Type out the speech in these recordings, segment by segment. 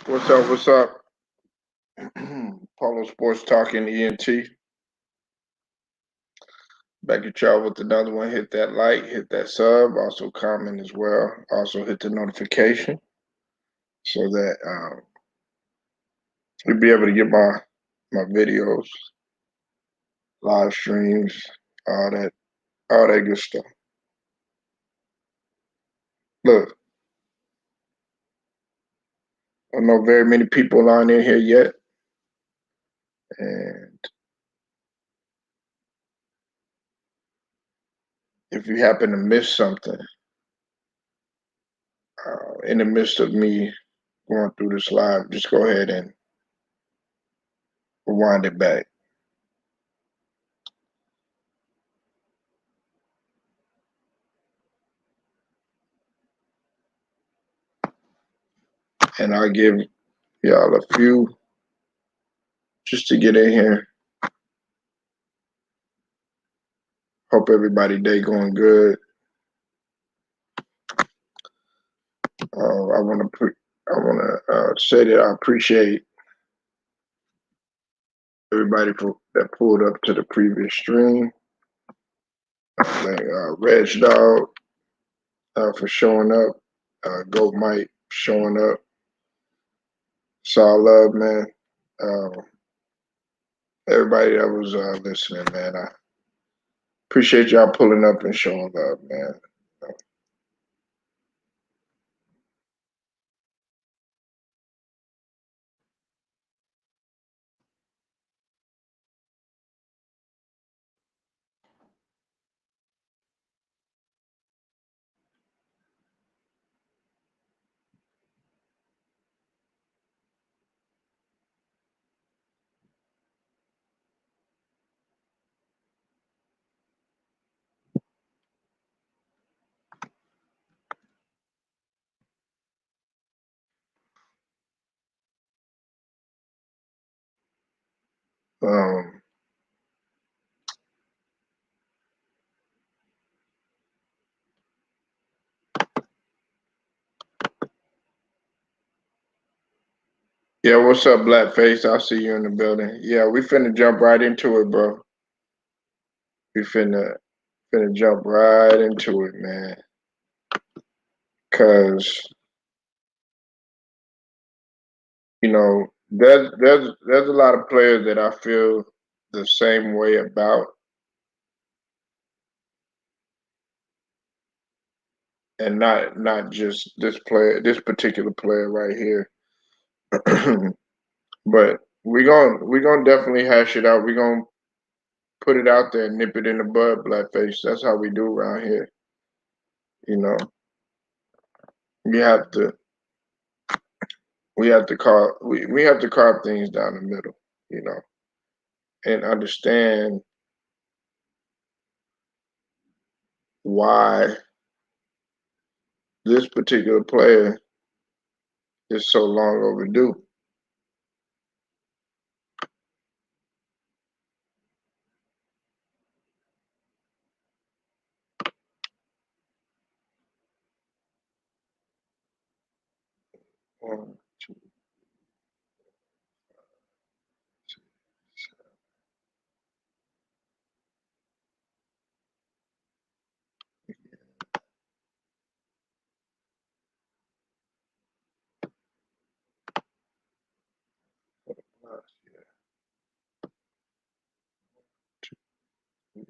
What's up? What's up? Polo Sports Talking ENT. Back at y'all with another one. Hit that like, hit that sub, also comment as well. Also hit the notification so that you'll be able to get my videos, live streams, all that good stuff. Look, I don't know very many people aren't in here yet, and if you happen to miss something in the midst of me going through this live, just go ahead and rewind it back. And I'll give y'all a few just to get in here. Hope everybody day going good. I want to say that I appreciate everybody that pulled up to the previous stream. Thank Reg Dog for showing up. Goat Mike showing up. Saw love, man. Everybody that was listening, man. I appreciate y'all pulling up and showing love, man. Um, yeah, what's up, Blackface? I'll see you in the building. Yeah, we finna jump right into it, bro. We finna jump right into it, man. Cause there's a lot of players that I feel the same way about, and not just this particular player right here, but we gonna definitely hash it out. We gonna put it out there, nip it in the bud, Blackface. That's how we do around here. You know, we have to we have to carve things down the middle. You know, and understand why this particular player is so long overdue. One, two, five, yeah, two, three.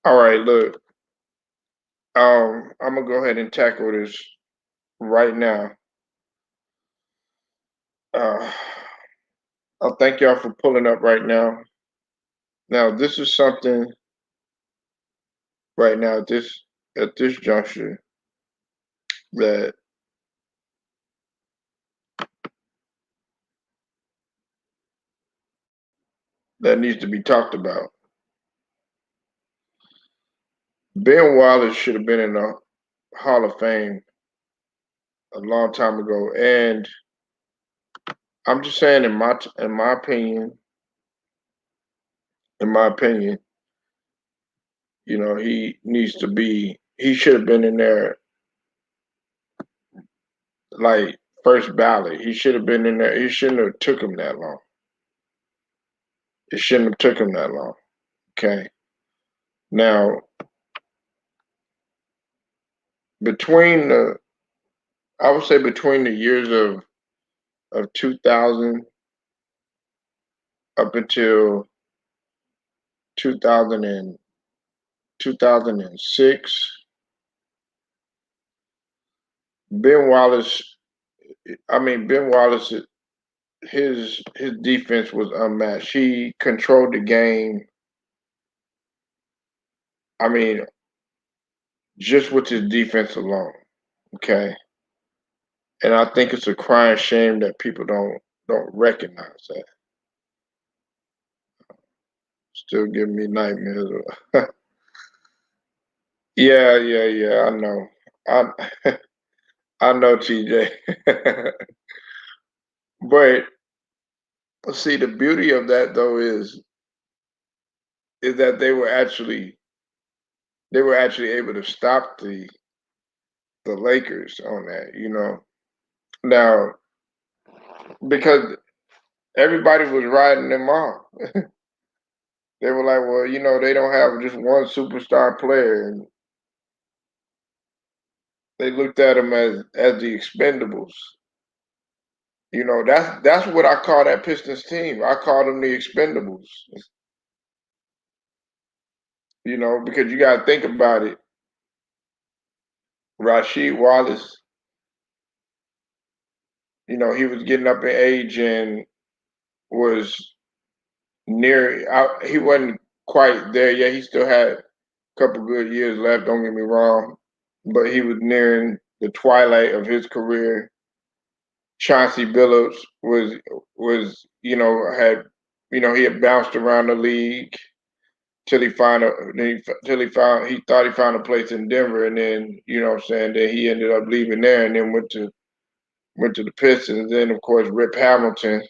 All right, look. I'm gonna go ahead and tackle this right now. Uh, I'll thank y'all for pulling up right now. Now, this is something right now at this juncture that needs to be talked about. Ben Wallace should have been in the Hall of Fame a long time ago, and I'm just saying, in my opinion, he needs to be. He should have been in there like first ballot. He should have been in there. It shouldn't have took him that long. It shouldn't have took him that long. Okay. Now between the, I would say between the years of 2000 up until 2000 and 2006, Ben Wallace. I mean, Ben Wallace. His defense was unmatched. He controlled the game. I mean, just with his defense alone. Okay, and I think it's a crying shame that people don't recognize that. Still giving me nightmares. Yeah, yeah, yeah. I know. I I know, TJ. But see, the beauty of that though is that they were actually able to stop the Lakers on that. Now because everybody was riding them off. They were like, well, they don't have just one superstar player, and they looked at them as the expendables. That's what I call that Pistons team. I call them the expendables. Because you got to think about it. Rasheed Wallace, he was getting up in age and was near. He wasn't quite there yet. He still had a couple good years left. Don't get me wrong, but he was nearing the twilight of his career. Chauncey Billups he had bounced around the league till he thought he found a place in Denver, and then what I'm saying, then he ended up leaving there and then went to the Pistons. And then of course Rip Hamilton,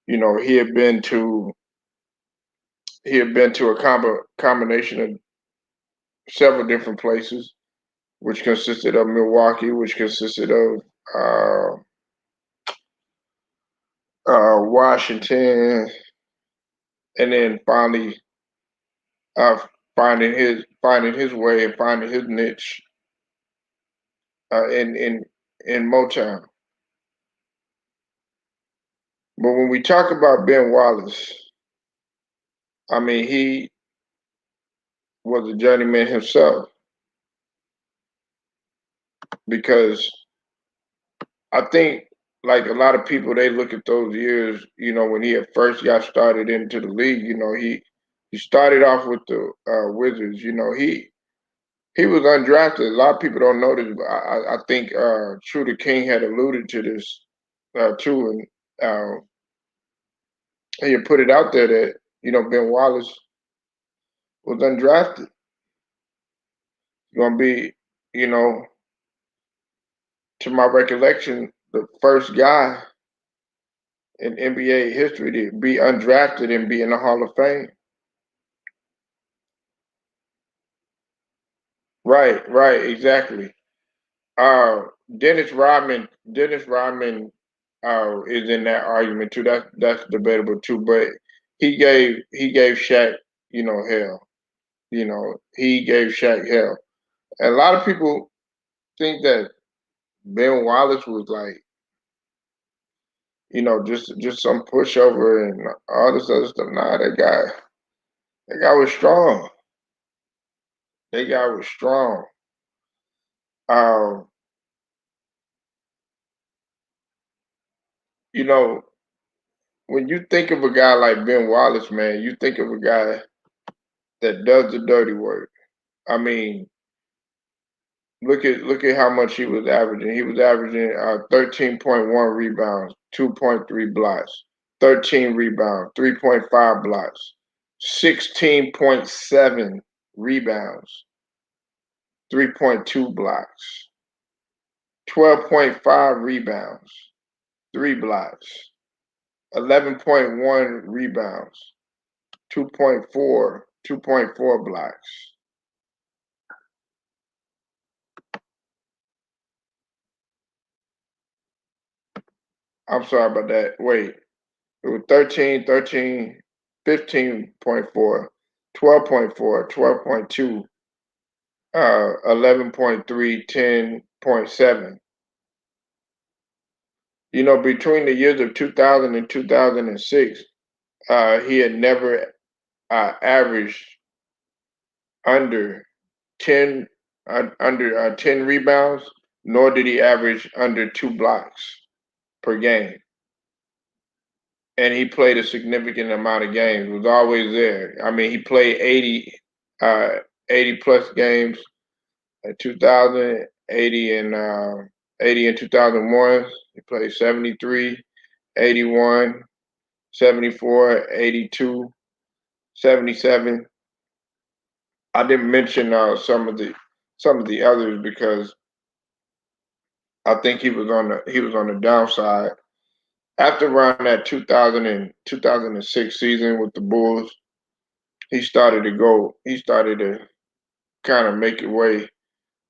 he had been to a combination of several different places, which consisted of Milwaukee, which consisted of uh, Washington, and then finally uh, finding his way and finding his niche in Motown. But when we talk about Ben Wallace, I mean he was a journeyman himself because I think like a lot of people they look at those years, when he had first got started into the league, he started off with the Wizards. He was undrafted. A lot of people don't know this, but I think True the King had alluded to this too, and he had put it out there that Ben Wallace was undrafted. Going to be, you know, to my recollection, the first guy in NBA history to be undrafted and be in the Hall of Fame. Right, right, exactly. Uh, Dennis Rodman is in that argument too. That's debatable too. But he gave Shaq, hell. He gave Shaq hell. And a lot of people think that Ben Wallace was like, just some pushover and all this other stuff. Nah, that guy was strong. That guy was strong. Um, you know, when you think of a guy like Ben Wallace, man, you think of a guy that does the dirty work. I mean, look at how much he was averaging. He was averaging 13.1 rebounds, 2.3 blocks, 13 rebounds, 3.5 blocks, 16.7 rebounds, 3.2 blocks, 12.5 rebounds, 3 blocks, 11.1 rebounds, 2.4 blocks. I'm sorry about that. Wait, it was 13, 13, 15.4, 12.4, 12.2, 11.3, 10.7. You know, between the years of 2000 and 2006, he had never averaged under 10 under 10 rebounds, nor did he average under 2 blocks per game. And he played a significant amount of games. Was always there. I mean, he played uh, 80 plus games in 2000, 80 in 2001. He played 73, 81, 74, 82, 77. I didn't mention some of the others because I think he was on the downside. After around that 2006 season with the Bulls, he started to kind of make it way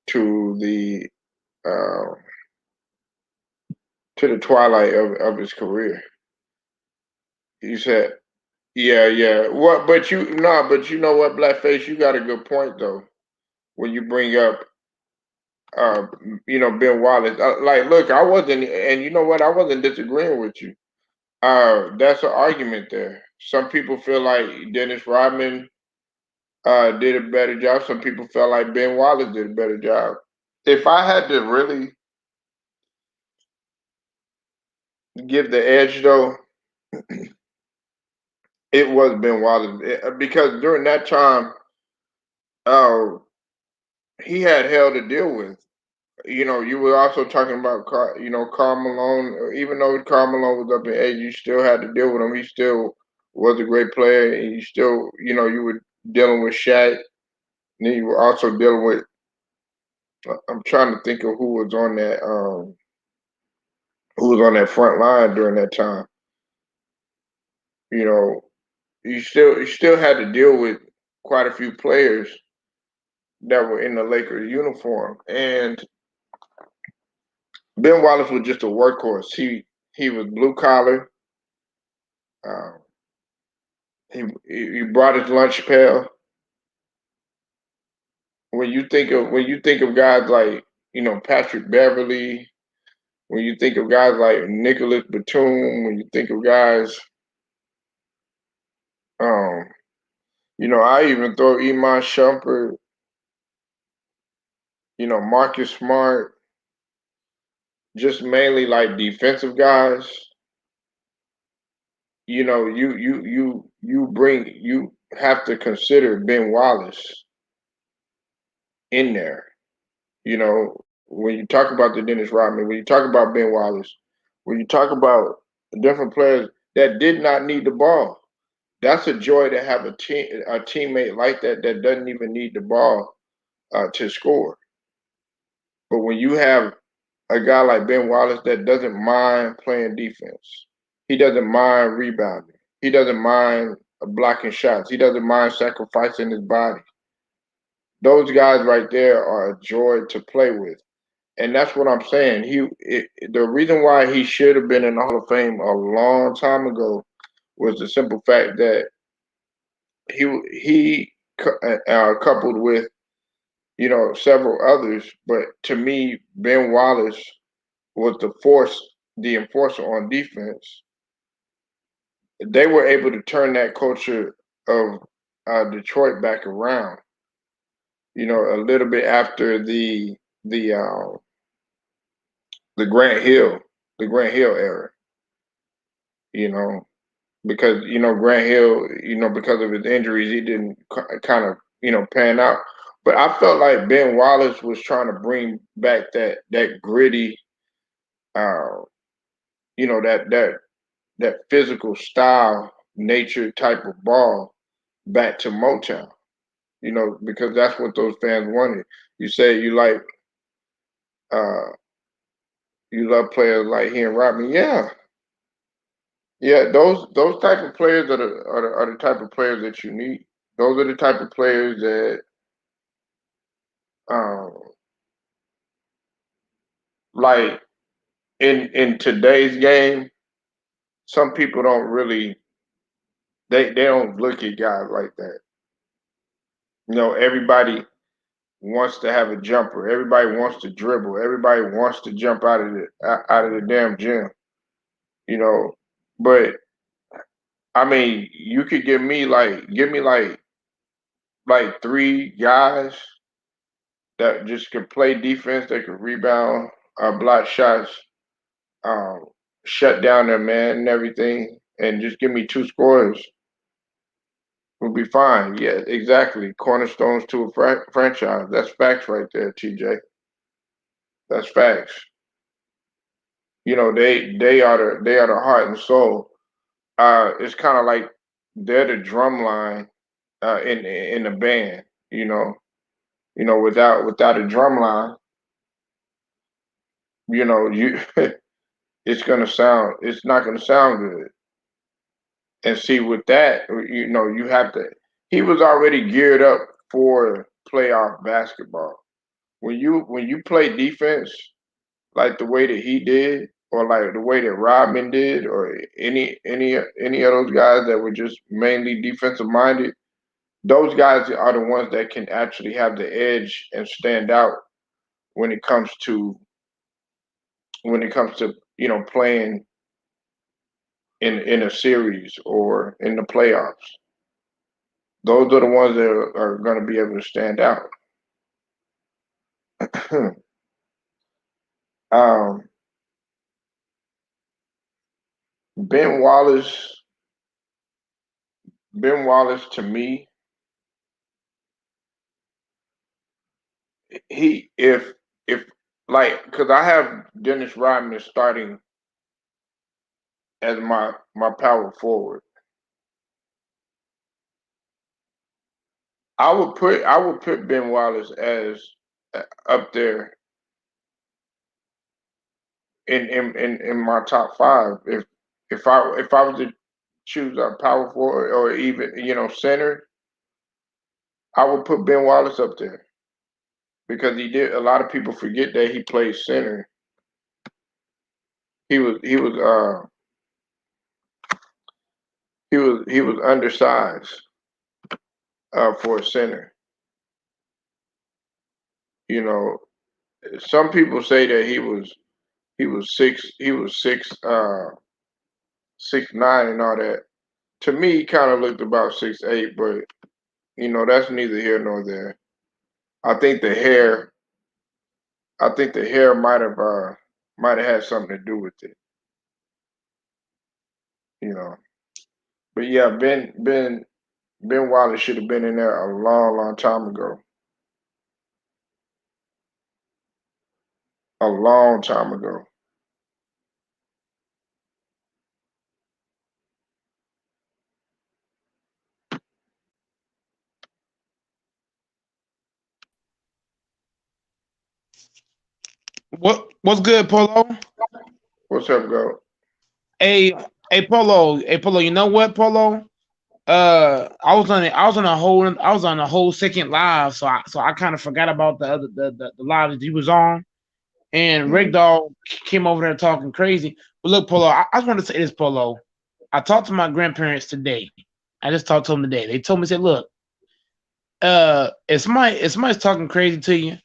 to uh, the twilight of his career. He said, "Yeah, yeah. What? But you no, but you know what, Blackface, you got a good point though when you bring up uh, Ben Wallace. Like, look, I wasn't, and you know what, I wasn't disagreeing with you. That's an argument there. Some people feel like Dennis Rodman did a better job. Some people felt like Ben Wallace did a better job. If I had to really give the edge, though, it was Ben Wallace because during that time, uh, he had hell to deal with. You know, you were also talking about Karl Malone. Even though Karl Malone was up in age, you still had to deal with him. He still was a great player, and you still, you were dealing with Shaq. And then you were also dealing with. I'm trying to think of who was on that front line during that time. You know, you still had to deal with quite a few players that were in the Lakers uniform, and Ben Wallace was just a workhorse. He was blue collar. Uh, he brought his lunch pail. When you think of guys like Patrick Beverly, when you think of guys like Nicholas Batum, when you think of guys, um, I even throw Iman Shumpert, Marcus Smart, just mainly like defensive guys. You have to consider Ben Wallace in there. When you talk about the Dennis Rodman, when you talk about Ben Wallace, when you talk about different players that did not need the ball, that's a joy to have a teammate like that that doesn't even need the ball to score. But when you have a guy like Ben Wallace that doesn't mind playing defense, he doesn't mind rebounding, he doesn't mind blocking shots, he doesn't mind sacrificing his body. Those guys right there are a joy to play with. And that's what I'm saying. The reason why he should have been in the Hall of Fame a long time ago was the simple fact that he coupled with several others, but to me, Ben Wallace was the enforcer on defense. They were able to turn that culture of Detroit back around. A little bit after the uh, the Grant Hill the Grant Hill era. You know, because Grant Hill, because of his injuries, he didn't kind of pan out. But I felt like Ben Wallace was trying to bring back that gritty, uh, that physical style, nature type of ball back to Motown. Because that's what those fans wanted. You say uh, you love players like he and Rodman, yeah, yeah. Those type of players are the type of players that you need. Those are the type of players that um, like in today's game, some people don't really they don't look at guys like that. You know, everybody wants to have a jumper. Everybody wants to dribble. Everybody wants to jump out of the damn gym. You know, but I mean, you could give me like three guys that just could play defense. They could rebound, block shots, um, shut down their man and everything, and just give me two scorers. We'll be fine. Yeah, exactly. Cornerstones to a franchise. That's facts right there, TJ. That's facts. You know, they are the heart and soul. It's kind of like they're the drum line in the band. Without a drum line, you it's not gonna sound good. And see, with that, you have to. He was already geared up for playoff basketball. When you play defense like the way that he did, or like the way that Rodman did, or any of those guys that were just mainly defensive minded, those guys are the ones that can actually have the edge and stand out when it comes to playing in a series or in the playoffs. Those are the ones that are going to be able to stand out. um, Ben Wallace, Ben Wallace to me, he if like because I have Dennis Rodman starting as my power forward. I would put Ben Wallace as up there in my top five if I was to choose a power forward or even center. I would put Ben Wallace up there because he did. A lot of people forget that he played center. He was undersized for a center. You know, some people say that he was 6'9" and all that. To me, he kind of looked about 6'8", but that's neither here nor there. I think the hair, I think the hair might have had something to do with it. You know, but yeah, Ben Wallace should have been in there a long, long time ago. A long time ago. What's good, Polo? What's up, go? Hey, Polo. You know what, Polo? I was on a whole second live, so I kind of forgot about the live that you was on. And Rick Mhm. Dog came over there talking crazy. But look, Polo, I just want to say this, Polo. I talked to my grandparents today. I just talked to them today. They told me, said, look, if somebody's talking crazy to you,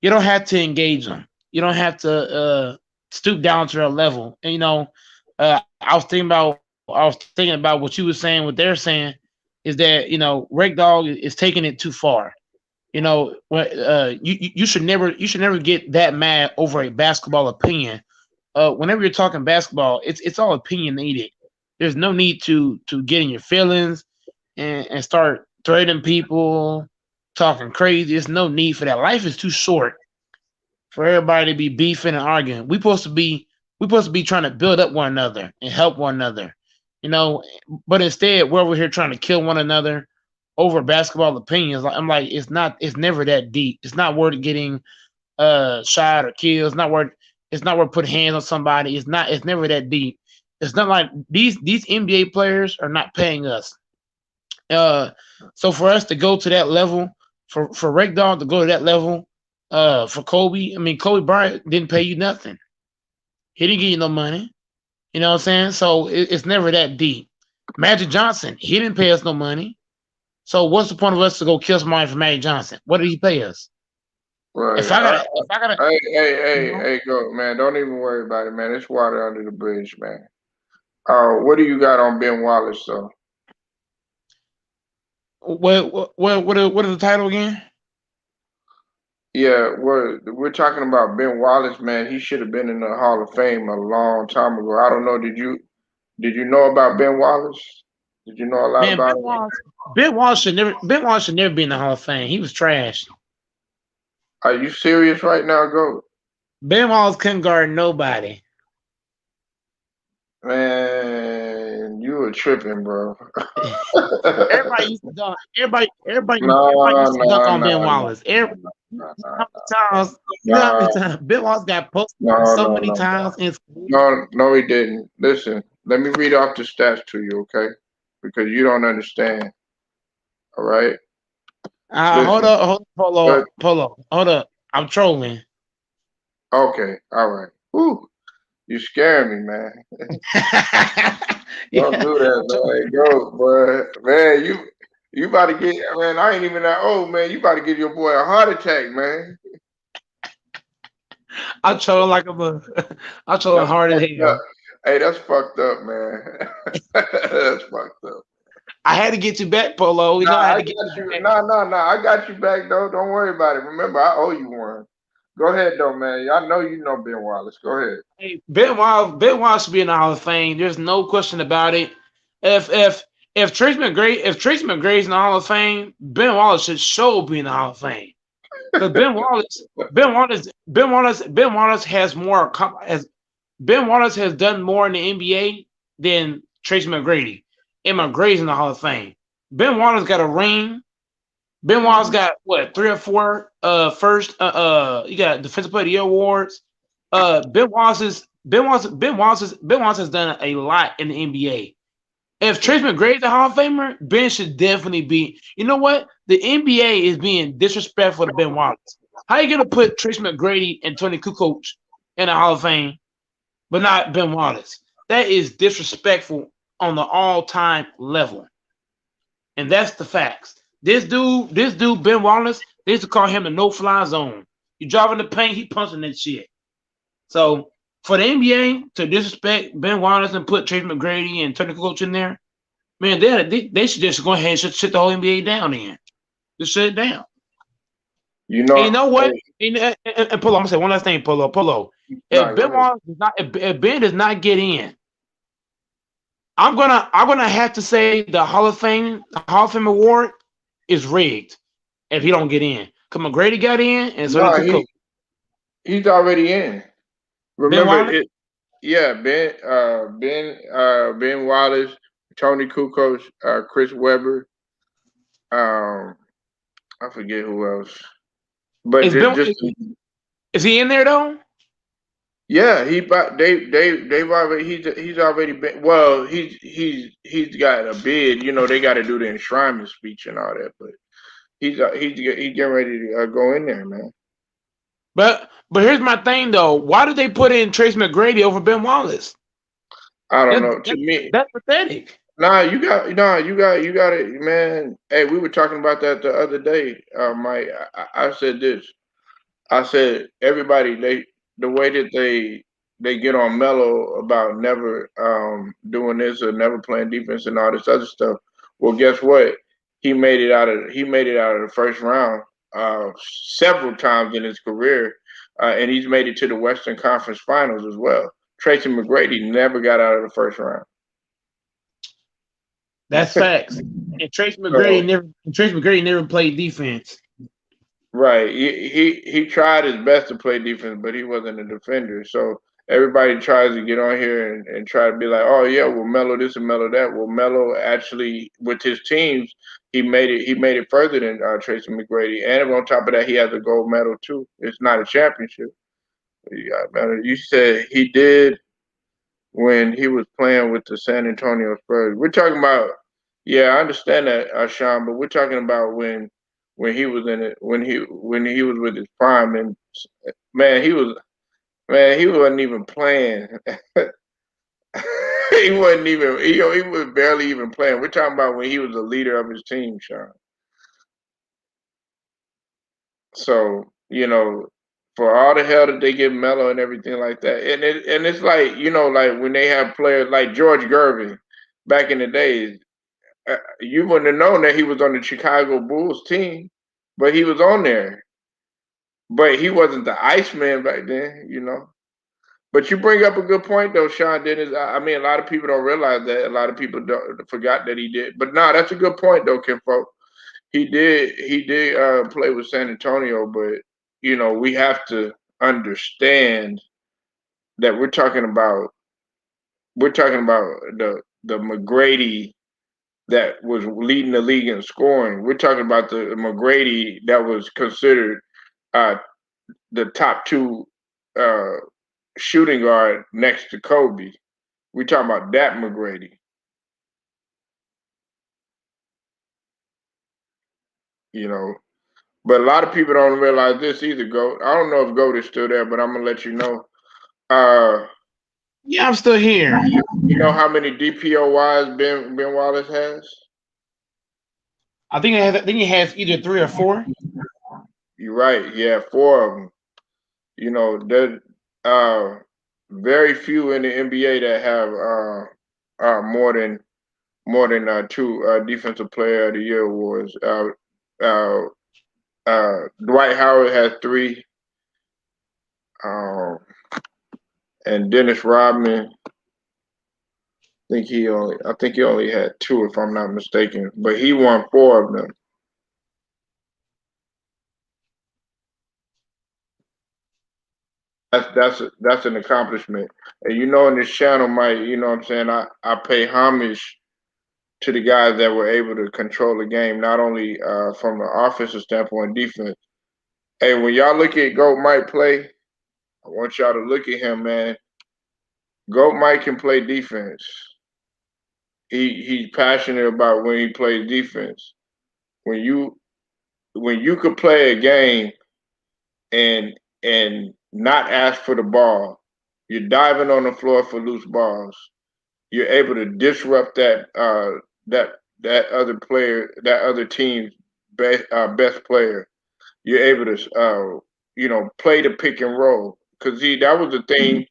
you don't have to engage them. You don't have to stoop down to their level. And I was thinking about what you were saying. What they're saying is that Reg Dog is taking it too far. You should never get that mad over a basketball opinion. Whenever you're talking basketball, it's all opinionated. There's no need to get in your feelings and start threatening people, talking crazy. There's no need for that. Life is too short for everybody to be beefing and arguing. We supposed to be trying to build up one another and help one another. You know, but instead we're over here trying to kill one another over basketball opinions. I'm like, it's never that deep. It's not worth getting shot or killed. It's not worth putting hands on somebody. It's never that deep. It's not like these NBA players are not paying us. Uh, so for us to go to that level, for Reg Dog to go to that level, for Kobe, I mean Kobe Bryant didn't pay you nothing. He didn't give you no money. You know what I'm saying? So it's never that deep. Magic Johnson, he didn't pay us no money. So what's the point of us to go kill somebody for Magic Johnson? What did he pay us? Right. If I gotta, you know, Hey, go, man. Don't even worry about it, man. It's water under the bridge, man. What do you got on Ben Wallace, though? what is the title again? Yeah, we're talking about Ben Wallace, man. He should have been in the Hall of Fame a long time ago. I don't know. Did you know about Ben Wallace? Did you know a lot Man, about him? Ben Wallace should never be in the Hall of Fame. He was trash. Are you serious right now, Go? Ben Wallace couldn't guard nobody. Man, you were tripping, bro. Everybody used to dunk. Everybody No, used to dunk no, on no, Ben no, Wallace. Every, no, how many times? You know how many no, times Ben Wallace got posted no, up so no, many no, times in school. no, no, he didn't. Listen, let me read off the stats to you, okay? Because you don't understand. All right, Hold listen. up, But hold up. I'm trolling. okay, all right. Whew, you scaring me, man. Don't Yeah, do that, I'm man. Go, boy. Man, you about to get, man, I ain't even that old, man. You about to give your boy a heart attack, man. trolling like I'm trolling That's hard as fucked up. hell. Hey, that's fucked up, man. That's fucked up. I had to get you back, Polo. You know Nah, I had I to get got you you. back. Nah. I got you back though. Don't worry about it. Remember, I owe you one. Go ahead though, man. I know you know Ben Wallace. Go ahead. Hey, Ben Wallace should be in the Hall of Fame. There's no question about it. If if if Tracy McGrady's in the Hall of Fame, Ben Wallace should sure be in the Hall of Fame. Because Ben Wallace has more as Ben Wallace has done more in the NBA than Tracy McGrady. And McGrady's in the Hall of Fame. Ben Wallace got a ring. Ben Wallace Mhm. got what 3 or 4 first you got defensive player of the year awards. Ben Wallace has done a lot in the NBA. If Trace McGrady's a Hall of Famer, Ben should definitely be. You know what? The NBA is being disrespectful to Ben Wallace. How are you gonna put Trace McGrady and Tony Kukoc in the Hall of Fame, but not Ben Wallace? That is disrespectful on the all-time level, and that's the facts. This dude, Ben Wallace, they used to call him the no-fly zone. You driving the paint, he punching that shit. So for the NBA to disrespect Ben Wallace and put Trace McGrady and Tony Kukoc in there, man, they should just go ahead and shut the whole NBA down then. Just shut it down. You And know, you know what? hey, And Polo, I'm gonna say one last thing, Polo. nah, go ahead. If Ben does not get in, I'm gonna have to say the Hall of Fame award is rigged if he don't get in. Cause McGrady got in and so did No, Kukoc. he's already in. Ben Remember Wallace it? Yeah, Ben Wallace, Tony Kukoc, Chris Webber. Um, I forget who else. But is Ben just is he in there though? yeah, they've already he's already been well he's got a bid. You know they got to do the enshrinement speech and all that, but he's getting ready to go in there, man. But here's my thing though. Why did they put in Trace McGrady over Ben Wallace? I don't That, know. To that me, that's pathetic. nah, you got it, man. Hey, we were talking about that the other day, Mike. I said this. I said everybody the way that they get on Mello about never doing this or never playing defense and all this other stuff. Well, guess what? He made it out of the first round several times in his career, and he's made it to the Western Conference Finals as well. Tracy McGrady never got out of the first round. That's facts. And So Trace McGrady never played defense. right. He tried his best to play defense, but he wasn't a defender. So everybody tries to get on here and try to be like, oh yeah, well Melo this and Melo that. Well, Melo actually with his teams, he made it further than Tracy McGrady. And on top of that, he has a gold medal too. It's not a championship. You said he did when he was playing with the San Antonio Spurs. We're talking about, yeah, I understand that, Sean, but we're talking about when he was in it, when he was with his prime, and man, he was. Man, he wasn't even playing. He wasn't even. He was barely even playing. We're talking about when he was the leader of his team, Sean. So for all the hell that they give Melo and everything like that, and it's like like when they have players like George Gervin back in the days, you wouldn't have known that he was on the Chicago Bulls team, but he was on there. But he wasn't the Iceman back then. But you bring up a good point though, Sean Dennis. I mean, a lot of people don't realize that. A lot of people forgot that he did. But no, that's a good point though, Kinfolk. He did play with San Antonio, but we have to understand that we're talking about the McGrady that was leading the league in scoring. We're talking about the McGrady that was considered uh, the top two uh, shooting guard next to Kobe. We're talking about that McGrady. You know, but a lot of people don't realize this either. Goat. I don't know if Goat is still there, but I'm gonna let you know. Uh, Yeah, I'm still here. you know how many DPOYs Ben Wallace has? I think he has either 3 or 4. You're right. He had four of them. There very few in the NBA that have more than two Defensive Player of the Year awards. Uh, Dwight Howard has three, um, and Dennis Rodman. I think he only had two, if I'm not mistaken, but he won four of them. That's an accomplishment. And in this channel, Mike, what I'm saying, I pay homage to the guys that were able to control the game, not only from the offensive standpoint, defense. Hey, when y'all look at Goat Mike play, I want y'all to look at him, man. Goat Mike can play defense. He's passionate about when he plays defense. When you could play a game and not ask for the ball, you're diving on the floor for loose balls. You're able to disrupt that that other player, that other team's best player. You're able to play the pick and roll, because that was the thing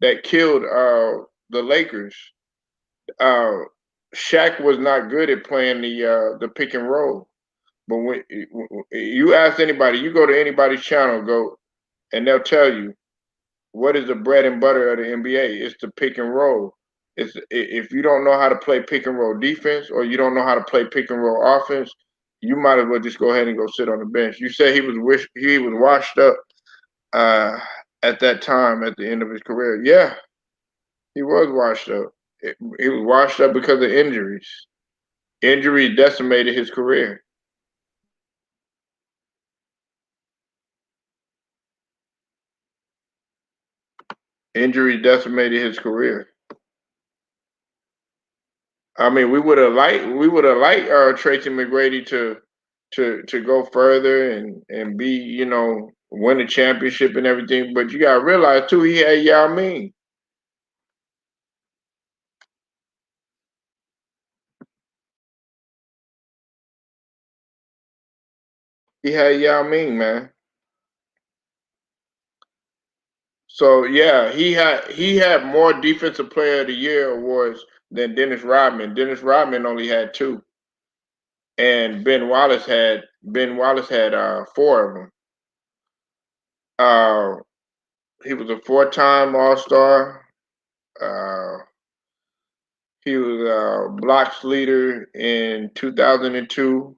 that killed the Lakers. Uh, Shaq was not good at playing the pick and roll. But when you ask anybody, you go to anybody's channel, and they'll tell you what is the bread and butter of the NBA. It's the pick and roll. If you don't know how to play pick and roll defense, or you don't know how to play pick and roll offense, you might as well just go ahead and go sit on the bench. You say he was washed up uh, at that time at the end of his career. Yeah, he was washed up. He was washed up because of injuries. Injuries decimated his career. Injuries decimated his career. I mean, we would have liked Tracy McGrady to go further and be win a championship and everything. But you gotta realize too, he had Yao Ming. He had Yao Ming, man. So yeah, he had more Defensive Player of the Year awards than Dennis Rodman. Dennis Rodman only had two, and Ben Wallace had four of them. Uh, he was a four-time All Star. Uh, he was blocks leader in 2002.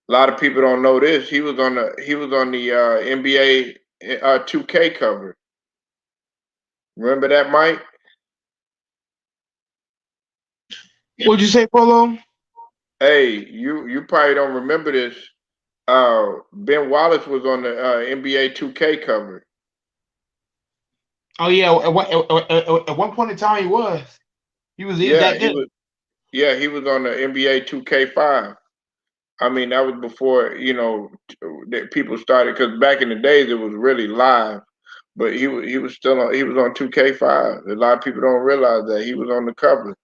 A lot of people don't know this. He was on the NBA 2K cover. Remember that, Mike? What'd you say, Polo? Hey, you probably don't remember this. Ben Wallace was on the NBA 2K cover. Oh yeah, at one point in time he was. He was Yeah, that he good. was. Yeah, he was on the NBA 2K5. I mean, that was before that people started, because back in the days it was really live. but he was still on. He was on 2K5. A lot of people don't realize that he was on the cover.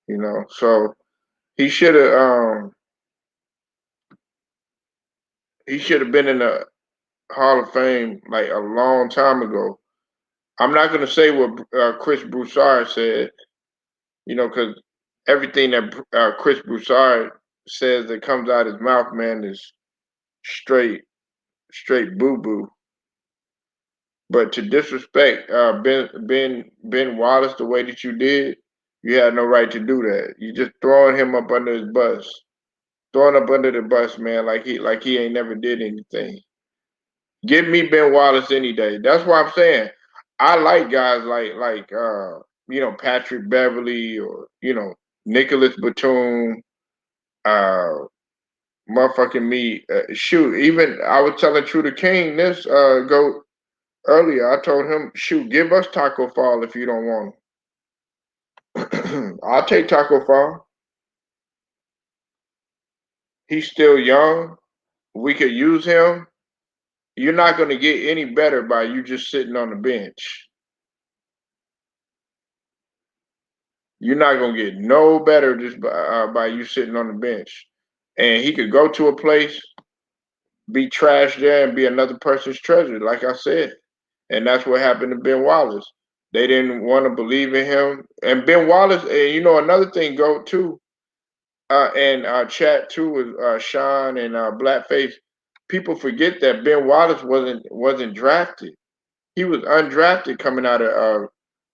You know, so he should have he should have been in the Hall of Fame like a long time ago. I'm not gonna say what Chris Broussard said, you know, because everything that Chris Broussard says that comes out his mouth, man, is straight boo boo. But to disrespect Ben Wallace the way that you did, you had no right to do that. You just throwing him up under his bus, throwing up under the bus, man, like he ain't never did anything. Give me Ben Wallace any day. That's why I'm saying I like guys like you know, Patrick Beverly, or you know, Nicholas Batum, uh motherfucking me. Shoot, even I was telling True the King this go earlier. I told him, shoot, give us Taco Fall if you don't want him. I'll take Taco Fall. He's still young. We could use him. You're not going to get any better by you just sitting on the bench. You're not going to get no better just by you sitting on the bench. And he could go to a place, be trashed there, and be another person's treasure, like I said. And that's what happened to Ben Wallace. They didn't want to believe in him. And Ben Wallace, and you know, another thing go too, and chat too with Sean and Blackface. People forget that Ben Wallace wasn't drafted. He was undrafted coming out of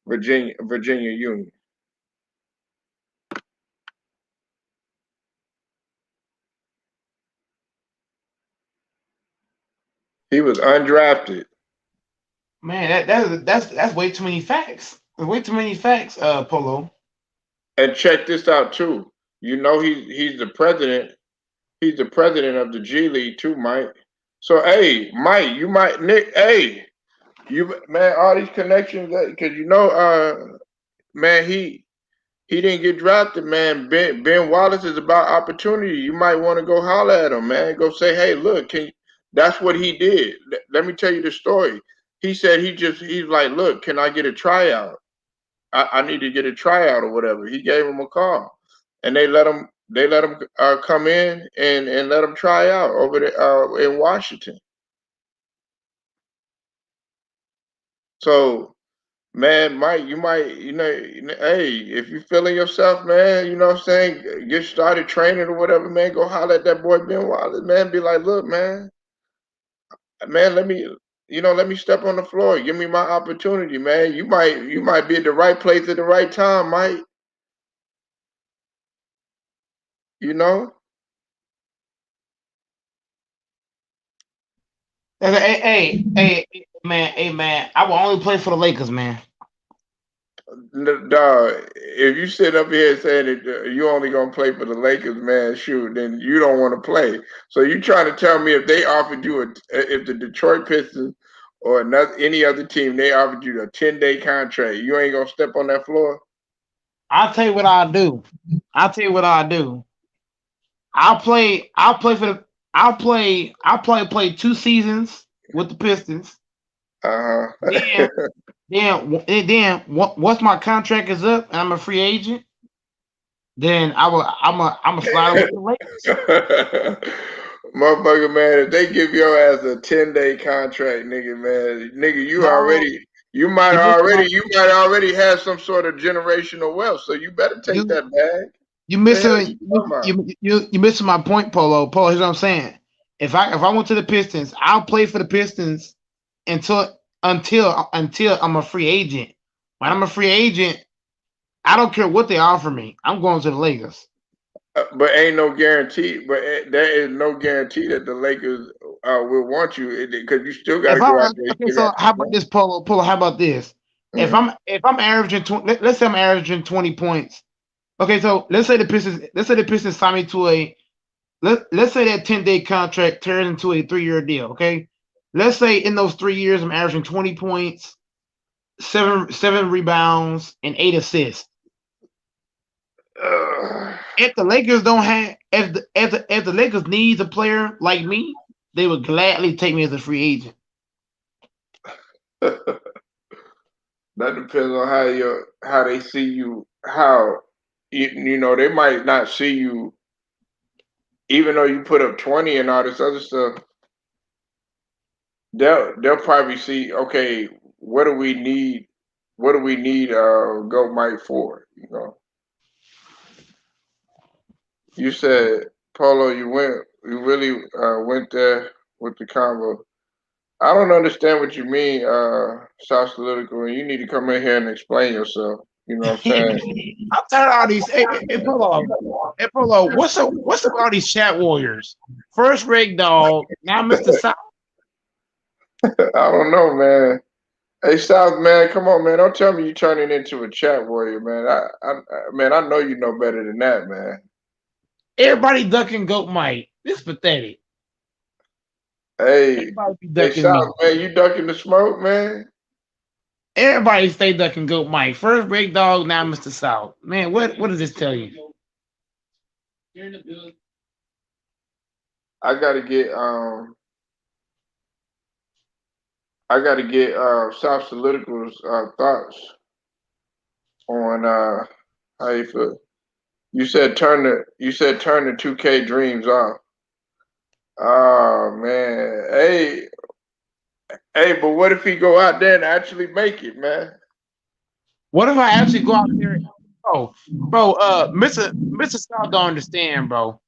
Virginia Union. He was undrafted. Man, that's way too many facts. Way too many facts, Polo. And check this out too. You know he's the president. He's the president of the G League too, Mike. So hey, Mike, you might Nick. Hey, you man, all these connections because you know, man, he didn't get drafted, man. Ben Wallace is about opportunity. You might want to go holler at him, man. Go say, hey, look, that's what he did. Let me tell you the story. He said he's like, look, can I get a tryout? I need to get a tryout or whatever. He gave him a call, and they let him come in and let him try out over there in Washington. So man, Mike, you might, hey, if you feeling yourself, man, you know what I'm saying, get started training or whatever, man, go holler at that boy Ben Wallace, man, be like, look, man, let me step on the floor, give me my opportunity, man. You might be at the right place at the right time, Mike. You know, Hey, man, I will only play for the Lakers, man. dog. If you sit up here saying that you only gonna play for the Lakers, man, shoot, then you don't want to play. So you trying to tell me if they offered you if the Detroit Pistons or any other team, they offered you a 10-day contract, you ain't gonna step on that floor? I'll tell you what I'll do. I'll tell you what I'll do. I'll play for the I'll probably play 2 seasons with the Pistons. Uh Then huh. once my contract is up and I'm a free agent, then I'm a slide with the Lakers. Motherfucker, man, if they give your ass a 10-day contract, nigga, man, nigga, No, you miss my you might already have some sort of generational wealth, so you better take you that bag. you The hell missing you talking about? you missing my point, Polo. Polo, here's what I'm saying. If I went to the Pistons, I'll play for the Pistons until I'm a free agent. When I'm a free agent, I don't care what they offer me. I'm going to the Lakers. But ain't no guarantee. But there is no guarantee that the Lakers will want you because you still got to If go I'm out there and okay, get so that. how about this, Polo? Polo, how about this? Mm-hmm. If I'm averaging 20, let's say I'm averaging 20 points. Okay, so let's say the Pistons sign me to let's say that 10-day contract turns into a 3-year deal. Okay, let's say in those 3 years I'm averaging 20 points, seven rebounds, and 8 assists. If the Lakers don't have if the Lakers needs a player like me, they would gladly take me as a free agent. That depends on how they see you. How you know they might not see you, even though you put up 20 and all this other stuff. They'll probably see. Okay, what do we need? What do we need? Go Mike for? You know. You said Polo. You really went there with the convo. I don't understand what you mean, South Political, and you need to come in here and explain yourself. You know what I'm saying? I'm tired of all these. Hey, Polo. Hey, Polo. What's up with all these chat warriors? First Rig Dog, now Mr. South. I don't know, man. Hey, South, man, come on, man. Don't tell me you're turning into a chat warrior, man. Man, I know you know better than that, man. Everybody ducking Goat Mike. This is pathetic. Hey, Everybody be hey, ducking me. South, man, you ducking the smoke, man? Everybody stay ducking Goat Mike. First Rig Dog, now Mr. South. Man, what does this tell you? I gotta get South Political's thoughts on how you feel. You said turn the 2K dreams off. Oh man. Hey, but what if he go out there and actually make it, man? What if I actually go out there? Mr. South don't understand, bro.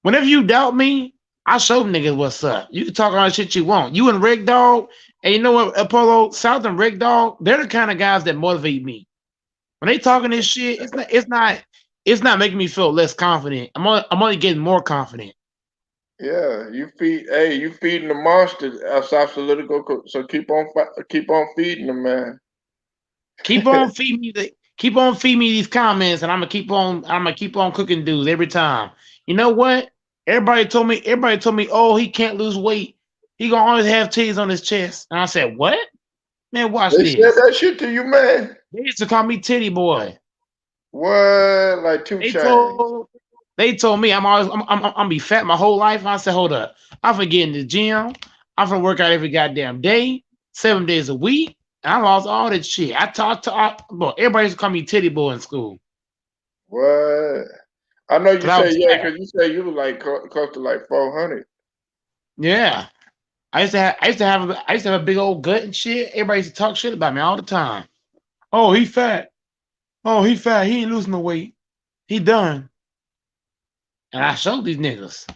Whenever you doubt me, I show niggas what's up. You can talk all the shit you want. You and Rig Dog, and you know what, Apollo, South and Rig Dog, they're the kind of guys that motivate me. When they talking this shit, it's not making me feel less confident. I'm only getting more confident. Yeah, you feeding the monster, South Political. So keep on feeding them, man. Keep on feeding me these comments, and I'm gonna keep on cooking dudes every time. You know what? Everybody told me, oh, he can't lose weight. He gonna always have titties on his chest. And I said, what? Man, watch They said this. that shit to you, man. They used to call me Titty Boy. What? Like 2 They Chainz? told they told me I'm be fat my whole life. I said, hold up. I'm gonna get in the gym. I'm gonna work out every goddamn day, 7 days a week. And I lost all that shit. Bro, everybody used to call me Titty Boy in school. What? I know you Cause I say was yeah, fat. because you say you were like close to like 400. Yeah. I used to have a big old gut and shit. Everybody used to talk shit about me all the time. Oh, he fat. Oh, he fat. He ain't losing no weight. He done. And I showed these niggas.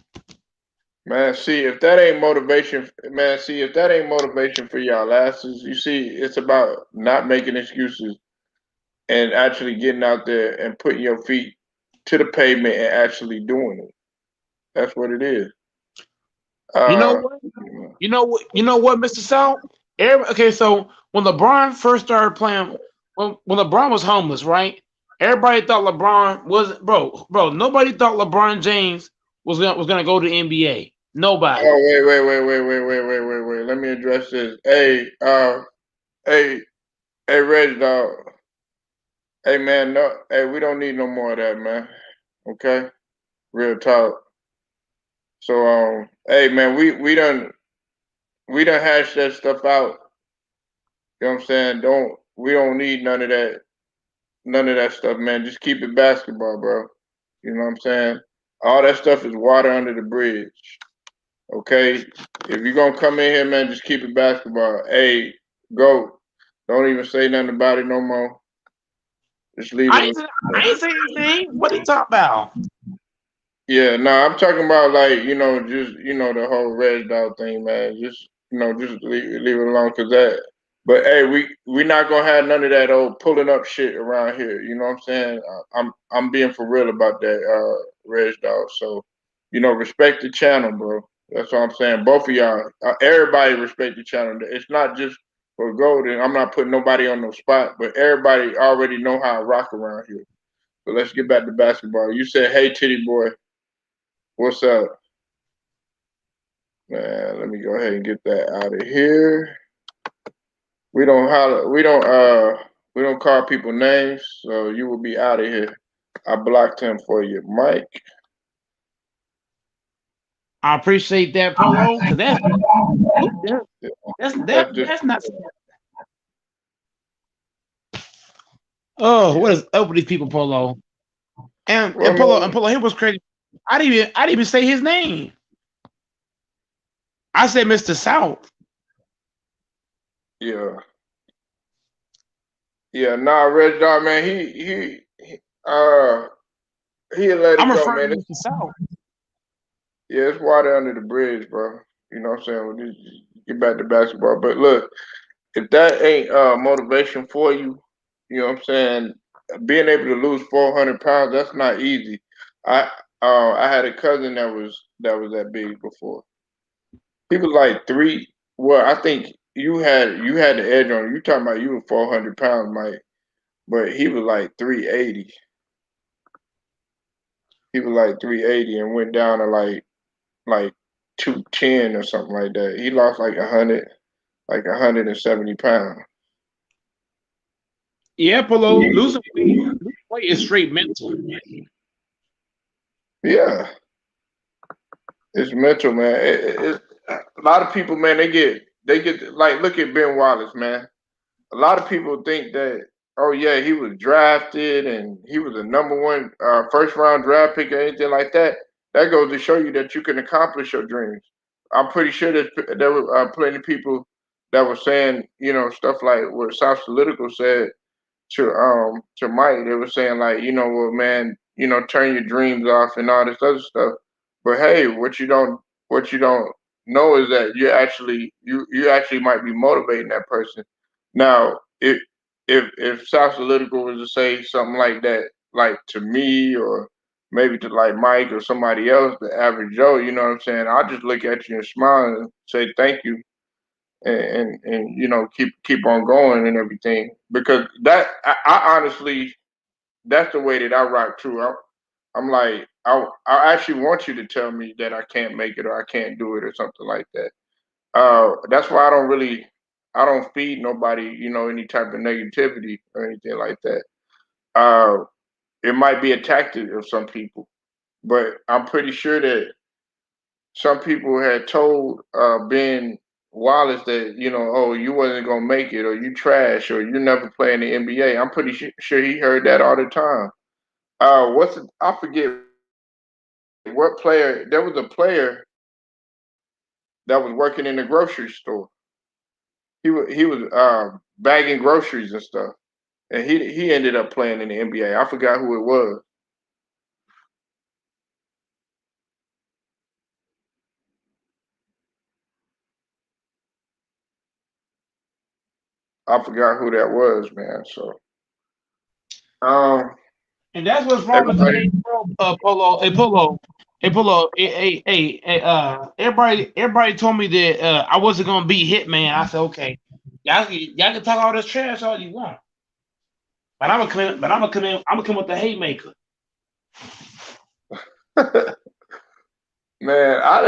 Man, see if that ain't motivation, man. See if that ain't motivation for y'all asses. You see, it's about not making excuses and actually getting out there and putting your feet to the pavement and actually doing it. That's what it is. You know Uh, what? You know what, Mr. South? Okay, so when LeBron first started playing, when LeBron was homeless, right? Everybody thought LeBron was bro. Nobody thought LeBron James was gonna go to the NBA. Nobody. oh wait. Let me address this. Hey, hey, Reg dog. Hey man, no, hey, we don't need no more of that, man. Okay, real talk. So hey man, we done hashed that stuff out. You know what I'm saying? We don't need none of that stuff, man. Just keep it basketball, bro. You know what I'm saying? All that stuff is water under the bridge. Okay? If you're gonna come in here, man, just keep it basketball. Hey, go. Don't even say nothing about it no more. Just leave it I ain't saying anything. What are you talking about? Yeah, no, I'm talking about like just the whole red dog thing, man. Just just leave it alone, cause that. But hey, we not gonna have none of that old pulling up shit around here. You know what I'm saying? I'm being for real about that, red dog. So, respect the channel, bro. That's what I'm saying. Both of y'all, everybody respect the channel. It's not just for Golden. I'm not putting nobody on no spot, but everybody already know how I rock around here. So let's get back to basketball. You said, "Hey, titty boy." What's up? Man, let me go ahead and get that out of here. We don't holler, we don't call people names, so you will be out of here. I blocked him for you, Mike. I appreciate that, Polo, because Yeah, that's just that's not. Oh, what is up with these people, Polo? well, And man. Polo, here was crazy. I didn't even say his name. I said Mr. South. Yeah, yeah. Nah, Red Dot, man. Uh, he let I'm it go, referring man. to Mr. South. Yeah, it's water under the bridge, bro. You know what I'm saying? When you get back to basketball, but look, if that ain't motivation for you, you know what I'm saying? Being able to lose 400 pounds, that's not easy. I I had a cousin that was that big before. He was like three. Well, I think you had the edge on you. You talking about you were 400 pounds, Mike, but he was like 380. He was like 380 and went down to like 210 or something like that. He lost like 170 pounds. Yeah, Polo, losing weight is straight mental. Yeah, it's mental, man. It's a lot of people, man. They get like look at Ben Wallace, man. A lot of people think that, oh yeah, he was drafted and he was a number one first round draft pick or anything like that. That goes to show you that you can accomplish your dreams. I'm pretty sure that there were plenty of people that were saying, stuff like what South Political said to Mike. They were saying like, well, man, turn your dreams off and all this other stuff. But hey, what you don't know is that you actually might be motivating that person. Now, if South Political was to say something like that, like to me or maybe to like Mike or somebody else, the average Joe, you know what I'm saying? I'll just look at you and smile and say thank you and keep on going and everything because I honestly that's the way that I rock too. I'm like I actually want you to tell me that I can't make it or I can't do it or something like that. That's why I don't feed nobody any type of negativity or anything like that. It might be a tactic of some people, but I'm pretty sure that some people had told Ben Wallace that oh, you wasn't gonna make it, or you trash, or you never play in the NBA. I'm pretty sure he heard that all the time. I forget what player. There was a player that was working in the grocery store. He was bagging groceries and stuff, and he ended up playing in the NBA. I forgot who it was. I forgot who that was, man. So um, And that's what's wrong with everybody. today's world, Polo. Polo. Everybody told me that I wasn't gonna be Hitman. I said, okay, y'all can talk all this trash all you want, but I'm gonna come in. But I'm gonna come in. I'm gonna come with the haymaker. Man, I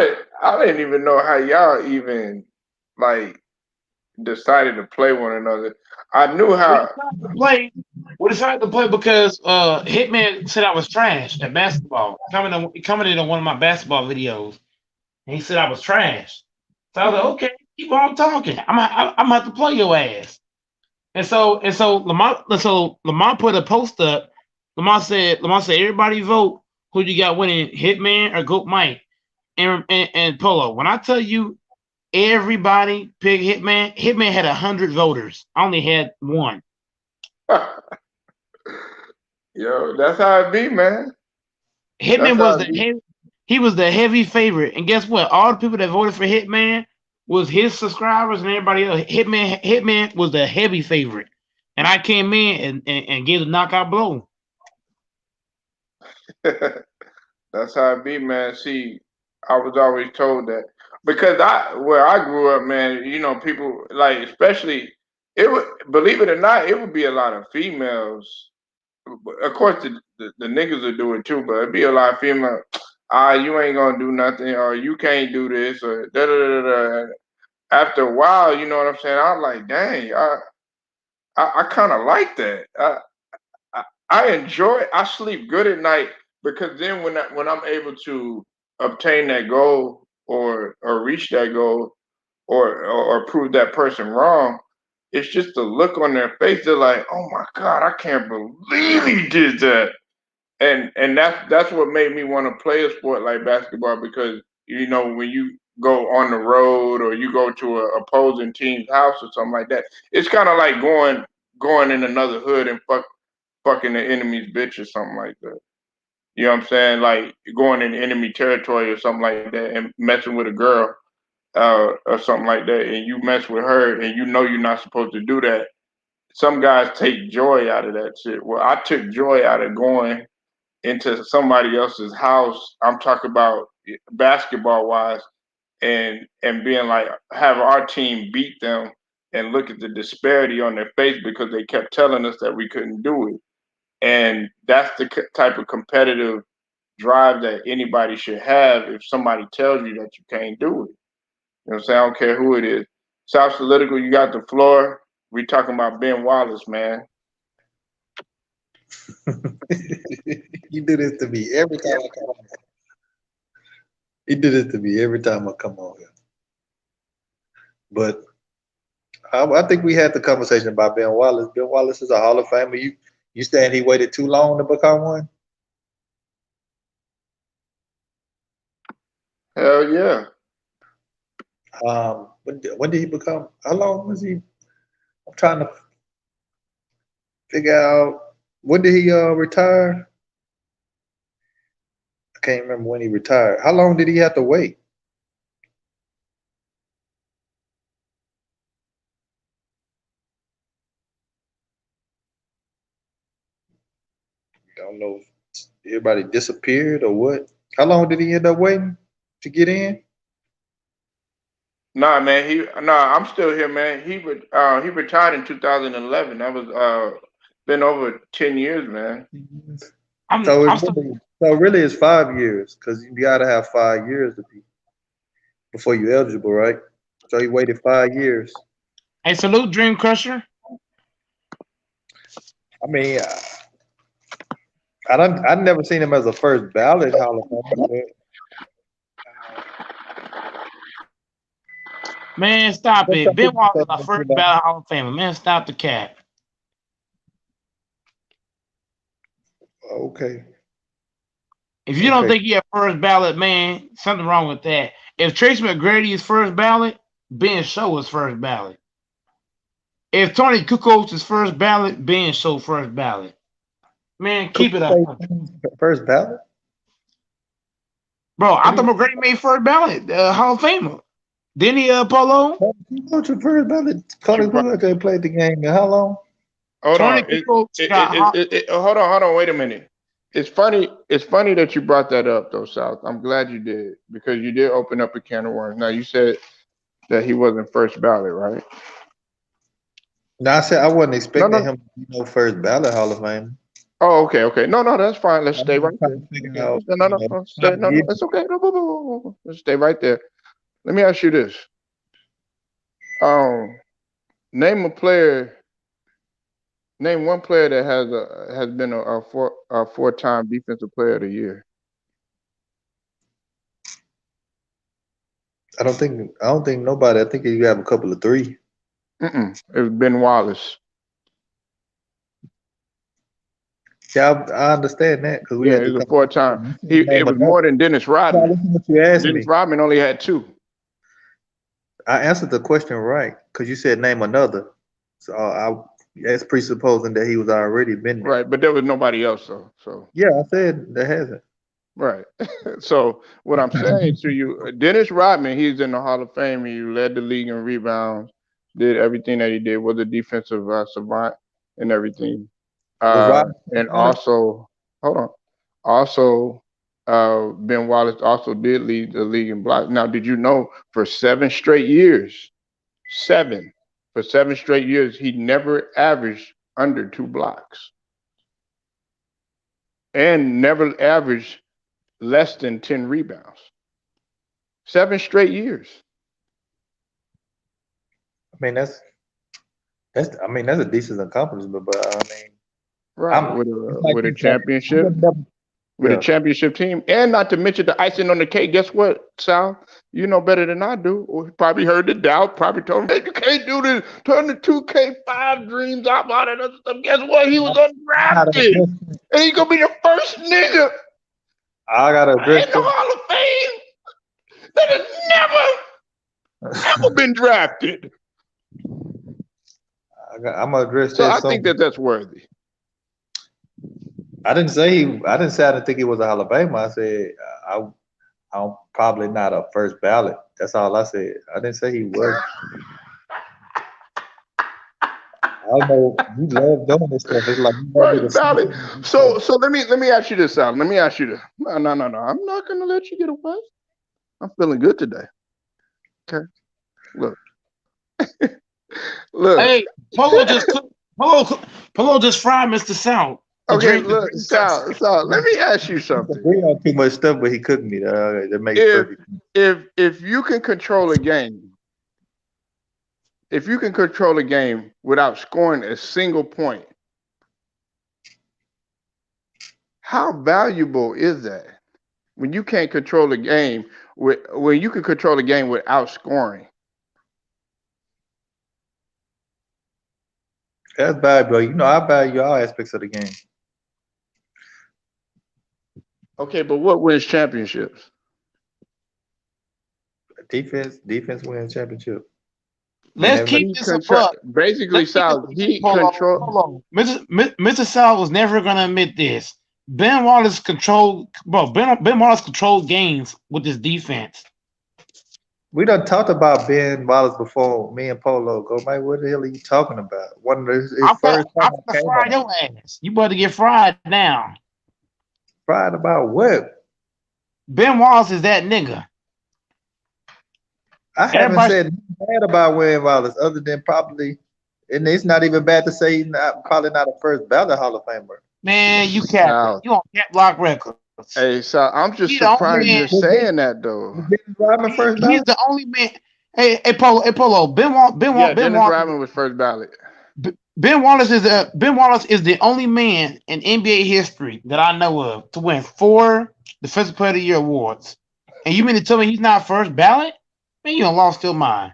didn't even know how y'all even like decided to play one another. I knew We how. decided to play. We decided to play because Hitman said I was trash at basketball. Commented on one of my basketball videos, and he said I was trash. So I was like, Mhm. okay, keep on talking. I'm gonna have to play your ass. Lamont put a post up. Lamont said everybody vote who you got winning, Hitman or Goat Mike and Polo. When I tell you everybody picked Hitman, Hitman had 100 voters. I only had one. Yo, that's how it be, man. That's Hitman how was it be. he was the heavy favorite. And guess what? All the people that voted for Hitman was his subscribers and everybody else. Hitman was the heavy favorite. And I came in and gave a knockout blow. That's how it be, man. See, I was always told that because where I grew up, man, people like especially it would believe it or not, it would be a lot of females. Of course, the niggas would do it too, but it'd be a lot of female. You ain't gonna do nothing, or you can't do this, or da da da da. After a while, you know what I'm saying? I'm like, dang, I kind of like that. I enjoy I sleep good at night because then when I'm able to obtain that goal or reach that goal or prove that person wrong. It's just the look on their face. They're like, "Oh my God, I can't believe he did that." And that's what made me want to play a sport like basketball, because when you go on the road or you go to a opposing team's house or something like that, it's kind of like going in another hood and fucking the enemy's bitch or something like that. You know what I'm saying? Like going in enemy territory or something like that and messing with a girl or something like that, and you mess with her and you're not supposed to do that. Some guys take joy out of that shit. Well, I took joy out of going into somebody else's house. I'm talking about basketball wise, and being like, have our team beat them, and look at the disparity on their face because they kept telling us that we couldn't do it. And that's the type of competitive drive that anybody should have. If somebody tells you that you can't do it, what I'm saying? I don't care who it is. South Political, you got the floor. We talking about Ben Wallace, man. You do this to me every time I come on. You do this to me every time I come on here. But I think we had the conversation about Ben Wallace. Ben Wallace is a Hall of Famer. You saying he waited too long to become one? Hell yeah. When did he become? How long was he? I'm trying to figure out, when did he retire? I can't remember when he retired. How long did he have to wait? I don't know if everybody disappeared or what. How long did he end up waiting to get in? Nah, man. I'm still here, man. He retired in 2011. That was been over 10 years, man. So I'm still. really it's 5 years, because you gotta have 5 years to be before you're eligible, right? So he waited 5 years. Hey, salute, Dream Crusher. I mean, I've never seen him as a first ballot Hall of Famer. Man, stop But it. some Ben people Wallace say is a that, first ballot Hall of Famer. Man, stop the cap. okay, If you don't okay. think he a first ballot, man, something wrong with that. If Tracy McGrady is first ballot, Ben Show is first ballot. If Tony Kukoc is first ballot, Ben Show first ballot. Man, keep it up. First ballot? Bro, I thought McGrady made first ballot Hall of Famer. Didn't he, Polo? What's your first ballot? Tony Kukoc played the game in how long? Hold Tony on. Kukoc got Hold on. Wait a minute. It's funny. It's funny that you brought that up, though, South. I'm glad you did, because you did open up a can of worms. Now, you said that he wasn't first ballot, right? No, I said I wasn't No, expecting no. him to be no first ballot Hall of Fame. Oh, okay. No, that's fine. Let's I'm stay just right trying there. to figure Okay. out, No, stay. No, it's okay. No, let's stay right there. Let me ask you this. Um, name a player. Name one player that has been a 4-time defensive player of the year. I don't think nobody. I think you have a couple of three. It's Ben Wallace. Yeah, I understand that, because we Yeah, had he to was a come. 4-time. It Name was another. more than Dennis Now Rodman. listen what you asked Dennis me. Rodman only had 2. I answered the question right, because you said name another. So that's presupposing that he was already been there. Right, but there was nobody else, though. So Yeah, I said that hasn't. right. So what I'm saying to you, Dennis Rodman, he's in the Hall of Fame. He led the league in rebounds, did everything that he did, was a defensive savant and everything. Was Rodman And first ballot? also, hold on, also, Ben Wallace also did lead the league in blocks. Now, did you know for 7 straight years, seven, for 7 straight years, he never averaged under 2 blocks and never averaged less than 10 rebounds. 7 straight years. I mean, that's a decent accomplishment, but I mean, Right. I'm With it's a like with a this. I championship. would never. with a Yeah. championship team, and not to mention the icing on the cake. Guess what, Sal? You know better than I do. Or probably heard the doubt. Probably told him, "Hey, you can't do this. Turn the 2K5 dreams out, all that other stuff." Guess what? He was Gotta undrafted, address- and he's gonna be the first nigga I gotta in address the Hall of Fame that has this. never been drafted. I'm gonna address So that. I think that's worthy. I didn't say I didn't think he was a Hall of Famer. I said I'm probably not a first ballot. That's all I said. I didn't say he was. I know you love doing this stuff. It's like you love me to First ballot. So let me ask you this, Sal. Let me ask you this. No. I'm not gonna let you get away. I'm feeling good today. Okay. Look. Look. Hey, Polo just fried Mr. Sound. Okay, look, Sal, let me ask you We something. agree on too much stuff, but he cooked me. That makes If perfect. if you can control a game, without scoring a single point, how valuable is that? When you can't control a game when you can control a game without scoring. That's valuable. You know, I value all aspects of the game. Okay, but what wins championships? Defense wins championship. Let's And keep this a buck. Basically, Let's keep Sal, it- he hold on, control. hold on. Mr. Sal was never going to admit this. Ben Wallace controlled games with his defense. We done talked about Ben Wallace before. Me and Polo go, Mike. What the hell are you talking about? One of his I'm first going time to came fry on. your ass. You better get fried now. Fried about what? Ben Wallace is that nigga. I haven't Everybody- said nothing bad about Wayne Wallace, other than probably, and it's not even bad to say he's probably not a first ballot Hall of Famer. Man, you Sal. capping. You on Cap Block Records. Hey, Sal, I'm just He the only surprised man- you're saying that though. Was Dennis Rodman first He's ballot? the only man. Hey, Polo. Ben Dennis Wallace. Rodman was first ballot. Ben Wallace is the only man in NBA history that I know of to win 4 Defensive Player of the Year awards. And you mean to tell me he's not first ballot? Man, you done lost your mind.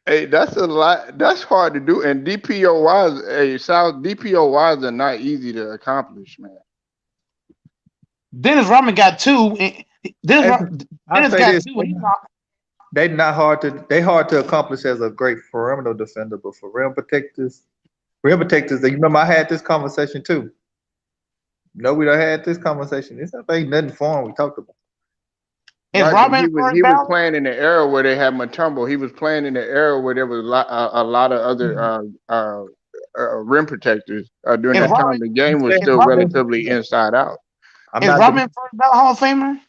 Hey, that's a lot. That's hard to do. And DPOYs, hey, Sal, DPOYs are not easy to accomplish, man. Dennis Rodman got 2. Dennis I'll say got this: 2. And he's not. they hard to accomplish as a great perimeter defender, but for rim protectors, you remember I had this conversation too. No, we done had this conversation. This ain't nothing foreign we talked about. Is Right, but Rodman he was first ballot? playing in the era where they had Mutombo. He was playing in the era where there was a lot of other rim protectors. During Is that time, Rodman- the game was is still Rodman- relatively inside out. I'm Is not. Rodman first ballot Hall of Famer?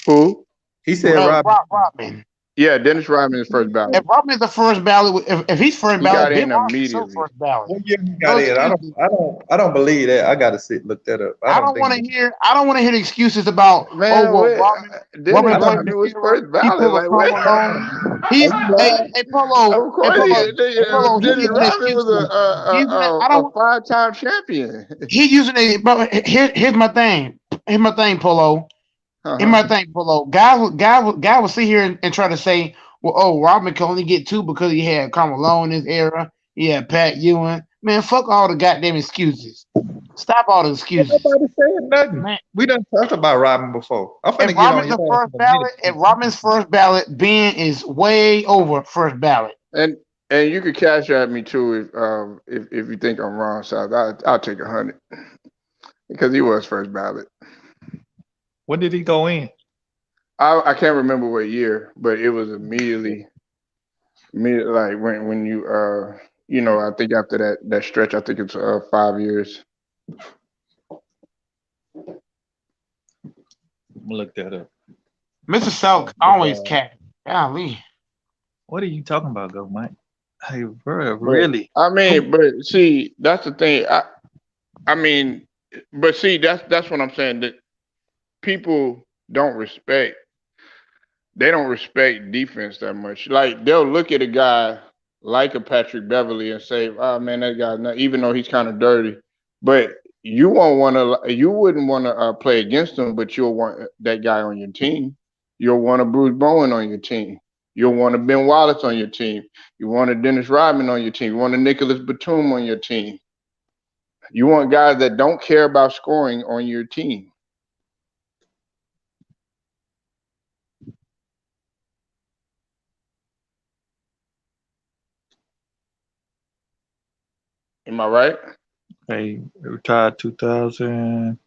Who? He said Rodman. Yeah, Dennis Rodman is first ballot. If Rodman's the first ballot, if he's first He ballot, got Ben in Wallace is so immediately. first ballot. What year he got in? I don't believe that. I gotta look that up. I don't want to hear the excuses about Man, Rodman. Dennis Rodman Rodman was first he ballot. pulled a Like, what? Carl Malone. He's hey Polo. Of course, Polo, he Dennis using Rodman was excuses. a five-time champion. He using a bro. Here's my thing. Polo. Here's my thing, Polo. Guy will sit here and try to say, well, Rodman can only get 2 because he had Carmelo in his era. He had Pat Ewing. Man, fuck all the goddamn excuses. Stop all the excuses. Nobody saying nothing. Man. We done talked about Rodman before. I'm finna If get on Rodman's the your ass first in a ballot, minute. if Rodman's first ballot, Ben is way over first ballot. And you could cash at me too if you think I'm wrong. So I'll take 100 because he was first ballot. When did he go in? I can't remember what year, but it was immediately like when you I think after that stretch, I think it's 5 years. I'm gonna look that up. Mr. Selk always cat. Golly. What are you talking about, though, Mike? Hey, bro, really? I mean, but see, that's the thing. I mean, but see, that's what I'm saying. That people don't respect. They don't respect defense that much. Like they'll look at a guy like a Patrick Beverly and say, "Oh man, that guy's not." Even though he's kind of dirty, but you wouldn't want to play against him, but you'll want that guy on your team. You'll want a Bruce Bowen on your team. You'll want a Ben Wallace on your team. You want a Dennis Rodman on your team. You want a Nicholas Batum on your team. You want guys that don't care about scoring on your team. Am I right? Hey, retired 2000.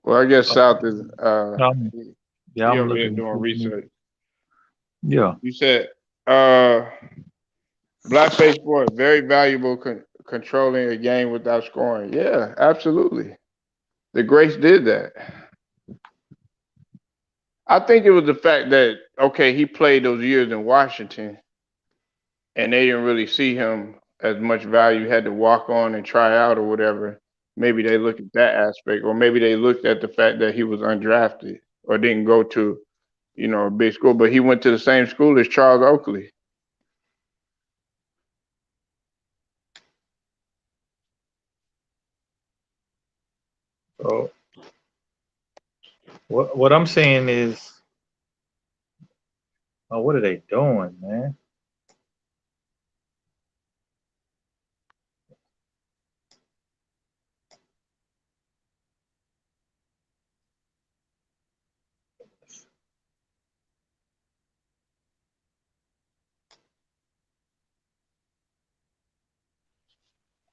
Well, I guess South is Yeah, he I'm over here looking. doing research. Yeah. You said blackface boy, very valuable controlling a game without scoring. Yeah, absolutely. The Grace did that. I think it was the fact that okay, he played those years in Washington, and they didn't really see him as much value. Had to walk on and try out or whatever. Maybe they looked at that aspect, or maybe they looked at the fact that he was undrafted or didn't go to, a big school. But he went to the same school as Charles Oakley. So what I'm saying is, what are they doing, man?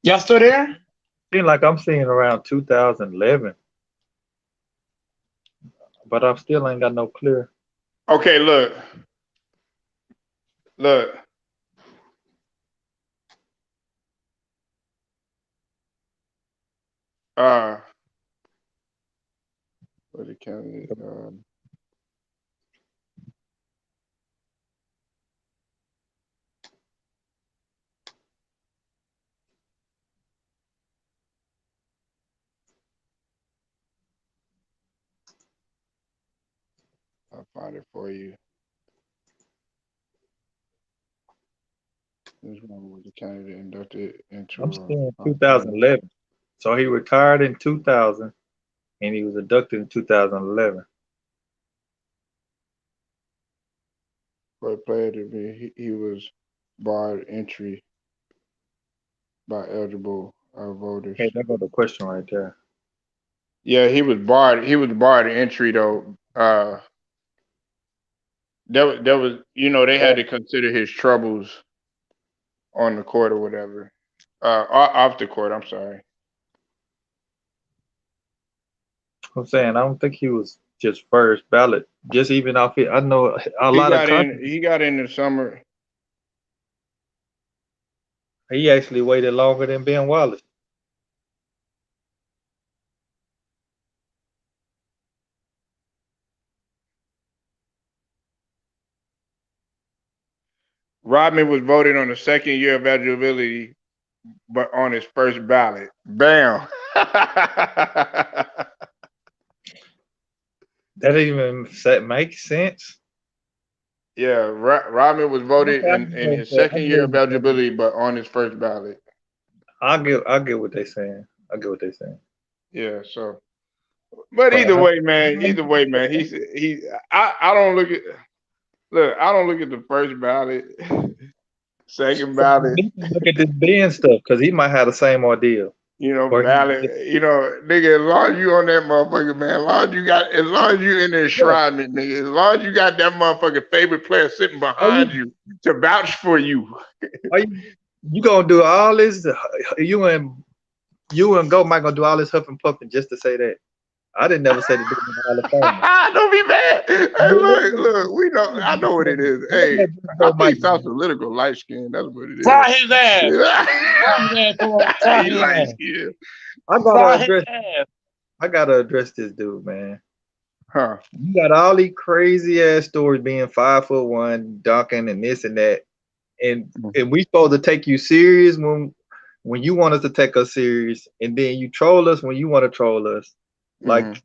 Y'all still there? Seems like I'm seeing around 2011, but I still ain't got no clear. Okay, look. What the candidate? I'll find it for you. This one was the candidate inducted into. I'm seeing 2011. So he retired in 2000, and he was inducted in 2011. For a player to be, he was barred entry by eligible voters. Hey, that got the question right there. Yeah, he was barred. He was barred entry though. That was they had to consider his troubles on the court or whatever. Off the court. I'm sorry. I'm saying I don't think he was just first ballot. Just even off it, I know a lot of times He got in the summer. he actually waited longer than Ben Wallace. Rodman was voted on the second year of eligibility, but on his first ballot. Bam. That even makes sense. Yeah, Rodman was voted in his second year of eligibility, but on his first ballot. I get what they're saying. I get what they're saying. Yeah, so but either way, man, I don't look at the first ballot, second ballot. Look at this Ben stuff because he might have the same ordeal. Ballot. Nigga, as long as you on that motherfucker, man, as long as you in there enshrinement, nigga, as long as you got that motherfucking favorite player sitting behind you to vouch for you. You gonna do all this? You and Go Mike gonna do all this huffing puffing just to say that? I didn't never say to do it in the Hall of Fame. Don't be mad. Hey, look, we know. I know what it is. Hey, I think South political light skin. That's what it is. Fry his ass. Fry his ass. I gotta address this dude, man. Huh? You got all these crazy ass stories being 5'1", dunking and this and that, and we supposed to take you serious when you want us to take us serious, and then you troll us when you want to troll us. Like,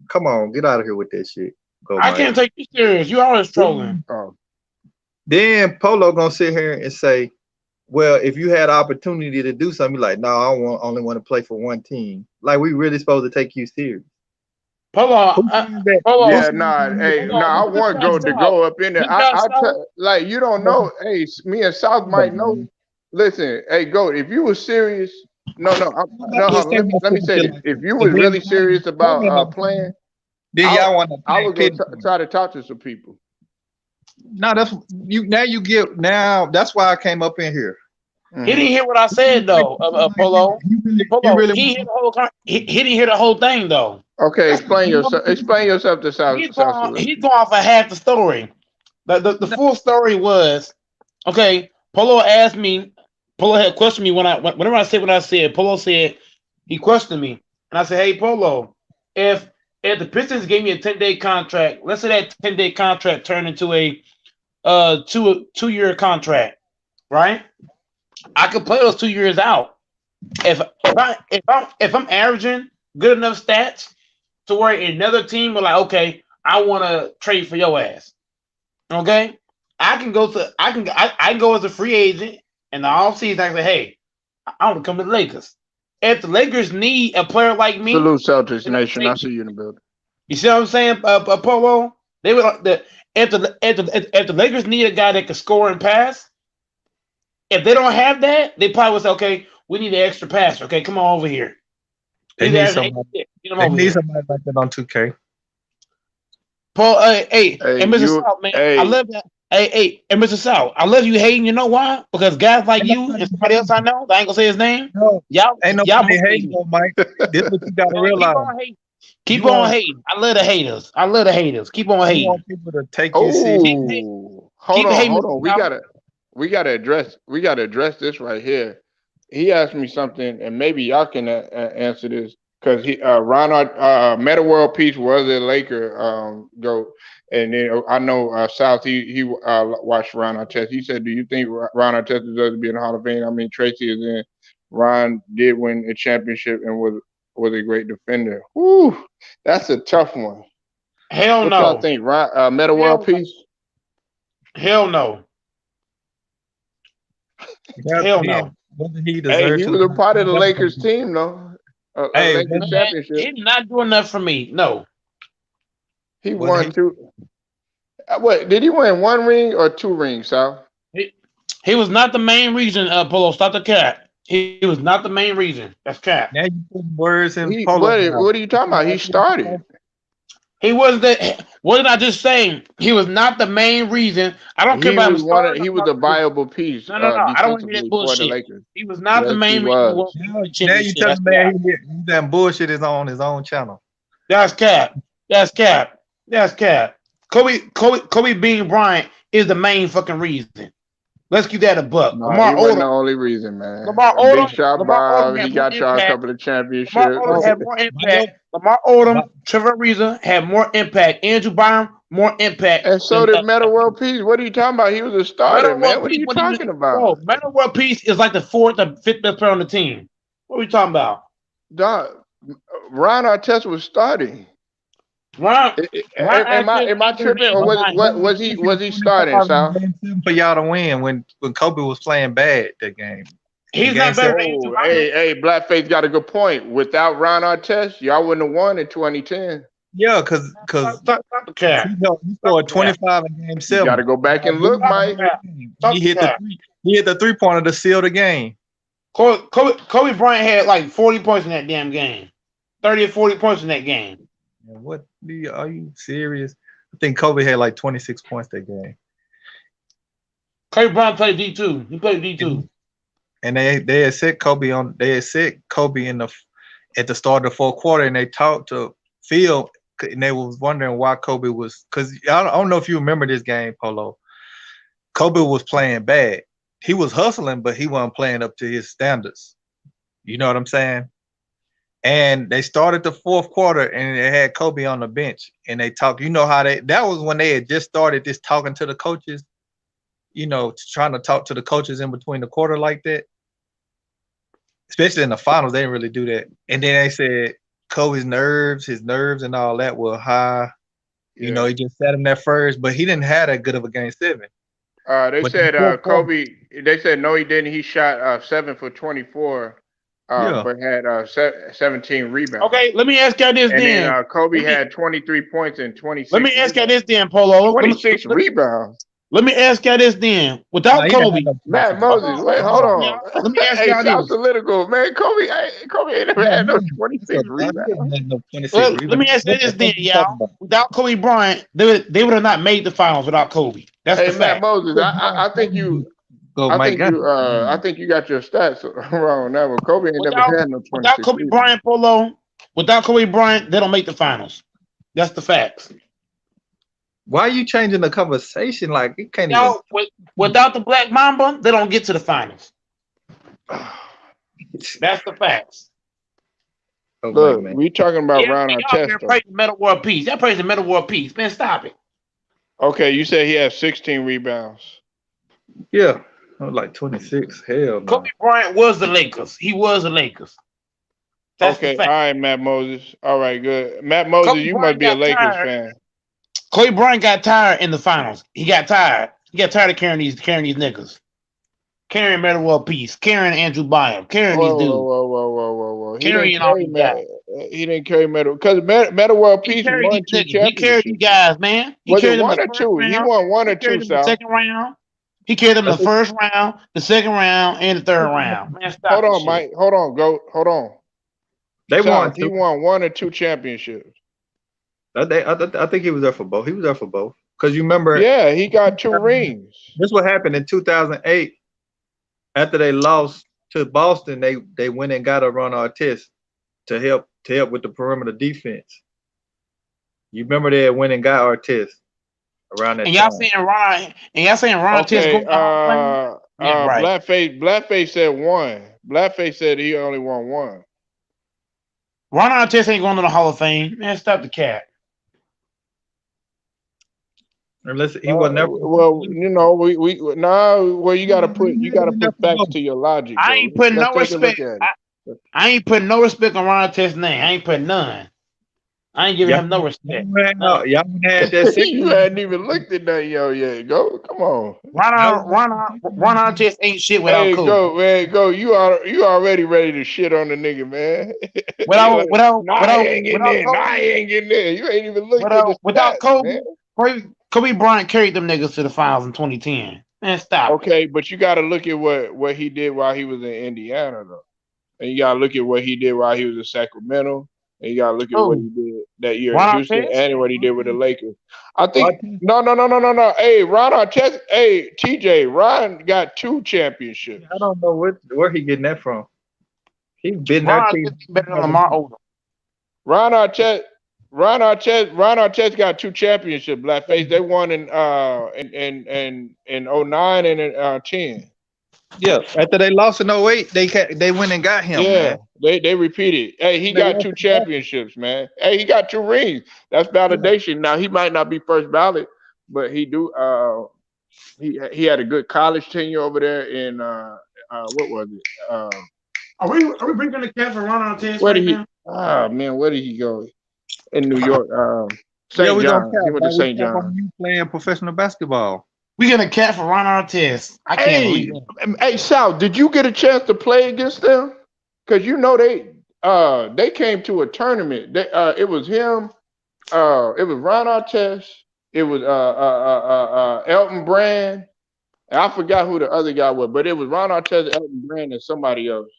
come on, get out of here with that shit. I can't take you serious. You always trolling. Oh. Then Polo gonna sit here and say, well, if you had the opportunity to do something, you're like, no, only want to play for one team. Like, we really supposed to take you serious. Polo, Who says that? Polo, Yeah, nah, hey, Polo, nah, I look want down go to south. go up in there. Look down I south. tell like you don't know. Hey, me and South might know. Listen, hey, go. If you was serious, no, let me say this. If you was really serious about playing, then y'all want to I would go pity. try to talk to some people. No, that's you. Now you get. Now that's why I came up in here. He didn't hear what I said though. Polo, he hear the whole. He didn't hear the whole thing though. Okay, explain yourself. Explain yourself to South. He's going for half the story. The full story was okay. Polo asked me. Polo had questioned me whenever I said what I said. Polo said he questioned me, and I said, "Hey, Polo, if the Pistons gave me a 10-day contract, let's say that 10-day contract turned into a 2-year contract, right? I could play those 2 years out. If I'm averaging good enough stats to where another team will like, okay, I want to trade for your ass. Okay, I can go as a free agent in the offseason. I can say, hey, I want to come to the Lakers. If the Lakers need a player like me, salute Celtics Nation. I see you in the building. you see what I'm saying, Polo? They would if the Lakers need a guy that can score and pass. If they don't have that, they probably would say, okay, we need an extra passer. Okay, come on over here. They need somebody. They need somebody like that on 2K. Paul, hey, Mr. South, man, I love that. Hey, Mr. South, I love you hating. You know why? Because guys like you and somebody else I know, I ain't gonna say his name. No, y'all hating on Mike. This is what you gotta realize. Keep on hating. I love the haters. Keep on hating. You want people to take you seriously. Hold on. We gotta address this right here. He asked me something, and maybe y'all can answer this because Ronald Meta World Peace was a Laker GOAT, and then I know South he watched Ron Artest. He said, "Do you think Ron Artest deserves to be in the Hall of Fame?" I mean, Tracy is in. Ron did win a championship and was a great defender. Whew, that's a tough one. Hell no. What y'all think, Ron? Meta World Peace? Hell no. Hell no. Hey, he was a part of the Lakers team, though. Lakers championship. He did not do enough for me. No. He won two. What did he win? 1 ring or 2 rings, Sal? He was not the main reason. Polo, stop the cat. He was not the main reason. That's cat. Now you put words in Polo. What are you talking about? He started. He wasn't that. What did I just say? He was not the main reason. I don't care about him. He was a viable piece. No. I don't want to hear that bullshit. He was not the main reason. Now you tell me he that bullshit is on his own channel. That's cap. Kobe Bean Bryant is the main fucking reason. Let's keep that a buck. No, he wasn't the only reason, man. Big shot Bob, he got y'all a couple of championships. Lamar Odom had more impact. Lamar Odom, Trevor Ariza had more impact. Andrew Bynum, more impact. And so did Meta World Peace. What are you talking about? He was a starter, man. What are you talking about? Bro, Meta World Peace is like the 4th or 5th best player on the team. What are we talking about? Ron Artest was starting. Ron, am I tripping, or was he starting, Sal? For y'all to win when Kobe was playing bad that game. He's not better than Andrew Bynum. Hey, Blackface got a good point. Without Ron Artest, y'all wouldn't have won in 2010. Yeah, because he scored 25 in game 7. You got to go back and look, Mike. He hit the 3-pointer to seal the game. Kobe Bryant had like 40 points in that damn game. 30 or 40 points in that game. What are you serious? I think Kobe had like 26 points that game. Kobe Bryant played D2. He played D2. And they had set Kobe in at the start of the 4th quarter, and they talked to Phil, and they was wondering why Kobe was, because I don't know if you remember this game, Polo. Kobe was playing bad. He was hustling, but he wasn't playing up to his standards. You know what I'm saying? And they started the 4th quarter, and they had Kobe on the bench, and they talked. You know how that was when they had just started this talking to the coaches, trying to talk to the coaches in between the quarter like that. Especially in the finals, they didn't really do that. And then they said Kobe's his nerves and all that were high. Yeah. He just sat him there first, but he didn't have that good of a game 7. They But said still fun. Kobe. They said no, he didn't. He shot 7 for 24, Yeah. but had 17 rebounds. Okay, let me ask y'all this And then then. Kobe Let me had 23 points and let 26 me ask y'all rebounds. this then, Polo. 26 rebounds. Let me ask y'all this then. Nah, Without he didn't have Kobe, no Matt 26. hold Moses, on, wait, hold hold on, on. y'all. Let me ask Hey, y'all South this. Political, man. Kobe ain't never Yeah, had he no didn't. 26 Nah, he rebounds. didn't have no 26 Well, let rebounds. me ask you this What then, you talking y'all. about? Without Kobe Bryant, they would have not made the finals without Kobe. That's Hey, the Matt fact. Moses, Go, I Mike think got you, I think you got your stats wrong now. But Kobe ain't never Without had no without 26 Kobe rebounds. Bryant, Polo, without Kobe Bryant, they don't make the finals. That's the facts. Why are you changing the conversation? Like you can't even. Without the Black Mamba, they don't get to the finals. That's the facts. Oh, Mike, Look, man. we talking about Yeah, Ron y'all here Artest though. praising Metal World Peace. Y'all praising Metal World Peace. Man, stop it. Okay, you said he had 16 rebounds. Yeah, I was like 26. Hell Kobe no. Bryant was the Lakers. He was the Lakers. That's the Okay, all fact. right, Matt Moses. All right, good. Matt Moses, Kobe you must Bryant be a got Lakers tired. fan. Kobe Bryant got tired in the finals. He got tired. He got tired of carrying these niggas. Carrying Metal World Peace. Carrying Andrew Bynum. Carrying these dudes. Whoa. Carrying all these guys. He didn't carry Metal because Metal World He Peace carried these won two niggas. He carried these championships. guys, man. He Was it carried them the one or first two? He round. won one He or two, carried them the Sal. second round. He carried them I the think first round, the second round, and the third round. Man, Hold stop this on, shit. Mike. Hold on, Goat. Hold on. they won South, he too. won one or two championships. I think he was there for both. He was there for both. Because you remember, Yeah, he got two rings. this what happened in 2008. After they lost to Boston, they went and got a Ron Artest to help with the perimeter defense. You remember they went and got Artest around that And y'all time. saying Ron Artest Okay, going to the Hall of Fame? Yeah, right. Blackface said one. Blackface said he only won one. Ron Artest ain't going to the Hall of Fame. Man, stop the cat. Unless he was never. Well, you know, we no. Well, you He never gotta been there put for facts both. to your logic, I though. ain't putting Let's no take a look respect. at it. I ain't putting no respect on Ron Artest's name. I ain't putting none. I ain't giving Y'all, him no respect. y'all had that You second. hadn't even looked at that yo yet. Go, come on. Ron Artest ain't shit without Hey, Kobe. go, man, go. You already ready to shit on the nigga, man. You Without like, without nah, he without ain't getting without in. Nah, Kobe, he ain't getting in. You ain't even looked at the without stats, man. Kobe Bryant carried them niggas to the finals in 2010. Man, stop it. Okay, but you got to look at what he did while he was in Indiana, though, and you got to look at what he did while he was in Sacramento, and you got to look at what Oh, he did that year in Ron Houston, Artest? and what he did with the Lakers. I think Artest, no. Hey, Ron Artest. Hey, TJ, Ron got two championships. I don't know where he getting that from. He's been there. Ron Artest better than Lamar Odom. Ron Artest. Ron Artest got two championships. Blackface. They won in '09 and in 10. Yeah, after they lost in '08, they went and got him, Yeah, man. they repeated. Hey, he They got lost two in '08. championships, man. Hey, he got two rings. That's Yeah. validation. Now he might not be first ballot, but he do. He had a good college tenure over there in what was it? Are we bringing the cat for Ron Artest Where did right he? now? Ah man, where did he go? In New York, Yeah, St. we're gonna John's. He cap. went to Like we St. cap on John's. you playing professional basketball. We got a cat for Ron Artest. I can't believe Hey, it. hey, Sal, did you get a chance to play against them? Cause you know they came to a tournament. It was him. It was Ron Artest. It was Elton Brand. And I forgot who the other guy was, but it was Ron Artest, Elton Brand, and somebody else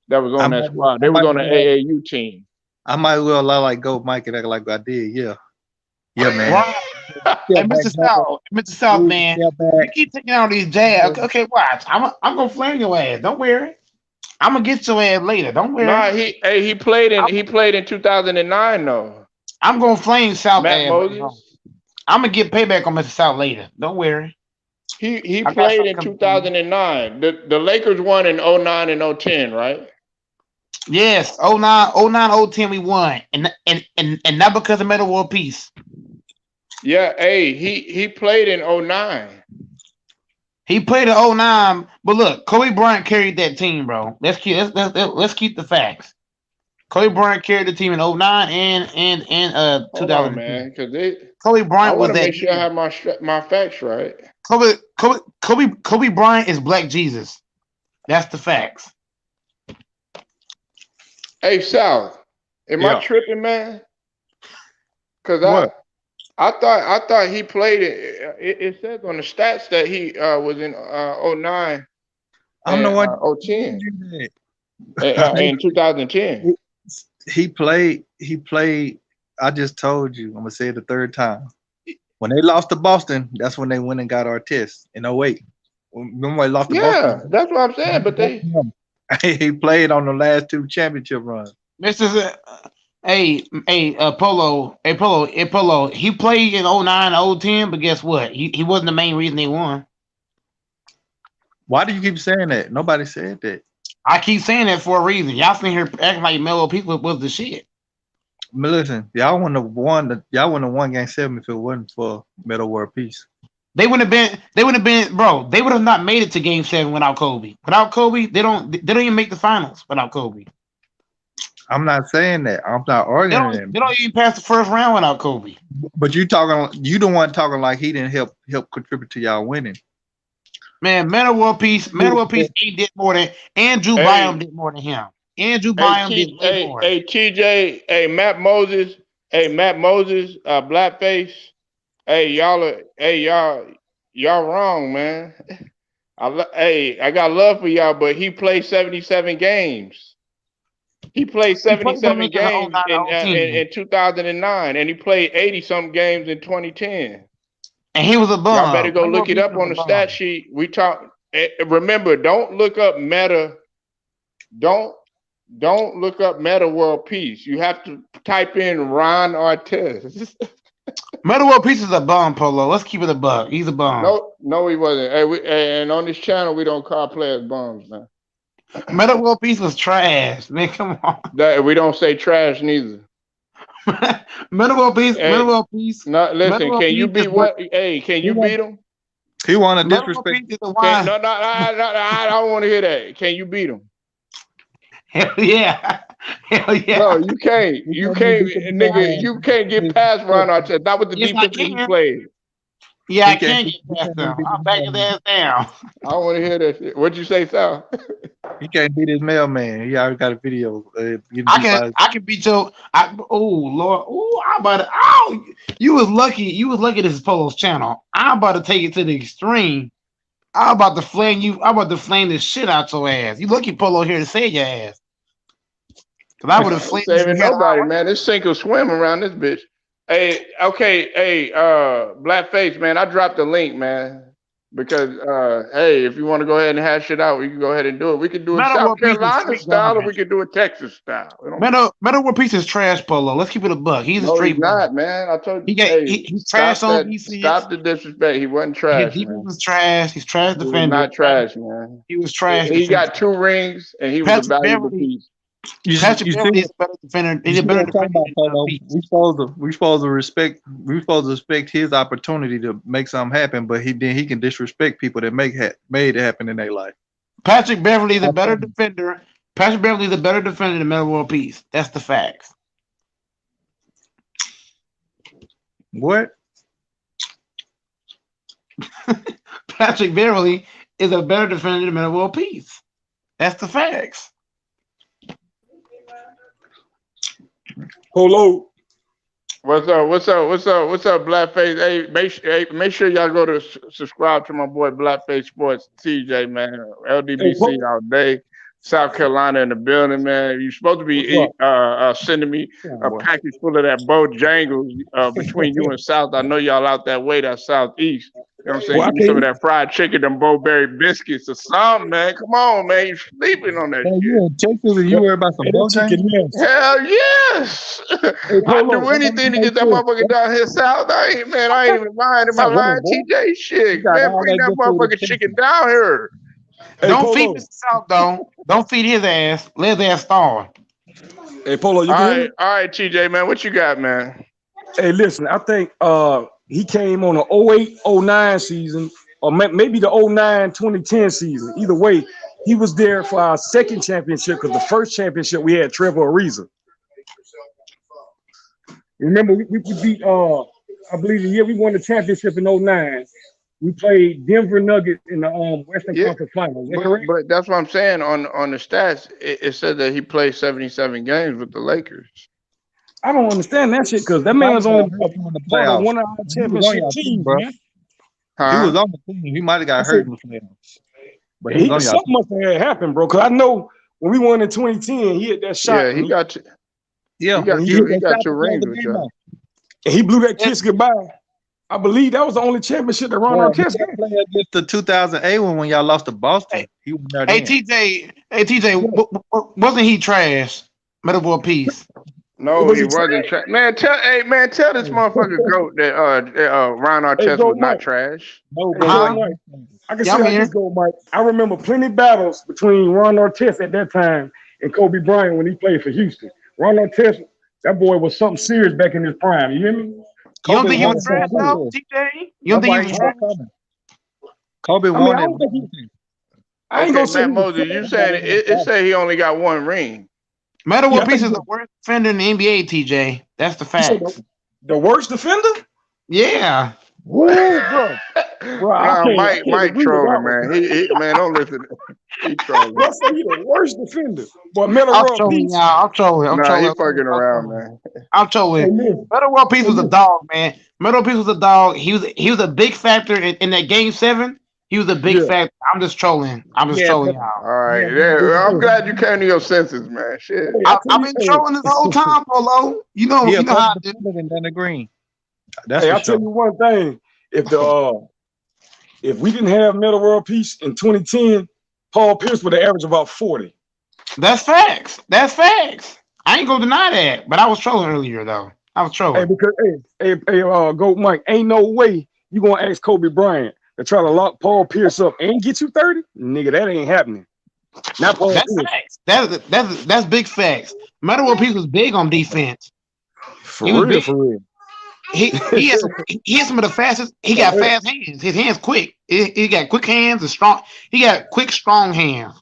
that was I on that might, squad. I They was might, on the AAU team. I might well lie like go Mike and act like I did. Yeah, yeah, man. Ron, Step and back, jumper, Mr. South, move, man, step you back. keep taking all these jabs. Okay, watch. I'm gonna flame your ass. Don't worry. I'm gonna get your ass later. Don't worry. Nah, he played in 2009 though. I'm gonna flame South Matt ass later on. Moses. I'm gonna get payback on Mr. South later. Don't worry. He I got played something in coming for you. 2009. The Lakers won in '09 and '10, right? Yes, 09, 010 we won. And not because of Metal World Peace. Yeah, hey, he played in '09. He played in 09, but look, Kobe Bryant carried that team, bro. Let's keep the facts. Kobe Bryant carried the team in 09 and Hold on, 2002. man, because Kobe I Bryant want was to that make sure I nigga. have my facts right. Kobe Bryant is Black Jesus. That's the facts. Hey, Sal, am I Yeah. tripping, man? Cause What? I thought he played it. It says on the stats that he was in 09 I'm the and one who 010 told you in 2010. that. He played. I just told you. I'm gonna say it the third time. When they lost to Boston, that's when they went and got Artest in 08. Remember they lost to Yeah, Boston? that's what I'm saying. But they, He played on the last two championship runs. Mr. Polo. He played in 09, 010, but guess what? He wasn't the main reason they won. Why do you keep saying that? Nobody said that. I keep saying that for a reason. Y'all sitting here acting like Melo people was the shit. But listen, y'all wouldn't have won. Y'all wouldn't have won Game 7 if it wasn't for Metal World Peace. They would have been, bro. They would have not made it to Game 7 without Kobe. Without Kobe, they don't even make the finals without Kobe. I'm not saying that. I'm not arguing that. They don't even pass the first round without Kobe. But you the one talking like he didn't help contribute to y'all winning. Man, Metta World Peace, he did more than Andrew Bynum did more than him. Andrew Bynum did way more. Hey, TJ, hey, Matt Moses, Blackface. Hey, y'all wrong, man. I got love for y'all, but he played 77 games. He played 77 games in 2009, and he played 80-something games in 2010. And he was a bum. Y'all better go look it up on the stat sheet. We talk. Remember, don't look up Meta. Don't look up Meta World Peace. You have to type in Ron Artest. Meta World Peace is a bum, Polo. Let's keep it a buck. He's a bum. No, he wasn't. And on this channel, we don't call players bums, man. Meta World Peace was trash, man. Come on. We don't say trash neither. Meta World Peace. No, listen. Can you beat what? Hey, can you beat him? He want to disrespect. No, I don't want to hear that. Can you beat him? Hell yeah. No, you can't. You can't, nigga. You can't get past Ron Artest. Not with the defense he played. Yeah, I can get past them. I'll back his ass down. I don't want to hear that shit. What'd you say, Sal? He can't beat his mailman. He already got a video. I can beat your. Oh Lord. You was lucky. You was lucky. This is Polo's channel. I'm about to take it to the extreme. I'm about to flame you. I'm about to flame this shit out your ass. You lucky Polo here to save your ass. Cause I would have flamed saving nobody, man. This sink or swim around this bitch. Hey, okay, hey, Blackface, man, I dropped the link, man. Because hey, if you want to go ahead and hash it out, we can go ahead and do it. We can do it South Carolina style, or we can do it Texas style. Metal World Peace is trash, Polo. Let's keep it a buck. He's a straight not, man. I told you. He's trash on BC. Stop the disrespect. He wasn't trash. His defense was trash. He's trash defender. He was not trash, man. He was trash. He got 2 rings, and he was a valuable piece. Patrick Beverly is a better defender. He's a better defender. We supposed to respect his opportunity to make something happen, but he can disrespect people that made it happen in their life. Patrick Beverly is a better defender. Patrick Beverly is a better defender than Metta World Peace. That's the facts. What? Patrick Beverly is a better defender than Metta World Peace. That's the facts. Polo. What's up, Blackface? Hey, make sure y'all go to subscribe to my boy Blackface Sports, TJ, man. LDBC all day. South Carolina in the building, man. You're supposed to be sending me a package full of that Bojangles between you and South. I know y'all out that way, that Southeast. You know what I'm saying? Give me some of that fried chicken, them Bowberry biscuits or something, man. Come on, man. You're sleeping on that shit. You in Texas and you worry about some Bojangles? Hell yes. I'd do anything to get that motherfucker down here south. I ain't even lying. Am I lying, TJ? Shit. Man, bring that motherfucking chicken down here. Hey, don't feed Mr. South, though. Don't feed his ass. Let his ass starve. Hey, Polo, you can hear me? All right, TJ, man. What you got, man? Hey, listen, I think he came on an 08-09 season, or maybe the 09-2010 season. Either way, he was there for our second championship because the first championship we had Trevor Ariza. Remember, we beat, I believe the year we won the championship in 09. we played Denver Nuggets in the Western Yeah, Conference Finals. Is that correct? but that's what I'm saying on the stats. It said that he played 77 games with the Lakers. I don't understand that shit because that He might man's have only got hurt in the part of playoffs. one of our He was on championship y'all team, teams, bro. man. He was Huh? on the team. He might have I got hurt said in the playoffs, but he was on y'all something team. must have happened, bro. Because I know when we won in 2010, he hit that shot Yeah, and he he, got Yeah, when he he hit hit he that got shot two to close rings the with game y'all. out. and he blew that Yeah, kiss goodbye. I believe that was the only championship that Ron Bro, he Artest got. didn't play against the 2008 one when y'all lost to Boston. He was there hey then. TJ, hey TJ, wasn't he trash? Metal World Peace. No, Was he he wasn't. trash? Man, tell this motherfucker goat that Ron Hey, Artest go was not Mike. trash. No, Hey, bro. go Huh? Mike. I can Yeah, say I'm like here. this, go Mike. I remember plenty battles between Ron Artest at that time and Kobe Bryant when he played for Houston. Ron Artest, that boy was something serious back in his prime. You hear me? You don't Kobe think he was wanted Motherfucker trash him serious. though, too. TJ? You don't That's think he why was he trash? kept coming. Kobe I mean, I wanted don't think he. him. I ain't Okay, gonna say he Matt was Moses, trash. you That's why saying they went it back. say he only got one ring. Metal Yeah, I World Peace think is the worst defender in the NBA, TJ. That's the you said facts. the worst defender. Yeah. Woo, bro, I Nah, can't Mike agree with that trolling, one. man. He man, don't listen. He trolling. Bro, say he the worst defender. But Metal I'm World trolling Peace. y'all. I'm trolling. I'm Nah, he trolling. fucking I'm around, trolling. man. I'm Hey, trolling. listen, Metal World Peace hey, was a listen. dog, man. Metal Peace was a dog. He was a big factor in that game 7. He was a big Yeah, factor. I'm just trolling. I'm just Yeah, trolling but y'all. All right, yeah, yeah. I'm hey, glad you came to your senses, man. Shit. I tell I've you, been trolling this whole time, Polo. he a You know better how I do. defender than Danny Green. That's hey, for I tell sure. you one thing. If we didn't have Metal World Peace in 2010, Paul Pierce would have averaged about 40. That's facts. That's facts. I ain't gonna deny that. But I was trolling earlier though. I was Hey, trolling. because go Mike, ain't no way you gonna ask Kobe Bryant to try to lock Paul Pierce up and get you 30? Nigga, that ain't happening. Not Paul That's Pierce. facts. That's big facts. Metal World Peace was big on defense. He was For real, big. for real. He has some of the fastest. He got fast hands. His hands quick. He got quick hands and strong. He got quick, strong hands.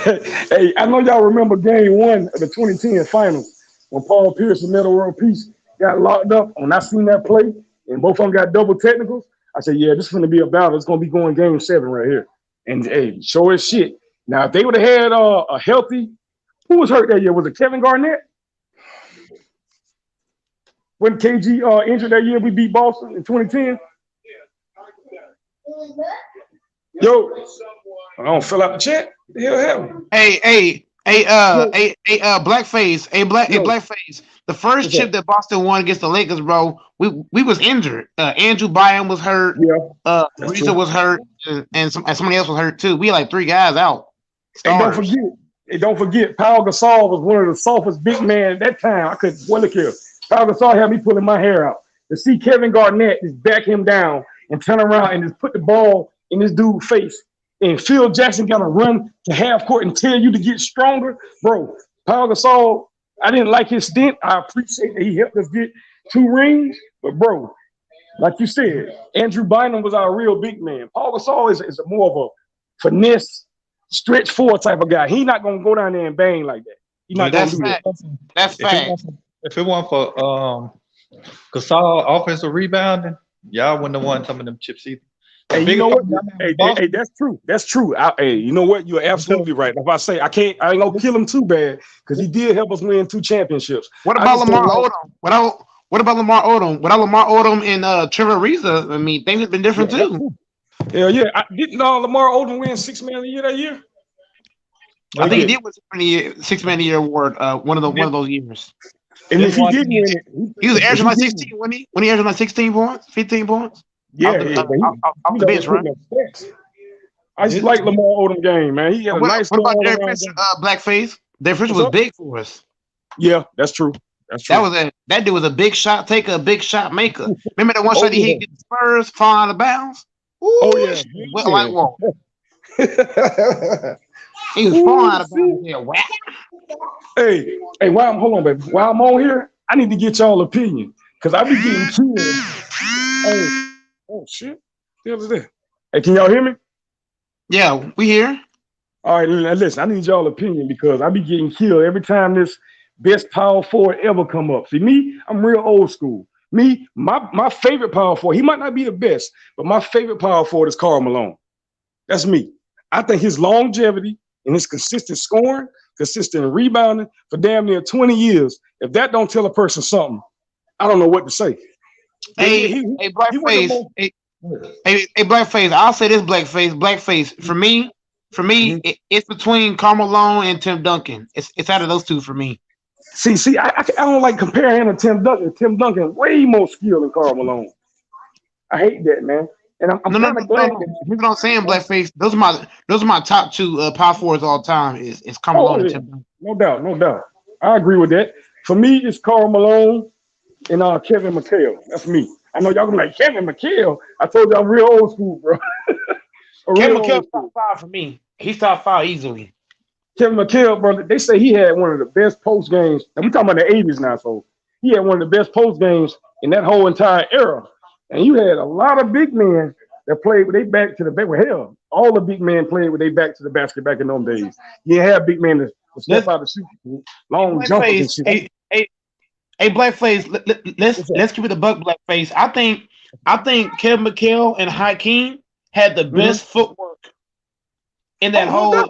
Hey, I know y'all remember game 1 of the 2010 finals when Paul Pierce and Metal World Peace got locked up. When I seen that play and both of them got double technicals, I said, yeah, this is gonna be a battle. It's gonna be going game 7 right here. And hey, sure as shit. Now, if they would have had a healthy, who was hurt that year? Was it Kevin Garnett? When KG injured that year, we beat Boston in 2010. Yo, I don't fill out the chat. What the hell happened? Yo, Blackface, yo, Blackface. The first what's up? chip that Boston won against the Lakers, bro. We was injured. Andrew Bynum was hurt. Yeah, that's Reza true. was hurt, and somebody else was hurt too. We had like 3 guys out. Hey, Starters. don't forget, Pau Gasol was one of the softest big men at that time. I could look here. Pau Gasol had me pulling my hair out. To see Kevin Garnett just back him down and turn around and just put the ball in this dude's face. And Phil Jackson got to run to half court and tell you to get stronger. Bro, Pau Gasol, I didn't like his stint. I appreciate that he helped us get 2 rings. But, bro, like you said, Andrew Bynum was our real big man. Paul Gasol is a more of a finesse, stretch forward type of guy. He's not going to go down there and bang like that. He's not But going That's to do that. fact. That's fact. if it weren't for Gasol offensive rebounding, y'all wouldn't have won some of them chips either. The Hey, you biggest know what? problem y'all have Hey, with Boston, that's true. That's true. Hey, you know what? You're absolutely right. If I say I ain't gonna kill him too bad because he did help us win 2 championships. What I about just don't Lamar like. Odom? What about Lamar Odom? Without Lamar Odom and Trevor Ariza, I mean, things have been Yeah, different that's too. true. Hell yeah. Didn't Lamar Odom win 6 man of the year that year? I I think he did. did win 6 man of the year award. One of those years. And them if he one didn't win it, He was if averaging he like didn't, 16, wasn't he? When he averaged like 16 points, 15 points yeah, but he, off you the know, bench, right? putting up stats. I just this, like Lamar Odom game, man. He had a nice What little about all Derek around Fisher? game. Blackface. Derek Fisher What's was up? big for us. Yeah, that's true. That's true. That dude was a big shot taker, a big shot maker. Remember that one Oh shot he yeah. hit against the Spurs, falling out of bounds? Oh Ooh, yeah. went like whoa. Yeah. He was falling out of bounds there. Wow. Hey, hold on, baby. While I'm on here, I need to get y'all opinion because I be getting killed. Oh shit. The hell is that? Hey, can y'all hear me? Yeah, we here. All right, listen, I need y'all opinion because I be getting killed every time this best power forward ever come up. See me, I'm real old school. Me, my favorite power forward, he might not be the best, but my favorite power forward is Karl Malone. That's me. I think his longevity and his consistent scoring, consistent rebounding for damn near 20 years, if that don't tell a person something, I don't know what to say. Hey, Blackface. Hey, Blackface. I'll say this, Blackface. For me, it's between Karl Malone and Tim Duncan. It's out of those two for me. See, I don't like comparing him to Tim Duncan. Tim Duncan way more skilled than Karl Malone. I hate that, man. And I'm No. glad Here's what I'm saying, Blackface. Those are my top two power forwards all time. Is Karl Malone and Tim Duncan. No doubt. I agree with that. For me, it's Karl Malone and Kevin McHale. That's me. I know y'all gonna be like Kevin McHale. I told you I'm real old school, bro. Kevin McHale's top 5 for me. He's top 5 easily. Kevin McHale, bro, they say he had one of the best post games. And we're talking about the 80s now, so he had one of the best post games in that whole entire era. And you had a lot of big men that played with their back to the back. Well, hell, all the big men played with their back to the basket back in those days. You didn't have big men to step out of the shoot, long jumpers and shit. Hey, Blackface, let's keep it a buck, Blackface. I think Kevin McHale and Hakeem had the best footwork in that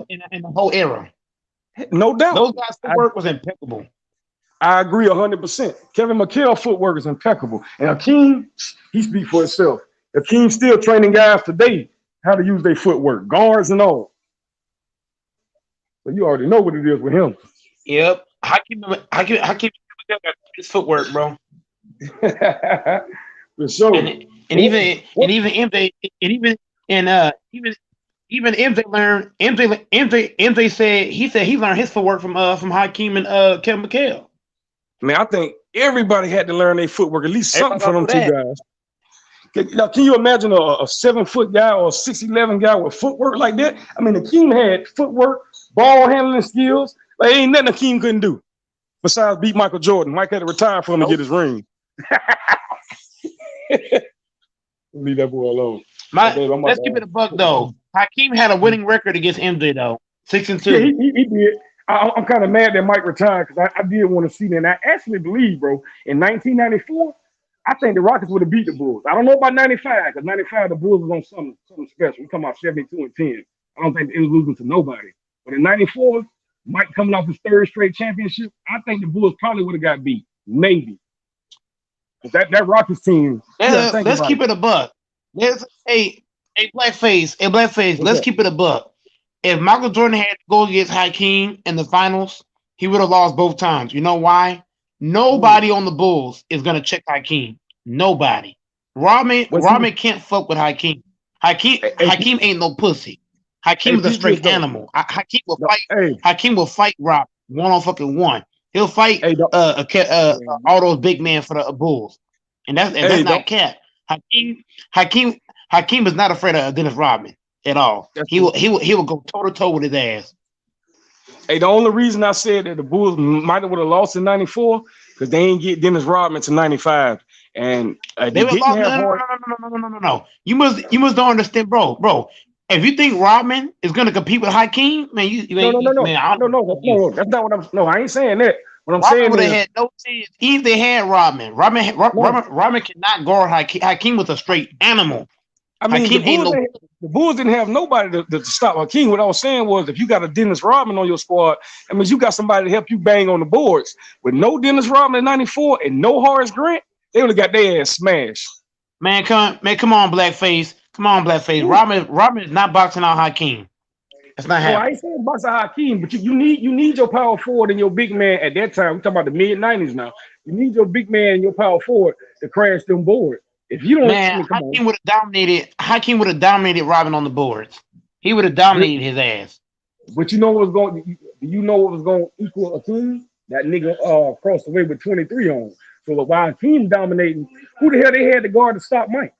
in the whole era. No doubt. Those guys' footwork was impeccable. I agree 100%. Kevin McHale's footwork is impeccable. And Hakeem, he speaks for himself. Hakeem's still training guys today how to use their footwork, guards and all. So you already know what it is with him. Yep. Hakeem his footwork, bro. For sure. And even MJ learned. MJ said he learned his footwork from Hakeem and Kevin McHale. Man, I think everybody had to learn their footwork, at least something from them two guys. Now, can you imagine a 7-foot guy or a 6'11" guy with footwork like that? I mean, Hakeem had footwork, ball handling skills. Like, ain't nothing Hakeem couldn't do besides beat Michael Jordan. Mike had to retire for him to get his ring. Leave that boy alone. Let's keep it a buck, though. Hakeem had a winning record against MJ, though. 6-2. Yeah, he did. I'm kind of mad that Mike retired because I did want to see that. And I actually believe, bro, in 1994, I think the Rockets would have beat the Bulls. I don't know about 95 because 95, the Bulls was on something special. We're talking about 72 and 10. I don't think they was losing to nobody. But in 94, Mike coming off his 3rd straight championship, I think the Bulls probably would have got beat. Maybe. But that Rockets team. Let's keep it a buck. Hey, Blackface, let's keep it a buck. If Michael Jordan had to go against Hakeem in the finals, he would have lost both times. You know why? Nobody on the Bulls is going to check Hakeem. Nobody. Rodman can't fuck with Hakeem. Hakeem ain't no pussy. Hakeem is a straight animal. Hakeem will fight Rob 1-on-1. He'll fight all those big men for the Bulls. And that's not cap. Hakeem is not afraid of Dennis Rodman at all. He will go toe to toe with his ass. Hey, the only reason I said that the Bulls might have would have lost in '94 because they ain't get Dennis Rodman to '95, and they would have no. You must don't understand, bro. If you think Rodman is going to compete with Hakeem, man, no. That's not what I'm. No, I ain't saying that. What I'm Rodman saying would is, have had no chance. Even if they had Rodman, Rodman cannot guard Hakeem. Hakeem was a straight animal. I mean, the Bulls didn't have nobody to stop Hakeem. What I was saying was, if you got a Dennis Rodman on your squad, that means you got somebody to help you bang on the boards. With no Dennis Rodman in '94 and no Horace Grant, they would have got their ass smashed. Man, come on, Blackface. Ooh. Rodman is not boxing out Hakeem. That's not happening. I ain't saying box out Hakeem, but you need your power forward and your big man at that time. We're talking about the mid-90s now. You need your big man and your power forward to crash them boards. If you don't, Hakeem would have dominated Rodman on the boards. He would have dominated his ass. But you know what was going? You know what was going to equal Hakeem? That nigga crossed the way with 23 on. So while Hakeem dominating, who the hell they had to guard to stop Mike?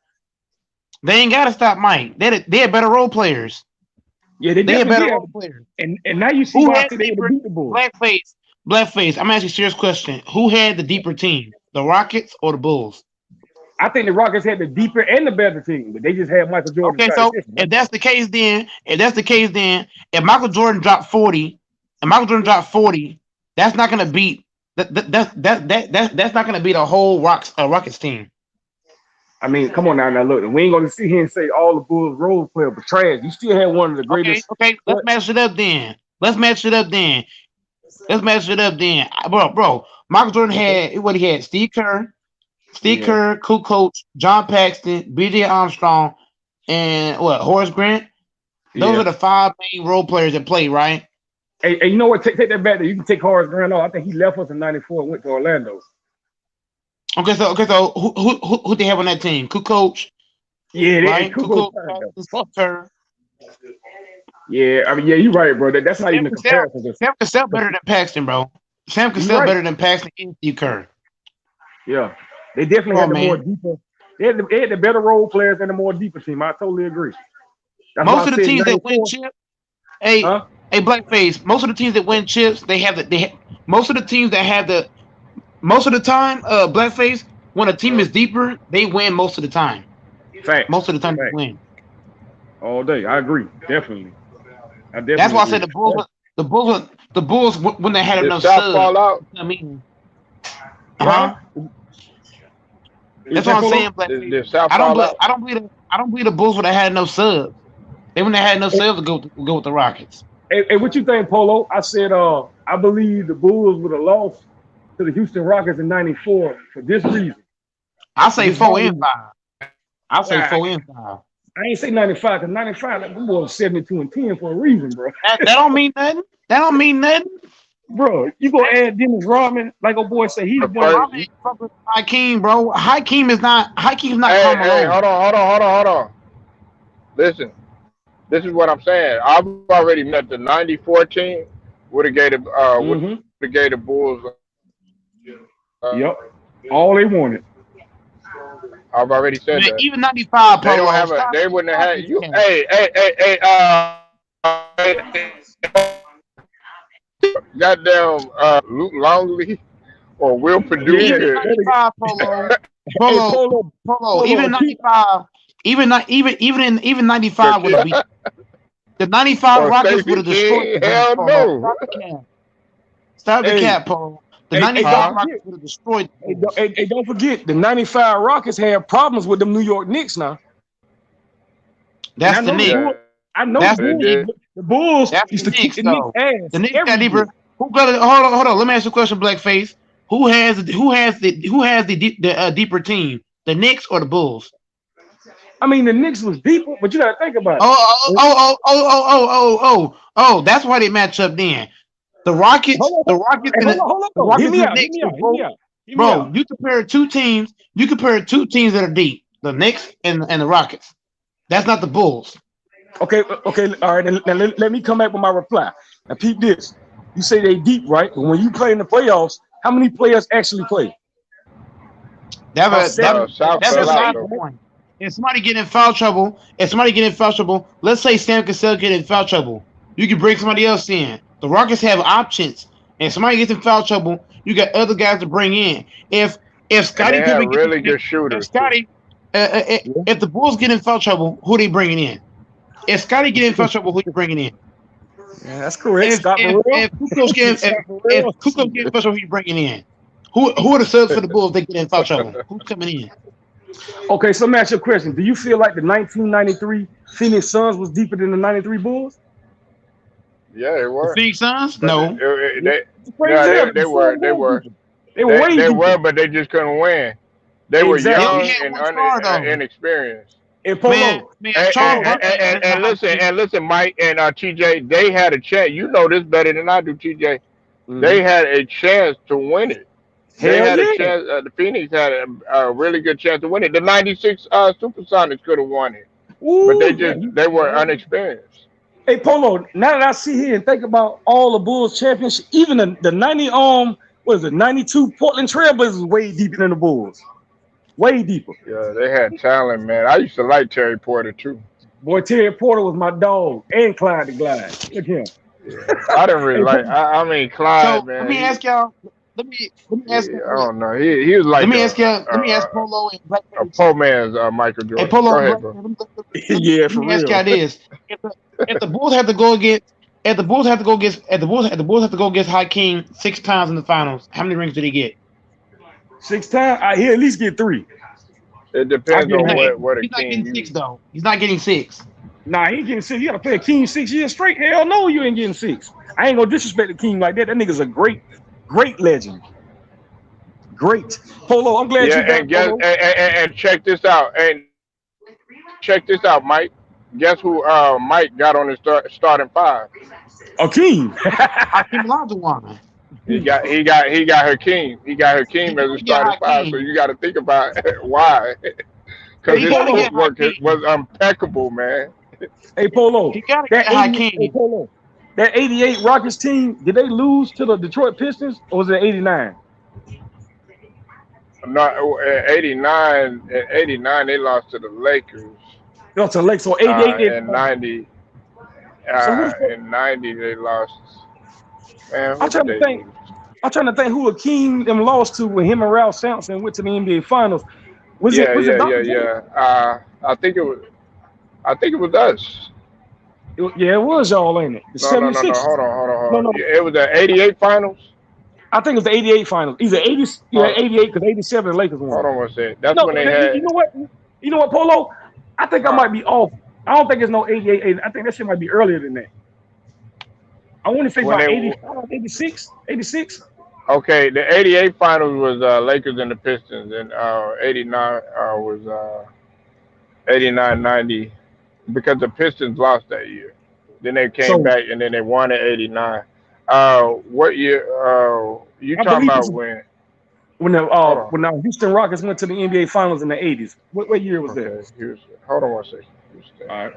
They ain't got to stop Mike. They're better role players. Yeah, they had better role players. And now you see why they would beat the Bulls. Blackface. I'm asking you a serious question. Who had the deeper team? The Rockets or the Bulls? I think the Rockets had the deeper and the better team, but they just had Michael Jordan. Okay, so if that's the case, then if Michael Jordan dropped 40, that's not gonna beat that's not going to be the whole Rockets team. I mean, come on now. Look, we ain't gonna sit here and say all the Bulls role player but trash. You still had one of the greatest. Okay. Let's match it up then. Bro. Michael Jordan had what he had: Steve Kerr, Kukoc, John Paxson, B.J. Armstrong, and Horace Grant. Those are the 5 main role players that play, right? Hey, you know what? Take that back there. You can take Horace Grant off. I think he left us in '94 and went to Orlando. Okay, so who they have on that team? Kukoc. Yeah, right? Kukoc. Kerr. Yeah, I mean, yeah, you're right, bro. That's not even a comparison. Sam Cassell better than Paxton, bro. Sam Cassell better than Paxton and Steve Kerr. Yeah, they definitely had the more deeper. They had the better role players and the more deeper team. I totally agree. That's most of the teams that win chips, hey, Blackface. Most of the teams that win chips, most of the teams that have the. Most of the time, Blackface, when a team is deeper, they win most of the time. Fact. Most of the time, they win. All day, I agree. Definitely. That's why I said the Bulls, when they had enough subs. Fall out. I mean, that's what I'm saying. Blackface. I don't believe the Bulls would have had enough subs. They wouldn't have had enough subs to go with the Rockets. Hey, what you think, Polo? I said, I believe the Bulls would have lost to the Houston Rockets in '94 for this reason. I say 4 and 5. I say 4 and 5. I ain't say 95 because 95, like, them boys 72 and 10 for a reason, bro. That don't mean nothing. That don't mean nothing, bro. You gonna add Dennis Rodman, like old boy say he's one. Hakeem, bro. Hakeem's not. Hey, hold on. Listen, this is what I'm saying. I've already met the '94 team. Would have gave the Bulls. Yep, all they wanted. I've already said that. Even '95, they don't have a. They wouldn't have had you. Hey. Goddamn, Luke Longley or Will Perdue. Even '95, Polo. Even '95. Even '95 would have beat. The '95 Rockets would have destroyed. Hell no. Stop the cap, Polo. The '95 Rockets would have destroyed. Hey, don't forget, the '95 Rockets had problems with them New York Knicks now. That's the Knicks. I know the Bulls used to kick the Knicks ass. The Knicks got deeper. Hold on. Let me ask you a question, Blackface. Who has the deeper team? The Knicks or the Bulls? I mean, the Knicks was deeper, but you gotta think about it. Oh, that's why they match up then. The Rockets, Hear me out. Bro, you compare two teams that are deep, the Knicks and the Rockets. That's not the Bulls. Okay, all right. Now let me come back with my reply. Now, peep this. You say they deep, right? But when you play in the playoffs, how many players actually play? That's a side point. If somebody get in foul trouble, let's say Sam Cassell get in foul trouble, you can bring somebody else in. The Rockets have options. And if somebody gets in foul trouble, you got other guys to bring in. If Scottie Pippen gets really good shooters. If the Bulls get in foul trouble, who they bringing in? If Scottie get in foul trouble, who you bringing in? Yeah, that's correct. If Kukoc get in foul trouble, who you bringing in? Who are the subs for the Bulls that get in foul trouble? Who's coming in? Okay, so let me ask you a question. Do you feel like the 1993 Phoenix Suns was deeper than the '93 Bulls? Yeah, they were. The Phoenix Suns? No. They were. They were, but they just couldn't win. They were young and inexperienced. And listen, Mike and TJ, they had a chance. You know this better than I do, TJ. They had a chance to win it. They had a chance. The Phoenix had a really good chance to win it. The '96 Supersonics could have won it, but they were unexperienced. Hey Polo, now that I see here and think about all the Bulls championship, even the 92 Portland Trailblazers was way deeper than the Bulls. Way deeper. Yeah, they had talent, man. I used to like Terry Porter too. Boy, Terry Porter was my dog, and Clyde the Glide. Look at him. Yeah, I didn't really like. I mean, Clyde, man. Let me ask y'all. Let me ask. I don't know. He was like. Let me ask y'all. Let me ask Polo and Blackface. A poor man's Michael Jordan. Hey, Polo. Go ahead, bro. Yeah, for real. Let me ask y'all this: if the Bulls have to go against if the Bulls have to go against Hakeem 6 times in the finals, how many rings did he get? 6 times. He'll at least get 3. It I depends give him on that. what a He's not king getting 6 uses. though. He's not getting 6. Nah, he ain't getting 6. You gotta play a king 6 years straight. Hell no, you ain't getting 6. I ain't gonna disrespect the king like that. That nigga's a great legend. Great. Polo, I'm glad Yeah, you back, and guess Polo. and check this out. And check this out, Mike. Guess who Mike got on his starting 5? A king. Hakeem Olajuwon. He got Hakeem. He got Hakeem as a Yeah, starting 5. So Hakeem. you got to think about why. Because He his gotta get footwork was Hakeem. impeccable, man. Hey, Polo. He gotta That get 80, hey, Hakeem. Polo. That 88 Rockets team, did they lose to the Detroit Pistons or was it 89? Not 89. In 89, they lost to the Lakers. No, to the Lakers. So 88 they In 90, So who the fuck? in 90 they lost. Man, I'm who did trying to they think. lose? I'm trying to think who Akeem them lost to when him and Ralph Sampson went to the NBA Finals. Was it Dr. J? I think it was us. Yeah, it was y'all, ain't it? The No. 76. Hold No, on. no. It was the '88 finals. I think it was the 88 Finals. Either 80, yeah, Hold, 88, because 87 the Lakers won. hold on one second. That's No, when they you had. know what? You know what, Polo? I think I Uh, might be off. I don't think it's no 88, 80. I think that shit might be earlier than that. I want to say when about they 85, 86, 86. okay, the '88 finals was Lakers and the Pistons, and '89 was 89 90 because the Pistons lost that year. Then they came So back and then they won at '89. What year? You I talking believe about it's when? Hold on. when the Houston Rockets went to the NBA Finals in the 80s. What year was that? Okay, Houston. Hold on one second. Houston. All right.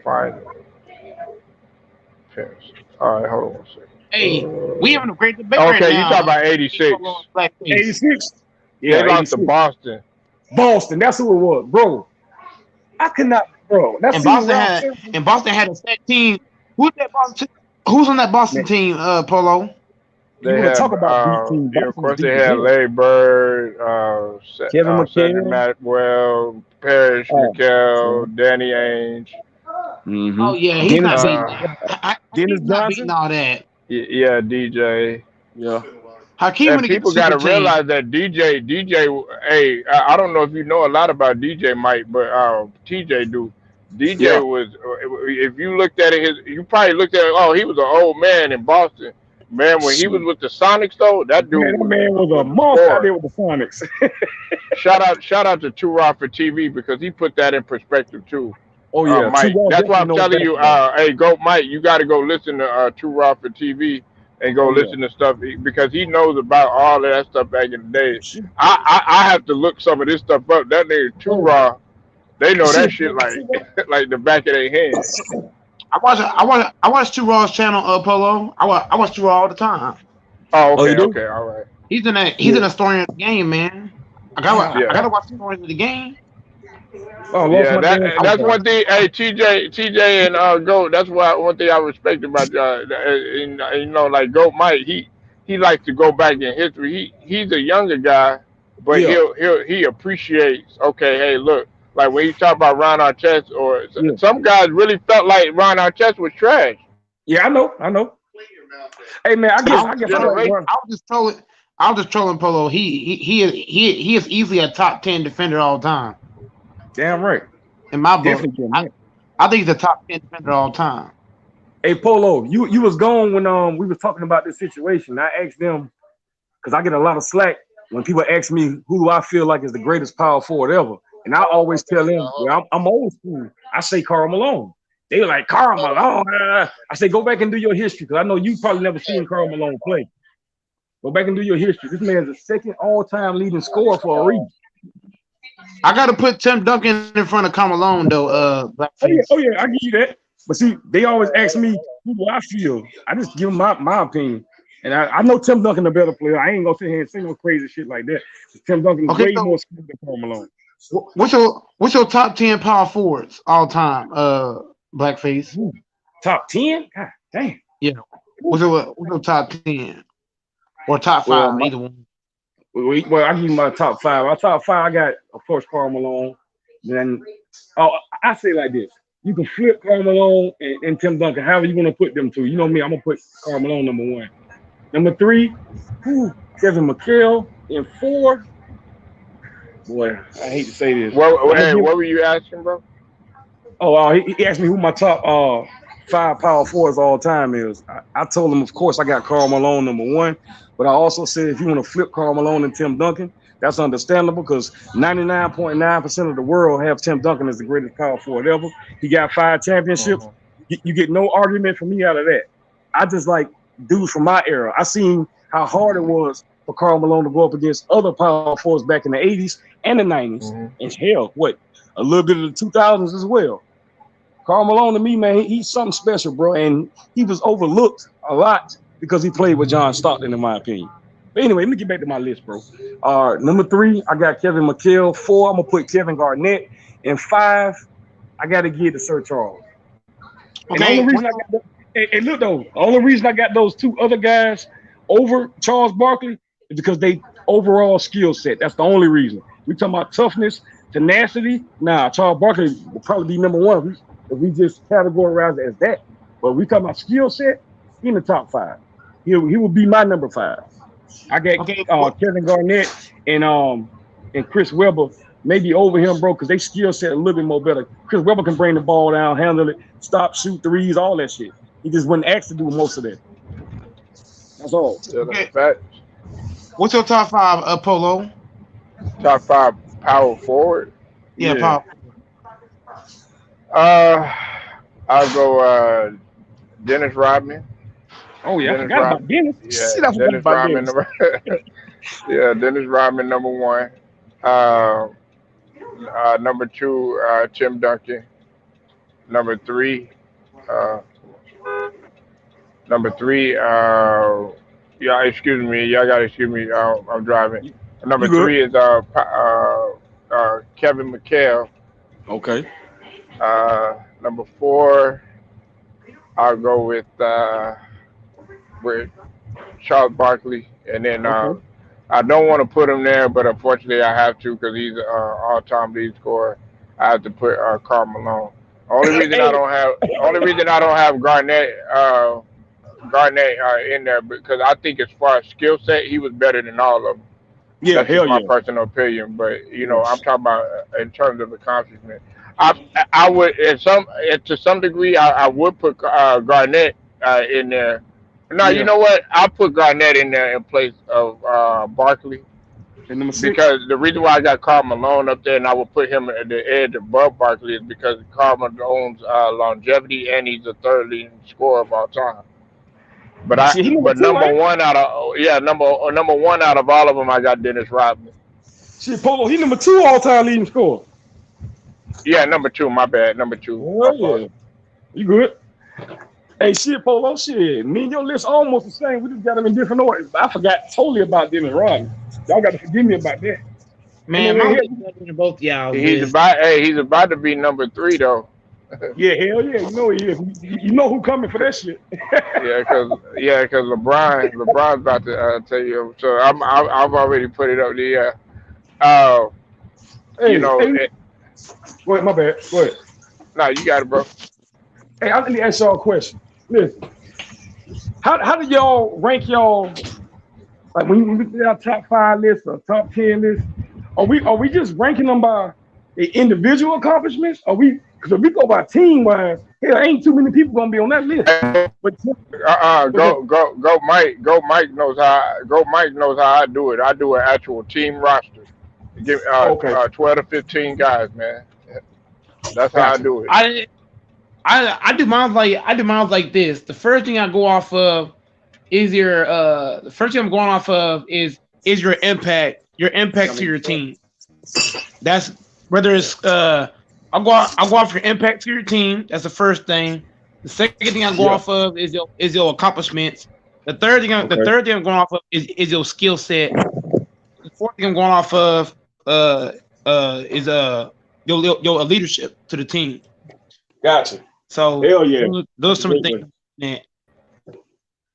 Final. Paris. All right, hold on one second. Hey, we having a great debate right Okay, you now. talking about '86? Blackface. 86? They Yeah, lost 86. to Boston. Boston, that's who it was, bro. I could not, bro. That's And Boston had a set team. Who's that Boston? Who's on that Boston team? Polo. You They want to had, talk about deep team? yeah, of Boston was course, they deep as had hell. Larry Bird, Kevin Sidney McHale. Maxwell, Parrish McHale, Danny Ainge. Oh yeah, he's not beating Uh, that. Dennis He's not beating Johnson. all that. yeah, DJ. Yeah. Hakeem And when he get the people got super to team. realize that DJ. Hey, I don't know if you know a lot about DJ Mike, but TJ do. DJ Yeah. was, if you looked at it, you probably looked at it. Oh, he was an old man in Boston. Man, when he was with the Sonics, though, that dude Man, that man was a was monster out bored. there with the Sonics. Shout out to Two Rock for TV because he put that in perspective too. Oh yeah, Mike, that's why I'm telling you. basketball. Hey, go Mike, you got to go listen to Two Rock for TV and go Oh, yeah. listen to stuff because he knows about all of that stuff back in the day. Shit. I have to look some of this stuff up. That nigga Two Rock, they know that shit like like the back of their hand. I watch Two Raw's channel. Polo. I watch Two Raw all the time. Oh, Oh, you okay, do? all right. He's in a story of the game, man. I gotta watch the story of the game. Oh, Yeah, that's one thing. Hey, TJ, and Goat. That's one thing I respect about and you know, like Goat Mike. He likes to go back in history. He's a younger guy, but Yeah. he appreciates. Okay, hey, look, like when you talk about Ron Artest, or Yeah. some guys really felt like Ron Artest was trash. Yeah, I know. Hey man, I guess I was just trolling Polo. He is easily a top 10 defender all time. damn right. In my book, Definitely. I think he's a top 10 defender all time. Hey Polo, you was gone when we was talking about this situation. I asked them because I get a lot of slack when people ask me who do I feel like is the greatest power forward ever, and I always tell them, well, I'm old school. I say Karl Malone. They were like Karl Malone. I say go back and do your history because I know you probably never seen Karl Malone play. Go back and do your history. This man's the second all-time leading scorer for a reason. I got to put Tim Duncan in front of Karl Malone though. Oh yeah, I give you that. But see, they always ask me who do I feel. I just give them my opinion, and I know Tim Duncan a better player. I ain't gonna sit here and say no crazy shit like that. Tim Duncan is way more skilled than Karl Malone. What's your top 10 power forwards all time? Blackface. Top 10? God damn. Yeah. What's your top 10 or top 5? Either one. Well, I give you my top 5. My top 5, I got of course Karl Malone. then I say it like this. You can flip Karl Malone and Tim Duncan, however you want to put them two. You know me, I'm gonna put Karl Malone number 1. Number 3, Kevin McHale. In 4, boy, I hate to say this. What were you asking, bro? Oh, he asked me who my top 5 power forwards all time is. I told him, of course, I got Karl Malone number 1, but I also said if you want to flip Karl Malone and Tim Duncan, that's understandable because 99.9% of the world have Tim Duncan as the greatest power forward ever. He got 5 championships. You get no argument from me out of that. I just like dudes from my era. I seen how hard it was for Karl Malone to go up against other power forwards back in the 80s and the 90s. And hell, a little bit of the 2000s as well. Karl Malone to me, man, he's something special, bro. And he was overlooked a lot because he played with John Stockton, in my opinion. But anyway, let me get back to my list, bro. Number 3, I got Kevin McHale. 4, I'm going to put Kevin Garnett. And 5, I got to give to Sir Charles. Okay. And the only reason the only reason I got those 2 other guys over Charles Barkley is because they overall skill set. That's the only reason. We talking about toughness, tenacity. Nah, Charles Barkley will probably be number 1 if we just categorize it as that. But we talking about skill set, he in the top 5. He will be my number 5. I got Kevin Garnett and Chris Webber maybe over him, bro, because they skill set a little bit more better. Chris Webber can bring the ball down, handle it, stop, shoot threes, all that shit. He just wasn't asked to do most of that. That's all. Okay. What's your top 5, Polo? Top 5 power forward? Yeah, power. I'll go Dennis Rodman. Oh yeah, I forgot about Dennis. Yeah, Dennis Rodman. Dennis Rodman number 1. Number 2, Tim Duncan. Number 3, excuse me. Y'all gotta excuse me. I'm driving. Number 3 is Kevin McHale. Okay. Number 4, I'll go with Charles Barkley, and then I don't want to put him there, but unfortunately I have to because he's an all-time lead scorer. I have to put Karl Malone. Only reason I don't have Garnett in there because I think as far as skill set, he was better than all of them. Yeah, that's just my personal opinion. But I'm talking about in terms of accomplishment. I would to some degree I would put Garnett in there. No, you know what? I'll put Garnett in there in place of Barkley. Because the reason why I got Karl Malone up there and I would put him at the edge above Barkley is because Karl Malone's longevity and he's the 3rd leading scorer of all time. But number 1 out of all of them, I got Dennis Rodman. Shit, Polo, he number 2 all-time leading scorer. Yeah, number 2. My bad, number 2. Oh, yeah. You good? Hey, shit, Polo, shit. Me and your list almost the same. We just got them in different orders. I forgot totally about Dennis Rodman. Y'all got to forgive me about that. Man, my both y'all. He's about to be number 3 though. Yeah, hell yeah, you know he is. You know who coming for that shit. because LeBron's about to tell you. So I've already put it up there. Go ahead, my bad. Go ahead. No, you got it, bro. Hey, I need to ask y'all a question. Listen, how do y'all rank y'all? Like when we do our top 5 list or top 10 list, are we just ranking them by the individual accomplishments? Because if we go by team wise, hell, ain't too many people gonna be on that list. But go Mike knows how I do it. I do an actual team roster. Give 12 to 15 guys, man. That's how I do it. I do mine like this. The first thing I go off of is your impact to your team. That's whether it's I'll go off your impact to your team. That's the first thing. The second thing I go off of is your accomplishments. The third thing I'm going off of is your skill set. The fourth thing I'm going off of is your leadership to the team. Gotcha. So hell yeah, those some things. Man.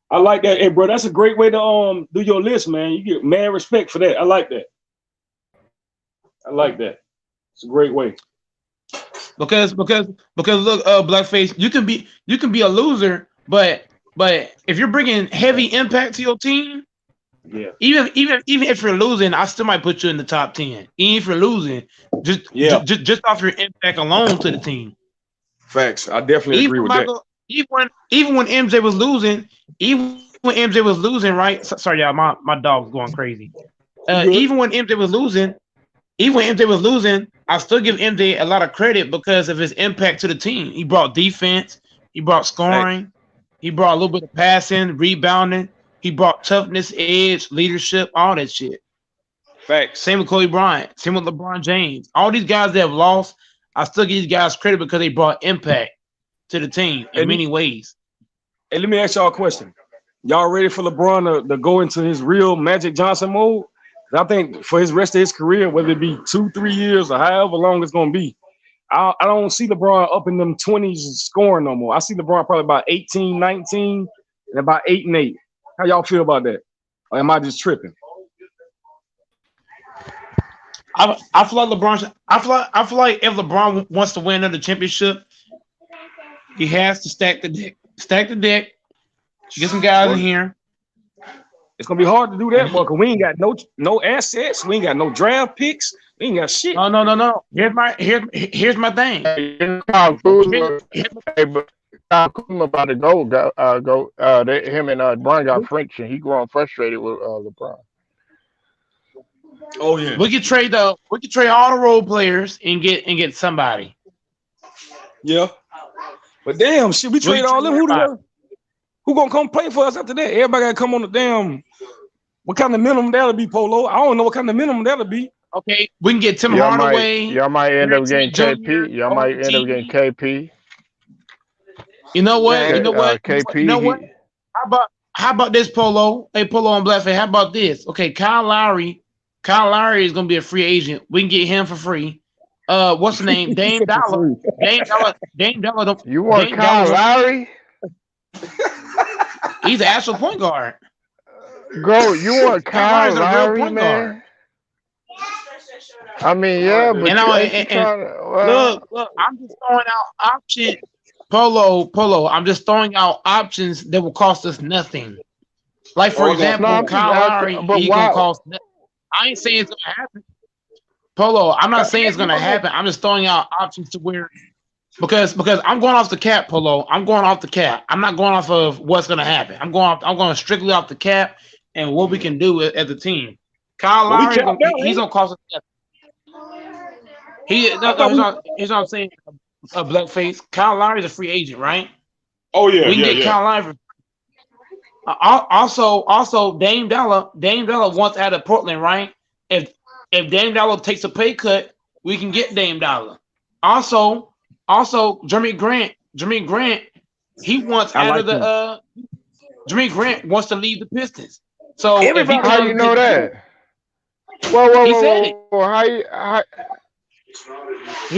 I like that. Hey, bro, that's a great way to do your list, man. You get mad respect for that. I like that. It's a great way. because look, Blackface, you can be a loser, but if you're bringing heavy impact to your team, Yeah. even if you're losing, I still might put you in the top 10. Even if you're losing, just off your impact alone to the team. Facts. I definitely agree with that. Even when MJ was losing, right? Sorry, y'all, my dog's going crazy. Even when MJ was losing, I still give MJ a lot of credit because of his impact to the team. He brought defense, he brought scoring, he brought a little bit of passing, rebounding, he brought toughness, edge, leadership, all that shit. Facts. Same with Kobe Bryant, same with LeBron James. All these guys that have lost, I still give these guys credit because they brought impact to the team in many ways. Hey, let me ask y'all a question. Y'all ready for LeBron to go into his real Magic Johnson mode? I think for his rest of his career, whether it be 2-3 years or however long it's going to be, I don't see LeBron up in them 20s scoring no more. I see LeBron probably about 18, 19, and about 8 and 8. How y'all feel about that? Or am I just tripping? I feel like LeBron. I feel like if LeBron wants to win another championship, he has to stack the deck. Get some guys in here. It's gonna be hard to do that, boy, because we ain't got no assets. We ain't got no draft picks. We ain't got shit. No. Here's my thing. Kyle Kuzma about to go. Him and Bron got French, and he growing frustrated with LeBron. Oh yeah. We could trade all the role players and get somebody. Yeah. But damn, shit, we trade all them. Who gonna come play for us after that? Everybody gotta come on the damn. What kind of minimum that'll be, Polo? I don't know what kind of minimum that'll be. Okay, we can get Tim Hardaway. Y'all might end up getting KP. Y'all might end up getting KP. You know what? KP. You know what? How about this, Polo? Hey, Polo and Blackface. How about this? Okay, Kyle Lowry is gonna be a free agent. We can get him for free. What's the name? Dame Dollar. Dame Dollar. You want Kyle Lowry? He's an actual point guard. Bro, you want Kyle Lowry, man? I mean, yeah, but look, I'm just throwing out options. Polo. I'm just throwing out options that will cost us nothing. Like for example, Kyle Lowry, he's gonna cost nothing. I ain't saying it's gonna happen. Polo, I'm not saying it's gonna happen. I'm just throwing out options to where because I'm going off the cap, Polo. I'm going off the cap. I'm not going off of what's gonna happen. I'm going strictly off the cap and what we can do as a team. Kyle Lowry, he's gonna cost us nothing. Here's what I'm saying. Blackface. Kyle Lowry is a free agent, right? Oh yeah, we can get Kyle Lowry. Also, Dame Dollar wants out of Portland, right? If Dame Dollar takes a pay cut, we can get Dame Dollar. Also, Jeremy Grant, he wants out of the Jeremy Grant wants to leave the Pistons. So how you know that? Whoa. How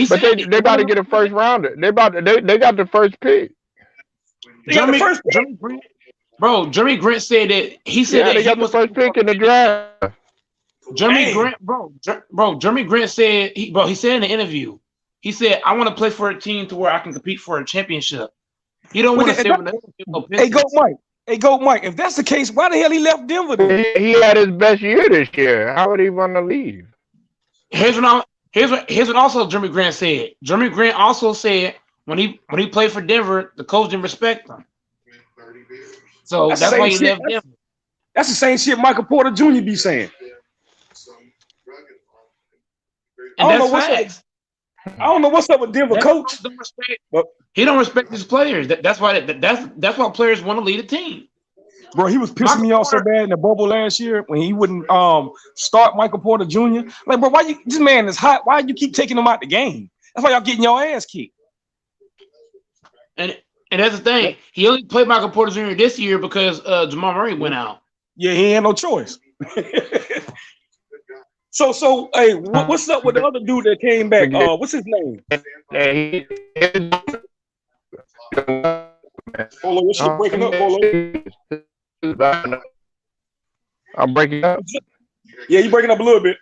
but they about to get a first rounder. They got the first pick. Jeremy Grant said that he said that they got the first pick in the draft. Jeremy Grant said he said in the interview, he said, I want to play for a team to where I can compete for a championship. He don't want to stay with the Pistons. Hey, go Mike. If that's the case, why the hell he left Denver then? He had his best year this year. How would he want to leave? Here's what also Jeremy Grant said. Jeremy Grant also said when he played for Denver, the coach didn't respect him. So that's why he left Denver. That's the same shit Michael Porter Jr. be saying. And that's facts. I don't know what's up with Denver coach. He don't respect his players. That's why players want to lead a team. Bro, he was pissing me off so bad in the bubble last year when he wouldn't start Michael Porter Jr. Like, bro, this man is hot. Why you keep taking him out the game? That's why y'all getting your ass kicked. And that's the thing. He only played Michael Porter Jr. this year because Jamal Murray went out. Yeah, he had no choice. So, hey, what's up with the other dude that came back? What's his name? Polo, your shit breaking up, Polo. I'm breaking up. Yeah, you breaking up a little bit.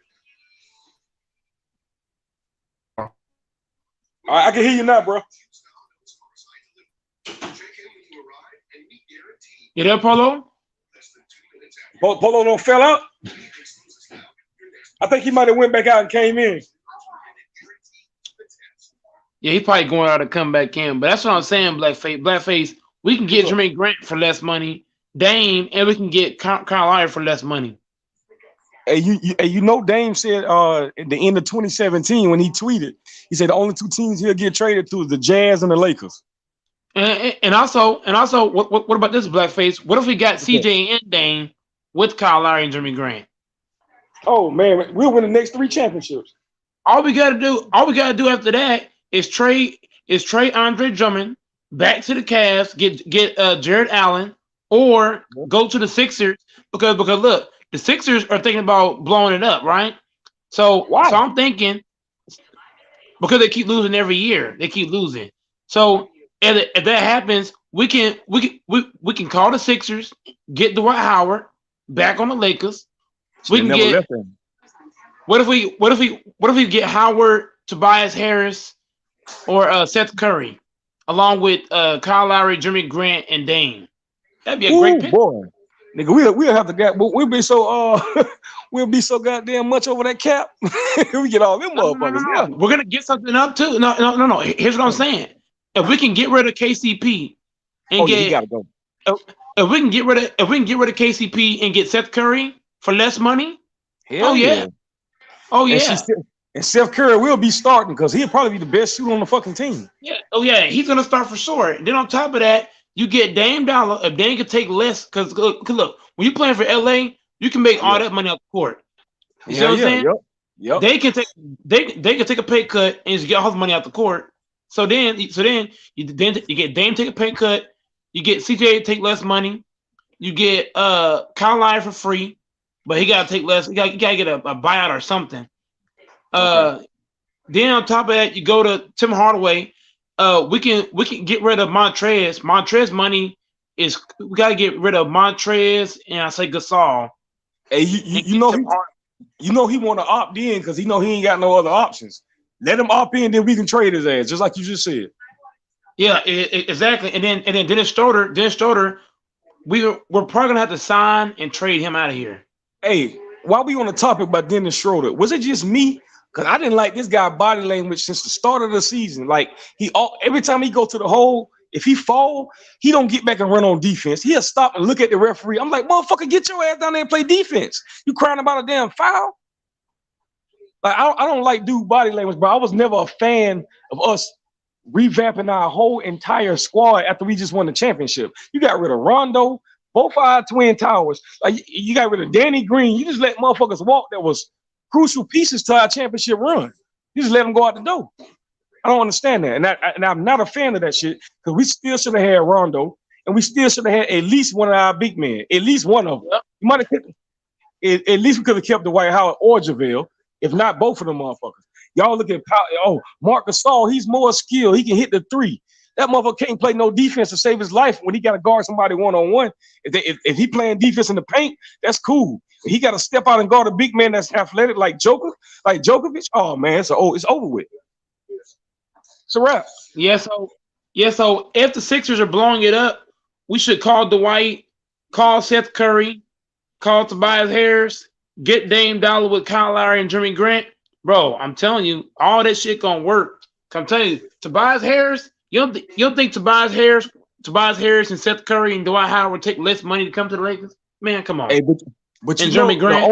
All right, I can hear you now, bro. You there, Polo? Polo don't fell out. I think he might have went back out and came in. Yeah, he probably going out to come back in. But that's what I'm saying, Blackface. We can get Jermaine Grant for less money, Dame, and we can get Kyle Lowry for less money. Hey, you know, Dame said at the end of 2017 when he tweeted, he said the only two teams he'll get traded to is the Jazz and the Lakers. And also, what about this, Blackface? What if we got CJ and Dame with Kyle Lowry and Jeremy Grant? Oh man, we'll win the next 3 championships. All we gotta do after that is trade Andre Drummond back to the Cavs, get Jared Allen, or go to the Sixers because look, the Sixers are thinking about blowing it up, right? So I'm thinking because they keep losing every year, they keep losing. So if that happens, we can call the Sixers, get Dwight Howard back on the Lakers. We can get. What if we get Howard, Tobias Harris, or Seth Curry, along with Kyle Lowry, Jeremy Grant, and Dame? That'd be a great pick. Boy. Nigga, we'll have to get. We'll be so we'll be so goddamn much over that cap. We get all them motherfuckers. No. We're gonna get something up too. No. Here's what I'm saying. If we can get rid of KCP and he gotta go. If we can get rid of KCP and get Seth Curry for less money, Hell yeah. And Seth Curry will be starting because he'll probably be the best shooter on the fucking team. Yeah. Oh yeah, he's gonna start for sure. Then on top of that, you get Dame Dollar. If Dame could take less, because look, when you're playing for LA, you can make all that money off the court. You see what I'm saying? Yep. They can take a pay cut and just get all the money out the court. So then you get Dame take a pay cut, you get CJ take less money, you get Kyle Lowry for free, but he gotta take less. You gotta get a buyout or something. Then on top of that, you go to Tim Hardaway. We can get rid of Montrez. Montrez money is we gotta get rid of Montrez and I say Gasol. Hey, you know he want to opt in because he know he ain't got no other options. Let him opt in, then we can trade his ass, just like you just said. Yeah, exactly. And then Dennis Schroeder, we're probably gonna have to sign and trade him out of here. Hey, while we on the topic about Dennis Schroeder, was it just me? Because I didn't like this guy body language since the start of the season. Like every time he go to the hole, if he fall, he don't get back and run on defense. He'll stop and look at the referee. I'm like, motherfucker, get your ass down there and play defense. You crying about a damn foul? Like I don't like dude body language, bro. I was never a fan of us revamping our whole entire squad after we just won the championship. You got rid of Rondo, both our twin towers. Like you got rid of Danny Green. You just let motherfuckers walk that was crucial pieces to our championship run. You just let them go out the door. I don't understand that. And I'm not a fan of that shit because we still should have had Rondo and we still should have had at least one of our big men, at least one of them. You might have at least we could have kept Dwight Howard or JaVale, if not both of them motherfuckers. Y'all look at Marc Gasol, he's more skilled. He can hit the 3. That motherfucker can't play no defense to save his life when he got to guard somebody one-on-one. If he playing defense in the paint, that's cool. But he got to step out and guard a big man that's athletic like Djokovic. Oh man, it's over with. It's a wrap. Yeah, so if the Sixers are blowing it up, we should call Dwight, call Seth Curry, call Tobias Harris, get Dame Dollar with Kyle Lowry and Jeremy Grant. Bro, I'm telling you, all that shit gonna work. I'm telling you, Tobias Harris, you don't think Tobias Harris and Seth Curry and Dwight Howard would take less money to come to the Lakers? Man, come on. Hey, but and Jeremy Grant.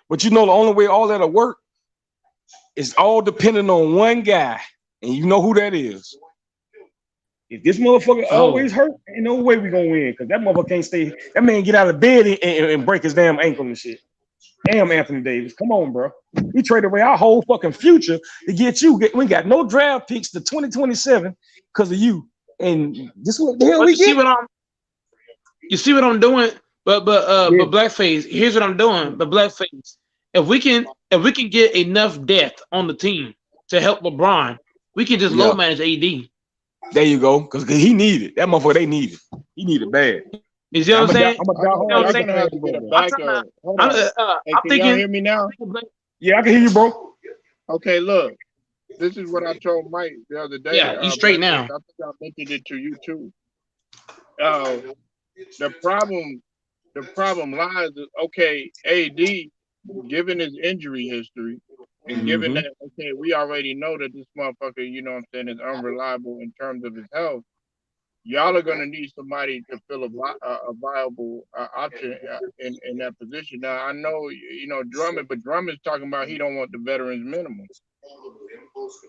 The only way all that'll work is all depending on one guy, and you know who that is. If this motherfucker always hurt, ain't no way we gonna win because that motherfucker can't stay. That man get out of bed and break his damn ankle and shit. Damn, Anthony Davis, come on, bro. We traded away our whole fucking future to get you. We got no draft picks to 2027 because of you. And this what the hell we get. You see what I'm doing? But Blackface, here's what I'm doing. But Blackface, if we can get enough depth on the team to help LeBron, we can just low manage AD. There you go, because he needed that motherfucker. They needed. He needed bad. You see what I'm saying? I'm gonna have to get a backup. I'm Hey, can y'all hear me now? Yeah, I can hear you, bro. Okay, look. this is what I told Mike the other day. Yeah, he's straight Blackface. now. I think I mentioned it to you too. Uh, the problem, the problem lies is okay. AD, given his injury history, and given Mm-hmm. that okay, we already know that this motherfucker, you know what I'm saying, is unreliable in terms of his health. Y'all are gonna need somebody to fill a viable option in that position. Now I know you know Drummond, but Drummond's talking about he don't want the veterans minimum.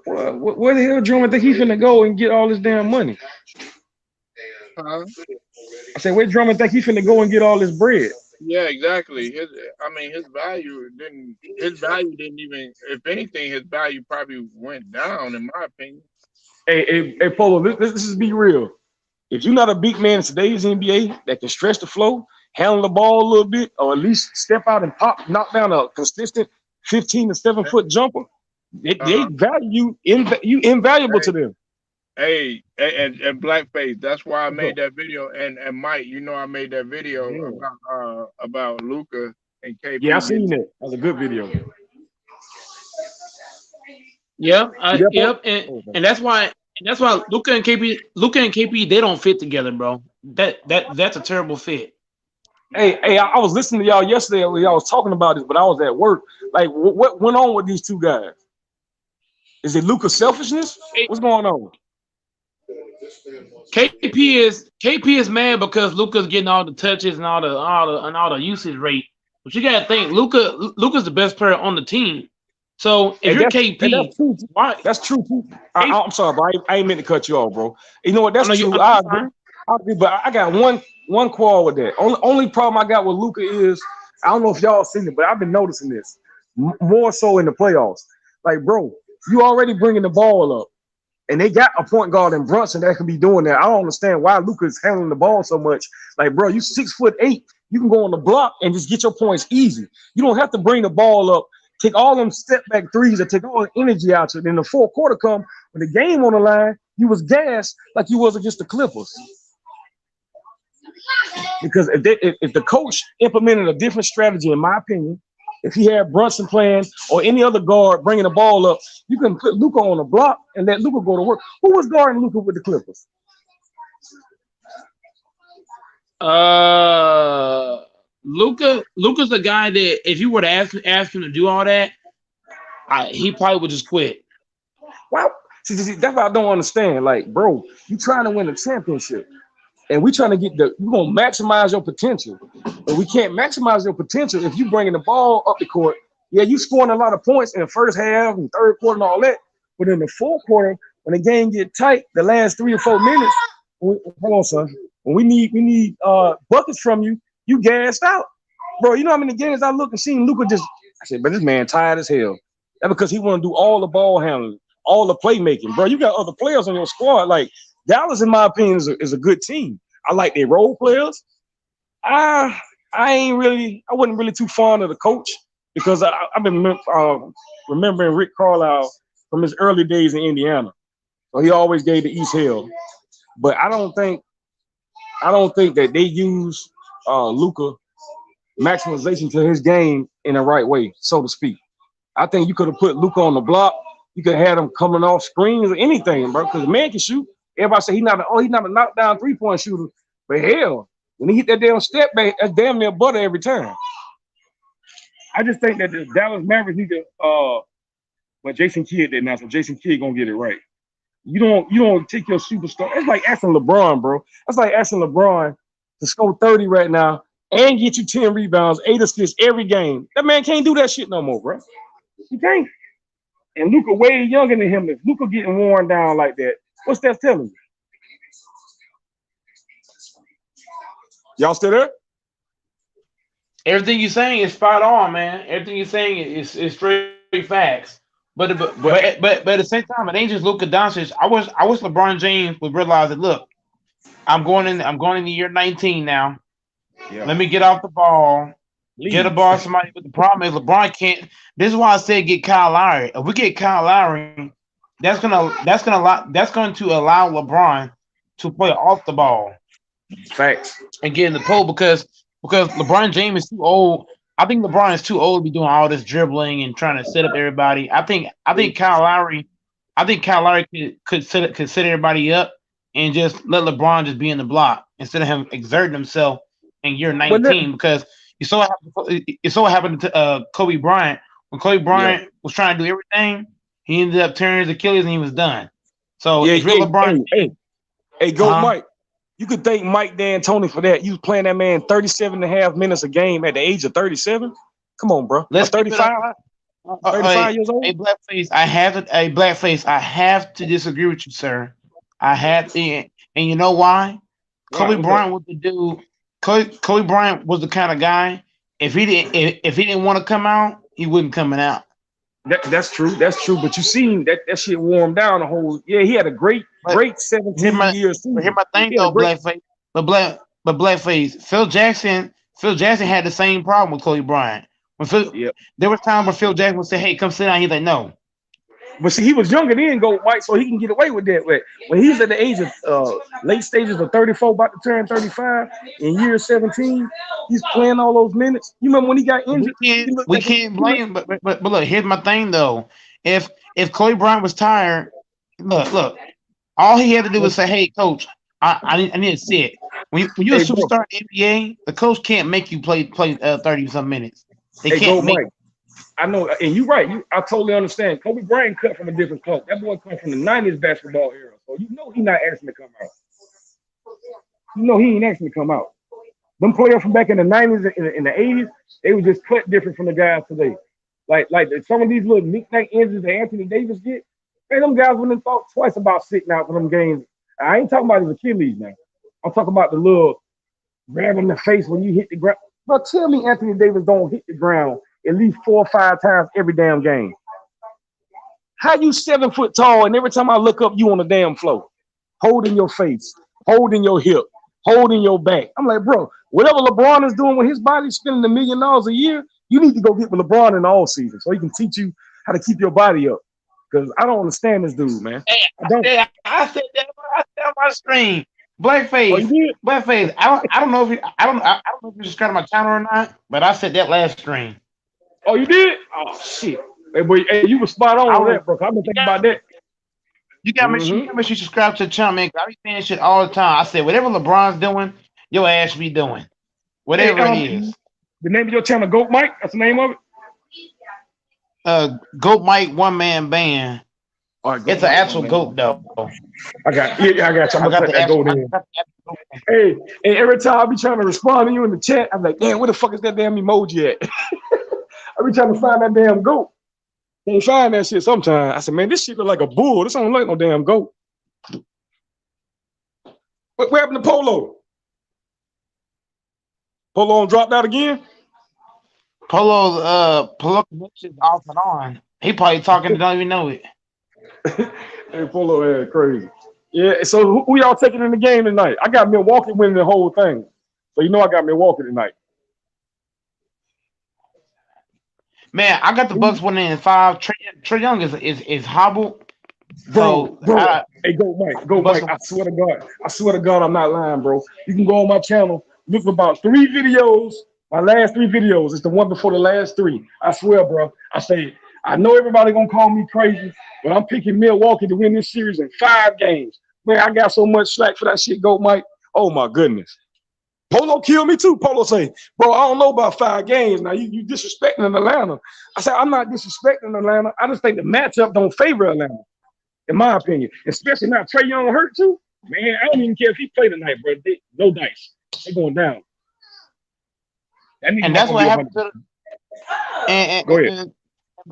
Well, where the hell Drummond think he finna go and get all this damn money? Huh? I said, where Drummond think he finna go and get all this bread? Yeah, exactly. I mean, his value didn't even, if anything, his value probably went down, in my opinion. Hey, Polo, this is be real. If you're not a big man in today's NBA that can stretch the flow, handle the ball a little bit, or at least step out and knock down a consistent 15 to 7 foot jumper, they Uh-huh. value you invaluable to them. And blackface. That's why I What's up? made that video. And Mike, you know, I made that video Yeah, about Luca and yeah, I KP seen getting. that. That was a good video. Yep, You there, Polo? yep, and Oh, okay. and that's why Luca and KP they don't fit together, bro. That's a terrible fit. Hey, I was listening to y'all yesterday when y'all was talking about this, but I was at work. Like, what went on with these two guys? Is it Luca's selfishness? What's going on? KP is mad because Luca's getting all the touches and all the usage rate. But you gotta think Luca's the best player on the team. So if And you're that's KP, true. why? That's true too. K- I'm sorry, bro. I ain't meant to cut you off, bro. You know what? I That's know you. true. I'm I agree. fine. I agree, but I got one quarrel with that. Only problem I got with Luca is I don't know if y'all seen it, but I've been noticing this more so in the playoffs. Like, bro, you already bringing the ball up, and they got a point guard in Brunson that can be doing that. I don't understand why Luca's handling the ball so much. Like, bro, you 6'8", you can go on the block and just get your points easy. You don't have to bring the ball up, take all them step back threes, and take all the energy out. And then the fourth quarter come when the game on the line, you was gassed like you was against the Clippers. Because if the coach implemented a different strategy, in my opinion, if he had Brunson playing or any other guard bringing the ball up, you can put Luca on the block and let Luca go to work. Who was guarding Luca with the Clippers? Luca's the guy that if you were to ask him to do all that, he probably would just quit. Well, see, that's what I don't understand. Like, bro, you trying to win a championship, and we trying to we're gonna maximize your potential, but we can't maximize your potential if you bringing the ball up the court. Yeah, you scoring a lot of points in the first half and third quarter and all that, but in the fourth quarter, when the game get tight, the last 3 or 4 minutes, hold on, son. When we need buckets from you, you gassed out, bro. You know how many games I look and seen Luca just. I said, but this man tired as hell. That's because he want to do all the ball handling, all the playmaking, bro. You got other players on your squad. Like Dallas, in my opinion, is a good team. I like their role players. I wasn't really too fond of the coach because I've been remembering Rick Carlisle from his early days in Indiana. So he always gave the East hell. But I don't think that they use Luka maximization to his game in the right way, so to speak. I think you could have put Luka on the block. You could have had him coming off screens or anything, bro. Because the man can shoot. Everybody say he's not a knockdown 3-point shooter. But hell, when he hit that damn step back, that's damn near butter every time. I just think that the Dallas Mavericks need to but Jason Kidd did now, so Jason Kidd gonna get it right. You don't take your superstar. It's like asking LeBron, bro. That's like asking LeBron to score 30 right now and get you 10 rebounds, 8 assists every game. That man can't do that shit no more, bro. He can't. And Luka way younger than him. If Luka getting worn down like that, what's that telling you? Y'all still there? Everything you're saying is spot on, man. Everything you're saying is straight facts. But at the same time, it ain't just Luka Doncic. I wish LeBron James would realize that. Look, I'm going in the year 19 now. Yeah. Let me get off the ball. Leave. Get a ball to somebody. But the problem is LeBron can't. This is why I said get Kyle Lowry. If we get Kyle Lowry, that's going to allow LeBron to play off the ball. Facts. And get in the pole because LeBron James is too old. I think LeBron is too old to be doing all this dribbling and trying to set up everybody. I think Kyle Lowry I think Kyle Lowry could set everybody up and just let LeBron just be in the block instead of him exerting himself in year But let, 19 because you saw what happened to Kobe Bryant when Kobe yeah, Bryant was trying to do everything. He ended up tearing his Achilles and he was done. So yeah, if you're yeah. LeBron, Hey, go huh? Mike. You could thank Mike D'Antoni for that. You was playing that man 37 and a half minutes a game at the age of 37. Come on, bro. Or Let's keep it up. 35, A 35 years old. blackface. I have to disagree with you, sir. I have to, and you know why? Why? Kobe What's that? Bryant was the dude. Kobe Bryant was the kind of guy. If he didn't want to come out, he wouldn't coming out. That's true. That's true. But you seen that shit warmed down the whole. Yeah, he had a great But hear 17 my year hear season. my thing He had a though, great. blackface. But blackface. Phil Jackson had the same problem with Kobe Bryant. Yeah. There was times where Phil Jackson would say, "Hey, come sit down." He's like, "No." But see, he was younger then, go Mike, so he can get away with that. But when he's at the age of late stages of 34, about to turn 35, in year 17, he's playing all those minutes. You remember when he got injured? He looked We like can't blame. But look, here's my thing though. If Kobe Bryant was tired, look. All he had to do was say, "Hey, coach, I need to sit." When you're a hey, bro. superstar in the NBA, the coach can't make you play 30 some minutes. They Hey, go can't make. Mike. I know, and you're right. I totally understand. Kobe Bryant cut from a different cloth. That boy come from the '90s basketball era, so you know he not asking to come out. You know he ain't asking to come out. Them players from back in the '90s and in the '80s, they were just cut different from the guys today. Like some of these little knick-knack injuries that Anthony Davis get, man, them guys wouldn't have thought twice about sitting out for them games. I ain't talking about his Achilles now. I'm talking about the little grabbing the face when you hit the ground. But tell me Anthony Davis don't hit the ground at least 4 or 5 times every damn game. How you 7 foot tall and every time I look up, you on the damn floor, holding your face, holding your hip, holding your back. I'm like, bro, whatever LeBron is doing with his body, spending $1 million a year, you need to go get with LeBron in the all season so he can teach you how to keep your body up. Because I don't understand this dude, man. Hey, I don't. I said that. I said on my screen. Oh, you Blackface, did? blackface. I don't know if I don't know if you subscribed to my channel or not, but I said that last stream. Oh, you did? Oh, shit. Hey, boy, hey, you were spot on I with was. that, bro. I've been You thinking got about that. you Mm-hmm. got to make sure you subscribe to the channel, man. 'Cause I be saying shit all the time. I said whatever LeBron's doing, your ass should be doing Hey, whatever it is. the name of your channel, Goat Mike. That's the name of it. Goat Mike one man band. All right, Goat It's an Mike, one actual man. goat though. Yeah, I got you. I'm I gonna got put the that actual. goat I in. got the actual goat. Hey, and every time I be trying to respond to you in the chat, I'm like, damn, where the fuck is that damn emoji at? I be trying to find that damn goat. Can't find that shit sometimes. I said, man, this shit look like a bull. This don't look like no damn goat. What happened to Polo? Polo on dropped out again? Polo connection's off and on. He probably talking and don't even know it. Hey, Polo, crazy. Yeah, so who y'all taking in the game tonight? I got Milwaukee winning the whole thing. So you know I got Milwaukee tonight. Man, I got the Bucks winning in 5. Trey Young is hobbled. Bro, So hey, go Mike, the go Bucks. Mike. I swear to God, I'm not lying, bro. You can go on my channel, look for about 3 videos. My last 3 videos, it's the one before the last 3. I swear, bro. I say, I know everybody gonna call me crazy, but I'm picking Milwaukee to win this series in 5 games. Man, I got so much slack for that shit, go Mike. Oh my goodness. Polo killed me too. Polo say, bro, I don't know about 5 games. Now you disrespecting Atlanta. I said, I'm not disrespecting Atlanta. I just think the matchup don't favor Atlanta, in my opinion. Especially now Trey Young hurt too. Man, I don't even care if he play tonight, bro. No dice. They're going down. And that's what happened to Go ahead.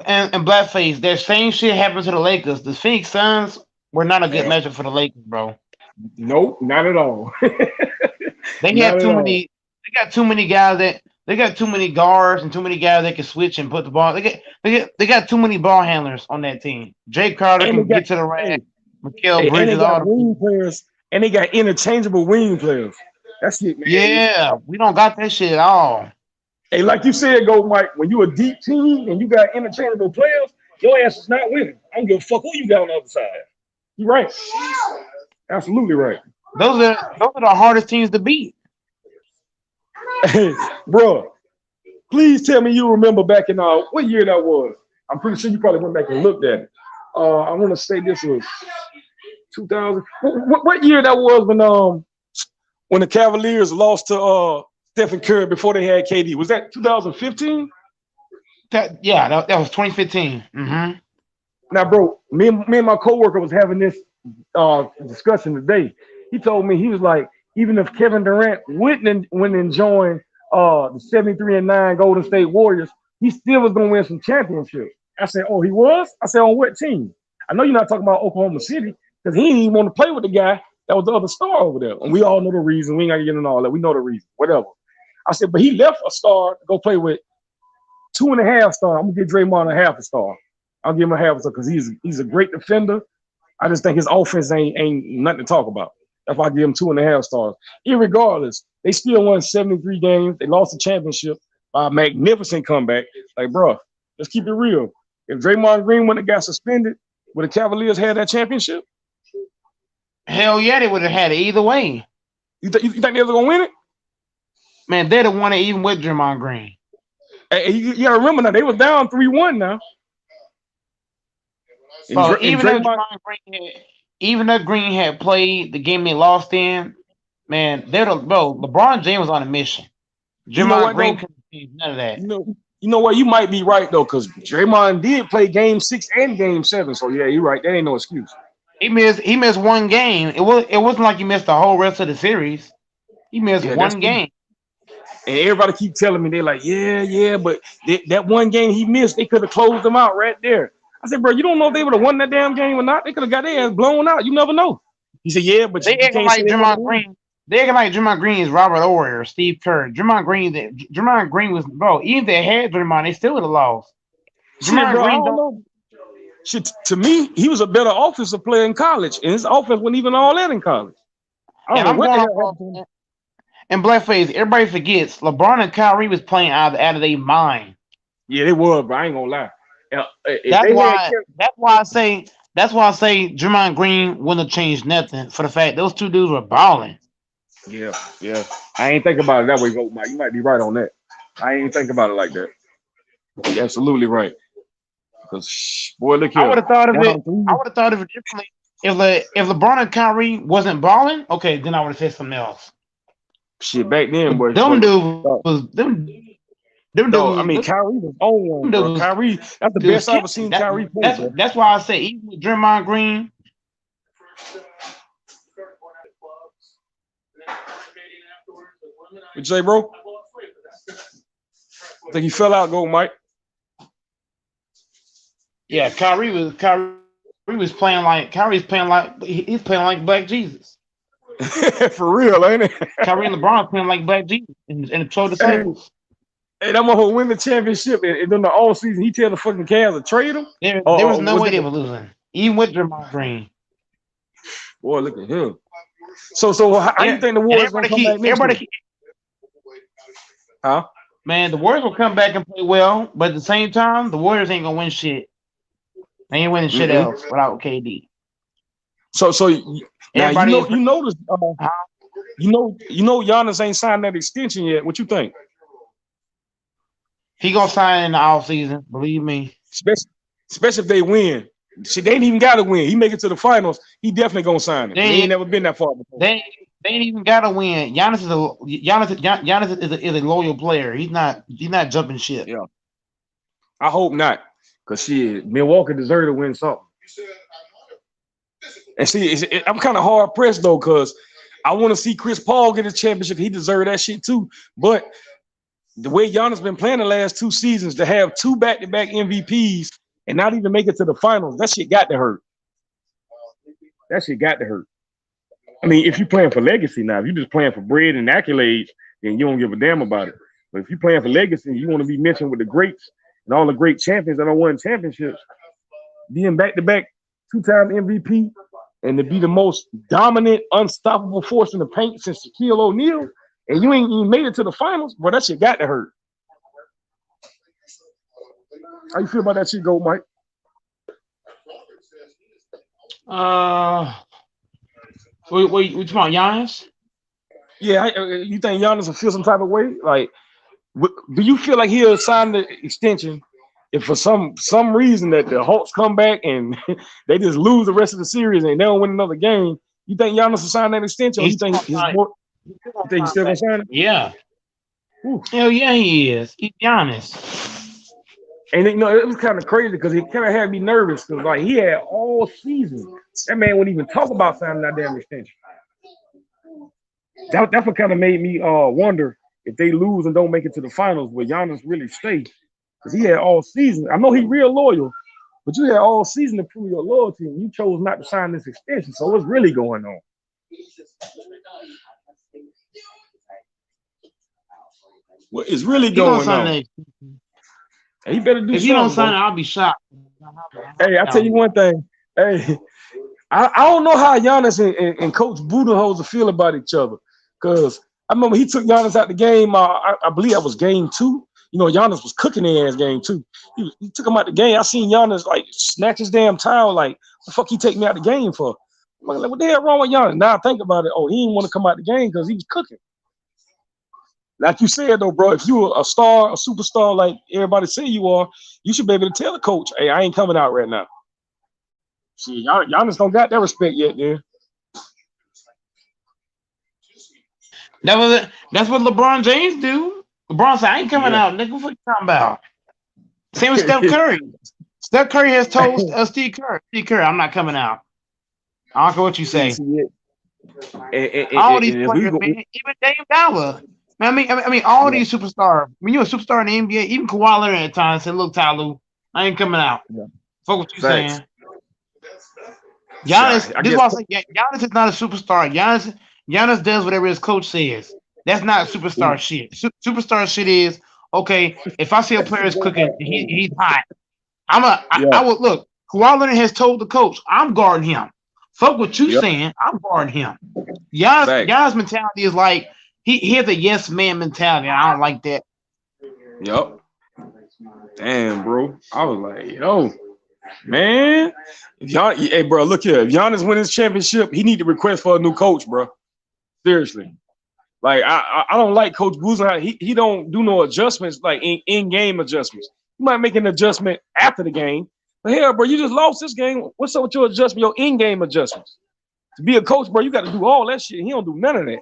and Blackface. That same shit happened to the Lakers. The Phoenix Suns were not a good matchup for the Lakers, bro. Nope, not at all. They Not had at too all. many. They got too many guys that they got too many guards and too many guys that can switch and put the ball. They got too many ball handlers on that team. Jay Crowder And they can got get to the rack. hey, Mikael and they Bridges, all got them. wing players, and they got interchangeable wing players. That's it, man. Yeah, we don't got that shit at all. Hey, like you said, go Mike. When you a deep team and you got interchangeable players, your ass is not winning. I don't give a fuck who you got on the other side. You right. Absolutely right. Those are the hardest teams to beat. Hey, bro, please tell me you remember back in what year that was. I'm pretty sure you probably went back and looked at it. I want to say this was 2000. What year that was when the Cavaliers lost to Stephen Curry before they had KD? Was that 2015? That was 2015. Mm-hmm. Now, bro, me and my coworker was having this discussion today. He told me, he was like, even if Kevin Durant went and joined the 73-9 Golden State Warriors, he still was gonna win some championships. I said, oh, he was? I said, on what team? I know you're not talking about Oklahoma City, because he didn't even want to play with the guy that was the other star over there. And we all know the reason. We ain't gotta get into all that. We know the reason. Whatever. I said, but he left a star to go play with 2.5 stars. I'm gonna give Draymond a half a star. I'll give him a half a star because he's a great defender. I just think his offense ain't nothing to talk about. That's why I give him 2.5 stars. Irregardless, they still won 73 games. They lost the championship by a magnificent comeback. Like, bro, let's keep it real. If Draymond Green wouldn't have got suspended, would the Cavaliers had that championship? Hell yeah, they would have had it either way. You think they was gonna win it? Man, they'd have won it even with Draymond Green. Hey, you gotta remember now, they was down 3-1 now. So even though Green had played the game they lost in, man, LeBron James was on a mission. Draymond Green couldn't change none of that. You know what? You might be right though, because Draymond did play Game 6 and Game 7. So yeah, you're right. That ain't no excuse. He missed one game. It wasn't like he missed the whole rest of the series. He missed one game. And everybody keep telling me, they're like, yeah, but that one game he missed, they could have closed them out right there. I said, bro, you don't know if they would have won that damn game or not. They could have got their ass blown out. You never know. He said, yeah, but they acting like Draymond Green. They acting like Draymond Green is Robert Ory or Steve Kerr. Draymond Green was, bro, even if they had Draymond, they still would have lost. Shit, to me, he was a better offensive player in college, and his offense wasn't even all that in college. And Blackface, everybody forgets LeBron and Kyrie was playing out of their mind. Yeah, they were, but I ain't gonna lie. That's why I say Draymond Green wouldn't have changed nothing for the fact those two dudes were balling. Yeah. I ain't think about it that way, Mike. You might be right on that. I ain't think about it like that. You're absolutely right. Because boy, look here. I would have thought of it differently. If LeBron and Kyrie wasn't balling, okay, then I would have said something else. Shit, back then, boy. Them dudes was I mean, Kyrie was on one, bro. Kyrie, that's the best I've ever seen Kyrie play. That's why I say even with Draymond Green. What'd you say, bro? I think he fell out. Go, Mike. Yeah, Kyrie was playing like he's playing like Black Jesus. For real, ain't it? Kyrie and LeBron playing like Black Jesus and the Troy disciples. Hey, that motherfucker win the championship, and then the all season he tell the fucking Cavs to trade him. There was no way they were losing, even with Draymond Green. Boy, look at him. So how you think the Warriors gonna come back next year? Huh? Man, the Warriors will come back and play well, but at the same time, the Warriors ain't gonna win shit. They ain't winning shit else without KD. So now you notice Giannis ain't signed that extension yet. What you think? He gonna sign in the offseason, believe me. Especially if they win. Shit, they ain't even gotta win. He make it to the finals, he definitely gonna sign it. He ain't never been that far before. They ain't even gotta win. Giannis is a loyal player. He's not jumping ship. Yeah. I hope not. Cause Milwaukee deserve to win something. And see, I'm kind of hard pressed though, cause I want to see Chris Paul get a championship. He deserve that shit too. But the way Giannis been playing the last 2 seasons, to have 2 back-to-back MVPs and not even make it to the finals, that shit got to hurt. I mean, if you're playing for legacy now, if you're just playing for bread and accolades, then you don't give a damn about it. But if you're playing for legacy, you want to be mentioned with the greats and all the great champions that don't win championships, being back-to-back 2-time MVP and to be the most dominant, unstoppable force in the paint since Shaquille O'Neal, and you ain't even made it to the finals, bro, that shit got to hurt. How you feel about that shit, go, Mike? What you talking about, Giannis? Yeah, you think Giannis will feel some type of way? Like, do you feel like he'll sign the extension if for some reason that the Hawks come back and they just lose the rest of the series and they don't win another game, you think Giannis will sign that extension, or you think he's more? You think he's still gonna sign it? Yeah. Ooh. Hell yeah, he is. He's honest. And you know, it was kind of crazy because he kind of had me nervous because like he had all season. That man wouldn't even talk about signing that damn extension. That's what kind of made me wonder if they lose and don't make it to the finals, will Giannis really stay? Because he had all season. I know he's real loyal, but you had all season to prove your loyalty, and you chose not to sign this extension. So what's really going on? What is really going on? He better do if something. you don't sign it, I'll be shocked. Hey, I tell you one thing. Hey, I don't know how Giannis and Coach Budenholzer feel about each other. Because I remember he took Giannis out the game. I believe that was game 2. You know, Giannis was cooking their ass game 2. He took him out the game. I seen Giannis like snatch his damn towel. Like, what the fuck he take me out the game for? I'm like, what the hell wrong with Giannis? Now I think about it. Oh, he didn't want to come out the game because he was cooking. Like you said though, bro, if you were a star, a superstar like everybody say you are, you should be able to tell the coach, hey, I ain't coming out right now. See, Giannis don't got that respect yet, man. That's what LeBron James do. LeBron said, I ain't coming out, nigga. What you talking about? Same with Steph Curry. Steph Curry has told Steve Kerr, I'm not coming out. I don't care what you say. All these players, man, even Dame Dollar. I mean, all these superstars. When you're a superstar in the NBA, even Kawhi Leonard at times said, "Look, Tyloo, I ain't coming out." Yeah. Fuck what you saying. Giannis, this is why I say Giannis is not a superstar. Giannis does whatever his coach says. That's not superstar shit. Superstar shit is okay. If I see a player is cooking, he's hot. I would look. Kawhi Leonard has told the coach, "I'm guarding him." Fuck what you saying. I'm guarding him. Giannis' mentality is like he has a yes man mentality. I don't like that. Yup. Damn, bro. I was like, yo, man. Hey, bro, look here. If Giannis wins his championship, he need to request for a new coach, bro. Seriously. Like, I don't like Coach Budenholzer. He don't do no adjustments, like in-game adjustments. You might make an adjustment after the game. But hell, bro, you just lost this game. What's up with your adjustment, your in-game adjustments? To be a coach, bro, you got to do all that shit. He don't do none of that.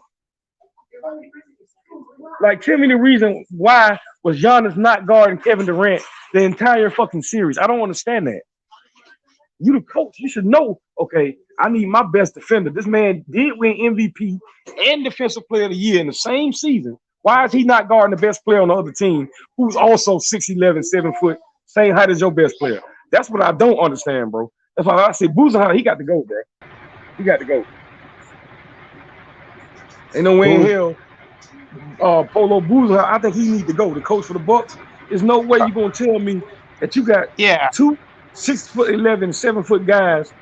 Like, tell me the reason why was Giannis not guarding Kevin Durant the entire fucking series? I don't understand that. You the coach, you should know, okay, I need my best defender. This man did win MVP and Defensive Player of the Year in the same season. Why is he not guarding the best player on the other team who's also 6'11", 7 foot, same height as your best player? That's what I don't understand, bro. That's why I say Budenholzer, he got to go, bro. He got to go. Ain't no way in hell. Polo Budenholzer, I think he need to go. The coach for the Bucks. There's no way you're gonna tell me that you got 2 6'11", 7 foot guys.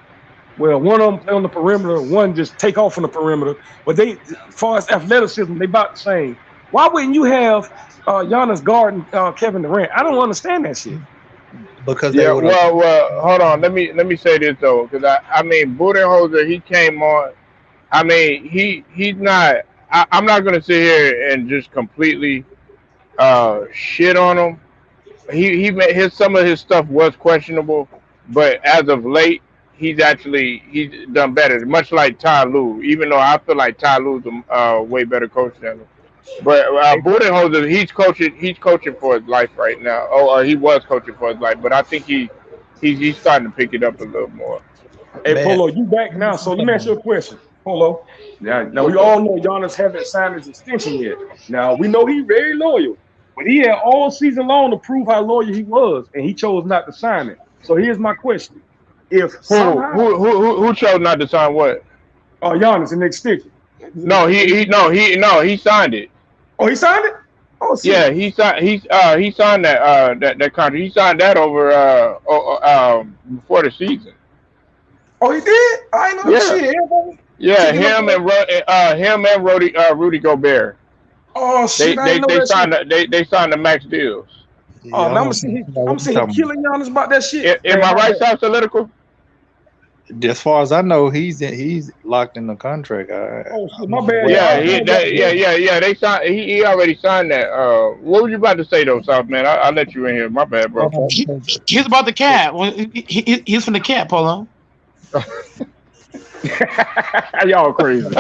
Well, one of them play on the perimeter, one just take off on the perimeter. But they, as far as athleticism, they about the same. Why wouldn't you have Giannis guarding Kevin Durant? I don't understand that shit. Because well, hold on. Let me say this though, because I mean Budenholzer, he came on. I mean he's not. I'm not gonna sit here and just completely shit on him. He made some of his stuff was questionable, but as of late, he's done better. Much like Ty Lue, even though I feel like Ty Lue's a way better coach than him. But Budenholzer, he's coaching for his life right now. Or he was coaching for his life, but I think he's starting to pick it up a little more. Hey, man. Polo, you back now? So let me ask you a question, Polo. Now we all know Giannis haven't signed his extension yet. Now we know he's very loyal, but he had all season long to prove how loyal he was, and he chose not to sign it. So here's my question: If who chose not to sign what? Giannis in the extension. No, he signed it. Oh, he signed it? Oh, yeah, he signed that contract. He signed that over before the season. Oh, he did? I ain't know that shit. Yeah, him and Rudy Gobert. Oh shit! They signed the max deals. Oh, now I'm seeing killing Giannis about that shit. Am I right, South Political? As far as I know, he's locked in the contract. Oh shit, I'm my not bad. aware. Yeah, I got yeah. They signed. He already signed that. What were you about to say though, South man? I'll let you in here. My bad, bro. He's about the cat. Well, he's from the cat, Polo. y'all crazy. Hey,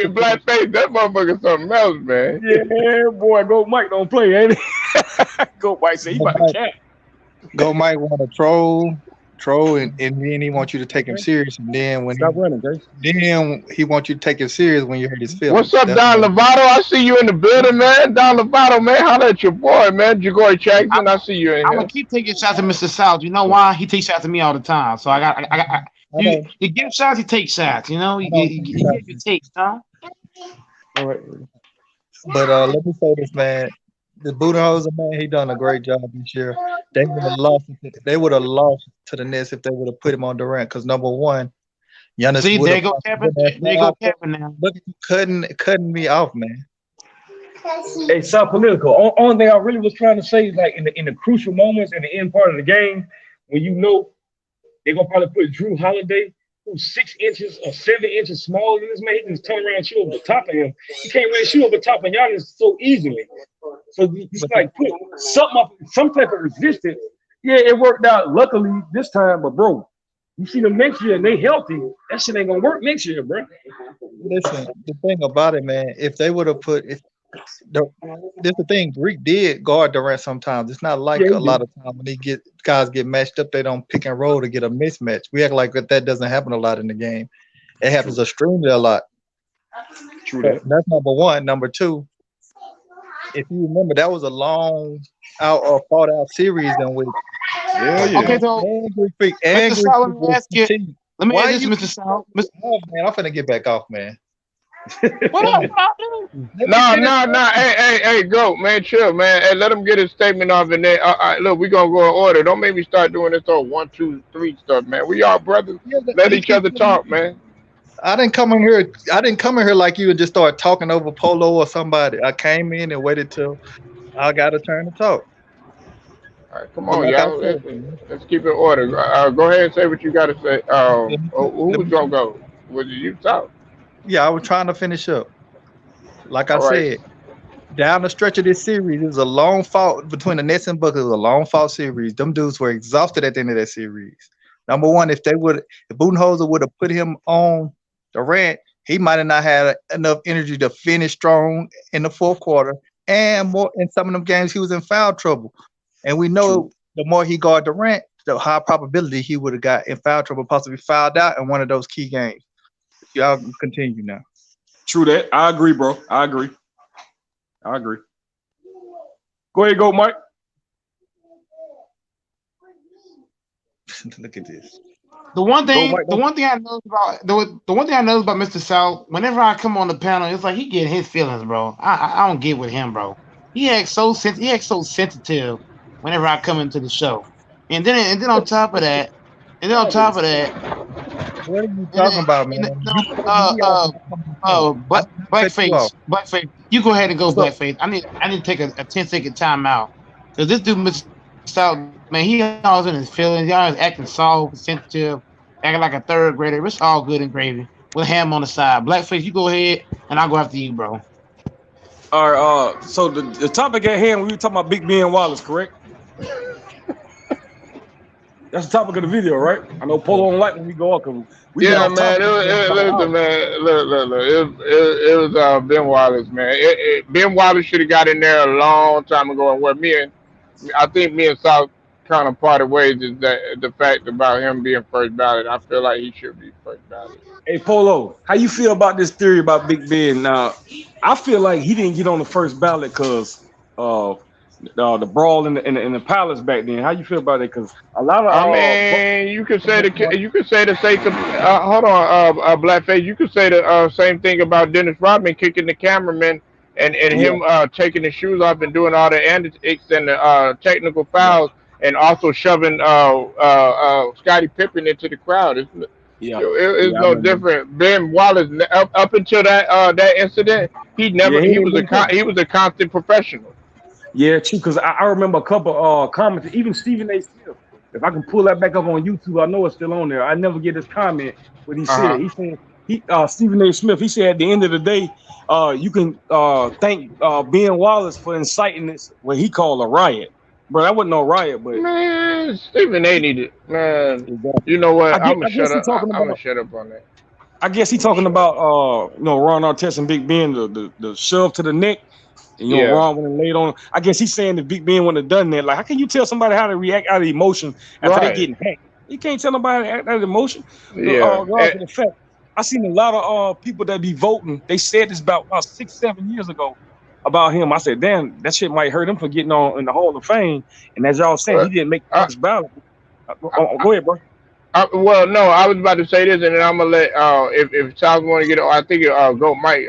blackface, that motherfucker something else, man. Yeah, boy, Go Mike don't play, ain't he? Go Mike say he about the cat. Go Mike want to troll, and then he wants you to take him serious, and then Stop running, Jay. then he wants you to take him serious when you hurt his feelings. What's up, Don Lovato? I see you in the building, man. Don Lovato, man. Holla at your boy, man. Jagori Jackson. I see you in I'm here. gonna keep taking shots at Mr. South. You know why? He takes shots at me all the time. So you give shots, he takes shots. You know, you give your takes, huh? All right. But let me say this, man. The Budenholzer, man, he done a great job this year. They would have lost. They would have lost to the Nets if they would have put him on Durant. Because number one, Giannis. See, there you go, Kevin. There you go, Kevin. Now, look, cutting me off, man. Hey, South Political. Only thing I really was trying to say is like in the crucial moments in the end part of the game, when you know they're gonna probably put Drew Holiday, who's 6 inches or 7 inches smaller than this man, he can just turn around and shoot over the top of him. He can't really shoot over the top of Giannis so easily. So he's like put something up, some type of resistance. Yeah, it worked out luckily this time, but bro, you see them next year and they healthy, that shit ain't gonna work next year, bro. Listen, the thing about it, man, if they would have put this the thing, Greek did guard Durant sometimes. It's not like a lot of times when guys get matched up, they don't pick and roll to get a mismatch. We act like that doesn't happen a lot in the game. It happens extremely a lot. True that. That's number one. Number two, if you remember, that was a long out or fought out series in which okay, so Mr. South, let me ask you. Let me ask you, Mr. South. Oh, man, I'm finna get back off, man. What up, dude? No. Hey, go, man. Chill, man. Hey, let him get his statement off, and then look, we gonna go in order. Don't make me start doing this whole 1, 2, 3 stuff, man. We all brothers. Let each other talk, man. I didn't come in here like you and just start talking over Polo or somebody. I came in and waited till I got a turn to talk. All right, come on, y'all. Let's keep it in order. Go ahead and say what you got to say. Who's gonna go? Was it you talk? Yeah, I was trying to finish up. Like I All right. said, down the stretch of this series, it was a long fought between the Nets and Bucks. It was a long fought series. Them dudes were exhausted at the end of that series. Number one, if Budenholzer would have put him on Durant, he might have not had enough energy to finish strong in the fourth quarter. And more in some of them games, he was in foul trouble. And we know the more he guarded Durant, the high probability he would have got in foul trouble, possibly fouled out in one of those key games. Y'all can continue now. True that. I agree, bro. I agree. Go ahead, go, Mike. Look at this. The one thing I know about Mr. South, whenever I come on the panel, it's like he get his feelings, bro. I don't get with him, bro. He acts so sensitive whenever I come into the show, and then on top of that, what are you talking about, man? Blackface. You go ahead and go, Blackface. I need to take a 10-second time out. Cause this dude, Mr. South, man, he always in his feelings. He always acting soft, sensitive, acting like a third grader. It's all good and gravy with ham on the side. Blackface, you go ahead, and I'll go after you, bro. All right. So the topic at hand, we were talking about Big Ben Wallace, correct? That's the topic of the video, right? I know Polo don't like when we go up. Yeah, man. Listen, man. Look. It was Ben Wallace, man. Ben Wallace should have got in there a long time ago. And I think me and South kind of parted ways is that the fact about him being first ballot. I feel like he should be first ballot. Hey, Polo, how you feel about this theory about Big Ben? Now, I feel like he didn't get on the first ballot because the brawl in the palace back then. How you feel about it? Because a lot of you could say the same. Hold on, Blackface. You could say the same thing about Dennis Rodman kicking the cameraman and him taking his shoes off and doing all the antics and the technical fouls and also shoving Scottie Pippen into the crowd. It's no different. Ben Wallace up until that incident, he was a constant professional. Yeah, true. Because I remember a couple comments, even Stephen A. Smith. If I can pull that back up on YouTube, I know it's still on there. I never get his comment what he said. He said Stephen A. Smith. He said at the end of the day, you can thank Ben Wallace for inciting this what he called a riot. Bro, that wasn't no riot, but Man, Stephen A. needed, man. exactly. You know what? I'm I gonna guess shut he up. talking I'm gonna about. shut up on that. I guess he talking about Ron Artest and Big Ben, the shove to the neck. And Yeah. Ron went and laid on. I guess he's saying that Big Ben wouldn't have done that. Like, how can you tell somebody how to react out of emotion after they getting hacked? You can't tell nobody to act out of emotion. Yeah. Regardless of the fact, I seen a lot of people that be voting. They said this about 6-7 years ago about him. I said, damn, that shit might hurt him for getting on in the Hall of Fame. And as y'all saying, he didn't make the first ballot. Go ahead, bro. Well, no, I was about to say this, and then I'm gonna let if Charles want to get on, I think go Mike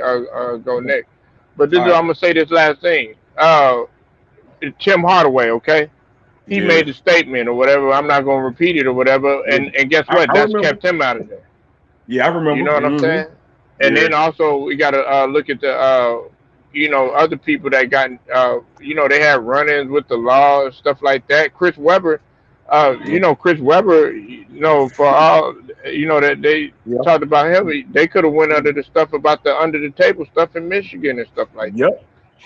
go next. But this is I'm gonna say this last thing. Tim Hardaway, okay? He made the statement or whatever. I'm not gonna repeat it or whatever. And guess what? That's kept him out of there. Yeah, I remember. You know what I'm saying? And then also we gotta look at the other people that got they had run-ins with the law and stuff like that. Chris Webber. Chris Webber, for all, that they talked about him, they could have went under the stuff about the under the table stuff in Michigan and stuff like that.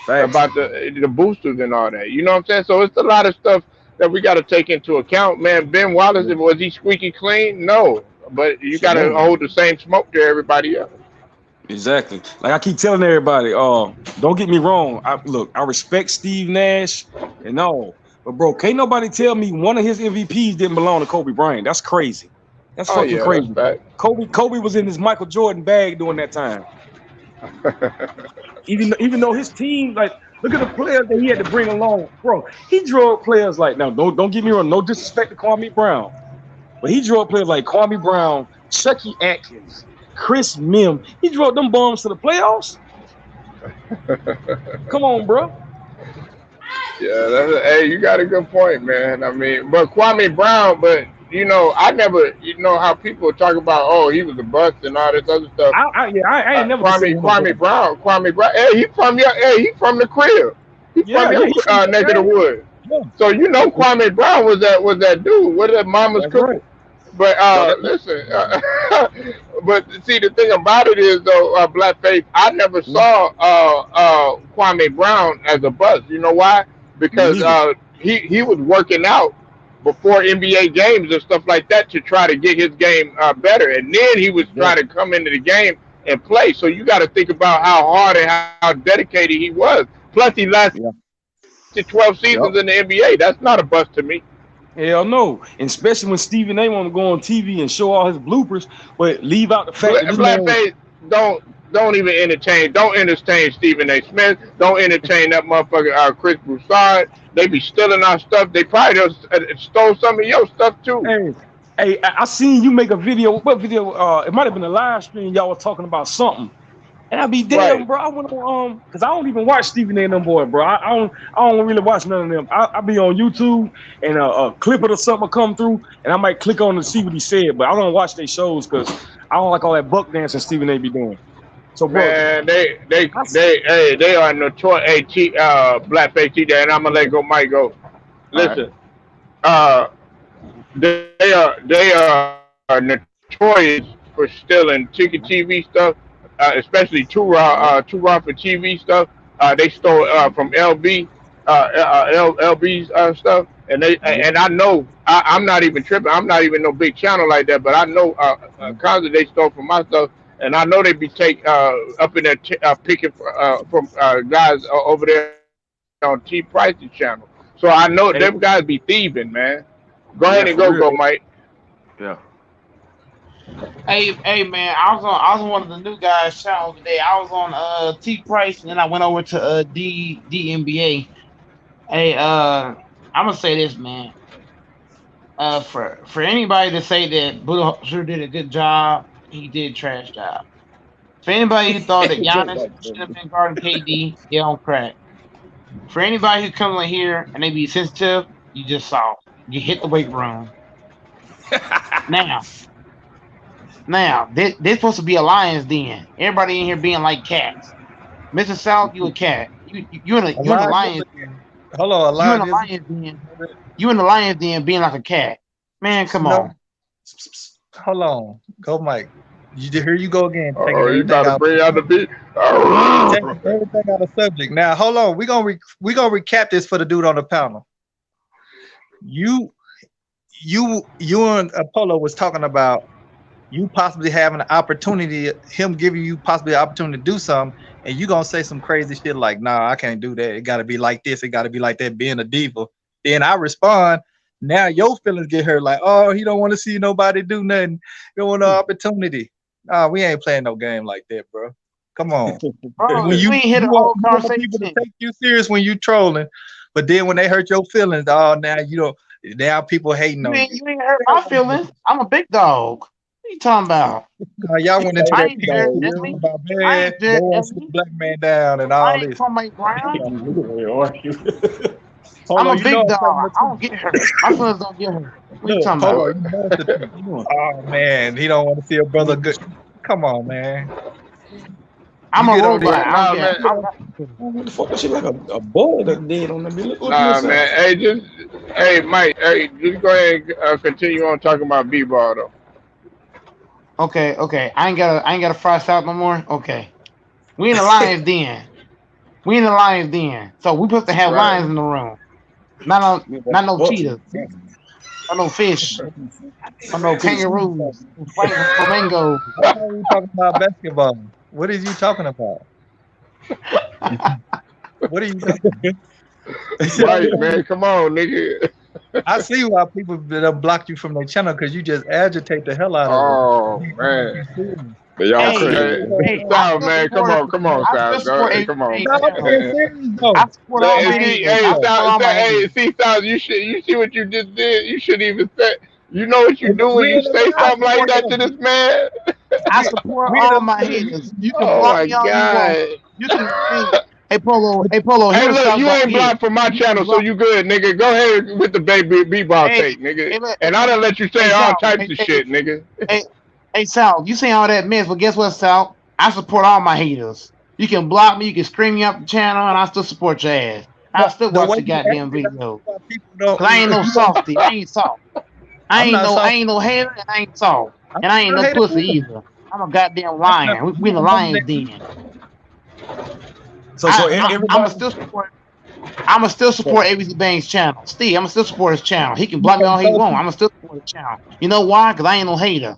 About the boosters and all that. You know what I'm saying? So it's a lot of stuff that we got to take into account, man. Ben Wallace, was he squeaky clean? No, but you got to hold the same smoke to everybody else. Exactly. Like I keep telling everybody, don't get me wrong. I respect Steve Nash and all. But bro, can't nobody tell me one of his MVPs didn't belong to Kobe Bryant. That's crazy. That's fucking crazy. Kobe was in his Michael Jordan bag during that time. even though his team, like, look at the players that he had to bring along, bro. He drove players like, now don't get me wrong, no disrespect to Kwame Brown, but he drove players like Kwame Brown, Chucky Atkins, Chris Mim. He drove them bums to the playoffs. Come on, bro. Yeah, hey, you got a good point, man. I mean, but Kwame Brown, I never, how people talk about, oh, he was a bust and all this other stuff. I ain't never Kwame Brown. Hey, he from the crib. He from your neck of the woods. Yeah. So Kwame Brown was that dude. What that mama's cooking. Right. But listen, but see, the thing about it is though, Blackface, I never saw Kwame Brown as a bust. You know why? Because he was working out before NBA games and stuff like that to try to get his game better, and then he was trying to come into the game and play. So you got to think about how hard and how dedicated he was. Plus, he lasted 12 seasons in the NBA. That's not a bust to me. Hell no, and especially when Stephen A. want to go on TV and show all his bloopers, but leave out the fact that Blackface don't even entertain. Don't entertain Stephen A. Smith. Don't entertain that motherfucker Chris Broussard. They be stealing our stuff. They probably stole some of your stuff too. Hey, I seen you make a video. What video? It might have been a live stream. Y'all was talking about something, and I be damn, bro. I went on because I don't even watch Stephen A. and them boy, bro. I don't really watch none of them. I be on YouTube and a clip of something will come through, and I might click on to see what he said, but I don't watch their shows because I don't like all that buck dancing Stephen A. be doing. So, bro, man, they are notorious. Hey, Blackface TJ, and I'm gonna let Mike go. Listen, they are notorious for stealing Ticket TV stuff, especially Too Raw for TV stuff. They stole from LB's stuff, and I know I'm not even tripping. I'm not even no big channel like that, but I know constantly they stole from my stuff. And I know they be up in there picking from guys over there on T Price's channel. So I know them guys be thieving, man. Go ahead and go, Mike. Yeah. Hey, man, I was on one of the new guys' channels today. I was on T Price, and then I went over to DNBA. Hey, I'm gonna say this, man. For anybody to say that Budenholzer did a good job, he did trash job. For anybody who thought that Giannis should have been guarding KD, get on crack. For anybody who comes in here and they be sensitive, you just saw. You hit the weight room. Now, this supposed to be a lion's den. Everybody in here being like cats. Mr. South, you a cat. You in a lion's den. Hold on, You in the lion's den being like a cat. Man, come No. on. Hold on. Go, Mike. Here you go again. Taking Oh, you everything about to out. bring out the beat? Taking everything out of subject. Now, hold on. We're gonna recap this for the dude on the panel. You and Apollo was talking about you possibly having an opportunity, him giving you possibly an opportunity to do something, and you gonna say some crazy shit like, "Nah, I can't do that. It gotta be like this. It gotta be like that." Being a diva. Then I respond. Now your feelings get hurt. Like, oh, he don't want to see nobody do nothing. He don't want no opportunity. Nah, we ain't playing no game like that, bro. Come on. Bro, When you ain't hit a whole want people to conversation. take you serious when you trolling, but then when they hurt your feelings, oh, now you don't. Now people hating You on ain't, you. you ain't hurt my feelings. I'm a big dog. What you talking about? Y'all went into I that ain't piece Jared talking Dempsey. about I man, ain't they Jared want to sit Dempsey. the black man down and I all ain't this. from my ground. Hold I'm on, a you know big I'm dog. talking I don't get hurt. My feelings don't get hurt. What you talking Hold about? on, you monster too. Oh man, he don't want to see a brother good. Come on, man. I'm You a get on robot. there. I Nah, don't man. get. What the fuck? That shit like a bug that dead on the look at Nah, yourself. man. Hey, Mike. Hey, just go ahead and continue on talking about B-ball though. Okay. I ain't gotta frost out no more. Okay. We in the Lions Den. We in the Lions Den. So we supposed to have Right. lions in the room. Not no cheetahs. Not no fish. Not no kangaroos. Flamingos. I thought we were talking about basketball. What is you talking about? What are you talking Right, man. Come on, nigga. I see why people that blocked you from their channel because you just agitate the hell out of it. Oh man. But y'all crazy. Hey, I Sal, still man. Come support. on, I Sal. still support Come on, AB's No, I'm channel. being serious though. I support all my See, haters. I support all my haters. Sal, you see what you just did? You shouldn't even say. You know what you And do when we you in the say live something like that to channel. this man? I support We in all the my live. haters. You can Oh block my me all you want. god. You can hey Polo, Hey, here's look, South you right ain't here. blocked from my You can channel, so block you good, nigga. Go ahead with the baby b-ball hey, take, nigga. hey, look, And I done let you say hey all Sal, types of shit, nigga. hey Sal, you say all that mess, but guess what, Sal? I support all my haters. You can block me, you can scream me up the channel, and I still support your ass. I still The watch way the you goddamn acted, video. why people don't. Cause I ain't no You don't. softy. I ain't soft. I'm not I soft. ain't no hater, and I ain't soft. I'm And I ain't not no hating pussy either. either. I'm a goddamn I'm not. lion. We in the I'm not lion's den. So I'ma everybody. still support. I'ma still support ABC Bang's channel. Steve, I'ma still support his channel. He can block me all he want. I'ma still support his channel. You know why? Cause I ain't no hater.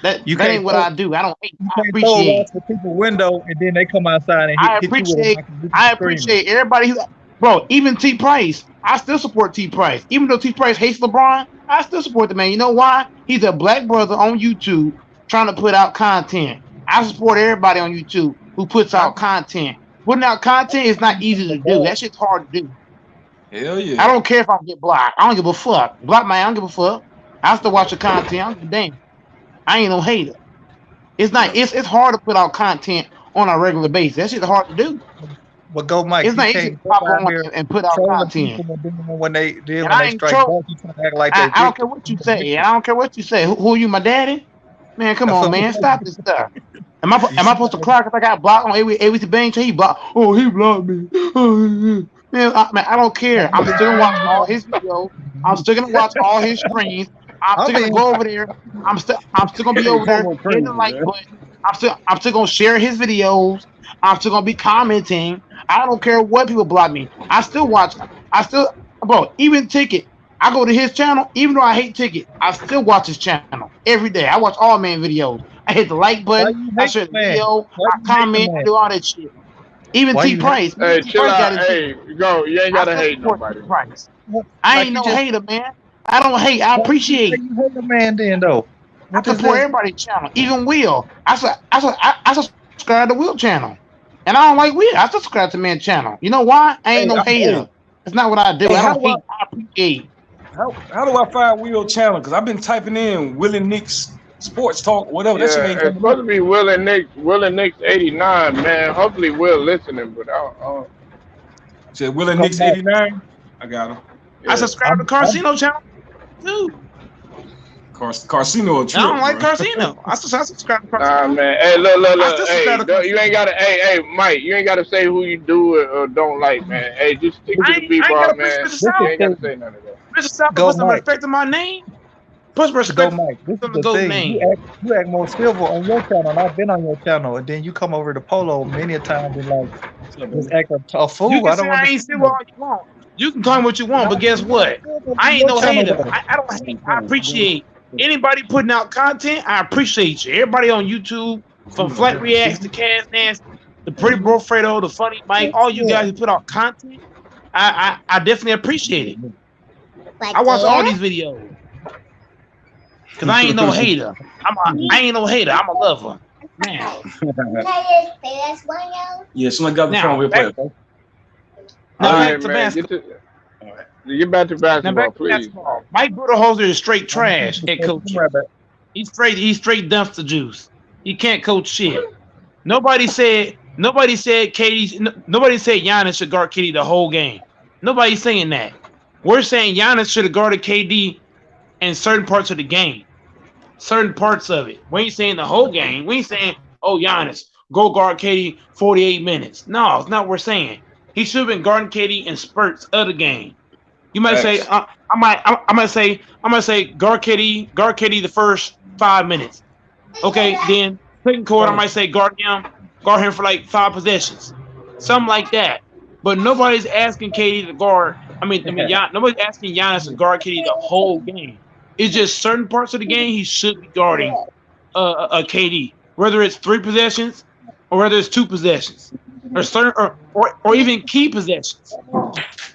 That You ain't what I do. I don't hate. You I can't throw appreciate. rocks at people's window and then they come outside and I hit you with a appreciate. rock and you I screaming. appreciate everybody who, bro. Even T Price, I still support T Price. Even though T Price hates LeBron, I still support the man. You know why? He's a black brother on YouTube trying to put out content. I support everybody on YouTube who puts out content. Putting out content is not easy to do. That shit's hard to do. Hell yeah. I don't care if I get blocked. I don't give a fuck. Block my, I don't give a fuck. I still watch the content. I don't give a damn. I ain't no hater. It's not. It's hard to put out content on a regular basis. That shit's hard to do. But go, Mike. It's You not easy to can't go pop out on here and put out trolling content. people and then when they And I ain't strike back, troll. you trying to act like I they don't care victim. what you say. I don't care what you say. Who are you, my daddy? Man, come on, man. Stop this stuff. Am I supposed to cry because I got blocked on ABC Bang? He blocked. Oh, he blocked me. Man, I don't care. I'm still gonna watch all his videos. I'm still gonna watch all his streams. I'm still gonna go over there. I'm still gonna be over there hitting the like button. I'm still gonna share his videos. I'm still gonna be commenting. I don't care what people block me. Bro, even Ticket. I go to his channel, even though I hate Ticket, I still watch his channel every day. I watch all man videos. I hit the like Why button, you I hate share the the man? video, Why I you hate the comment, I man? do all that shit. Even Why T you hate? Price, Hey, T chill Price got out. his Hey, go. You ain't I gotta still hate support T nobody. Price. I Like ain't you no just hater, man. I don't hate. I why you say appreciate. you hate the man then though? I What is support this? everybody's channel, even Will. I subscribe to Will channel, and I don't like Will. I subscribe to man channel. You know why? I ain't no hater. It's not what I do. I don't hate. I appreciate. How do I find Will channel? Because I've been typing in Willie Nick's Sports Talk, whatever. That shit Yeah, ain't it's coming supposed up. to be Will and Nick's 89, man. Hopefully Will listening, but I don't Said Willie Come Nick's back. 89. I got him. I yeah. subscribe to Carcino channel too. Carcino a And I don't trip, like bro. Carcino. I subscribe to Nah, Carcino. man. Hey, I look. still Hey, subscribe to you ain't Carcino. gotta. Hey, Mike. You ain't gotta say who you do or don't like, man. Hey, just stick to the I ain't b-ball, got to push man. Mr. This You is South. ain't gotta cool. say none of that. Mr. South Go, put some Mike. respect on my name. Put some Go, respect Mike. This is on the the GOAT thing. name. You act more civil on your channel, and I've been on your channel, and then you come over to Polo many a times and like just act a You fool. can I say don't I ain't understand civil that. all you want. You can call me what you want, but guess You're not what? civil I on ain't your no channel hater. though. I don't hate. I appreciate anybody putting out content. I appreciate you. Everybody on YouTube, from Flat Reacts to Cass Nasty, the Pretty Bro Fredo, the Funny Mike, all you guys who put out content, I definitely appreciate it. I watch all these videos because I ain't no hater. I ain't no hater. I'm a lover. Man. Yeah, somebody got the Now, phone. We'll play it. Now All back right, to man. basketball. Get back to Now basketball, back to please. basketball. Mike Budenholzer is straight trash at coaching. Right back. He's straight dumpster juice. He can't coach shit. Nobody said Nobody said Giannis should guard KD the whole game. Nobody's saying that. We're saying Giannis should have guarded KD in certain parts of the game. Certain parts of it. We ain't saying the whole game. We ain't saying, oh, Giannis, go guard KD 48 minutes. No, it's not what we're saying. He should have been guarding KD in spurts of the game. You might say, I might say guard KD the first 5 minutes. Okay, then second quarter, I might say guard him for like 5 possessions, something like that. But nobody's asking KD to guard. Nobody's asking Giannis to guard KD the whole game. It's just certain parts of the game he should be guarding a KD, whether it's 3 possessions or whether it's 2 possessions, or certain or even key possessions.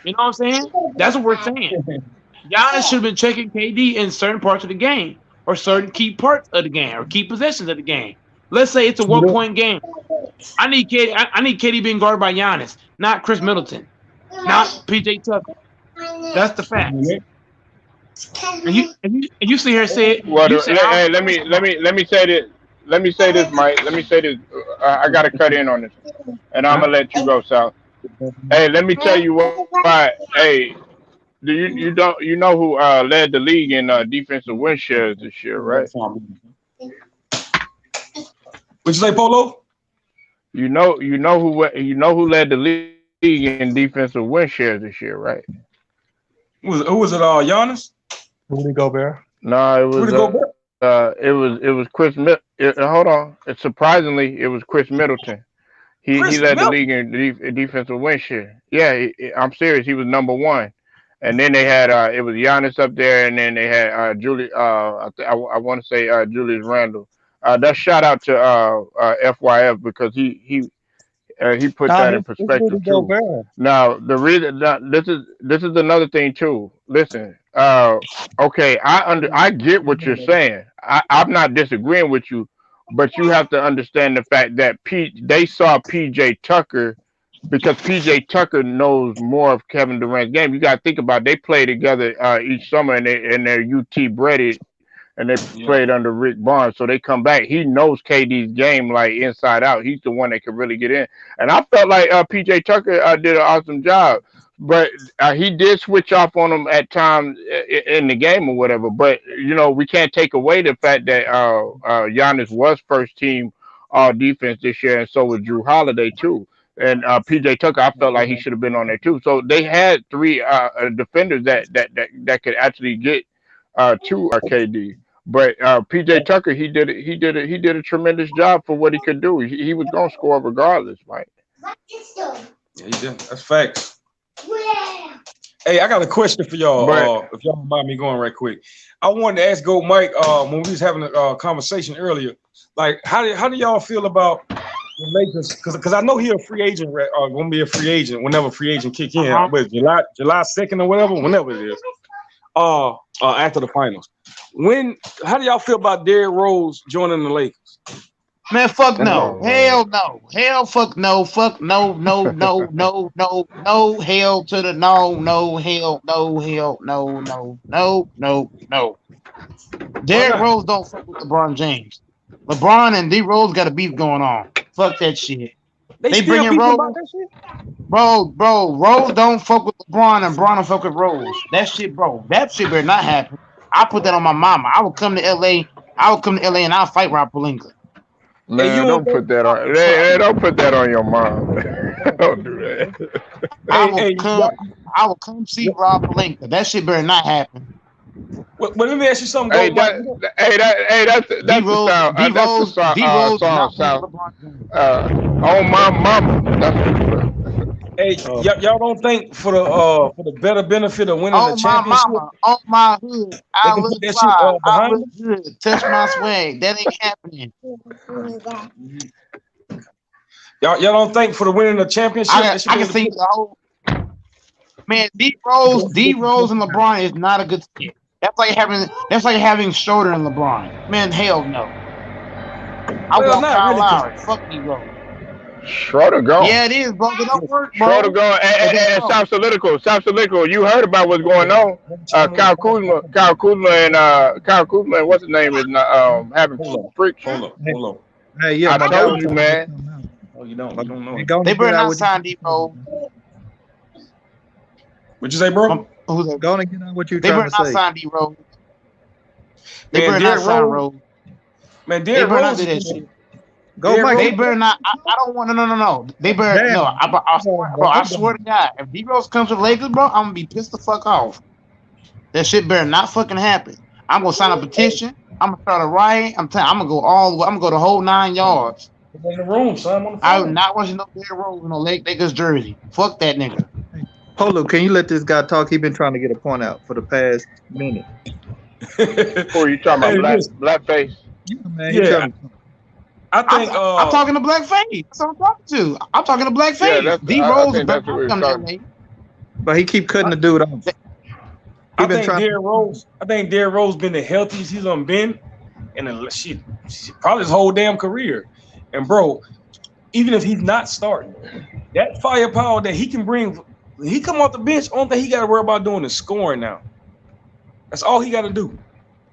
You know what I'm saying? That's what we're saying. Giannis should have been checking KD in certain parts of the game, or certain key parts of the game, or key possessions of the game. Let's say it's a 1-point game. I need KD being guarded by Giannis, not Chris Middleton, not PJ Tucker. That's the fact. And you sit here and say it. Well, You say, hey, let me say this. Let me say this, Mike. Let me say this. I gotta cut in on this, and I'm gonna let you go, Sal. Hey, let me tell you why. Hey, you know who led the league in defensive win shares this year, right? What'd you say, Polo? You know who led the league in defensive win shares this year, right? Who was it? Giannis? Rudy Gobert. No, it was Rudy Gobert? it was Chris. Hold on. Surprisingly, it was Chris Middleton. He led the league in defensive win share. Yeah, I'm serious. He was number 1. And then they had it was Giannis up there, and then they had Julie. I want to say Julius Randle. That shout out to FYF because he put that in perspective too. Now the reason this is another thing too. Listen, okay, I get what you're saying. I'm not disagreeing with you, but you have to understand the fact that they saw PJ Tucker. Because PJ Tucker knows more of Kevin Durant's game. You got to think about it, they play together each summer, and they're UT bred, and they played under Rick Barnes. So they come back. He knows KD's game like inside out. He's the one that can really get in. And I felt like PJ Tucker did an awesome job, but he did switch off on him at times in the game or whatever. But we can't take away the fact that Giannis was first team all defense this year, and so was Drew Holiday too. And PJ Tucker, I felt like he should have been on there too. So they had 3 defenders that could actually get to KD. But PJ Tucker, he did a tremendous job for what he could do. He was gonna score regardless, right? Yeah, he did. That's facts. Hey, I got a question for y'all. If y'all don't mind me going right quick, I wanted to ask Go Mike when we was having a conversation earlier. Like, how do y'all feel about the Lakers? Because I know he's a free agent, going to be a free agent whenever free agent kick in, but July 2nd or whatever, whenever it is. After the finals. How do y'all feel about Derrick Rose joining the Lakers? Man, fuck no. Hell no. Hell fuck no. Fuck no. No. No. No. No. No. Hell to the no. No. Hell. No. Hell. No. No. No. No. No. Derrick Rose don't fuck with LeBron James. LeBron and D Rose got a beef going on. Fuck that shit. They bring in Rose. Bro, Rose don't fuck with LeBron and LeBron don't fuck with Rose. That shit better not happen. I put that on my mama. I will come to LA and I'll fight Rob Pelinka. Man, don't put that on. Hey, don't put that on your mom. Don't do that. I will come see Rob Pelinka. That shit better not happen. Well, let me ask you something. Hey, Go, Mike. that's the sound. That's the song. On my mama. That's what Hey, y'all don't think for the better benefit of winning the On my championship, mama, on my hood, they I can look put that shit fly, I behind look good, touch my swag. That ain't happening. them? Y'all don't think for the winning the championship, I they should be can able to see put the whole man. D Rose and LeBron is not a good fit. That's like having Schroeder and LeBron. Man, hell no. I well, want not Kyle really. Lowry. Fuck D Rose. Schroeder gone. Yeah, it is, bro. It don't work, bro. Schroeder gone. And South Solidical. You heard about what's going on. Kyle Kuzma and what's his name is having freaks. Hold on. Hey, yeah, I my told guy you, was man. Oh, you don't know. Go They and better get out not what sign D Rose. What'd you say, bro? Who's that? Go and get out what you're They trying better to not say. sign D Rose. They Man, better not sign Rose. Man, They Derrick better not Rose do that is shit. Go, Mike. They better not. I don't want. No. They better Damn. no. I swear to God, if D Rose comes to the Lakers, bro, I'm gonna be pissed the fuck off. That shit better not fucking happen. I'm gonna sign a petition. I'm gonna start a riot. I'm gonna go all the way. I'm gonna go the whole 9 yards. in the room, son. I'm on the I phone. do not want you to know Derrick Rose in no Lakers jersey. Fuck that nigga. Polo, can you let this guy talk? He's been trying to get a point out for the past minute. Who are you talking about? Hey, listen. Blackface? Yeah, man. Yeah. I think I'm talking to Blackface. That's what I'm talking to. I'm talking to Blackface. Yeah, D I Rose think is that's better what come we're to talking. LA. But he keep cutting the dude off. I think Derrick Rose been the healthiest he's been in shit, probably his whole damn career. And bro, even if he's not starting, that firepower that he can bring, when he come off the bench, only thing he got to worry about doing is scoring now. That's all he got to do.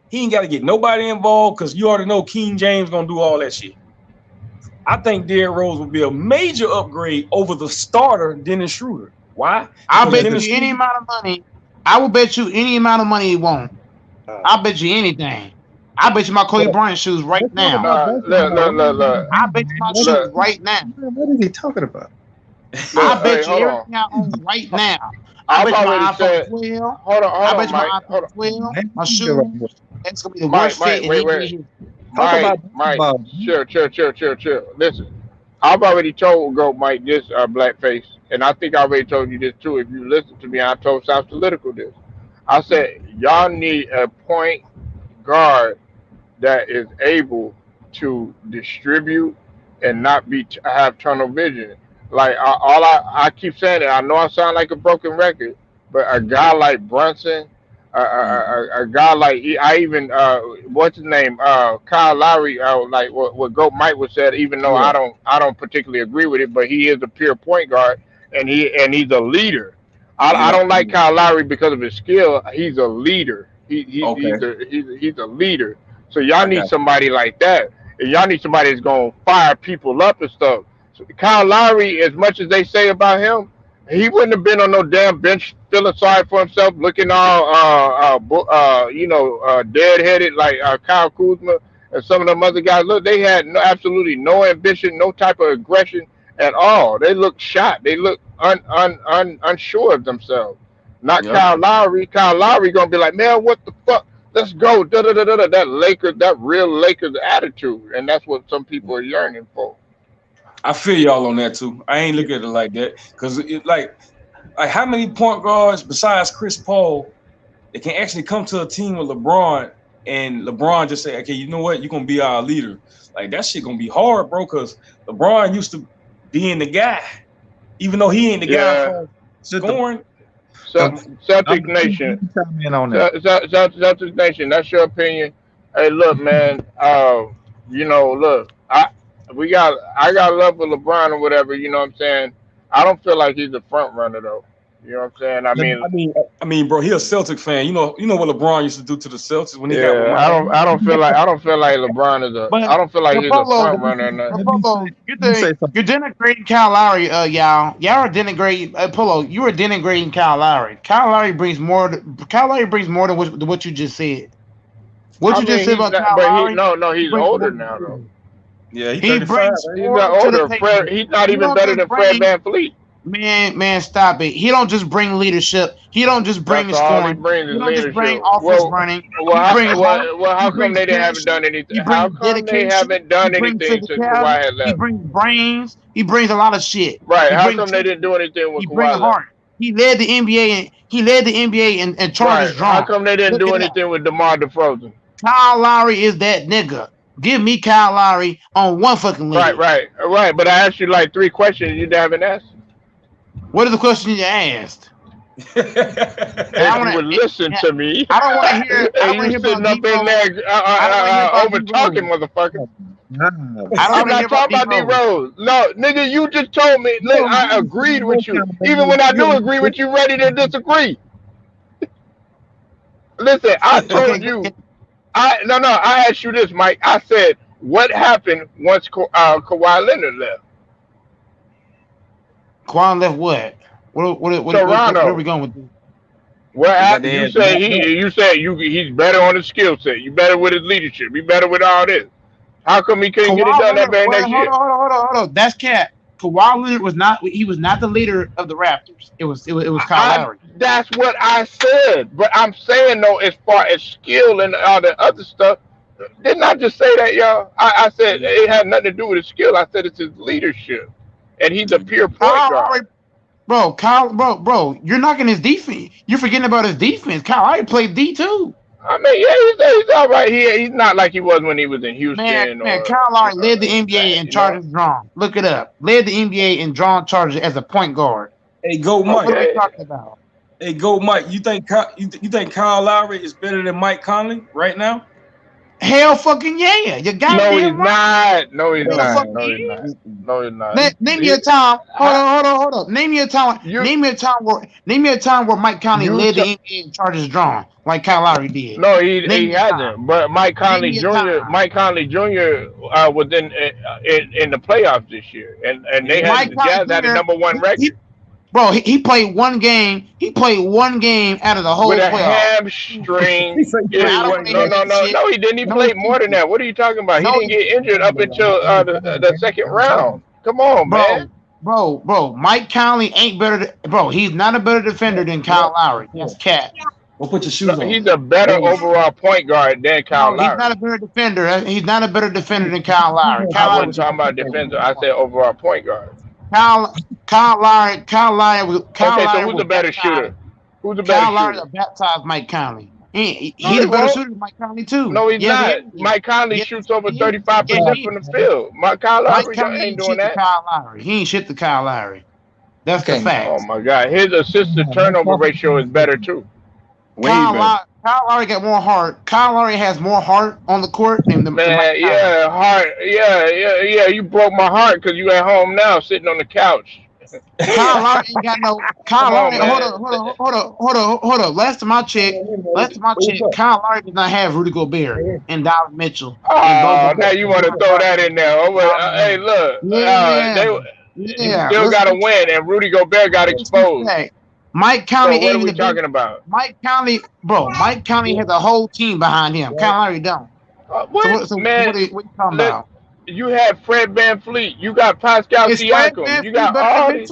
He ain't got to get nobody involved because you already know King James gonna do all that shit. I think Derrick Rose will be a major upgrade over the starter Dennis Schroeder. Why? I'll bet Dennis you any amount of money. I will bet you any amount of money he won't. I'll bet you anything. I bet you my Kobe Bryant shoes right now. Look. I bet you my shoes right now. What is he talking about? I bet you everything I own right now. I bet you my iPhone 12. Hold I on, bet you Mike. my iPhone 12. My shoes. That's gonna be the Mike, worst fit. wait. Talk Mike, about chill. Listen, I've already told Mike this, blackface, and I think I already told you this too. If you listen to me, I told South Political this. I said y'all need a point guard that is able to distribute and not have tunnel vision. Like I keep saying it. I know I sound like a broken record, but a guy like Brunson, a guy like I even what's his name, Kyle Lowry, like what Goat Mike was said. Even though I don't particularly agree with it, but he is a pure point guard and he's a leader. I don't like Kyle Lowry because of his skill. He's a leader. He's a leader. So y'all need somebody like that. And y'all need somebody that's gonna fire people up and stuff. So Kyle Lowry, as much as they say about him, he wouldn't have been on no damn bench feeling sorry for himself, looking all dead-headed like Kyle Kuzma and some of them other guys. Look, they had absolutely no ambition, no type of aggression at all. They looked shot. They looked unsure of themselves. Not Kyle Lowry. Kyle Lowry gonna be like, man, what the fuck? Let's go. That real Lakers attitude, and that's what some people are yearning for. I feel y'all on that too. I ain't look at it like that because like how many point guards besides Chris Paul that can actually come to a team with LeBron and LeBron just say, okay, you know what, you're gonna be our leader. Like that shit gonna be hard, bro. Because LeBron used to being the guy, even though he ain't the guy for scoring. Celtic Nation. Celtic Nation. That's your opinion. Hey, look, man. Look, I got love for LeBron or whatever. You know what I'm saying? I don't feel like he's a front runner though. You know what I'm saying? I mean, bro, he a Celtic fan. You know what Lebron used to do to the Celtics when he got. I don't feel like LeBron is a. I don't feel like he's a front runner. You're denigrating Kyle Lowry, y'all. Y'all are denigrating Polo. You are denigrating Kyle Lowry. Kyle Lowry brings more than what you just said. What you just said about Kyle Lowry? He's older now though. Yeah, he brings he's not older. He's not even better than Fred VanVleet. Man, stop it. He don't just bring leadership. He don't just bring That's the all he scoring. brings He is don't just bring leadership. offense running. Well, He brings heart. how He come brings they didn't haven't done passion. anything? He How brings come they dedication. haven't done He brings anything since Kawhi physicality. had He left? brings brains. He brings a lot of shit. Right. He How brings come they didn't do anything he when brings Kawhi left? heart. He led the NBA and charges Right. How drawn. come they didn't Look do at that. anything with DeMar DeRozan? Kyle Lowry is that nigga. Give me Kyle Lowry on one fucking leg. Right. But I asked you like 3 questions you haven't asked. What is the question you asked? If you would listen to me. I don't want to hear. I don't want And to you hear sitting about up in there over talking, motherfucker. I'm not talking about D-Rose. No, nigga, you just told me. Look, I agreed with you. Even when I do agree with you, ready to disagree. Listen, I told you. I asked you this, Mike. I said, what happened once Kawhi Leonard left? Kawhi left what? Toronto. Where are we going with this? What happened? You said he's better on his skill set. You better with his leadership. You better with all this. How come he couldn't get it done that very next year? Hold on. That's cat. Kawhi Leonard was not the leader of the Raptors. It was Kyle Lowry. That's what I said. But I'm saying though, as far as skill and all the other stuff, didn't I just say that, y'all? I said it had nothing to do with his skill. I said it's his leadership, and he's a pure point guard. Bro, you're knocking his defense. You're forgetting about his defense. Kyle Lowry played D too. I mean, yeah, he's all right. He's not like he was when he was in Houston. Man, Kyle Lowry led the NBA in charges drawn. Look it up. Led the NBA in drawn charges as a point guard. Hey, go Mike. What are we talking about? Hey, go Mike. You think Kyle Lowry is better than Mike Conley right now? Hell fucking yeah. You got No, he's not. No, he's not. Name me a time. Hold on. Name me a time. Name me a time where Mike Conley led the NBA in charges drawn like Kyle Lowry did. No, he hasn't. But Mike Conley Jr. Was in the playoffs this year, and they had the Jazz had the #1 record. Bro, he played one game. He played one game out of the whole with a playoff. Hamstring. No, he didn't. He played more than that. What are you talking about? He didn't get injured up until the second round. Come on, man. Bro, Mike Conley ain't better. He's not a better defender than Kyle Lowry. That's cat. Well, put your shoes on. He's a better overall point guard than Kyle Lowry. He's not a better defender. He's not a better defender than Kyle Lowry. I wasn't talking about defender. I said overall point guard. Kyle Lowry. So who's the better shooter? Who's the better shooter? Kyle Lowry baptized Mike Conley. He's a better shooter than Mike Conley too. No, he's not. Mike Conley shoots over 35% from the field. Kyle Lowry ain't doing that. Kyle Lowry. He ain't shit to Kyle Lowry. That's the fact. Oh my God, his assist to turnover ratio is better too. Kyle Lowry got more heart. Kyle Lowry has more heart on the court than the man. Heart. Yeah. You broke my heart because you at home now, sitting on the couch. Kyle Lowry ain't got no. Hold on. Last time I checked, Kyle Lowry does not have Rudy Gobert and Donovan Mitchell. Oh, now you want to throw that in there? Hey, look. You still got to win, and Rudy Gobert got exposed. Mike Conley. So what are we talking about? Mike Conley has a whole team behind him. Kyle Lowry don't. What? Man, what are you talking about? You had Fred VanVleet. You got Pascal Siakam. You got all these.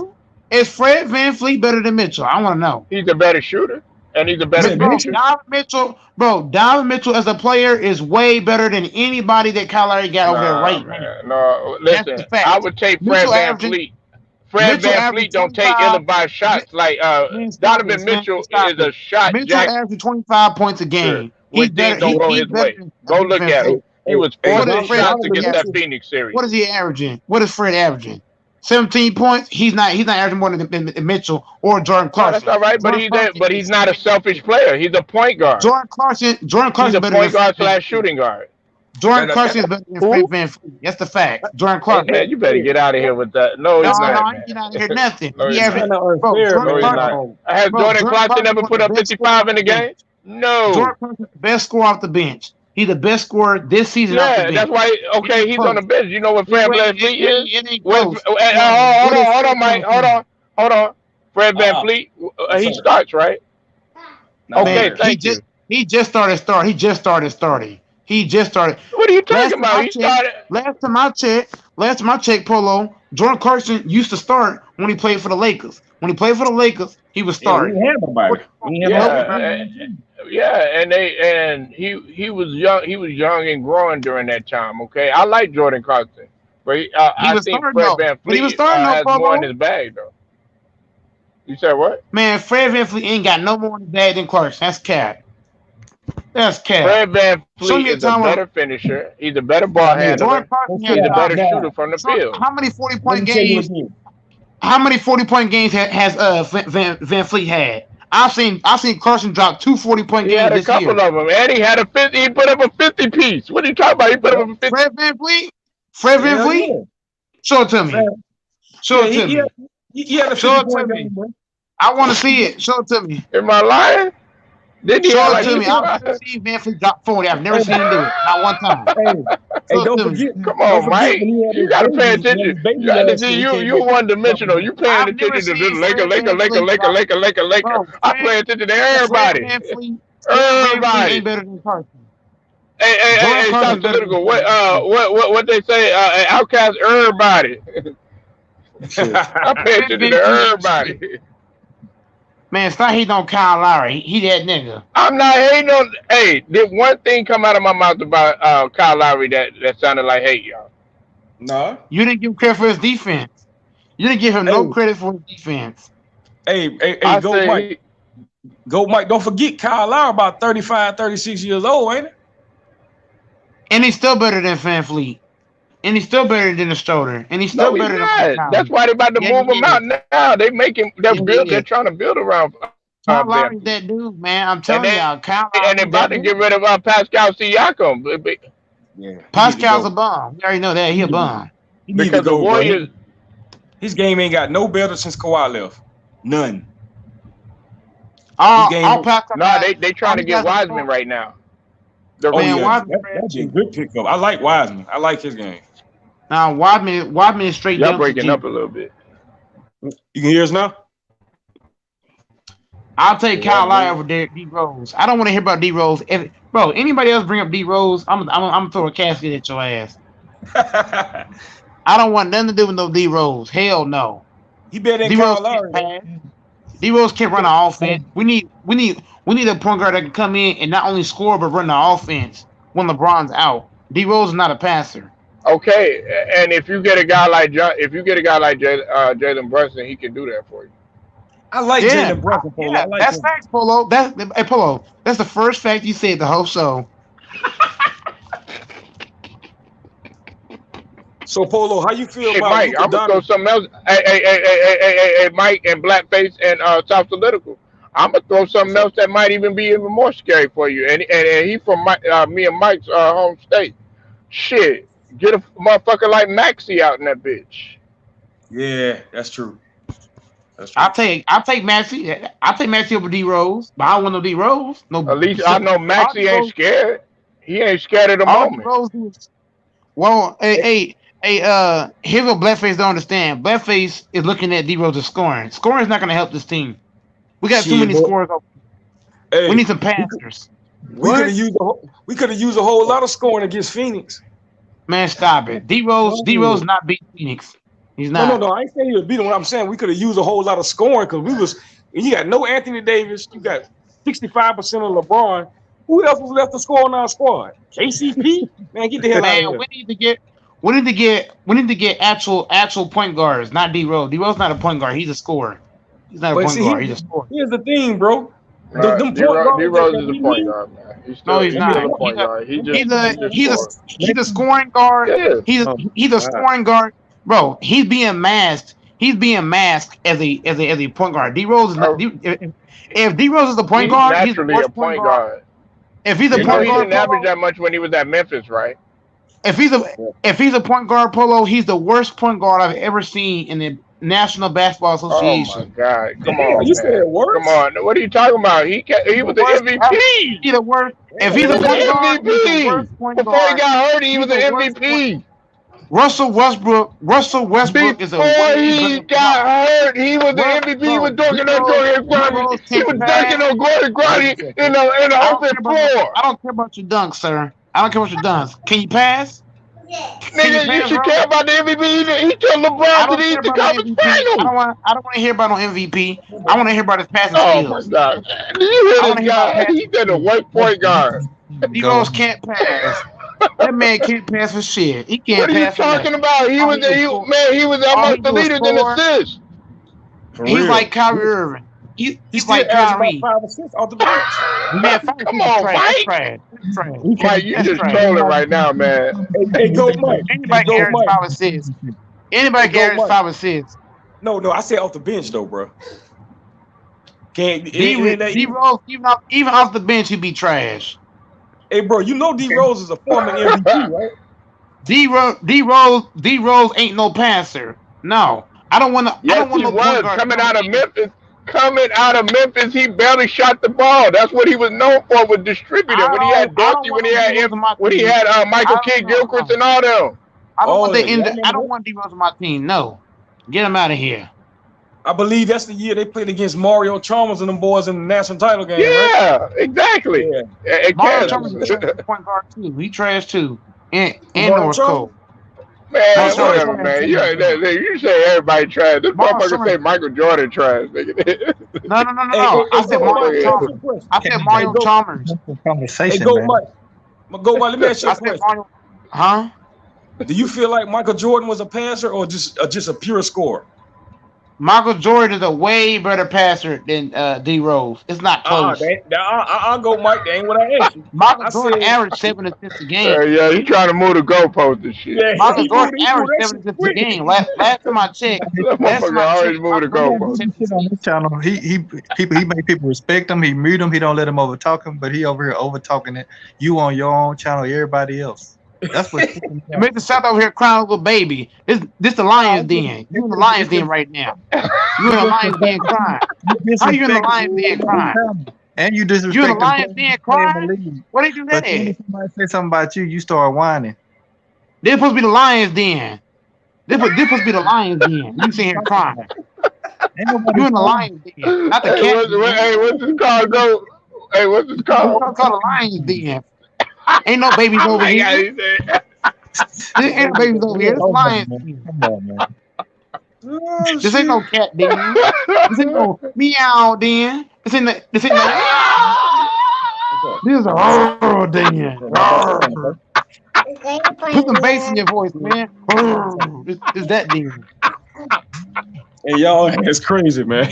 Is Fred VanVleet better than Mitchell? I want to know. He's a better shooter, and he's a better finisher. Donovan Mitchell as a player is way better than anybody that Kyle Lowry got over there right now. No, listen. I would take Fred VanVleet. Fred VanVleet don't take ill-advised shots like Donovan Mitchell is a shot. Mitchell averaging 25 points a game. When things don't go his way. Go look at him. He was 40 shots against that Phoenix series. What is he averaging? What is Fred averaging? 17 points. He's not averaging more than Mitchell or Jordan Clarkson. No, that's all right, but he's not a selfish player. He's a point guard. Jordan Clarkson. He's a point guard / shooting guard. Jordan Clarkson is better than Fred VanVleet. That's the fact. Jordan Clarkson. Man, you better get out of here with that. No, he's not. I ain't get out of here nothing. Has Jordan Clarkson ever put up 55 in the game? No. Jordan Clarkson, best scorer off the bench. He's the best scorer this season. Yeah, that's why. Okay, he's on the bench. You know what Fred VanVleet is? Hold on, Mike. Hold on. Fred VanVleet, he starts, right? Okay, thank you. He just started. What are you talking about? He started. Last time I checked, Polo, Jordan Clarkson used to start when he played for the Lakers. When he played for the Lakers, he was Yeah, we starting. didn't have nobody. We didn't have nobody. Yeah, and he was young. He was young and growing during that time. Okay, I like Jordan Clarkson, but He I was think starting Fred though. Van But he was Fleet starting though, has more in Polo. his bag though. You said what? Man, Fred VanVleet ain't got no more in his bag than Clarkson. That's cap. That's cap. Fred Van Show Fleet me a is a time when better finisher. He's a better ball Now, look, Jordan handler. Clarkson let's had He's a better time. shooter from the field. How many 40 let point me tell you games? again. How many 40-point games has Van Fleet had? I've seen Clarkson drop 2 40-point He games had a this year. couple of them, and he had a 50. He put up a 50 piece. What are you talking about? He put up a 50. Fred VanVleet? Fred Hell VanVleet? yeah. Show it to me. Fred- Show Yeah, it to me. he had a Show it 50-point to me. game, bro. I want to see it. Show it to me. Am I lying? Didn't he have Show it like to me. I've 55? never seen Van Fleet drop 40. I've never seen him do it. Not one time. Hey, Show it don't to me. forget. Come Don't on, forget Mike. when he had You his gotta pay baby. He had his attention. baby You gotta last see year. He you came one dimensional. You paying I've never attention to seen this Fred Laker. VanVleet drop. Bro, I pay attention to Fred everybody. VanVleet Everybody. ain't better than Carson. Hey, Jordan South Carson's better than Political. Carson. What they say? Outcast everybody. I pay attention to everybody. Man, stop hating on Kyle Lowry. He that nigga. I'm not hating on. Hey, did one thing come out of my mouth about Kyle Lowry that sounded like hate, y'all? No. You didn't give him credit for his defense. You didn't give him no Hey. credit for his defense. Hey, I go say Mike. Go Mike. Don't forget Kyle Lowry about 35, 36 years old, ain't it? And he's still better than Van Fleet. And he's still better than the Stoder. And he's still No, he's better not. than Kyle. That's why they about to Yeah, move he him out is. now. They making they're Yeah, he build. They're is. trying to build around. Kyle Van Lowry's Fleet. that dude, man. I'm telling they- y'all, Kyle And Lowry's they're about that to get dude. rid of Pascal Siakam Yeah. Pascal's a bum. We already know that. He a bum. He need to because the go, bro. Warriors. His game ain't got no better since Kawhi left. None. All game- Pascal. No, they trying to he get got some Wiseman right now. The Oh Man, yeah, Wiseman- that'd be a good pickup. I like Wiseman. I like his game. Now Wadman is straight Y'all down breaking to up a little bit. You can hear us now? I'll take Yeah, Kyle Lowry man. over D Rose. I don't want to hear about D Rose. Bro, anybody else bring up D Rose, I'm gonna throw a casket at your ass. I don't want nothing to do with no D Rose. Hell no. He better than D Kyle Rose Lowry. can't pass. D Rose can't run an offense. We need a point guard that can come in and not only score but run the offense when LeBron's out. D Rose is not a passer. Okay, and if you get a guy like Jalen Brunson, he can do that for you. I like Yeah, Jalen Brunson. Polo. Yeah, I like that's him. facts, Polo. Polo. That's the first fact you said the whole show. So Polo, how you feel Hey, about Mike, Luka I'm gonna throw Doncic? something else. Hey, Mike and Blackface and South Political. I'm gonna throw something else that might even be even more scary for you. And he from me and Mike's home state. Shit, get a motherfucker like Maxie out in that bitch. Yeah, that's true. That's true. I'll take Maxey. I'll take Maxey over D Rose, but I don't want no D Rose. No. At least I know Maxie ain't scared. He ain't scared of the All D moment. Rose is. Well, here's what Blackface don't understand. Blackface is looking at D Rose's scoring. Scoring is not going to help this team. We got too Shit, many boy. scorers. Hey, We need some passers. we could have used a whole lot of scoring against Phoenix. Man, stop it. D Rose not beat Phoenix. He's not. No. I ain't saying you beat him. What I'm saying, we could have used a whole lot of scoring because you got no Anthony Davis. You got 65% of LeBron. Who else was left to score on our squad? KCP? Man, get the hell out Man, of here. we need to get actual point guards, not D Rose. D Rose not a point guard. He's a scorer. He's not a But point see, guard. He's a scorer. here's the thing, bro. Them D point guards Rose that is we a point need- guard, man. He's No, he's still not. a point guard. He's a scoring guard. Yeah. He's a scoring guard, bro. He's being masked. He's being masked as a point guard. D Rose is not. If D Rose is the point He's guard, he's the naturally worst a point guard. If he's a You know point he guard, didn't average Polo, that much when he was at Memphis, right? if he's a point guard, Polo, he's the worst point guard I've ever seen in the National Basketball Oh Association. my God! Come Damn, on, you man. said worse? Come on. What are you talking about? He was the Worst- MVP. He's the worst. If he's He a was point the guard, he's the MVP. worst point Before he guard. got hurt, he He's was the the worst MVP. Russell Westbrook is a Before way he better got hurt, he was the MVP. He was dunking on Jordan Grant. He was dunking on Gordon Grant in the open floor. I don't care about your dunks, sir. I don't care about your dunks. Can you pass? Nigga, you should care about the MVP. He told LeBron to the Eastern Conference Finals. I don't want to hear about no MVP. I want to hear about his passing Oh skills. my God! Did you hear I wanna this hear about guy? that. He's been a white point guard. D Rose can't pass. That man can't pass for shit. He can't What are you pass for talking nothing. about? He All was he do is score. he was All he amongst the do is leaders in score. assists. For He's real. like Kyrie Irving. He He's still like averaged about Kyrie. 5 assists off the bench. Man, fuck Come you, on, trash. Mike. That's trash. That's trash. Mike, you That's just trash. trolling right now, man. Hey, go Mike. Anybody Go can average Mike. 5 assists. Anybody Hey, can go average Mike. 5 assists. No, I said off the bench though, bro. Can't D Rose, even off the bench, he'd be trash. Hey, bro, you know D Rose is a former MVP, right? D Rose ain't no passer. No, I don't want to. I Yes, don't want he no point was guard coming out of Memphis. Coming out of Memphis, he barely shot the ball. That's what he was known for, was distributing. When he had Dorsey, when he had Michael Kidd Gilchrist and all them. I don't want yeah, I don't want D Rose on my team. No, get him out of here. I believe that's the year they played against Mario Chalmers and them boys in the national title game, right? Yeah, exactly. Yeah. Mario Chalmers is a point guard too. He trash too. And Mario North Chalmers? Cole. Man, Mario whatever, Chalmers. man. You say everybody trash. This Mario motherfucker Chalmers. say Michael Jordan trash, nigga. No. Hey, I said go Mario Mike. Chalmers. I said Mario go- Chalmers. Hey, Conversation, go man. Mike. Go Mike. Let me ask you I a said question. Mario. Huh? Do you feel like Michael Jordan was a passer or just a pure scorer? Michael Jordan is a way better passer than D Rose. It's not close. I'll go, Mike. That ain't what I asked you. Michael Jordan averaged 7 assists a game. Yeah, he trying to move the goalpost and shit. Yeah, Michael he Jordan moved averaged that 7 shit assists a quick. game. Last time I checked, That motherfucker always moved the goalpost. Shit on this channel. He make people respect him. He mute him. He don't let them over talk him. But he over here over talking it. You on your own channel. Everybody else. That's what. Mr. South over here crying like a baby. This the Lions Den. You in the Lions Den right now. You in the Lions Den crying. How you in the Lions Den crying? And you disrespect. You in the Lions Den crying? What they do that But then at? if somebody say something about you, you start whining. This supposed to be the Lions Den. This supposed to be the Lions Den. You sitting here crying. You in the Lions Den, not the cat. Hey, what's this called? Go. Hey, what's this called? It's called the Lions Den. Ain't no babies over here. Ain't no babies over here. It's Lions Den. Come on, man. This ain't no cat den. This ain't no meow den. This ain't no. This is a roar den. Roar. Put some bass in your voice, man. It's that den. Hey, y'all, it's crazy, man.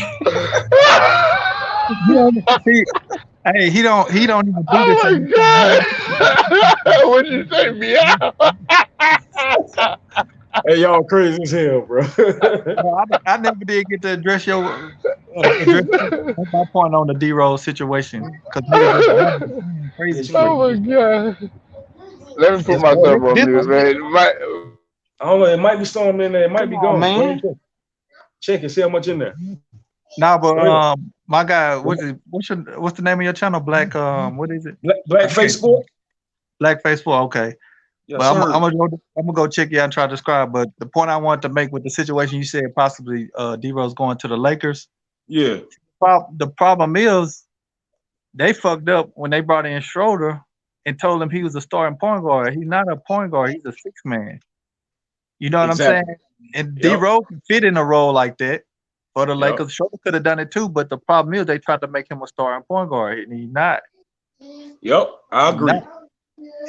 Hey, he don't even do Oh this. my God! What'd you say, meow? Hey, y'all crazy as hell, bro. I never did get to address my point on the D Rose situation because crazy. Oh my God! Let me put myself on mute, man. I don't know. It might be something in there. It might be gone, man. Check and see how much in there. Nah, but my guy, what's the name of your channel? Black what is it? Black Facebook. Black Facebook. Okay. Yes, Well, sir. I'm gonna go check you out and try to describe. But the point I wanted to make with the situation you said possibly D Rose going to the Lakers. Yeah. The problem is they fucked up when they brought in Schroeder and told him he was a starting point guard. He's not a point guard. He's a 6-man. You know what I'm saying? And D Rose can fit in a role like that for the Lakers. Schroeder could have done it too, but the problem is they tried to make him a starting point guard, and he's not. Yep, I agree.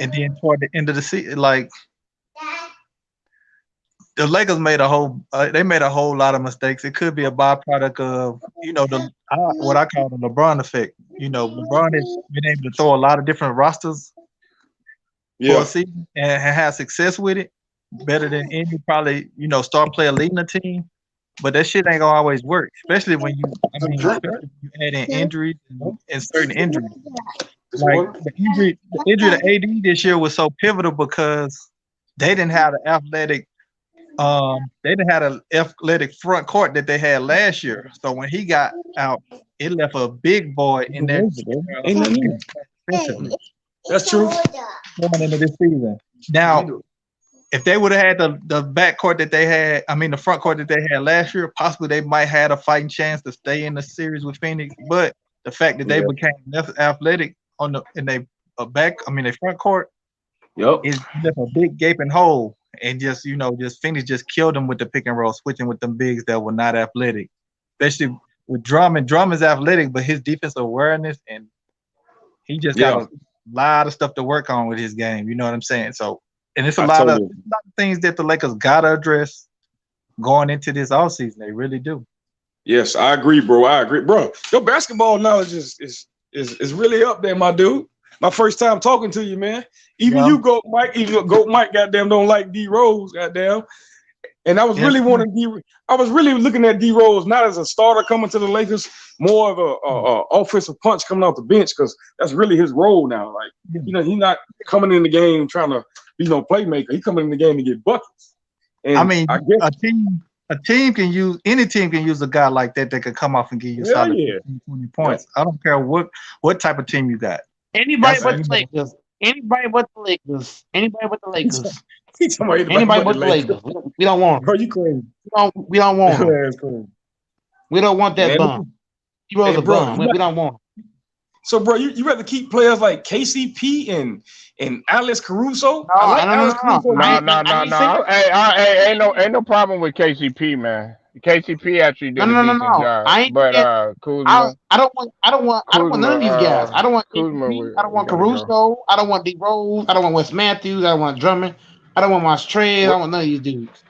And then toward the end of the season, like the Lakers made a whole lot of mistakes. It could be a byproduct of what I call the LeBron effect. LeBron has been able to throw a lot of different rosters for a season and have success with it better than any probably star player leading a team. But that shit ain't gonna always work, especially when you add in injuries and certain injuries. Like the injury to AD this year was so pivotal because they didn't have the athletic front court that they had last year. So when he got out, it left a big void in there. That's true. Going into this season. Now, if they would have had the back court that they had, the front court that they had last year, possibly they might have had a fighting chance to stay in the series with Phoenix. But the fact that they became less athletic in their front court, Yep. It's just a big gaping hole, and just just Phoenix just killed them with the pick and roll, switching with them bigs that were not athletic, especially with Drummond. Drummond's athletic, but his defensive awareness, and he just got a lot of stuff to work on with his game. You know what I'm saying? So, and it's a lot of things that the Lakers gotta address going into this offseason. They really do. Yes, I agree, bro. I agree, bro. Your basketball knowledge is really up there, my dude. My first time talking to you, man. Even you, Goat Mike, goddamn, don't like D Rose, goddamn. And I was really looking at D Rose not as a starter coming to the Lakers, more of a offensive punch coming off the bench, because that's really his role now. Like, he's not coming in the game trying to be no playmaker. He's coming in the game to get buckets. And I mean, I guess any team can use a guy like that could come off and give you solid 15, 20 points. I don't care what type of team you got. Anybody but the Lakers. Anybody but the Lakers. Anybody but the Lakers. Anybody but the Lakers. We don't want bro, you crazy. We don't want him. We don't want that bum. He was a bum. We don't want him. So, bro, you rather keep players like KCP and Alex Caruso? No. Hey, ain't no problem with KCP, man. KCP actually did a decent job. But Kuzma, I don't want none of these guys. I don't want KCP. I don't want Caruso. I don't want D Rose. I don't want Wes Matthews. I don't want Drummond. I don't want Montrez. I don't want none of these dudes.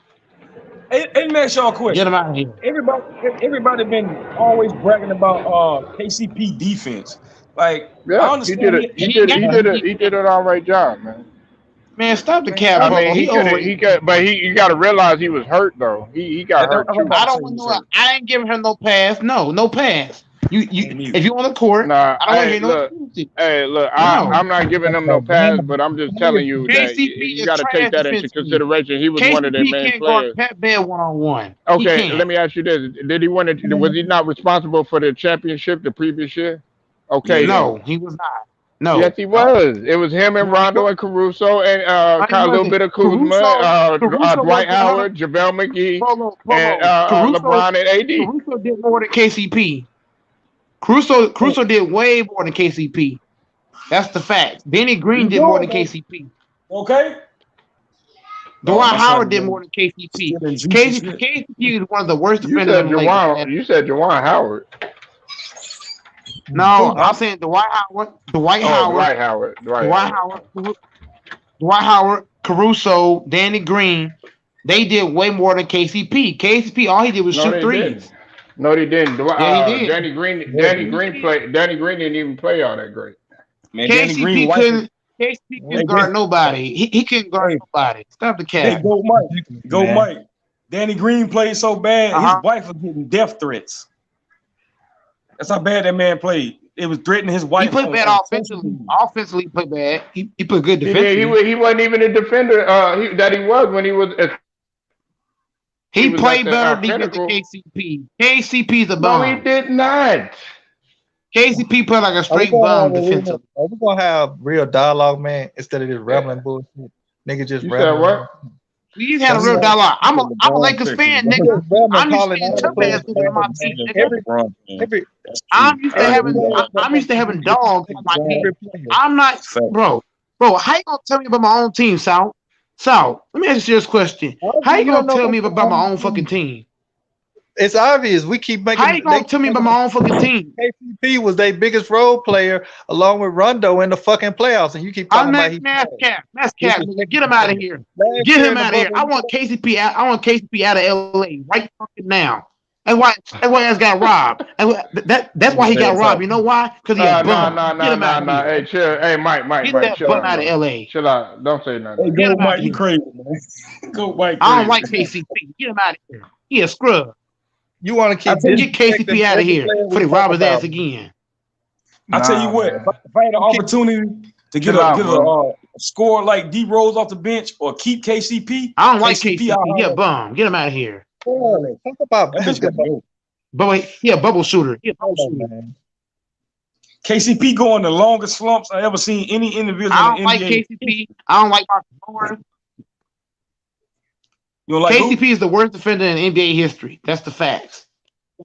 Hey, let me ask y'all a question. Get them out of here. Everybody been always bragging about KCP defense. Like, I understand he did an all right job, man. Man, stop the cap. I mean, he could, but you got to realize he was hurt though. He got hurt too. I ain't giving her no pass. No pass. If you on the court, I don't want to hear no excuses. Hey, look, I'm not giving him no pass, but I'm just telling you that you got to take that into consideration. He was one of their main players. Pat Bear 1-on-1. Okay, let me ask you this: did he win it? Was he not responsible for the championship the previous year? Okay, no, he was not. No. Yes, he was. It was him and Rondo and Caruso and a little bit of Kuzma, Dwight Howard, JaVale McGee, and LeBron and AD. Caruso did more than KCP. Caruso did way more than KCP. That's the fact. Danny Green did more than KCP. Okay. Dwight Howard did more than KCP. KCP is one of the worst defenders. You said Juwan Howard. No, I'm saying Dwight Howard, Caruso, Danny Green, they did way more than KCP. KCP, all he did was shoot threes. No, they didn't. He did. Danny Green didn't even play all that great. Man, KCP couldn't guard nobody. He couldn't guard nobody. Stop the cap. Hey, go Mike. Danny Green played so bad, his wife was getting death threats. That's how bad that man played. It was threatening his wife. He played bad offensively. Offensively, he played bad. He played good defensively. He wasn't even a defender that he was when he was. He played better defense than KCP. KCP's a bum. No, he did not. KCP played like a straight bum defensively. Are we gonna have real dialogue, man, instead of this rambling bullshit? Nigga just rambling. What? We just had a real dialogue. I'm a Lakers fan, nigga. I'm used to getting tough ass on my team, nigga. I'm used to having dogs on my team. I'm not, bro. How you gonna tell me about my own team, Sal? Sal, let me ask you this question. How you gonna tell me about my own fucking team? It's obvious. We keep making. How you gonna tell me about my own fucking team? KCP was their biggest role player, along with Rondo in the fucking playoffs, and you keep talking about Mass cap. Get him out of here. Get him out of here. I want KCP out. I want KCP out of LA right fucking now. That's why he got robbed. That's why he got robbed. You know why? Because he had bum. Get him out of here. Hey, chill. Hey, Mike. Get that bum out of LA. Chill out. Don't say nothing. Hey, go Mike. You crazy, man. Go Mike. I don't like KCP. Get him out of here. He a scrub. You want to get KCP out of here for the rob his ass again. I tell you what, if I had an opportunity to get a score like D Rose off the bench or keep KCP, I don't like KCP. He a bum. Get him out of here. Talk about bubble shooter. He a bubble shooter. KCP going the longest slumps I ever seen any individual. I don't like KCP. I don't like Marcus. You like KCP is the worst defender in NBA history. That's the facts.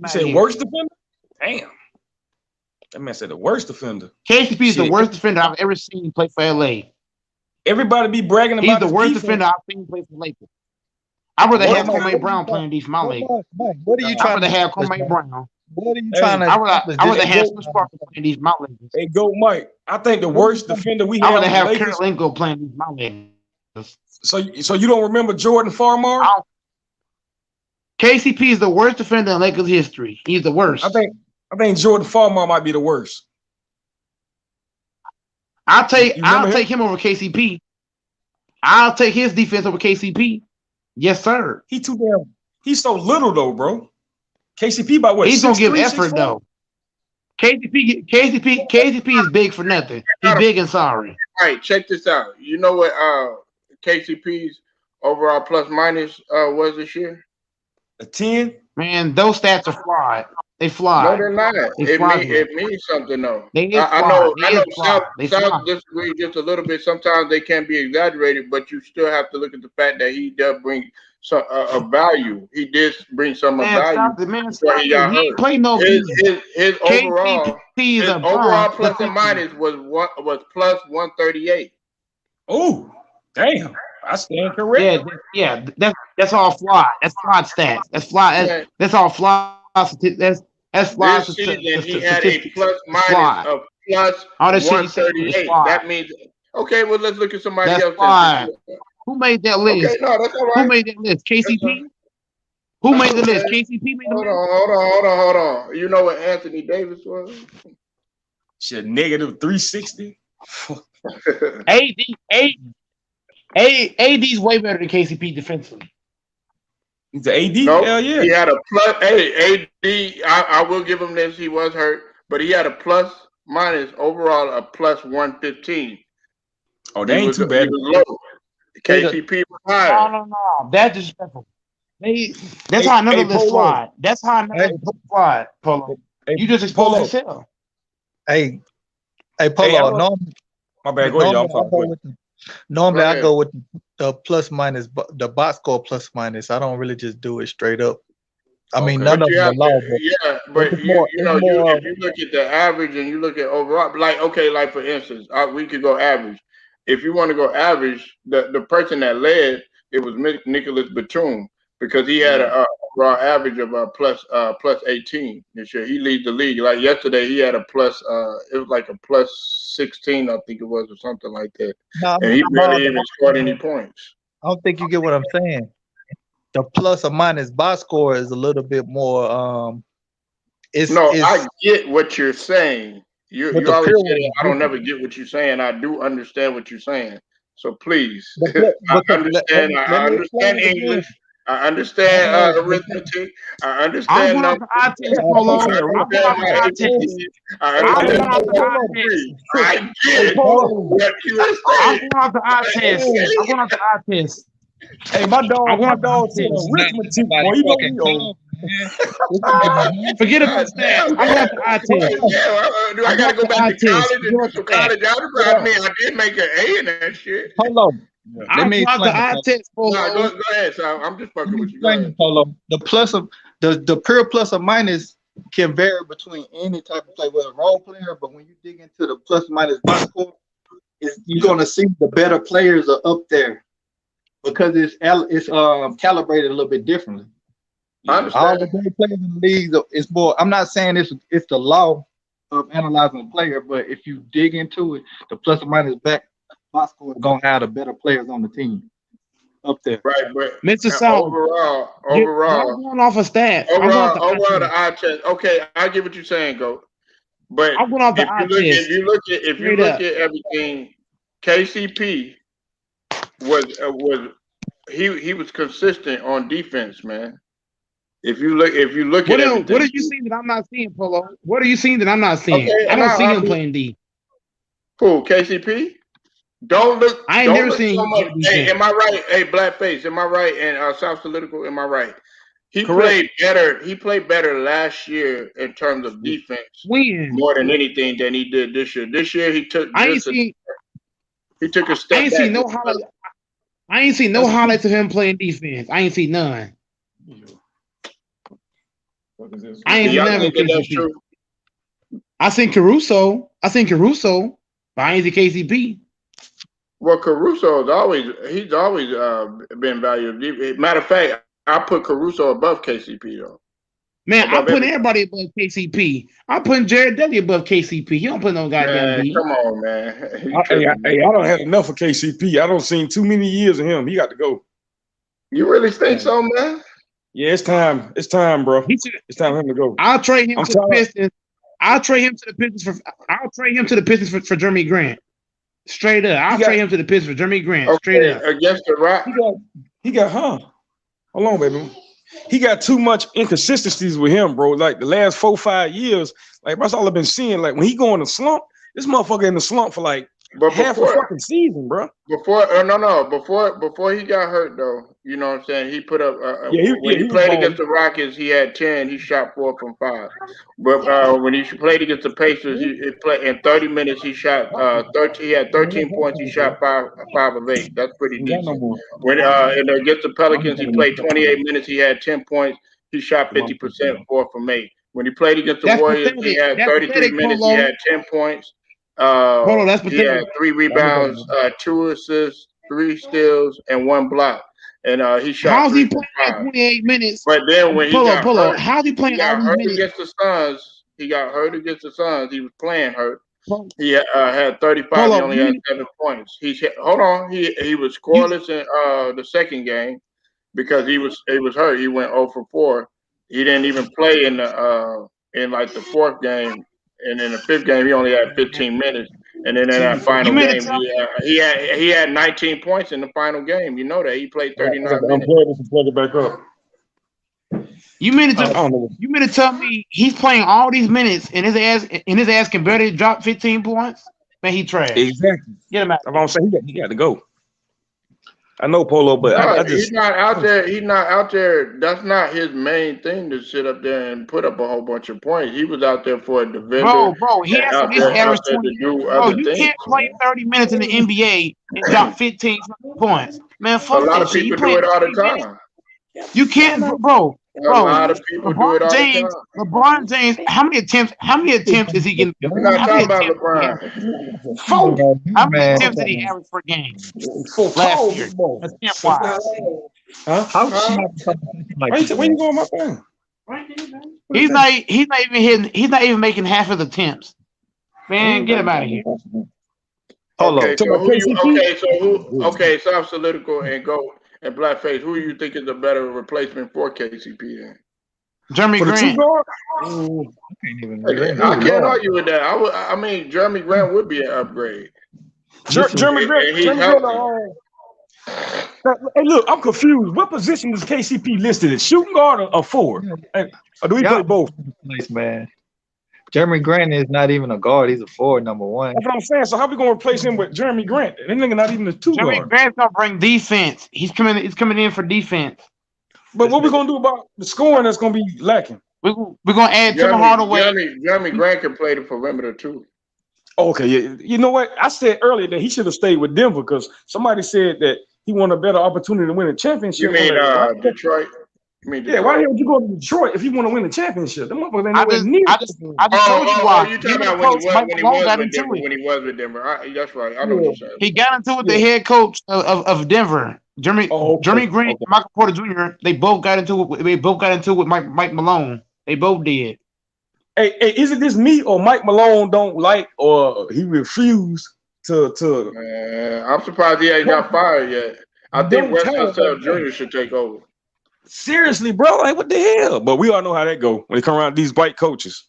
You said worst defender? Damn. That man said the worst defender. KCP is the worst defender I've ever seen play for LA. Everybody be bragging He's about the his worst defense. defender I've seen play for the Lakers. I'd rather What have am I- Kwame Brown playing D for my league. Mike, what are you I'd trying rather to have accomplish, Kwame man? Brown. What are you Hey, trying to I'd rather accomplish? have This- Swiss Parker playing D for my league. Hey, Go Mike. I think the worst defender we I'd have rather on the have Lakers. Kirilenko playing D for my league. So you don't remember Jordan Farmar? KCP is the worst defender in Lakers history. He's the worst. I think Jordan Farmar might be the worst. I'll take You remember him? him over KCP. I'll take his defense over KCP. Yes, sir. He's so little though, bro. KCP by what? He's gonna give 6'3", effort 6'4"? though. KCP is big for nothing. He's big and sorry. All right, check this out. You know what KCP's overall plus minus was this year? A 10. Man, those stats are flawed. They No, fly. they're not. It means something though. They is I flawed. know. They is flawed. They South flawed. disagree just a little bit. Sometimes they can be exaggerated, but you still have to look at the fact that he does bring some a value. He did bring some value. Before he got hurt. Play no His overall is a overall bum. plus and minus was plus 138. Oh, damn. I stand correct. Yeah. That's all flawed. That's flawed stats. That's flawed. That's all flawed. That's flawed. This season he had a plus minus of plus all this 138. That means okay. Well, let's look at somebody else. Who made that list? Okay, no, that's all right. Who made that list? KCP. Who made the list? KCP made the list. Hold on. You know what Anthony Davis was? Shit, negative 360. AD's way better than KCP defensively. He's an AD? No, Hell yeah. He had a plus. Hey, AD, I will give him this. He was hurt, but he had a plus minus overall a plus 115. Oh, that ain't too bad. He was low. KCP was higher. No. That's disrespectful. That's how another list slide. That's how another list slide, Polo. You just exposed yourself. Hey, Polo. My bad. Go ahead, y'all. Normally, I go with the plus minus, the box score plus minus. I don't really just do it straight up. I mean, none of them are low. But if you look at the average and you look at overall, like for instance, we could go average. If you want to go average, the person that led it was Nicholas Batum because he had a overall average of plus 18 this year. He leads the league. Like yesterday, he had a plus. It was like a plus 16, I think it was, or something like that. And he barely even scored any points. I don't think you get what I'm saying. The plus or minus box score is a little bit more. I get what you're saying. You always say I don't never get what you're saying. I do understand what you're saying. So please, I understand English. I understand arithmetic. I understand. I'm going to eye test, Polo. I get what you are saying. I'm going to eye test. Hey, my dog said arithmetic. Boy, you know me old. Forget about that. I'm going to eye test. Do I got to go back to college and do some college algebra? I mean, I did make an A in that shit. Hold on. Let me explain the eye test, Polo. No, go ahead, so I'm just fucking with you. Polo. The plus of the pure plus or minus can vary between any type of play, whether role player, but when you dig into the plus minus box score, you're gonna see the better players are up there because it's calibrated a little bit differently. All the great players in the league is more. I'm not saying it's the law of analyzing a player, but if you dig into it, the plus or minus box score is gonna have the better players on the team up there. Right, but Mr. South, overall, I'm going off a stat. Overall, the eye test. Okay, I get what you're saying, Go. But I'm going off the eye test. If you look at everything, KCP was he was consistent on defense, man. If you look at everything. What are you seeing that I'm not seeing, Polo? What are you seeing that I'm not seeing? Okay, I don't see him playing D. Who, KCP? Don't look. I ain't never seen. Hey, am I right? Hey, Blackface, am I right? And South Political, am I right? He played better. He played better last year in terms of defense. More than anything than he did this year. This year he took. He took a step. I ain't seen no highlights. I ain't seen no highlights of him playing defense. I ain't seen none. I ain't never. I seen Caruso. But I ain't see KCP. Well, Caruso's he's always been valuable. Matter of fact, I put Caruso above KCP though. Man, I'm Above putting everybody. everybody above KCP. I'm putting Jared Dudley above KCP. He don't put no goddamn Man, B. come on, man. You I tripping, man. don't have enough of KCP. I don't seen too many years of him. He got to go. You really think so, man? Yeah, it's time. It's time, bro. He should, It's time for him to go. I'll trade him I'm to the tired. Pistons. I'll trade him to the Pistons for Jeremy Grant. Straight up. I'll trade him to the Pistons for Jeremy Grant. Straight Okay, up. against the Rock. He got hold on, baby. He got too much inconsistencies with him, bro. Like the last 4-5 years, like that's all I've been seeing. Like when he go in the slump, this motherfucker in the slump for like half a fucking season, bro. Before he got hurt though, you know what I'm saying? He put up when he was played balling. against the Rockets, he had 10. He shot 4 from 5. But when he played against the Pacers, he played in 30 minutes. He shot 13. He had 13 points. He shot 5 of 8. That's pretty decent. When and against the Pelicans, he played 28 minutes. He had 10 points. He shot 50%, 4 from 8. When he played against the That's Warriors, pathetic. he had That's 33 pathetic, minutes. Polo. He had 10 points. Polo, that's He had pathetic. 3 rebounds, 2 assists, 3 steals, and 1 block. And he shot How's 3 he from playing 5. 28 minutes? But then when he got hurt, how's he playing all these minutes? against the Suns. He got hurt against the Suns. He was playing hurt. He had 35. He only had 7 points. Hold on. He was scoreless in the second game because he was hurt. He went 0 for 4. He didn't even play in like the 4th game, and in the 5th game he only had 15 minutes. And then in that final game, he had 19 points in the final game. You know that he played 39 minutes. Plug it back up. You mean to tell me he's playing all these minutes and his ass can barely drop 15 points? Man, he trash. Exactly. Get him out. I'm saying he got to go. I know Polo, but I just he's not out there. He's not out there. That's not his main thing to sit up there and put up a whole bunch of points. He was out there for a defender. Bro, he has to average 20. Bro, you can't play 30 minutes in the NBA and drop 15 point. Man, fuck A lot that of shit. people do it all the time. You can't, bro. A lot of people do it all the time. LeBron James, how many attempts is he getting? We're not talking about LeBron. 4. How many attempts did he average per game last year? Attempt-wise. Where you going, my friend? He's not even making half of the attempts. Man, get him out of here. Okay, so I'm Solidical and Go and Blackface. Who do you think is a better replacement for KCP then? Jeremy Grant. I can't argue with that. I mean, Jeremy Grant would be an upgrade. Jeremy Grant. Hey, look, I'm confused. What position is KCP listed as? Shooting guard or forward? Or do we play both? Nice, man. Jeremy Grant is not even a guard. He's a forward, number 1. That's what I'm saying. So how we gonna replace him with Jeremy Grant? That nigga not even a 2 Jeremy guard. Grant's gonna bring defense. He's coming in for defense. But what we gonna do about the scoring that's gonna be lacking? We're gonna add Tim Hardaway. Jeremy Grant can play the perimeter too. Okay, yeah. You know what? I said earlier that he should have stayed with Denver because somebody said that he won a better opportunity to win a championship. You mean Detroit? Yeah, why the hell would you go to Detroit if you want to win a championship? The motherfucker ain't nowhere near. I just told you why. You talking about when he was with Denver? That's right. I know what you're saying. He got into it with the head coach of Denver, Jeremy Grant, and Michael Porter Jr. They both got into it with Mike Malone. They both did. Hey, is it just me or Mike Malone don't like or he refused to? I'm surprised he ain't got fired yet. I think West Coast Jr. should take over. Seriously, bro, like what the hell? But we all know how that go when they come around these white coaches.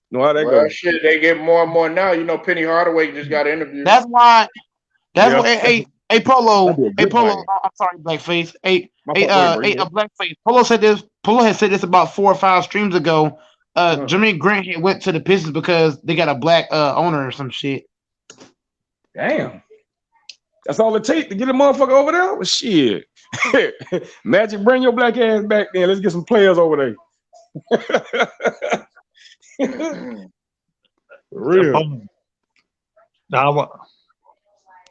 Know how that goes. Shit, they get more and more now. You know, Penny Hardaway just got interviewed. That's why. Hey, Polo. I'm sorry, Blackface. Blackface. Polo said this. Polo had said this about 4 or 5 streams ago. Jeremy Grant had went to the Pistons because they got a black owner or some shit. Damn. That's all it takes to get a motherfucker over there? Well, shit. Magic, bring your black ass back then. Let's get some players over there. For real. Now,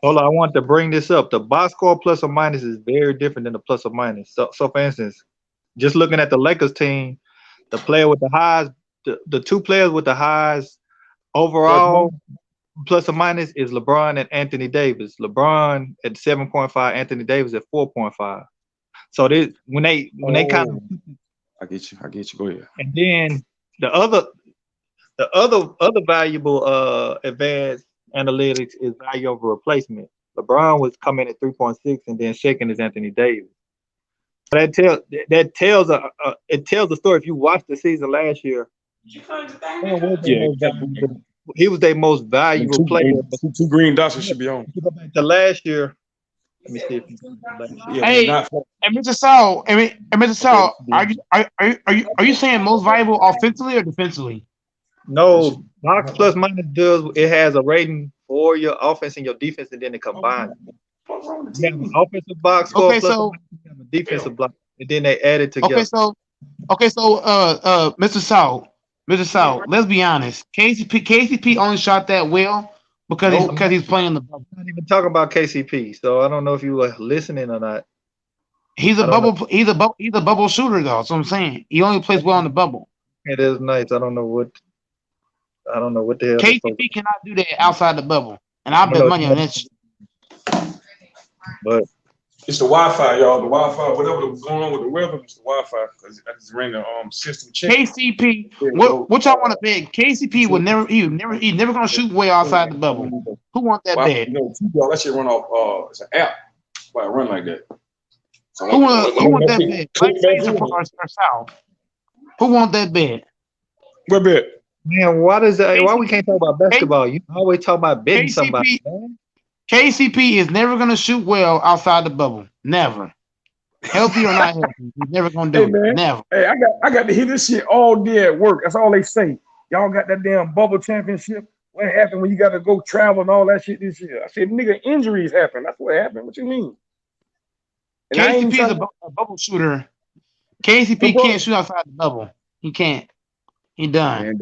I want to bring this up. The box score plus or minus is very different than the plus or minus. So for instance, just looking at the Lakers team, the player with the highs, the 2 players with the highs overall plus or minus is LeBron and Anthony Davis. LeBron at 7.5, Anthony Davis at 4.5. So they when they kind of, I get you. Go ahead. and then the other valuable advanced analytics is value over replacement. LeBron was coming at 3.6, and then second is Anthony Davis. That tells a story. If you watch the season last year, he was their most valuable player. Two green dots should be on. If you go back to last year, let me see if you Hey, and Mr. Saul, Mr. Saul, are you saying most valuable offensively or defensively? No, box plus minus does it has a rating for your offense and your defense, and then it combines. You have an offensive box score Okay, plus so you have a defensive block, and then they add it together. okay, so Mr. Saul, let's be honest. KCP only shot that well because he's playing the bubble. I'm not even talking about KCP, so I don't know if you were listening or not. He's a bubble shooter though. That's what I'm saying. He only plays well in the bubble. It is nice. I don't know what the hell. KCP cannot do that outside the bubble, and I bet money on that shit. But it's the Wi-Fi, y'all. The Wi-Fi, whatever was going on with the weather, it's the Wi-Fi because I just ran the system check. KCP, what y'all want to bet? KCP would he's never gonna shoot well outside the bubble. Who want that bet? You know, that shit run off. It's an app. Why it run like that? So who want that bet? Blackface or South? Who want that bet? What bet? Man, why we can't talk about basketball? You always talk about betting somebody. Man. KCP is never gonna shoot well outside the bubble. Never. Healthy or not healthy, he's never gonna do it. Never. Hey, I got to hear this shit all day at work. That's all they say. Y'all got that damn bubble championship. What happened when you got to go travel and all that shit this year? I said, nigga, injuries happen. That's what happened. What you mean? And KCP is a bubble shooter. KCP can't shoot outside the bubble. He can't. He done. Man,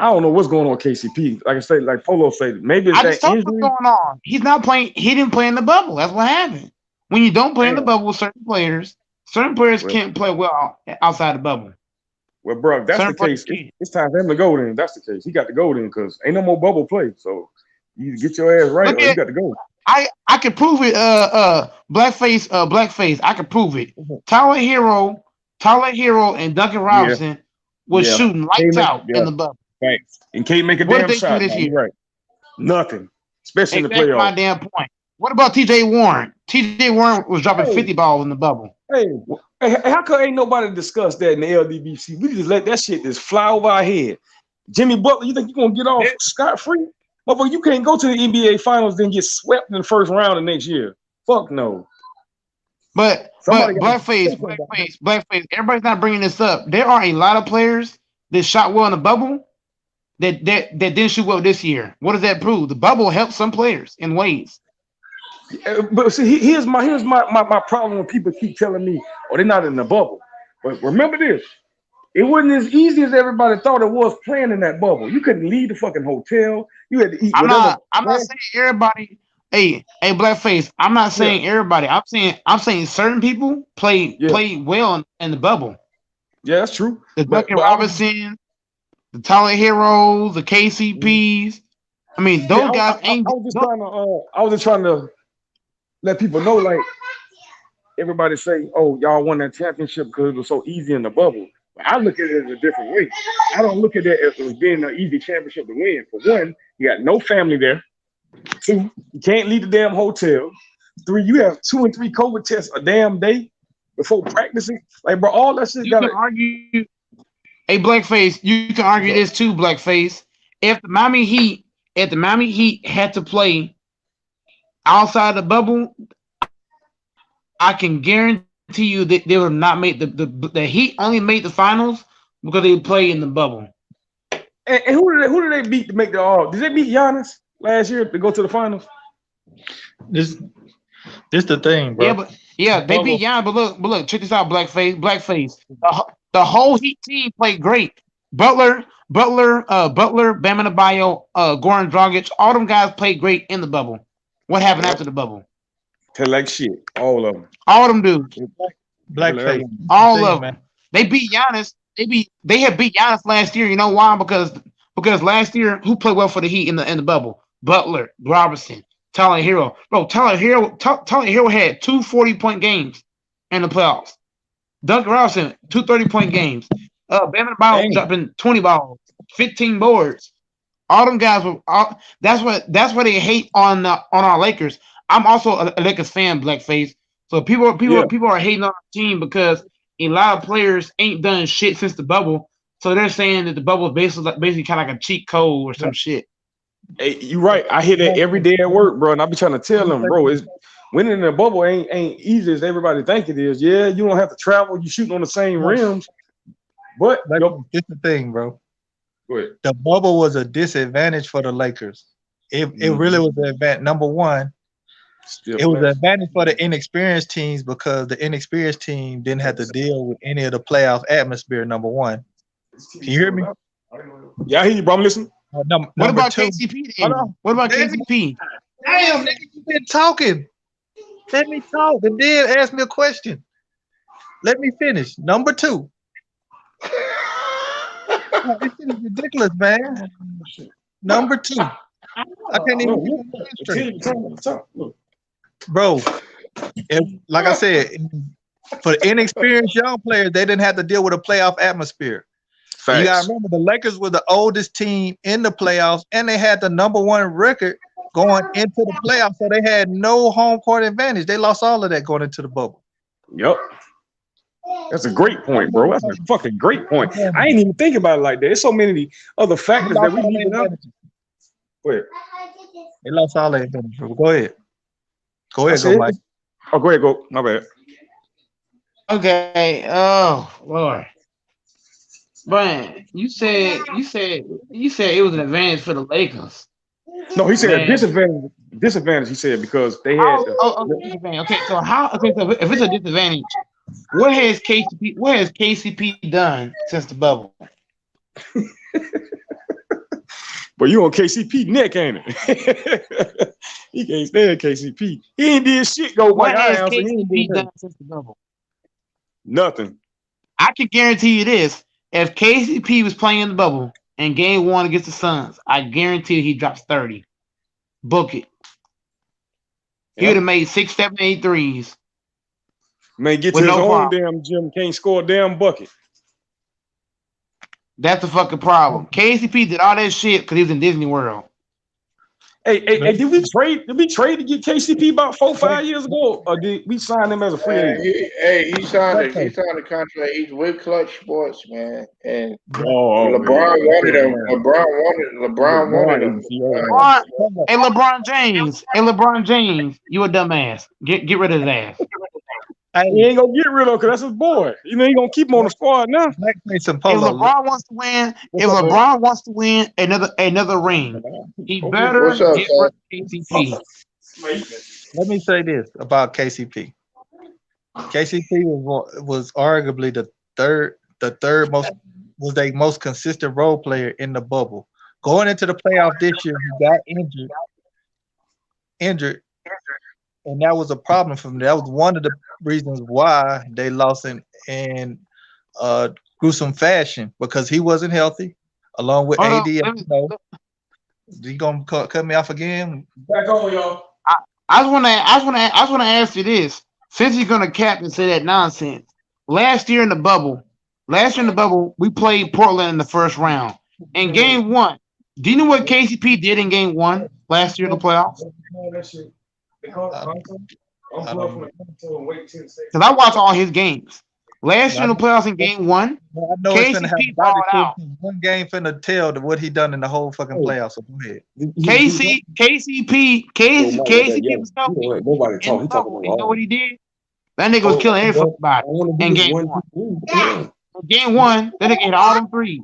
I don't know what's going on with KCP. Like I say, like Polo said, maybe it's that injury. What's going on? He's not playing. He didn't play in the bubble. That's what happened. When you don't play in the bubble with certain players can't play well outside the bubble. Well, bro, if that's the case, it's time for him to go then. That's the case. He got to go then because ain't no more bubble play. So you get your ass right or you got to go. I can prove it. Blackface. I can prove it. Tyler Hero, and Duncan Robinson was shooting lights out in the bubble. Right. And can't make a damn shot this year. Right. Nothing. Especially in the playoffs. My damn point. What about TJ Warren? TJ Warren was dropping 50 balls in the bubble. Hey, how come ain't nobody discuss that in the LDBC? We just let that shit just fly over our head. Jimmy Butler, you think you're gonna get off scot-free? Motherfucker, you can't go to the NBA finals then get swept in the first round of next year. Fuck no. But Blackface, everybody's not bringing this up. There are a lot of players that shot well in the bubble that didn't shoot well this year. What does that prove? The bubble helps some players in ways. But see, here's my problem when people keep telling me, "Oh, they're not in the bubble." But remember this: it wasn't as easy as everybody thought it was playing in that bubble. You couldn't leave the fucking hotel. You had to eat. I'm not saying everybody. Hey, Blackface. I'm not saying everybody. I'm saying certain people play well in the bubble. Yeah, that's true. The Duncan Robinson, the Tyler Heroes, the KCPs. I mean, those guys ain't. I was just trying to let people know, like everybody say, "Oh, y'all won that championship because it was so easy in the bubble." But I look at it as a different way. I don't look at it as being an easy championship to win. For one, you got no family there. 2, you can't leave the damn hotel. 3, you have 2 and 3 COVID tests a damn day before practicing. Like, bro, all that shit. You can argue. Hey, Blackface, you can argue this too, Blackface. If the Miami Heat had to play outside the bubble, I can guarantee you that they would not make the Heat only made the finals because they played in the bubble. And who did they beat to make the all? Did they beat Giannis last year to go to the finals? This the thing, bro. They beat Giannis, but look, check this out, Blackface. The whole Heat team played great. Butler, Bam Adebayo, Goran Dragic, all them guys played great in the bubble. What happened after the bubble? Like shit, all of them. All of them dudes. Blackface. All of them. They beat Giannis. They had beat Giannis last year. You know why? Because Because last year, who played well for the Heat in the bubble? Butler, Robertson, Tyler Hero. Bro, Tyler Hero had 2 40-point games in the playoffs. Duncan Robinson, 2 30-point games. Bam Adebayo dropping 20 balls, 15 boards. All them guys were. That's what they hate on our Lakers. I'm also a Lakers fan, Blackface. So people are hating on our team because a lot of players ain't done shit since the bubble. So they're saying that the bubble is basically kind of like a cheat code or some shit. Hey, you're right. I hear that every day at work, bro, and I be trying to tell them, bro, it's winning in the bubble ain't easy as everybody think it is. Yeah, you don't have to travel. You shooting on the same rims, but It's the thing, bro. Go ahead. The bubble was a disadvantage for the Lakers. It really was an advantage. Number one, it was an advantage for the inexperienced teams because the inexperienced team didn't have to deal with any of the playoff atmosphere. Number one, can you hear me? Yeah, I hear you, bro. I'm listening. What about KCP then? What about KCP? Damn, nigga, you been talking. Let me talk and then ask me a question. Let me finish. Number two. This is ridiculous, man. Number two. I can't even bro. Like I said, for the inexperienced young players, they didn't have to deal with a playoff atmosphere. Facts. You gotta remember the Lakers were the oldest team in the playoffs, and they had the #1 record going into the playoffs, so they had no home court advantage. They lost all of that going into the bubble. Yep. That's a great point, bro. That's a fucking great point. I ain't even think about it like that. There's so many other factors that we need to know. Go ahead. They lost all their advantage. Go ahead. Go ahead, go, Mike. Oh, go ahead, go. My bad. Okay. Oh, Lord. Brian, you said it was an advantage for the Lakers. No, he said a disadvantage. Disadvantage, he said, because they had. Disadvantage. Okay, so so if it's a disadvantage, what has KCP done since the bubble? But you on KCP neck, ain't it? He can't stand KCP. He ain't did shit. What has KCP done since the bubble? Nothing. I can guarantee you this: if KCP was playing in the bubble in Game 1 against the Suns, I guarantee he drops 30. Book it. He would have made 6, 7, 8 threes. Man, get to his own damn gym. Can't score a damn bucket. That's the fucking problem. KCP did all that shit because he was in Disney World. Hey, did we trade to get KCP about 4 or 5 years ago, or did we sign him as a free agent? He signed a contract. He's with Clutch Sports, man. And LeBron wanted him. LeBron wanted him. Hey, LeBron James, you a dumbass. Get rid of his ass. He ain't gonna get rid of him because that's his boy. You know he gonna keep him on the squad now. If LeBron wants to win, another ring, he better get rid of KCP. Let me say this about KCP. KCP was arguably the third most consistent role player in the bubble. Going into the playoff this year, he got injured. And that was a problem for me. That was one of the reasons why they lost in gruesome fashion, because he wasn't healthy, along with AD. You gonna cut me off again? Back on, y'all. I just want to ask you this: since you're gonna cap and say that nonsense, last year in the bubble, we played Portland in the first round. In Game 1, do you know what KCP did in Game 1 last year in the playoffs? Because I watch all his games. Last year in the playoffs in Game 1, KCP balled out. One game finna tell what he done in the whole fucking playoffs. So go ahead. KCP was healthy. You know what he did? That nigga was killing everybody in Game 1. Game 1, that nigga hit all them threes.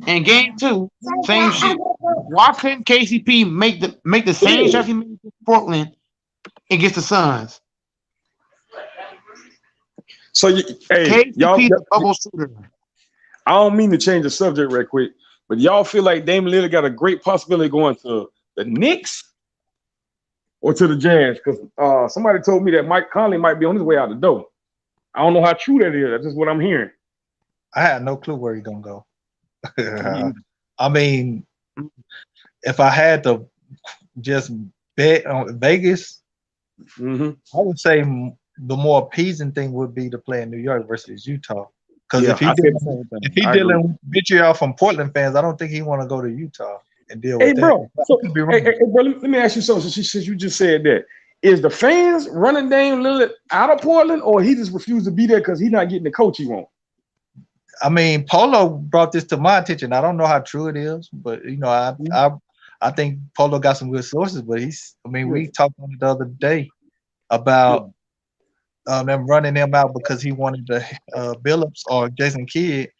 In Game 2, same shit. Why couldn't KCP make the same shots he made against Portland against the Suns? So, KCP y'all, the bubble shooter. I don't mean to change the subject right quick, but y'all feel like Damian Lillard got a great possibility going to the Knicks or to the Jazz? Because somebody told me that Mike Conley might be on his way out the door. I don't know how true that is. That's just what I'm hearing. I have no clue where he's gonna go. I mean, if I had to just bet on Vegas, Mm-hmm. I would say the more appeasing thing would be to play in New York versus Utah. Because Yeah, if he I said dealing, the same thing. if he I agree. dealing with vitriol from Portland fans, I don't think he want to go to Utah and deal Hey, with that. bro. I So, could be wrong. hey, bro, let me ask you something. Since you just said that, is the fans running Dame Lillard out of Portland, or he just refused to be there because he's not getting the coach he wants? I mean, Polo brought this to my attention. I don't know how true it is, but you know, I think Polo got some good sources. But we talked on it the other day about them running him out because he wanted the Billups or Jason Kidd,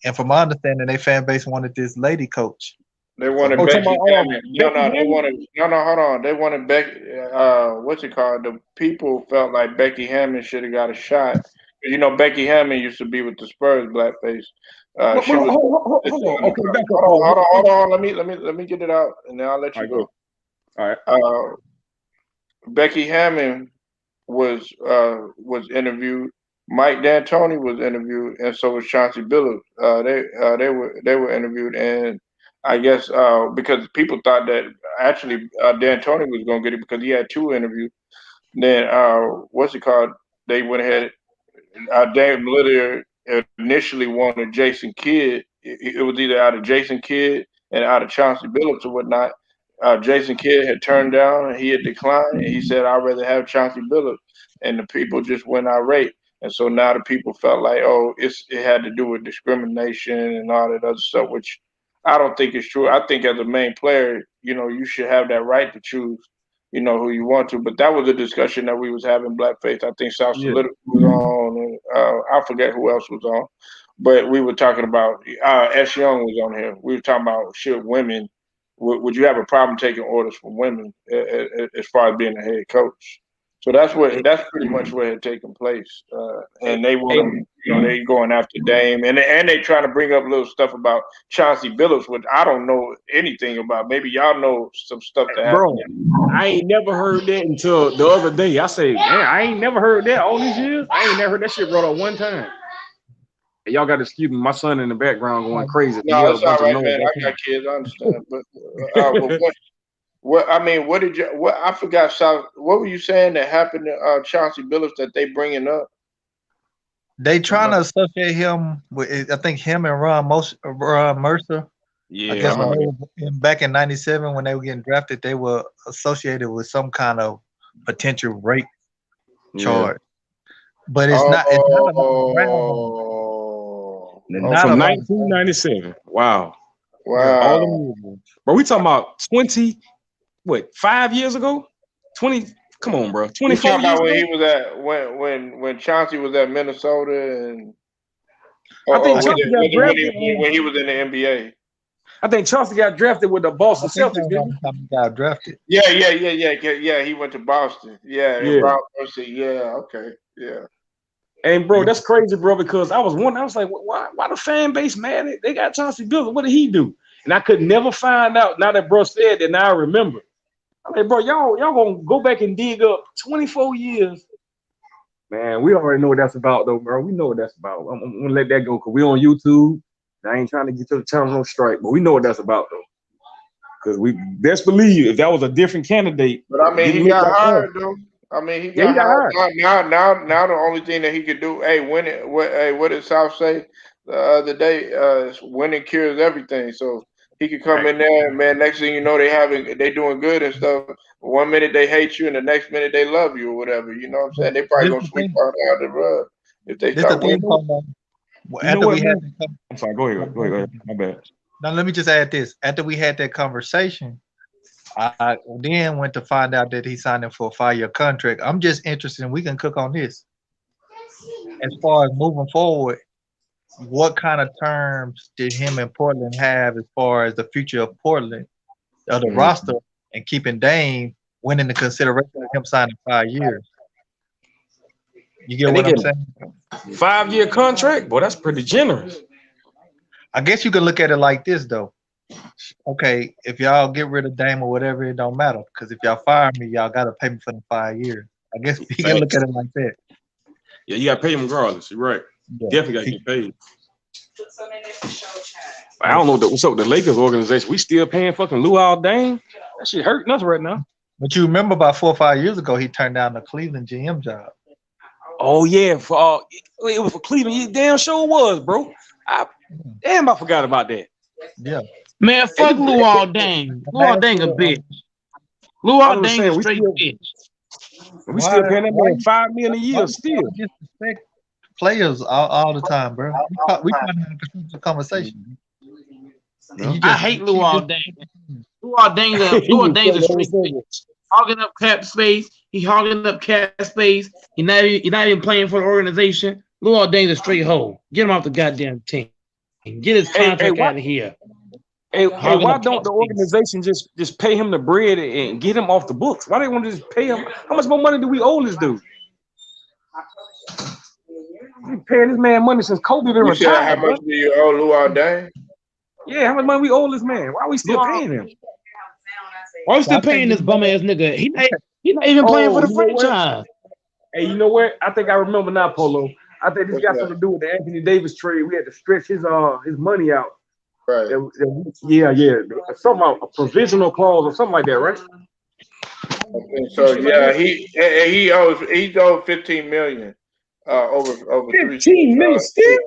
and from my understanding, their fan base wanted this lady coach. They wanted Oh, Becky talking about, Hammond. No, Becky they Hammond? wanted hold on. They wanted Becky. What's it called? The people felt like Becky Hammond should have got a shot. You know, Becky Hammond used to be with the Spurs, blackface. Well, She was. hold on. Okay, back up. Hold on. Let me get it out, and then I'll let you go. All right. Becky Hammond was interviewed. Mike D'Antoni was interviewed, and so was Chauncey Billups. They were interviewed, and I guess because people thought that actually D'Antoni was going to get it because he had 2 interviews. Then what's it called? They went ahead. Dame Lillard initially wanted Jason Kidd. It was either out of Jason Kidd and out of Chauncey Billups or whatnot. Jason Kidd had turned down and he had declined, and he said, "I'd rather have Chauncey Billups." And the people just went irate. And so now the people felt like, oh, it had to do with discrimination and all that other stuff, which I don't think is true. I think as a main player, you know, you should have that right to choose, you know, who you want to. But that was a discussion that we was having, Blackface. I think South Solidified was on, and I forget who else was on. But we were talking about, S. Young was on here. We were talking about should women, would you have a problem taking orders from women as far as being a head coach? So that's pretty much what had taken place, and they want to, you know, they going after Dame, and they trying to bring up little stuff about Chauncey Billups, which I don't know anything about. Maybe y'all know some stuff that happened. Bro, I ain't never heard that until the other day. I say, man, I ain't never heard that all these years. I ain't never heard that shit brought up one time. Hey, y'all got to excuse me. My son in the background going crazy. No, it's all right, man. I got kids. I understand, but what did you? What I forgot. South. What were you saying that happened to Chauncey Billups that they bringing up? They trying to associate him with, I think, him and Ron Mercer. Yeah, I guess when they were back in '97 when they were getting drafted, they were associated with some kind of potential rape charge. But it's not. It's not from 1997. Wow. Wow. Bro, we talking about 5 years ago? 20. Come on, bro. 24 You talking years about when ago? he was at when Chauncey was at Minnesota and I think Chauncey got drafted when he was in the NBA. I think Chauncey got drafted with the Boston Celtics, didn't he? Got drafted. Yeah. He went to Boston. Yeah. Brown Mercy. Yeah. Okay. Yeah. And bro, that's crazy, bro, because I was wondering, I was like, why the fan base mad? They got Chauncey Billups. What did he do? And I could never find out. Now that bro said that, now I remember. I'm like, bro, y'all gonna go back and dig up 24 years. Man, we already know what that's about, though, bro. We know what that's about. I'm gonna let that go because we on YouTube. I ain't trying to get to the channel no strike, but we know what that's about, though. Because we best believe if that was a different candidate. But I mean, he got hired, though. I mean, he got hired. Now the only thing that he could do, what did South say the other day? Winning cures everything. So he could come in there, man. Next thing you know, they doing good and stuff. 1 minute they hate you, and the next minute they love you or whatever. You know what I'm saying? They probably gonna sweep out the rug if they start winning. I'm sorry. Go ahead. My bad. Now let me just add this. After we had that conversation, I then went to find out that he signed him for a 5-year contract. I'm just interested, and we can cook on this. As far as moving forward, what kind of terms did him and Portland have as far as the future of Portland, of the roster, and keeping Dame went into consideration of him signing 5 years? You get what I'm saying? 5-year contract? Boy, that's pretty generous. I guess you could look at it like this, though. Okay, if y'all get rid of Dame or whatever, it don't matter. Because if y'all fire me, y'all got to pay me for the 5 years. I guess you can look at it like that. Yeah, you got to pay him regardless. You're right. Yeah. Definitely got to get paid. I don't know what's up with the Lakers organization. We still paying fucking Loooooooooong. That shit hurting us right now. But you remember about 4 or 5 years ago, he turned down the Cleveland GM job. Oh yeah, for it was for Cleveland. You damn sure was, bro. I forgot about that. Yeah. Man, fuck Loooooooooong. Loooooooooong a bitch. Loooooooooong a straight bitch. We still paying that man $5 million a year still. Disrespect players all the time, bro. We trying to have a constructive conversation. I hate Loooooooooong. Loooooooong's a straight bitch. Hogging up cap space. He hogging up cap space. He's not even playing for the organization. Loooooooong's a straight hoe. Get him off the goddamn team. Get his contract out of here. Hey, why don't the organization just pay him the bread and get him off the books? Why they want to just pay him? How much more money do we owe this dude? We paying this man money since Kobe been retired. How much do you owe Loooooooooong? Yeah, how much money we owe this man? Why are we still paying him? Why are we still paying this bum ass nigga? He not even playing for the franchise. Hey, you know what? I think I remember now, Polo. I think this got something to do with the Anthony Davis trade. We had to stretch his money out. Right. Yeah. Something a provisional clause or something like that, right? So yeah, he's owed $15 million over 15 million still.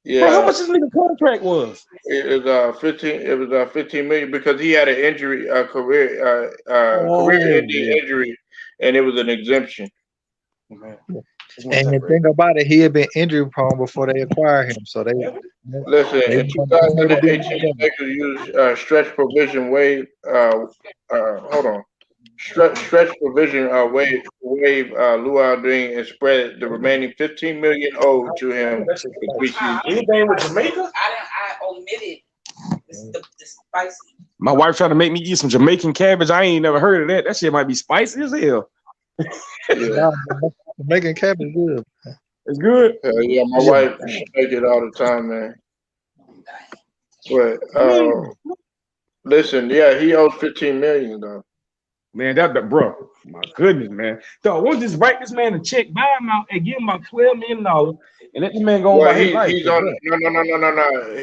Yeah. Bro, how much this nigga contract was? It was 15. It was 15 million because he had an injury, career-ending injury, and it was an exemption. And the thing about it, he had been injury prone before they acquired him. So listen. In 2018, they could use stretch provision waive. Hold on. Stretch provision waive Loooooooong and spread the remaining 15 million owed to him. Anything with Jamaica? I omitted the spicy. My wife trying to make me eat some Jamaican cabbage. I ain't never heard of that. That shit might be spicy as hell. Yeah. Jamaican cabbage good. It's good. Yeah, my wife she make it all the time, man. But listen, yeah, he owes 15 million though. Man, that bro, my goodness, man. So we'll just write this man a check, buy him out, and give him about $12 million, and let this man go on by his life. He's on no.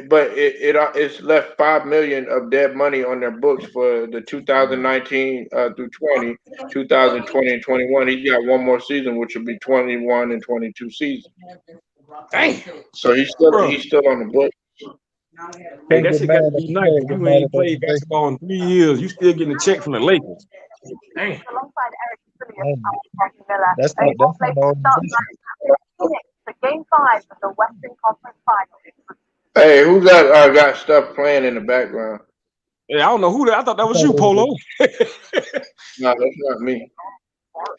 But it's left $5 million of dead money on their books for the 2019 through 20, 2020 and 21. He's got one more season, which will be 21 and 22 season. Damn. So he's still on the book. Hey, that shit gotta be nice. You ain't played basketball in 3 years. You still getting a check from the Lakers. Damn. That's not Game 5 of the Western Conference Finals. Hey, who got stuff playing in the background? Yeah, I don't know who that. I thought that was you, Polo. No, that's not me.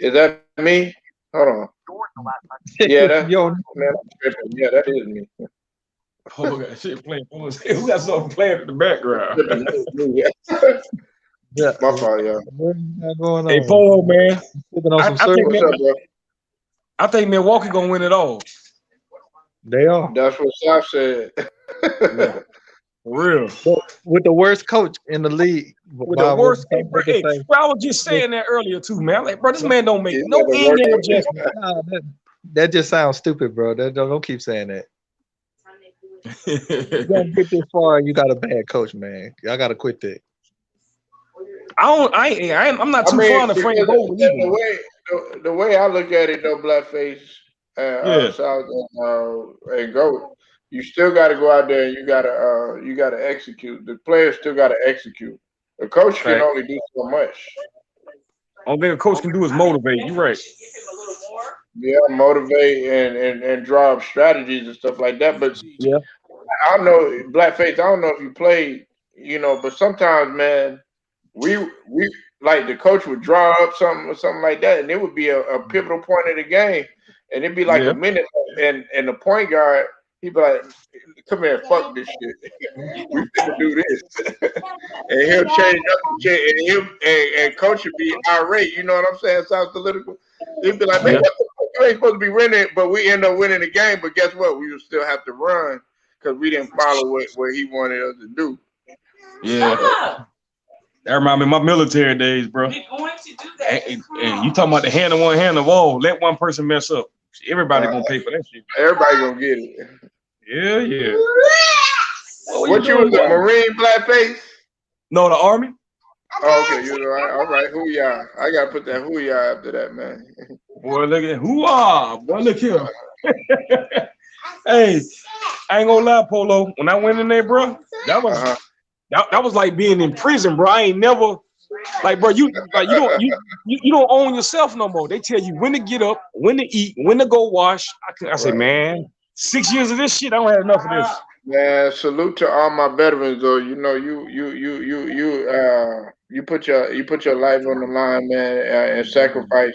Is that me? Hold on. Yeah, that's man. Yeah, that is me. Oh, got shit playing. Who got something playing in the background? Yeah. My fault, y'all. Hey, Polo, man. I think Milwaukee gonna win it all. They are. That's what South said. Yeah. For real. With the worst coach in the league. With the worst. Hey, bro, I was just saying that earlier too, man. Like, bro, this man don't make no in-game adjustment. That just sounds stupid, bro. Don't keep saying that. You don't get this far, you got a bad coach, man. I gotta quit that. I'm not too fond of Frank Vogel either. The way I look at it, though, Blackface, South and Goat, you still got to go out there and you got to execute. The players still got to execute. The coach can only do so much. Only thing a coach can do is motivate. You're right. Yeah, motivate and draw up strategies and stuff like that. But yeah, I don't know, Blackface. I don't know if you played, but sometimes, man, we like the coach would draw up something like that, and it would be a pivotal point of the game, and it'd be like a minute, and the point guard, he'd be like, "Come here, fuck this shit. We finna do this," and he'll change up, and coach would be irate. You know what I'm saying? Sounds political. He'd be like, "Man, you ain't supposed to be winning," but we end up winning the game. But guess what? We would still have to run because we didn't follow what he wanted us to do. Yeah. That reminds me of my military days, bro. We're going to do that. And you talking about the hand of one, hand of all. Let one person mess up. Everybody gonna pay for that shit. Everybody gonna get it. Yeah, yeah. What you was a Marine blackface? No, the Army. Oh, okay, you all right? All right, hoo-yah. I gotta put that hoo-yah after that, man. Boy, look at who-ah. Boy, look here. Hey, I ain't gonna lie, Polo. When I went in there, bro, that was that was like being in prison, bro. I ain't never like, bro. You don't own yourself no more. They tell you when to get up, when to eat, when to go wash. I say, man, 6 years of this shit, I don't have enough of this. Man, salute to all my veterans though. You know, you put your life on the line, man, and sacrifice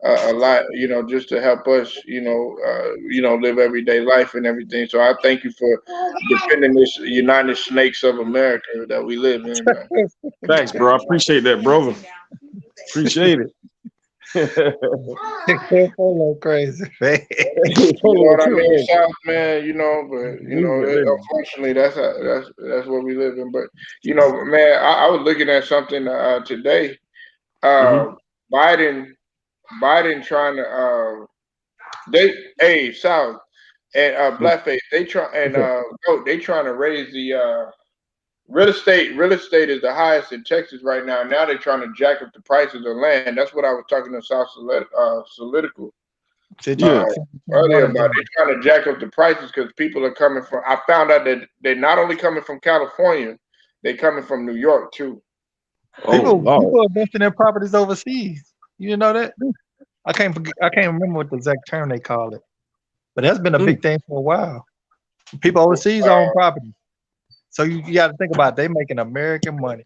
a lot, you know, just to help us, you know, live everyday life and everything. So I thank you for defending this United Snakes of America that we live in, man. Thanks, bro. I appreciate that, brother. Appreciate it. Polo crazy, man. You know what I mean, South, man. You know, but you know, unfortunately, that's what we live in. But you know, man, I was looking at something today. Biden trying to South and blackface. They trying to raise the real estate is the highest in Texas right now. Now they're trying to jack up the prices of land. That's what I was talking to South Solitical earlier about. They're trying to jack up the prices because people are coming from. I found out that they're not only coming from California, they're coming from New York too. People are investing in properties overseas. You know that? I can't remember what the exact term they call it, but that's been a big thing for a while. People overseas own property. So you got to think about it. They making American money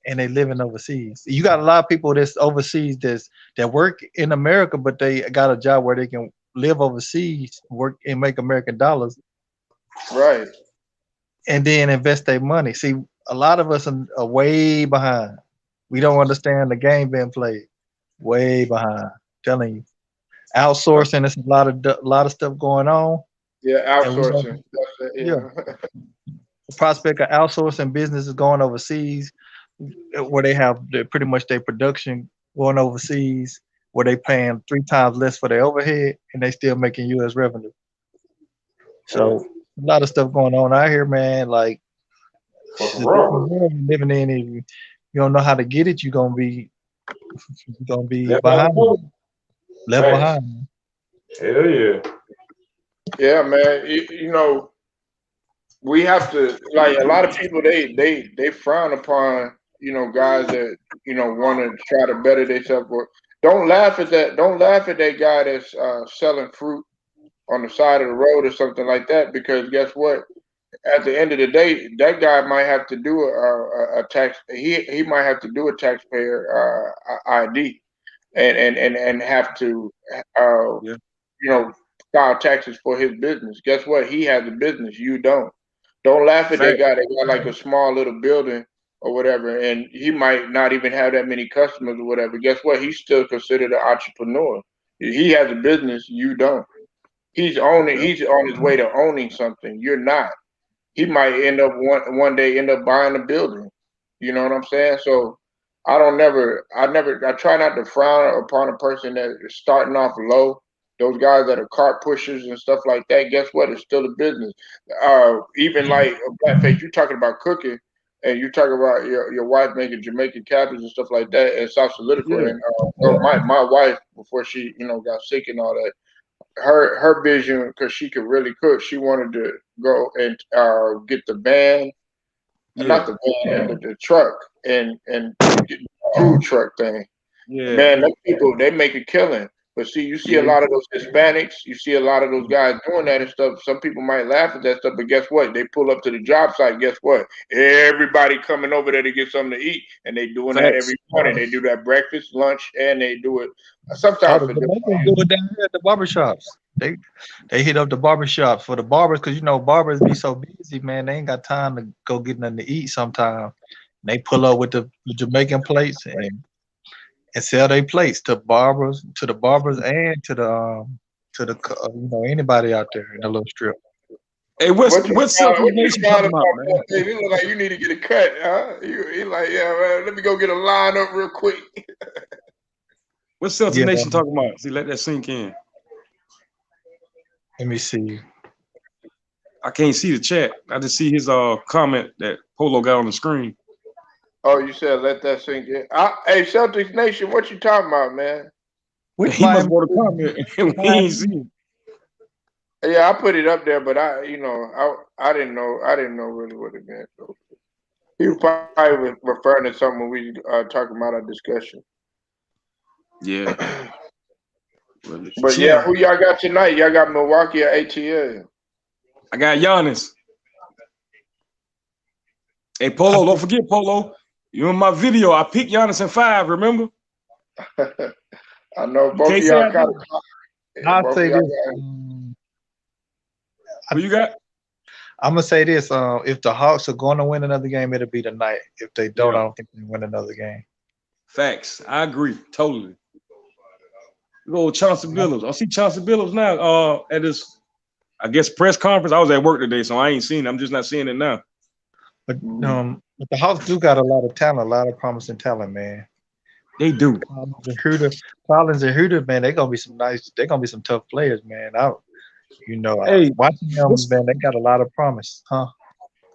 and they living overseas. You got a lot of people that's overseas that work in America, but they got a job where they can live overseas, work and make American dollars. Right. And then invest their money. See, a lot of us are way behind. We don't understand the game being played. Way behind. I'm telling you. Outsourcing, there's a lot of stuff going on. Yeah, outsourcing. The prospect of outsourcing business is going overseas, where they have pretty much their production going overseas, where they paying 3 times less for their overhead, and they still making U.S. revenue. So a lot of stuff going on out here, man. Like the world we're living in, if you don't know how to get it, you're gonna be behind. Left behind. Hell yeah. Yeah, man. You know, we have to, like, a lot of people they frown upon, you know, guys that, you know, want to try to better themselves. Don't laugh at that. Don't laugh at that guy that's selling fruit on the side of the road or something like that, because guess what? At the end of the day, that guy might have to do a tax. He might have to do a taxpayer ID and have to you know, file taxes for his business. Guess what? He has a business. You don't. Don't laugh at that guy. They got like a small little building or whatever, and he might not even have that many customers or whatever. Guess what? He's still considered an entrepreneur. He has a business. You don't. He's on his way to owning something. You're not. He might end up one day end up buying a building. You know what I'm saying? So I try not to frown upon a person that is starting off low. Those guys that are cart pushers and stuff like that, guess what? It's still a business. Even like blackface, you talking about cooking, and you talking about your wife making Jamaican cabbage and stuff like that, and South Solitical. And my wife, before she, you know, got sick and all that, her vision, because she could really cook, she wanted to go and get the van, not the van, the truck, and get the food truck thing. Man, those people, they make a killing. But see, you see a lot of those Hispanics, you see a lot of those guys doing that and stuff. Some people might laugh at that stuff, but guess what? They pull up to the job site. Guess what? Everybody coming over there to get something to eat, and they doing that every morning. They do that breakfast, lunch, and they do it sometimes for do it down here at the barbershops. They hit up the barbershops for the barbers, because you know barbers be so busy, man. They ain't got time to go get nothing to eat sometimes. They pull up with the Jamaican plates and sell their plates to the barbers and to the you know, anybody out there in the little strip. Hey, what's self-nation talking about, man? You look like you need to get a cut, huh? You like, yeah, man, let me go get a line up real quick. What's self-nation talking about? See, let that sink in. Let me see. I can't see the chat. I just see his comment that Polo got on the screen. Oh, you said let that sink in. Hey, Celtics Nation, what you talking about, man? He must want to comment and we ain't see it. Yeah, I put it up there, but I didn't know really what it meant. So he was probably referring to something when we talking about our discussion. Yeah. But yeah, who y'all got tonight? Y'all got Milwaukee or ATL? I got Giannis. Hey, Polo, don't forget, Polo. You in my video, I picked Giannis in 5, remember? I know both of y'all got it. I'll say this. Who you got? I'm gonna say this. If the Hawks are going to win another game, it'll be tonight. If they don't, I don't think they win another game. Facts. I agree. Totally. We go with Chauncey Billups. I see Chauncey Billups now at his, I guess, press conference. I was at work today, so I ain't seen it. I'm just not seeing it now. But the Hawks do got a lot of talent, a lot of promising talent, man. They do. Collins and Huda, man, they're gonna be some tough players, man. Hey, watching them, man, they got a lot of promise, huh?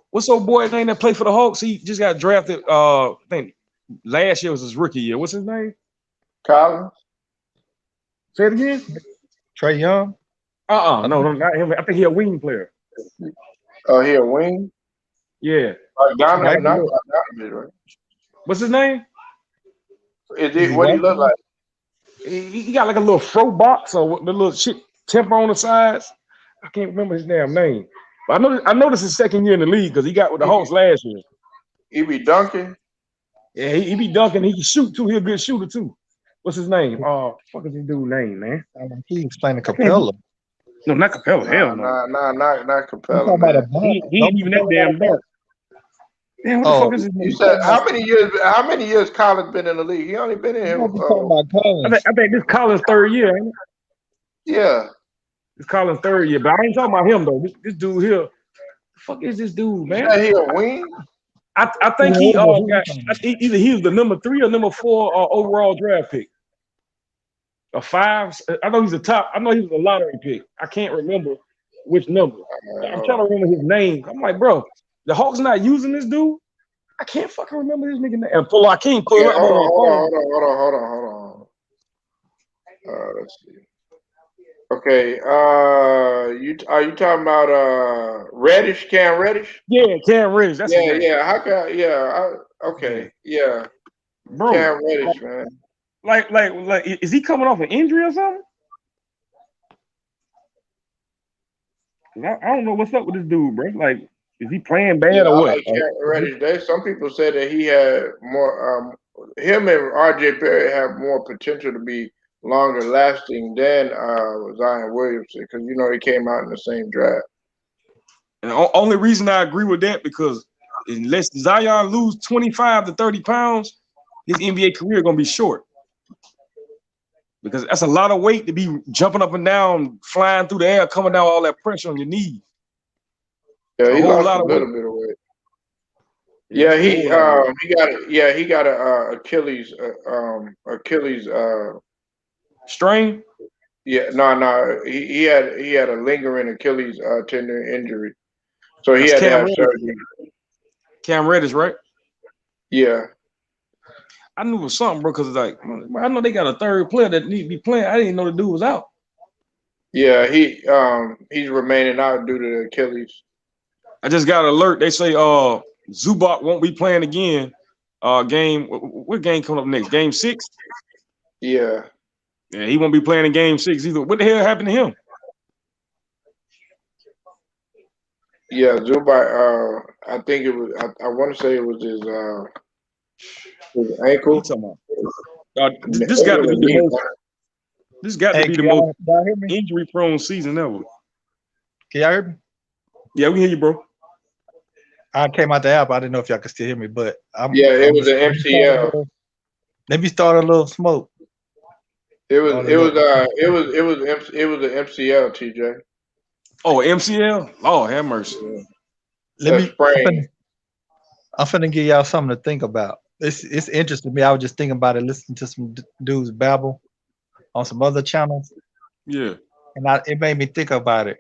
What's old boy's name that played for the Hawks? He just got drafted. I think last year was his rookie year. What's his name? Collins. Say it again. Trae Young. No, not him. I think he a wing player. Oh, he a wing? Yeah. Donovan, right? What's his name? What do he look like? He got like a little fro box or the little shit temper on the sides. I can't remember his damn name. But I noticed his second year in the league because he got with the Hawks last year. He be dunking? Yeah, he be dunking. He can shoot too. He a good shooter too. What's his name? Fuck is his dude's name, man? He explaining Capella. No, not Capella. Hell no. Not Capella, man. He ain't even that damn dark. Damn, what the fuck is his name? You said how many years Collins been in the league? He only been in here. I think this Collins' third year, ain't it? Yeah. It's Collins' third year, but I ain't talking about him though. This dude here. The fuck is this dude, man? Is he a wing? I think he either he was the number 3 or number 4 overall draft pick. A 5. I know he's a top. I know he was a lottery pick. I can't remember which number. I'm trying to remember his name. I'm like, bro, the Hawks not using this dude. I can't fucking remember his nigga name. And I can't pull up. Hold on. Let's see. Okay. Are you talking about Reddish? Cam Reddish? Yeah, Cam Reddish. That's his name. Yeah. How can okay. Yeah. Bro, Cam Reddish, man. Like, is he coming off an injury or something? I don't know what's up with this dude, bro. Like, is he playing bad or what? Cam Reddish. Some people said that he had more. Him and RJ Barrett have more potential to be longer lasting than Zion Williamson because they came out in the same draft. And the only reason I agree with that because unless Zion lose 25 to 30 pounds, his NBA career gonna be short. Because that's a lot of weight to be jumping up and down, flying through the air, coming down all that pressure on your knees. Yeah, he lost a little bit of weight. Yeah, he got a Achilles strain. Yeah, no, he had a lingering Achilles tendon injury, so he had to have surgery. Cam Reddish, right? Yeah. I knew it was something, bro, because like I know they got a third player that need to be playing. I didn't know the dude was out. Yeah, he's remaining out due to the Achilles. I just got an alert. They say Zubac won't be playing again. What game coming up next? Game 6? Yeah. Yeah, he won't be playing in game 6 either. What the hell happened to him? Yeah, Zubac, I think it was I want to say it was his ankle. This got to be the most. This got to be the most injury-prone season ever. Can y'all hear me? Yeah, we hear you, bro. I came out the app. I didn't know if y'all could still hear me, but it was an MCL. Let me start a little smoke. It was an MCL, TJ. Oh, MCL? Oh, have mercy. I'm finna give y'all something to think about. It's interesting to me. I was just thinking about it, listening to some dudes babble on some other channels. Yeah. And it made me think about it.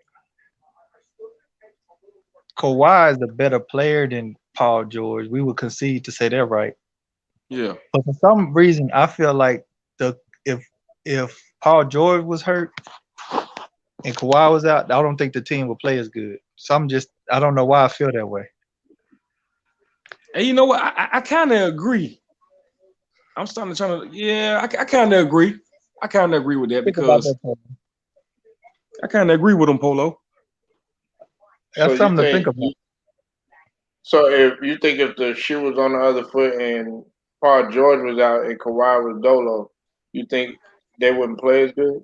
Kawhi is the better player than Paul George. We would concede to say that, right? Yeah. But for some reason, I feel like if Paul George was hurt and Kawhi was out, I don't think the team would play as good. So I don't know why I feel that way. And you know what? I kind of agree. I'm starting to try to. Yeah, I kind of agree. I kind of agree with that Think about because that, Polo. I kind of agree with him, Polo. That's So something to think about. So if the shoe was on the other foot and Paul George was out and Kawhi was dolo, you think they wouldn't play as good?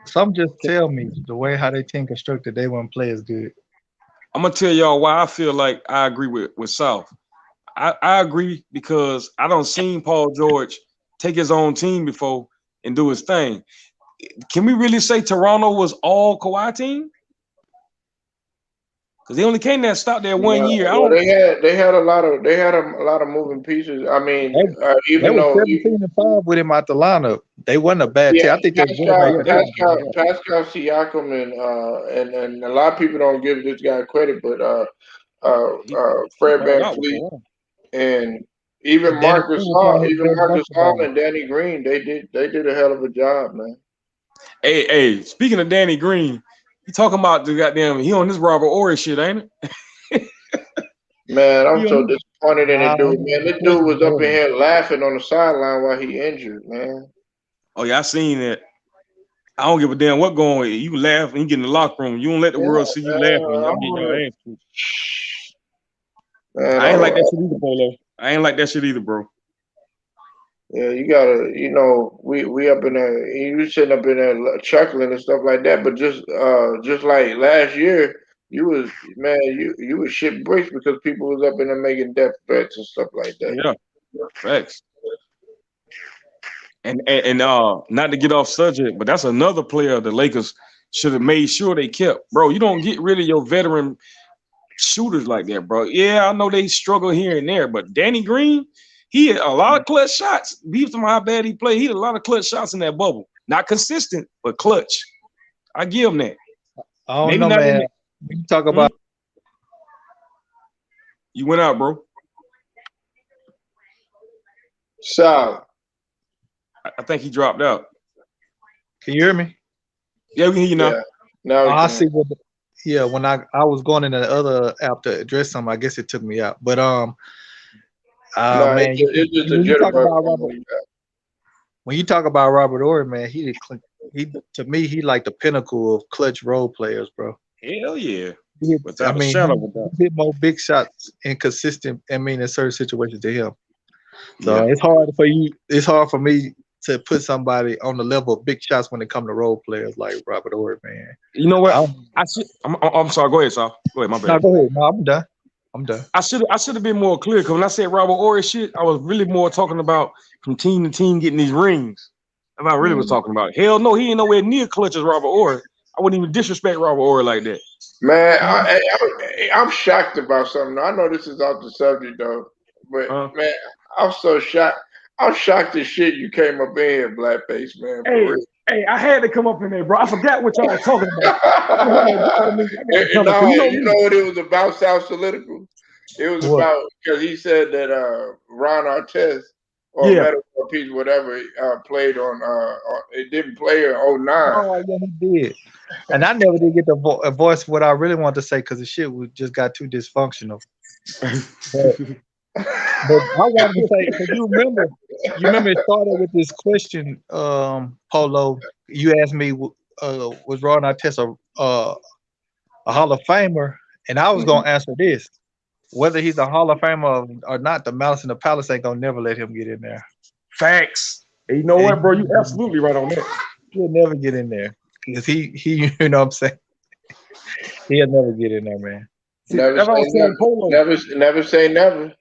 Some just tell me the way how they team constructed, they wouldn't play as good. I'm gonna tell y'all why I feel like I agree with South. I agree because I don't seen Paul George take his own team before and do his thing. Can we really say Toronto was all Kawhi team? Because they only came there and stopped there 1 year. Well, they had a lot of moving pieces. I mean, They even were though 17-5 with him out the lineup. They wasn't a bad team. I think they Pascal Siakam and a lot of people don't give this guy credit, but Fred VanVleet and even Marcus Hall and Danny Green, they did a hell of a job, man. Hey, speaking of Danny Green, you talking about the goddamn he on this Robert Ory shit, ain't it? Man, I'm so disappointed in the dude, man. This dude was up in here laughing on the sideline while he injured, man. Oh yeah, I seen that. I don't give a damn what going on. You laugh and you get in the locker room. You don't let the world see you laughing. Y'all get your ass kicked. Man, I ain't like that shit either, Polo. I ain't like that shit either, bro. Yeah, you gotta, we up in there, you sitting up in there chuckling and stuff like that, but just like last year, you was shit bricks because people was up in there making death threats and stuff like that. Yeah, facts. And not to get off subject, but that's another player the Lakers should have made sure they kept. Bro, you don't get rid of your veteran shooters like that, bro. Yeah, I know they struggle here and there, but Danny Green, he had a lot of clutch shots. Beefed him how bad he played. He had a lot of clutch shots in that bubble. Not consistent, but clutch. I give him that. I don't know, man. When you talk about you went out, bro. So I think he dropped out. Can you hear me? Yeah, we can hear you now. Yeah. Now I see what. When I was going in the other app to address something, I guess it took me out. But man, it's just a jitterbug. When you talk about Robert Ory, man, he to me he like the pinnacle of clutch role players, bro. Hell yeah. He hit more big shots and consistent. In certain situations to him. So it's hard for me to put somebody on the level of big shots when it comes to role players like Robert Ory, man. You know what? I'm sorry. Go ahead, Sal. Go ahead, my bad. No, go ahead. No, I'm done. I should have been more clear because when I said Robert Ory shit, I was really more talking about from team to team getting these rings. That's what I really was talking about. Hell no, he ain't nowhere near clutch as Robert Ory. I wouldn't even disrespect Robert Ory like that. Man, I'm shocked about something. I know this is off the subject though, but man, I'm so shocked. I'm shocked as shit you came up in here, Blackface, man. Hey, I had to come up in there, bro. I forgot what y'all were talking about. You know what it was about, South Political? It was about because he said that Ron Artest or Metal Piece, whatever, played on it didn't play in 09. Oh, yeah, he did. And I never did get the voice what I really wanted to say because the shit just got too dysfunctional. But I wanted to say, because you remember it started with this question, Polo. You asked me, was Ron Artest a Hall of Famer? And I was going to answer this. Whether he's a Hall of Famer or not, the Malice in the Palace ain't going to never let him get in there. Facts. And you know what, bro? You absolutely right on that. He'll never get in there. Because he you know what I'm saying? He'll never get in there, man. Never say never.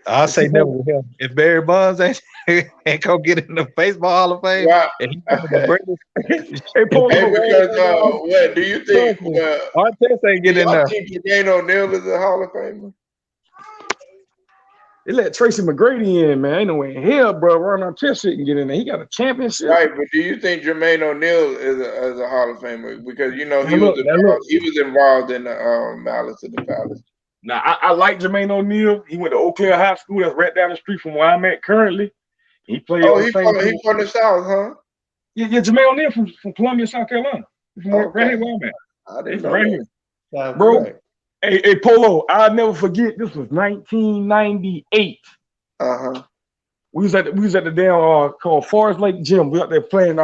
I'll say never with him. If Barry Bonds ain't gonna get in the baseball Hall of Fame, and he's the greatest. What do you think? Artest ain't getting in there. Jane O'Neal is a Hall of Famer. They let Tracy McGrady in, man. Ain't no way in hell, bro. Ron Artest shouldn't get in there. He got a championship. Right, but do you think Jermaine O'Neal is a Hall of Famer? Because you know Now look. he was involved in the Malice at the Palace. Now I like Jermaine O'Neal. He went to Eau Claire High School. That's right down the street from where I'm at currently. He played. Oh, he from the South, huh? Yeah, Jermaine O'Neal from Columbia, South Carolina. He's from right here where I'm at. I didn't He's know right that. here, bro. Right. Hey, Polo, I'll never forget. This was 1998. We was at the damn called Forest Lake Gym. We out there playing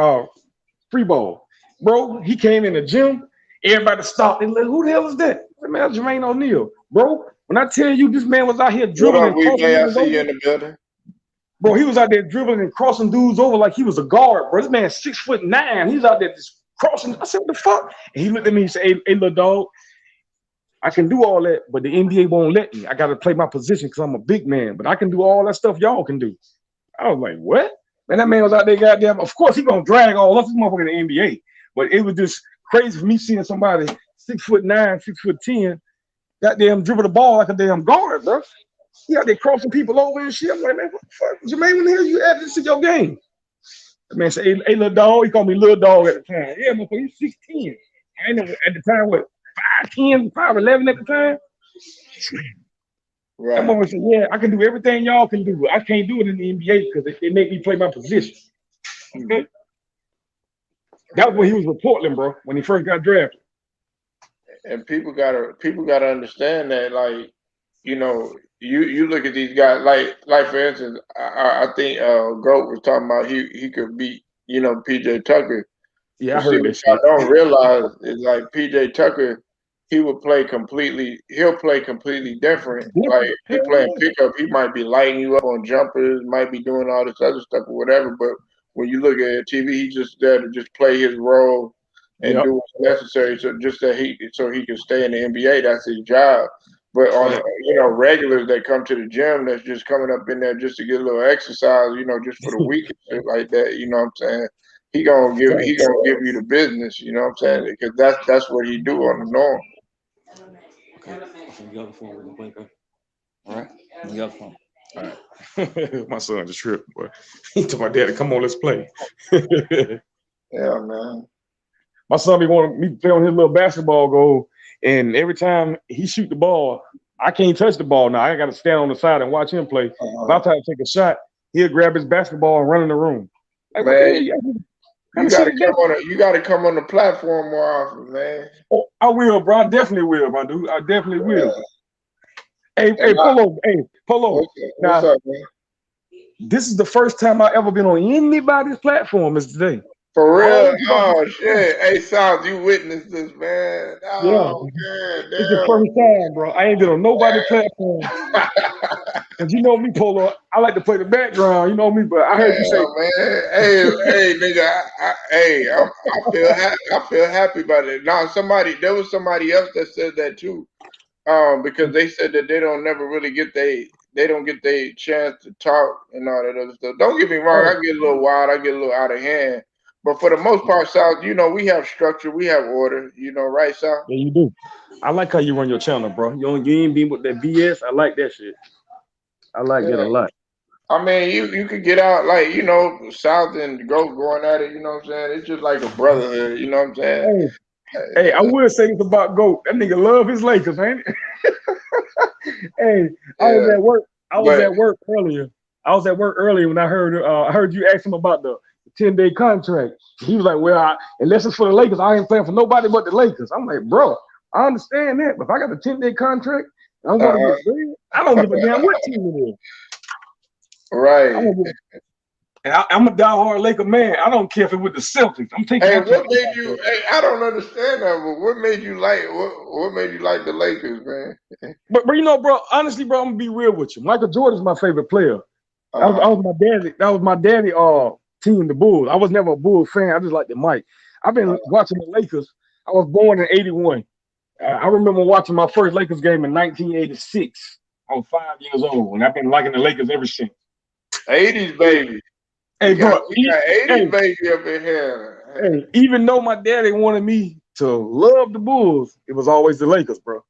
free ball. Bro, he came in the gym. Everybody stopped and like, who the hell is that? I said, man, that's Jermaine O'Neal. Bro, when I tell you this man was out here dribbling and crossing I see you in the building. Bro, he was out there dribbling and crossing dudes over like he was a guard, bro. This man's 6'9". He's out there just crossing. I said, what the fuck? And he looked at me and said, hey, little dog, I can do all that, but the NBA won't let me. I got to play my position because I'm a big man, but I can do all that stuff y'all can do. I was like, what? Man, that man was out there goddamn. Of course, he going to drag all us motherfucker in the NBA. But it was just crazy for me seeing somebody 6'9", 6'10", goddamn dribble the ball like a damn guard, bro. He out there crossing people over and shit. I'm like, man, what the fuck? Jermaine, when the hell you add this to your game? The man said, hey, little dog. He called me little dog at the time. Yeah, motherfucker, he's 6'10". I ain't know at the time, what, 5'10", 5'11" at the time? Right. That motherfucker said, yeah, I can do everything y'all can do. I can't do it in the NBA because they make me play my position. Okay? That was when he was with Portland, bro, when he first got drafted. And people gotta understand that, like, you know, you look at these guys, like for instance, I think Goat was talking about he could beat, you know, PJ Tucker. Yeah, I heard that shit. I don't realize is like PJ Tucker, he'll play completely different. Like he playing pickup, he might be lighting you up on jumpers, might be doing all this other stuff or whatever. But when you look at TV, he's just there to just play his role and do what's necessary, so he can stay in the NBA. That's his job. But on regulars that come to the gym, that's just coming up in there just to get a little exercise, you know, just for the week and shit like that. You know what I'm saying? He gonna give you the business. You know what I'm saying? Because that's what he do on the norm. Okay. You got the phone. We're gonna play, okay? All right. You got the phone. All right. My son just tripped, boy. He told my daddy, "Come on, let's play." Yeah, man. My son be wanting me to play on his little basketball goal, and every time he shoot the ball, I can't touch the ball now. I got to stand on the side and watch him play. If I try to take a shot, he'll grab his basketball and run in the room. Like, man, you gotta come on the platform more often, man. Oh, I will, bro. I definitely will, my dude. I definitely will. Hey, Polo. Okay. What's up, man? This is the first time I ever been on anybody's platform is today. For real? Oh, shit. Hey, South, you witnessed this, man. Oh, yeah. It's the first time, bro. I ain't been on nobody's platform. And you know me, Polo, I like to play the background. You know me, but I heard you say, man. Hey, nigga, I feel happy about it. Now, there was somebody else that said that too, because they said that they don't get their chance to talk and all that other stuff. Don't get me wrong, I get a little wild, I get a little out of hand. But for the most part, South, you know, we have structure, we have order, you know, right, South? Yeah, you do. I like how you run your channel, bro. You ain't being with that BS. I like that shit. I like it a lot. I mean, you could get out, like, you know, South and Goat going at it, you know what I'm saying? It's just like a brotherhood, you know what I'm saying? Hey, I will say this about Goat. That nigga love his Lakers, ain't it? Hey, I was at work. I was at work earlier when I heard you ask him about the 10-day contract. He was like, well, unless it's for the Lakers, I ain't playing for nobody but the Lakers. I'm like, bro, I understand that, but if I got a 10-day contract, I'm going to get paid. I don't give a damn what team it is. Right. And I'm a diehard Laker man. I don't care if it with the Celtics. I'm taking. Hey, what made you? Hey, I don't understand that. But what made you like? What made you like the Lakers, man? But you know, bro. Honestly, bro, I'm gonna be real with you. Michael Jordan's my favorite player. That was my daddy. That was my daddy. Team, the Bulls. I was never a Bulls fan. I just liked the Mike. I've been watching the Lakers. I was born in '81. I remember watching my first Lakers game in 1986. I was 5 years old, and I've been liking the Lakers ever since. 80s baby. Hey, bro. We got 80s baby up in here. Hey, even though my daddy wanted me to love the Bulls, it was always the Lakers, bro.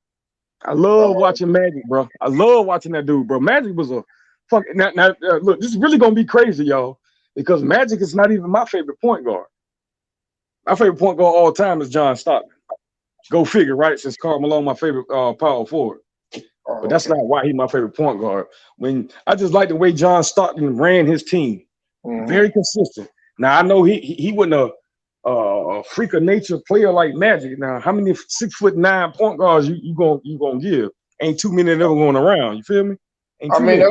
I love watching Magic, bro. I love watching that dude, bro. Magic was a Fuck now, look, this is really gonna be crazy, y'all, because Magic is not even my favorite point guard. My favorite point guard all time is John Stockton. Go figure, right? Since Karl Malone, my favorite power forward. But that's not why he's my favorite point guard. When I just like the way John Stockton ran his team, very consistent. Now I know he wasn't a freak of nature player like Magic. Now, how many 6'9" point guards you gonna give? Ain't too many of them going around. You feel me? I mean,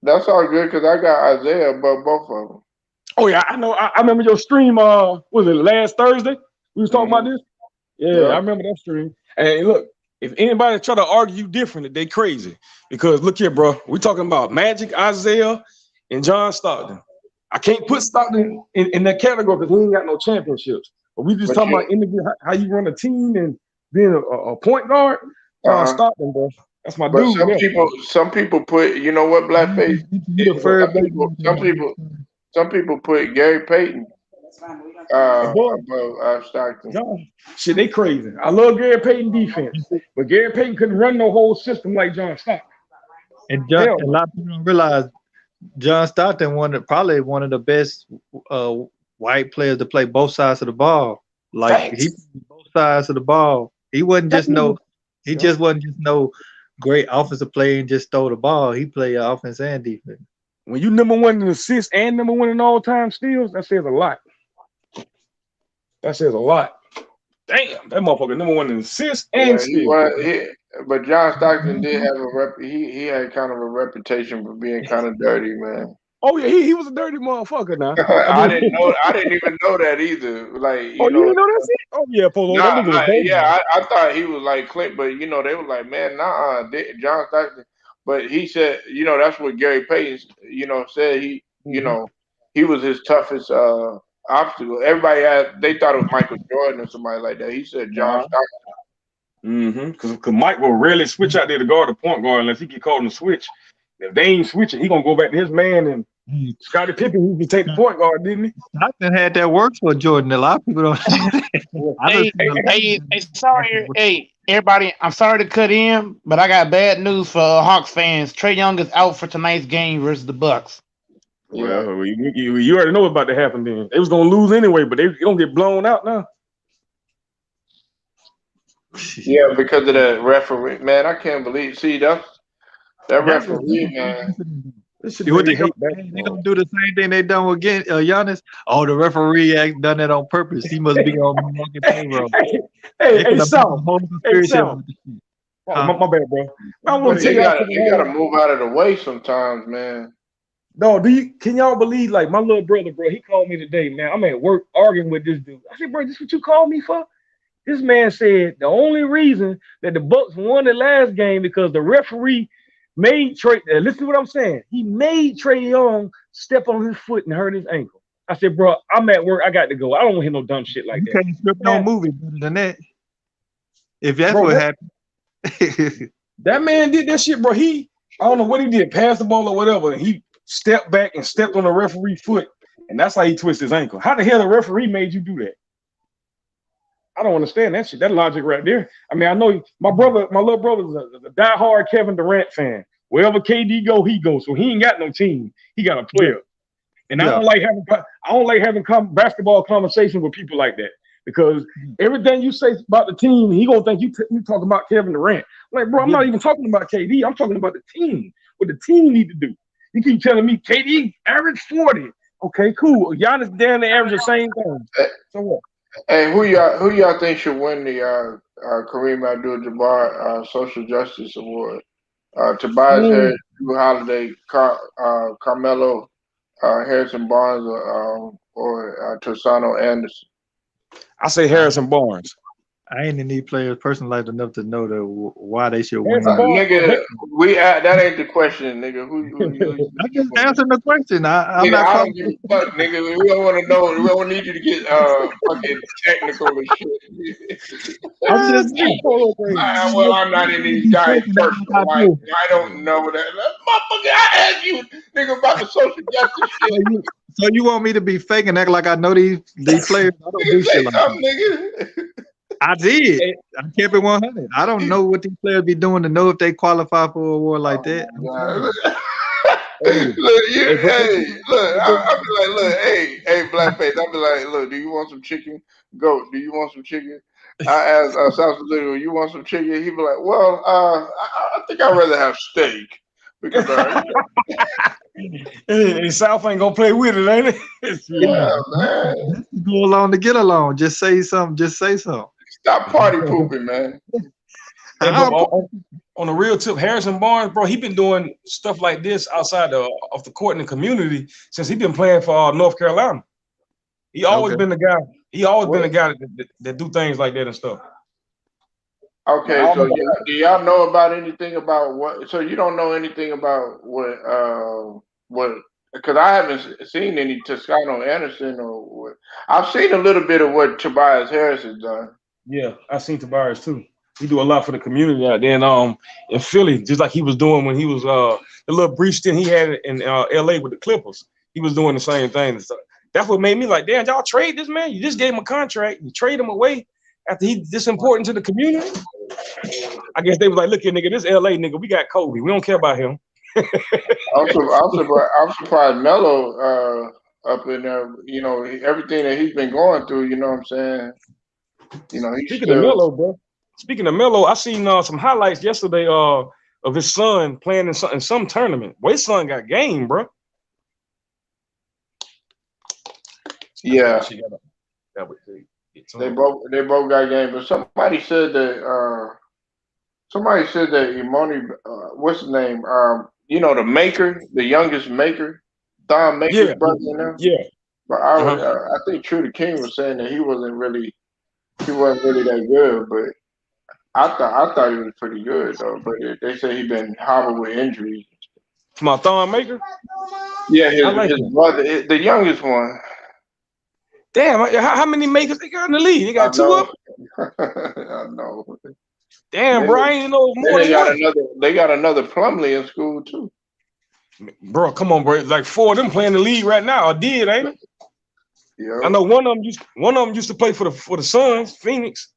that's all good because I got Isaiah above both of them. Oh yeah, I know. I remember your stream. Was it last Thursday? We was talking about this. Yeah, I remember that stream. And look, if anybody try to argue different, they crazy. Because look here, bro, we talking about Magic, Isaiah, and John Stockton. I can't put Stockton in that category because we ain't got no championships. But we just talking about how you run a team and being a point guard. John Stockton, bro. That's my dude. Some people put, you know what, Blackface? Some people put Gary Payton above Stockton. Shit, they crazy. I love Gary Payton defense, but Gary Payton couldn't run no whole system like John Stockton. And a lot of people don't realize John Stockton probably one of the best white players to play both sides of the ball. Like he played both sides of the ball. He wasn't just just wasn't just no great offensive player and just throw the ball. He played offense and defense. When you number one in assists and number one in all-time steals, that says a lot. That says a lot. Damn, that motherfucker number one in assists and steals. But John Stockton did have he had kind of a reputation for being kind of dirty, man. Oh yeah, he was a dirty motherfucker now. I didn't even know that either. Like, you didn't know that shit? Oh yeah, Polo. I thought he was like Clint, but they were like, man, John Stockton. But he said, that's what Gary Payton, said. He was his toughest obstacle. Everybody they thought it was Michael Jordan or somebody like that. He said John Stockton. Because Mike will rarely switch out there to guard the point guard unless he get called in the switch. If they ain't switching, he gonna go back to his man and Scottie Pippen. He can take the point guard, didn't he? Stockton had that work for Jordan. A lot of people don't. Hey, sorry, everybody. I'm sorry to cut in, but I got bad news for Hawks fans. Trae Young is out for tonight's game versus the Bucks. Well, you already know what's about to happen. Then they was gonna lose anyway, but they gonna get blown out now. Yeah, because of that referee, man. I can't believe. See, that referee, man. They gonna do the same thing they done with Giannis. Oh, the referee done that on purpose. He must be on Milwaukee payroll. Hey, Sam. My bad, bro. I want to tell y'all. You gotta move out of the way sometimes, man. No, can y'all believe, like, my little brother, bro, he called me today, man. I'm at work arguing with this dude. I said, bro, this what you called me for? This man said the only reason that the Bucks won the last game because the referee made Trae. Listen to what I'm saying. He made Trae Young step on his foot and hurt his ankle. I said, bro, I'm at work. I got to go. I don't want to hear no dumb shit like that. You can't script no movie better than that. If that's what happened. That man did that shit, bro. I don't know what he did, pass the ball or whatever. And he stepped back and stepped on the referee's foot. And that's how he twisted his ankle. How the hell the referee made you do that? I don't understand that shit. That logic right there. I mean, I know my little brother's a diehard Kevin Durant fan. Wherever KD go, he goes. So he ain't got no team. He got a player. And I don't like having basketball conversations with people like that because everything you say about the team, he gonna think you talking about Kevin Durant. Like, bro, I'm not even talking about KD. I'm talking about the team. What the team need to do. You keep telling me KD average 40. Okay, cool. Giannis down the average the same thing. So what? Hey, who y'all think should win the Kareem Abdul-Jabbar Social Justice Award? Tobias Harris, Drew Holiday, Carmelo, Harrison Barnes, or Tosano Anderson? I say Harrison Barnes. I ain't in these players' personal life enough to know why they should win. Nigga, that ain't the question, nigga. Who I just answering the question. I'm not. I don't give a fuck, nigga. We don't want to know. We don't need you to get fucking technical and shit. I'm just saying. Well, I'm not in these guys' personal life. I don't know that. Motherfucker, I asked you, nigga, about the social justice shit. So you want me to be fake and act like I know these players? I don't do shit like that. I did. I kept it 100. I don't know what these players be doing to know if they qualify for a award like that. Hey, Look, hey, but look, I be like, look, hey, blackface. I be like, look, do you want some chicken? Goat, do you want some chicken? I asked South Sudan, you want some chicken? He be like, well, I think I'd rather have steak because hey, South ain't gonna play with it, ain't it? yeah, Yeah, man, go along to get along. Just say something. Just say something. stop party pooping, man. Hey, but on a real tip, Harrison Barnes, bro, he been doing stuff like this outside of the court in the community since he been playing for North Carolina. He always Okay. been the guy. He always been the What? guy that do things like that and stuff. Okay, so do y'all know about anything about what? So you don't know anything about what? Because I haven't seen any Toscano Anderson or what. I've seen a little bit of what Tobias Harris has done. Yeah, I seen Tavares too. He do a lot for the community out there in Philly, just like he was doing when he was the little brief stint he had in LA with the Clippers. He was doing the same thing. So that's what made me like, damn, y'all trade this man. You just gave him a contract. You trade him away after he's this important to the community. I guess they was like, look here, nigga, this LA nigga, we got Kobe. We don't care about him. I'm surprised Melo up in there. You know everything that he's been going through. You know what I'm saying? You know he's Speaking of still. Melo, bro. Speaking of Melo, I seen some highlights yesterday of his son playing in some tournament. Boy, his son got game, bro. Yeah, That would they both got game. But somebody said that Imoni, what's his name? You know the Maker, the youngest Maker, Don Maker's Yeah, brother now. yeah. But I think True the King was saying that he wasn't really that good. But I thought he was pretty good though. But they say he been hobbled with injuries. My Thon Maker. Yeah, I like his him. brother, the youngest one. Damn, how many makers they got in the league? They I got two know. of them? I know. Damn, Then bro, I ain't know then more than one. they got another Plumlee in school too. Bro, come on, bro. Like four of them playing the league right now, or did, ain't it? Yeah. I know one of them used to play for the Suns, Phoenix.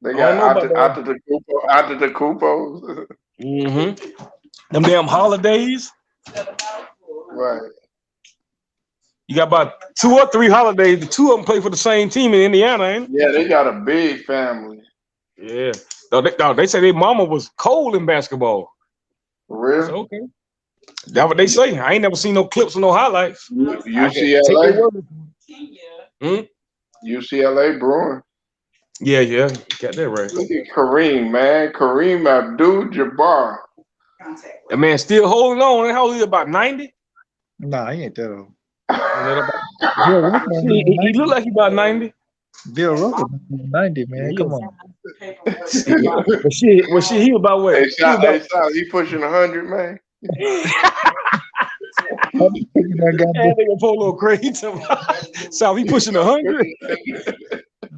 They I don't know got about after the Coupos. Mm-hmm. Them damn holidays. Right. You got about 2 or 3 holidays. The two of them play for the same team in Indiana, ain't it? Yeah, they got a big family. Yeah. They say their mama was cold in basketball. For real? So, okay. That's what they say. I ain't never seen no clips or no highlights. UCLA. Hmm? UCLA Bruin. Yeah. Got that right. Look at Kareem, man. Kareem Abdul-Jabbar. That man still holding on. How old is he? About 90? Nah, he ain't that old. He look like he about 90. Bill Russell 90, man. Come on. But shit, he was about what? He pushing 100, man. That nigga Polo crazy. South, he pushing 100.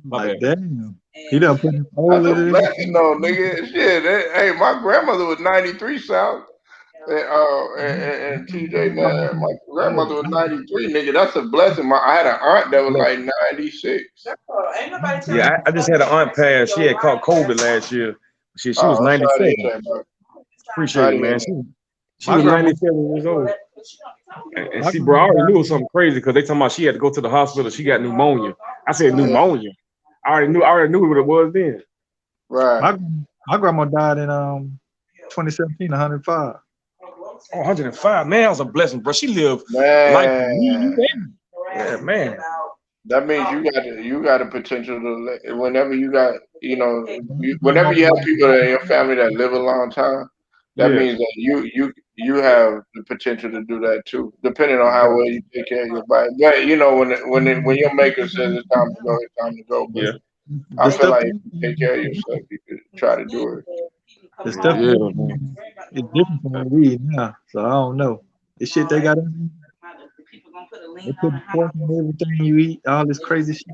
Like, damn. He done put him all That's a in blessing, though, nigga. Shit, hey, my grandmother was 93, South. And TJ, man, my grandmother was 93, nigga. That's a blessing. I had an aunt that was like 96. Yeah, I just had an aunt pass. She had caught COVID last year. She was 97. Appreciate it, man. She was 97 years old. And see, bro, I already knew it was something crazy because they talking about she had to go to the hospital. She got pneumonia. I said pneumonia. I already knew what it was then. Right. My grandma died in 2017, 105. Oh, 105. Man, that was a blessing, bro. She lived life. Yeah, man. That means you got a potential to whenever you got whenever you have people in your family that live a long time, that means that you have the potential to do that too, depending on how well you take care of your body. But when your maker says it's time to go, it's time to go. But I feel like if you take care of yourself, you could try to do it. The stuff is different from what we eat now, so I don't know. The shit they got in they put pork in everything you eat, all this crazy shit.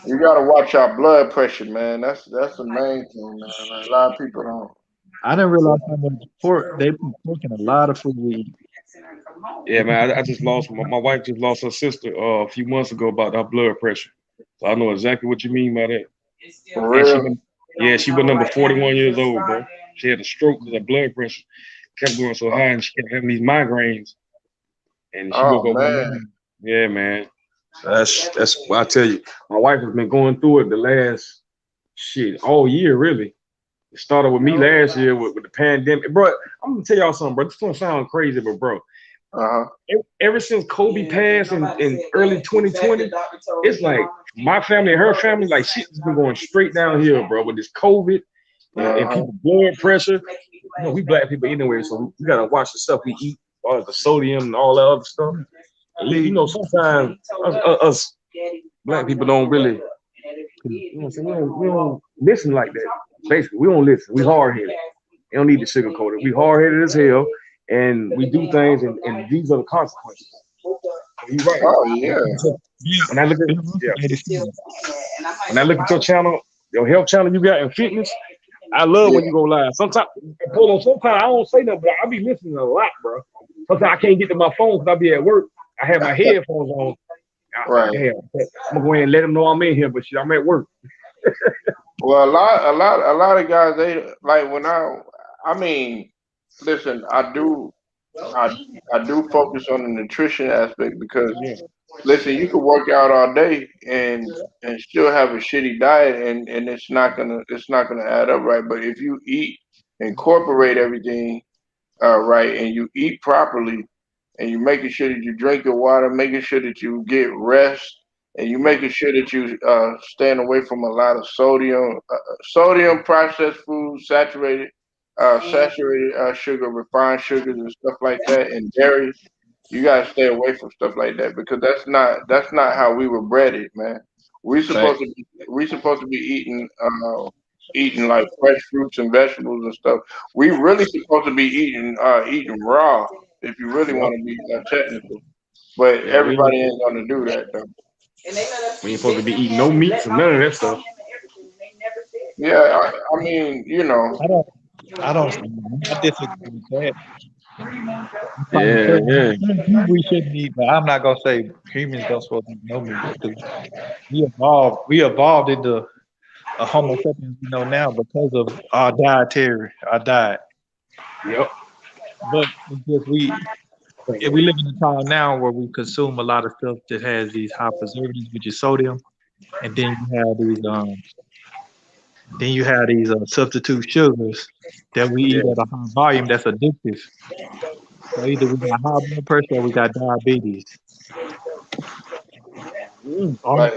You gotta watch our blood pressure, man. That's the main thing, man. A lot of people don't. I didn't realize how much pork they put pork in a lot of food we eat. Yeah, man. I just lost my wife just lost her sister a few months ago about her blood pressure. So I know exactly what you mean by that. For real? She was number 41 years old, bro. She had a stroke because of blood pressure. kept going so high, and she kept having these migraines. And she Oh woke up one man. morning. Yeah, man. That's what I tell you. My wife has been going through it the last all year, really. It started with me last year with the pandemic. Bro, I'm gonna tell y'all something, bro. This gonna sound crazy, but bro, ever since Kobe passed in early 2020, it's like my family and her family, like shit's been going straight downhill, bro, with this COVID and people blood pressure. You know, we black people anyway, so we gotta watch the stuff we eat, all the sodium and all that other stuff. And you know, sometimes us black people don't really, you know, we don't listen like that. Basically, we don't listen. We hard headed. You don't need to sugarcoat it. We hard headed as hell, and we do things, and these are the consequences. You're right. Oh yeah. When I look at when I look at your channel, your health channel you got in fitness, I love when you go live. Sometimes I don't say nothing, but I be listening a lot, bro. Sometimes I can't get to my phone because I be at work. I have my headphones on. Right. Damn, I'm gonna go ahead and let them know I'm in here, but shit, I'm at work. Well, a lot of guys, they like when I mean, listen, I do focus on the nutrition aspect because listen, you can work out all day and still have a shitty diet and it's not gonna add up right. But if you incorporate everything right, and you eat properly, and you making sure that you drink your water, making sure that you get rest, and you making sure that you staying away from a lot of sodium, processed foods, saturated sugar, refined sugars, and stuff like that, and dairy. You gotta stay away from stuff like that because that's not how we were bred, man. We supposed to be eating like fresh fruits and vegetables and stuff. We really supposed to be eating raw if you really want to be technical. But Yeah, everybody ain't gonna do that though. we ain't supposed to be eating no meats and none of that stuff. Yeah, I mean, you know. I disagree with that. Yeah. We shouldn't eat, but I'm not gonna say humans don't supposed to eat no meat because we evolved into a Homo sapiens we know now because of our diet. Yep. But it's just we live in a time now where we consume a lot of stuff that has these high preservatives, which is sodium, and then you have these substitute sugars that we eat at a high volume that's addictive. So either we got high blood pressure or we got diabetes. Or Like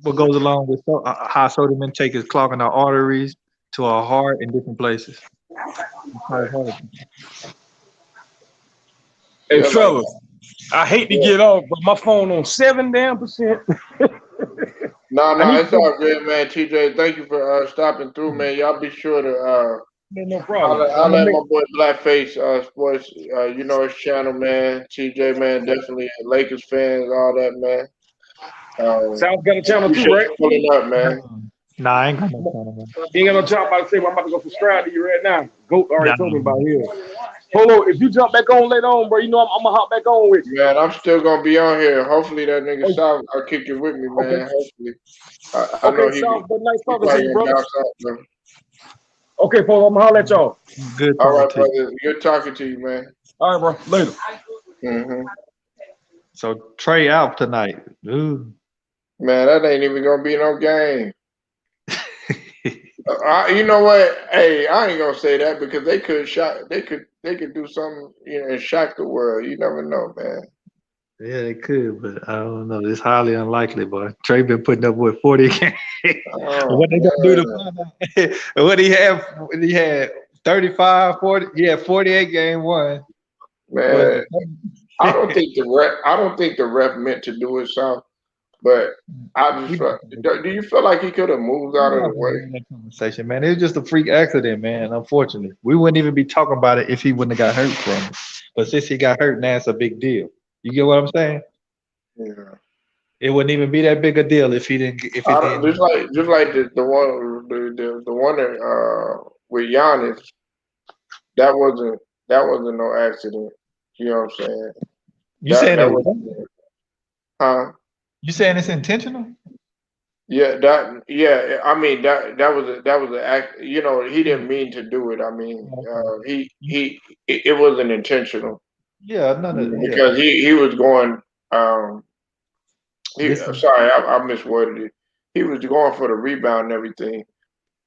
what goes along with high sodium intake is clogging our arteries to our heart in different places. Hey, fellas, I hate to get off, but my phone on 7%. No, it's all good, man. TJ, thank you for stopping through, man. Y'all be sure to No problem. I'll let my boy Blackface Sports, you know his channel, man. TJ, man, definitely Lakers fans, all that, man. South got a channel too, Appreciate right? you pulling up, man. Nah, I ain't got no channel, man. You ain't got no channel. I'm about to say, I'm about to go subscribe to you right now. Goat already Nah. told me about here. Polo, if you jump back on later on, bro, you know I'm gonna hop back on with you. Man, I'm still gonna be on here. Hopefully that nigga South I'll kick it with me, man. Okay. Hopefully. I know he South, but nice talking to probably you, gonna brother. bounce out, bro. Okay, Polo, I'm gonna holler at y'all. Good All talking right, to you. brother. Good talking to you, man. All right, bro. Later. hmm So Trey out tonight. Ooh. Man, that ain't even gonna be no game. You know what? Hey, I ain't gonna say that because they could do something, you know, and shock the world. You never know, man. Yeah, they could, but I don't know. It's highly unlikely, boy. Trey been putting up with 40 games. What they gonna do to find out? What he had 35, 40. Yeah, 48 game one. Man, I don't think the ref meant to do it, South. But I just do you feel like he could have moved out of the way? Conversation, man. It was just a freak accident, man. Unfortunately, we wouldn't even be talking about it if he wouldn't have got hurt from it. But since he got hurt, now it's a big deal. You get what I'm saying? Yeah. It wouldn't even be that big a deal if he didn't. If he didn't. Just like the one that with Giannis, that wasn't no accident. You know what I'm saying? You saying that it? was, huh? You saying it's intentional? Yeah. I mean, that was an act. You know, he didn't mean to do it. I mean, it wasn't intentional Yeah, none of yeah. because he was going. Um, Listen, sorry, I misworded it. He was going for the rebound and everything.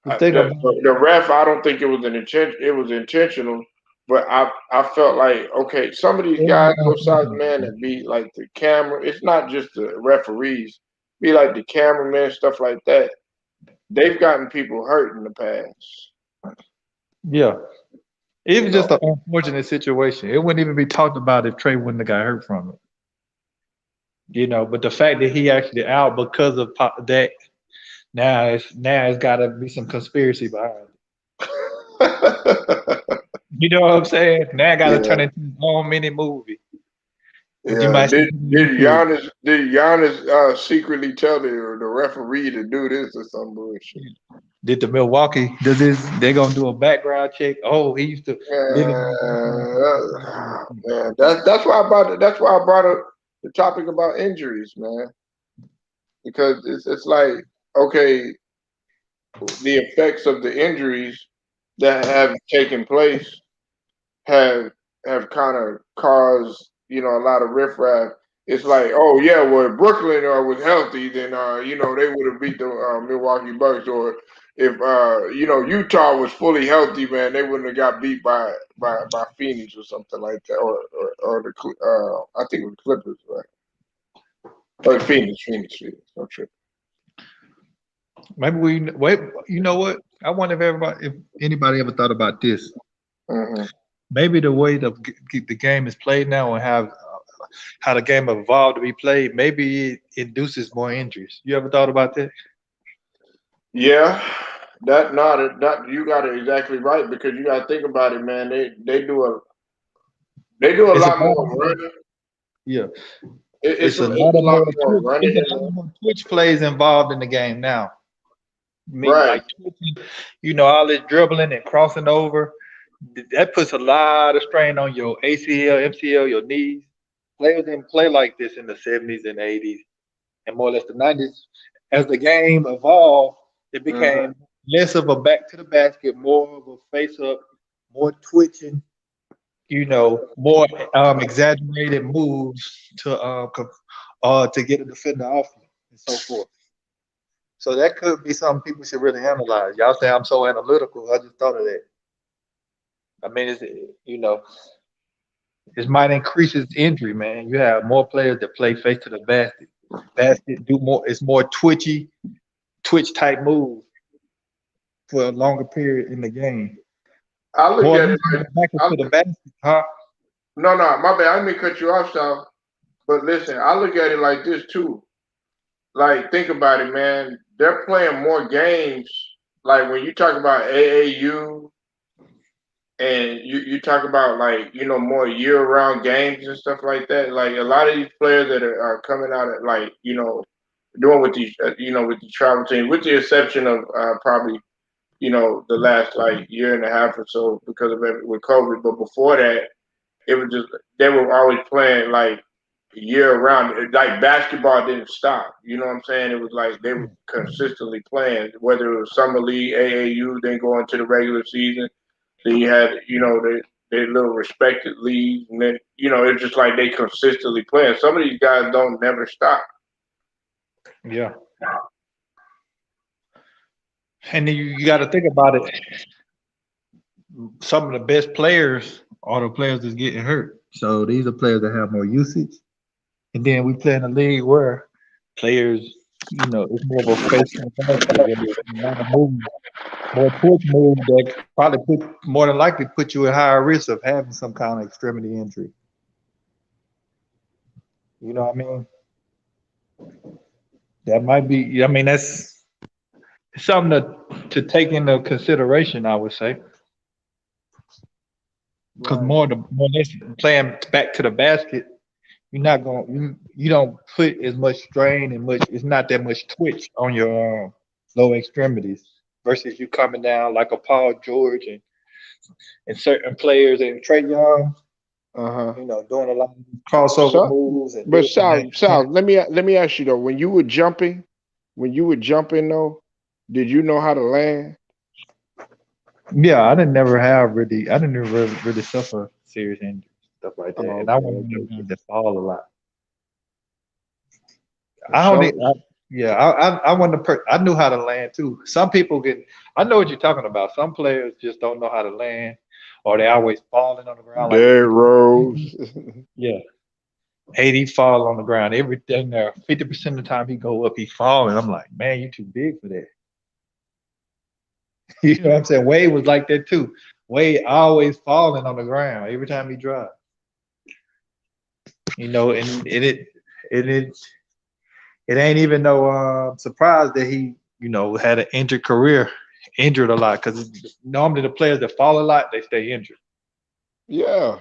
the thing about The ref, I don't think it was an intent. It was intentional, but I felt like okay, some of these guys, those size man, that be like the camera. It's not just the referees. Be like the cameraman, stuff like that. They've gotten people hurt in the past. yeah, it You was know. just an unfortunate situation. It wouldn't even be talked about if Trey wouldn't have got hurt from it. You know, but the fact that he actually out because of that, now it's got to be some conspiracy behind it. You know what I'm saying? Now I got to turn Yeah, into his own mini movie. You yeah. might see it on YouTube. Did Giannis secretly tell the referee to do this or some bullshit? Did the Milwaukee does this? They're gonna do a background check. Oh, he used to live in. Man, that's why I brought it. That's why I brought up the topic about injuries, man. Because it's like okay, the effects of the injuries that have taken place have kind of caused a lot of riffraff. It's like, oh yeah, well if Brooklyn was healthy, then they would have beat the Milwaukee Bucks, or if Utah was fully healthy, man, they wouldn't have got beat by Phoenix or something like that, or the I think it was Clippers, right? Or Phoenix. I'm sure. Maybe we wait. You know what? I wonder if anybody ever thought about this. Hmm. Maybe the way the game is played now and how the game evolved to be played, maybe it induces more injuries. You ever thought about that? Yeah, that you got it exactly right because you got to think about it, man. They do a It's a lot lot more of running. yeah. It's It's a it's lot a of lot more more twitch. running It's a in lot there. more twitch plays involved in the game now. Meaning Right. like twitching, all this dribbling and crossing over. That puts a lot of strain on your ACL, MCL, your knees. Players didn't play like this in the 70s and 80s and more or less the 90s. As the game evolved, it Hmm. became less of a back to the basket, more of a face up, more twitching, more exaggerated moves to get a defender off you and so forth. So that could be something people should really analyze. Y'all say I'm so analytical. I just thought of that. I mean, it might increase its injury, man. You have more players that play face to the basket do more. It's more twitch type move for a longer period in the game. I look More at than it like back I, to the basket, huh? no, my bad. I didn't mean to cut you off, Sal. But listen, I look at it like this too. Like, think about it, man. They're playing more games. Like when you talk about AAU and you talk about like more year-round games and stuff like that. Like a lot of these players that are coming out at like doing with these with the travel team, with the exception of probably the last like year and a half or so because of with COVID. But before that, it was just they were always playing like year round. Like basketball didn't stop. You know what I'm saying? It was like they were consistently playing, whether it was summer league, AAU, then going to the regular season. Then you had they little respected leagues, and then it's just like they consistently playing. Some of these guys don't never stop. Yeah. And then you got to think about it. Some of the best players are the players that's getting hurt. So these are players that have more usage. And then we play in a league where players, it's more of a face to basket where there's a lot of movement, more twitch move that probably more than likely put you at higher risk of having some kind of extremity injury. You know what I mean? That might be. I mean, that's something to take into consideration. I would say because Right. more or less playing back to the basket, you're not going. You don't put as much strain and much. It's not that much twitch on your lower extremities versus you coming down like a Paul George and certain players and Trey Young. Uh huh. Doing a lot of crossover So, moves and but this and that. Sal, let me ask you though, when you were jumping, when you were jumping though, did you know how to land? Yeah, I didn't never really suffer serious injuries, stuff like that. Oh, And I okay, wasn't one okay. of the guys that fall a lot. For I only, sure. I, yeah, I wasn't I knew how to land too. Some people get, I know what you're talking about. Some players just don't know how to land, or they always falling on the ground. Like Dead Rose. yeah, AD fall on the ground everything there. 50% of the time he go up, he fall, and I'm like, man, you too big for that. You know what I'm saying? Wade was like that too. Wade always falling on the ground every time he drive. You know, and it ain't even no surprise that he, you know, had an injured career, injured a lot. Because normally the players that fall a lot, they stay injured. Yeah,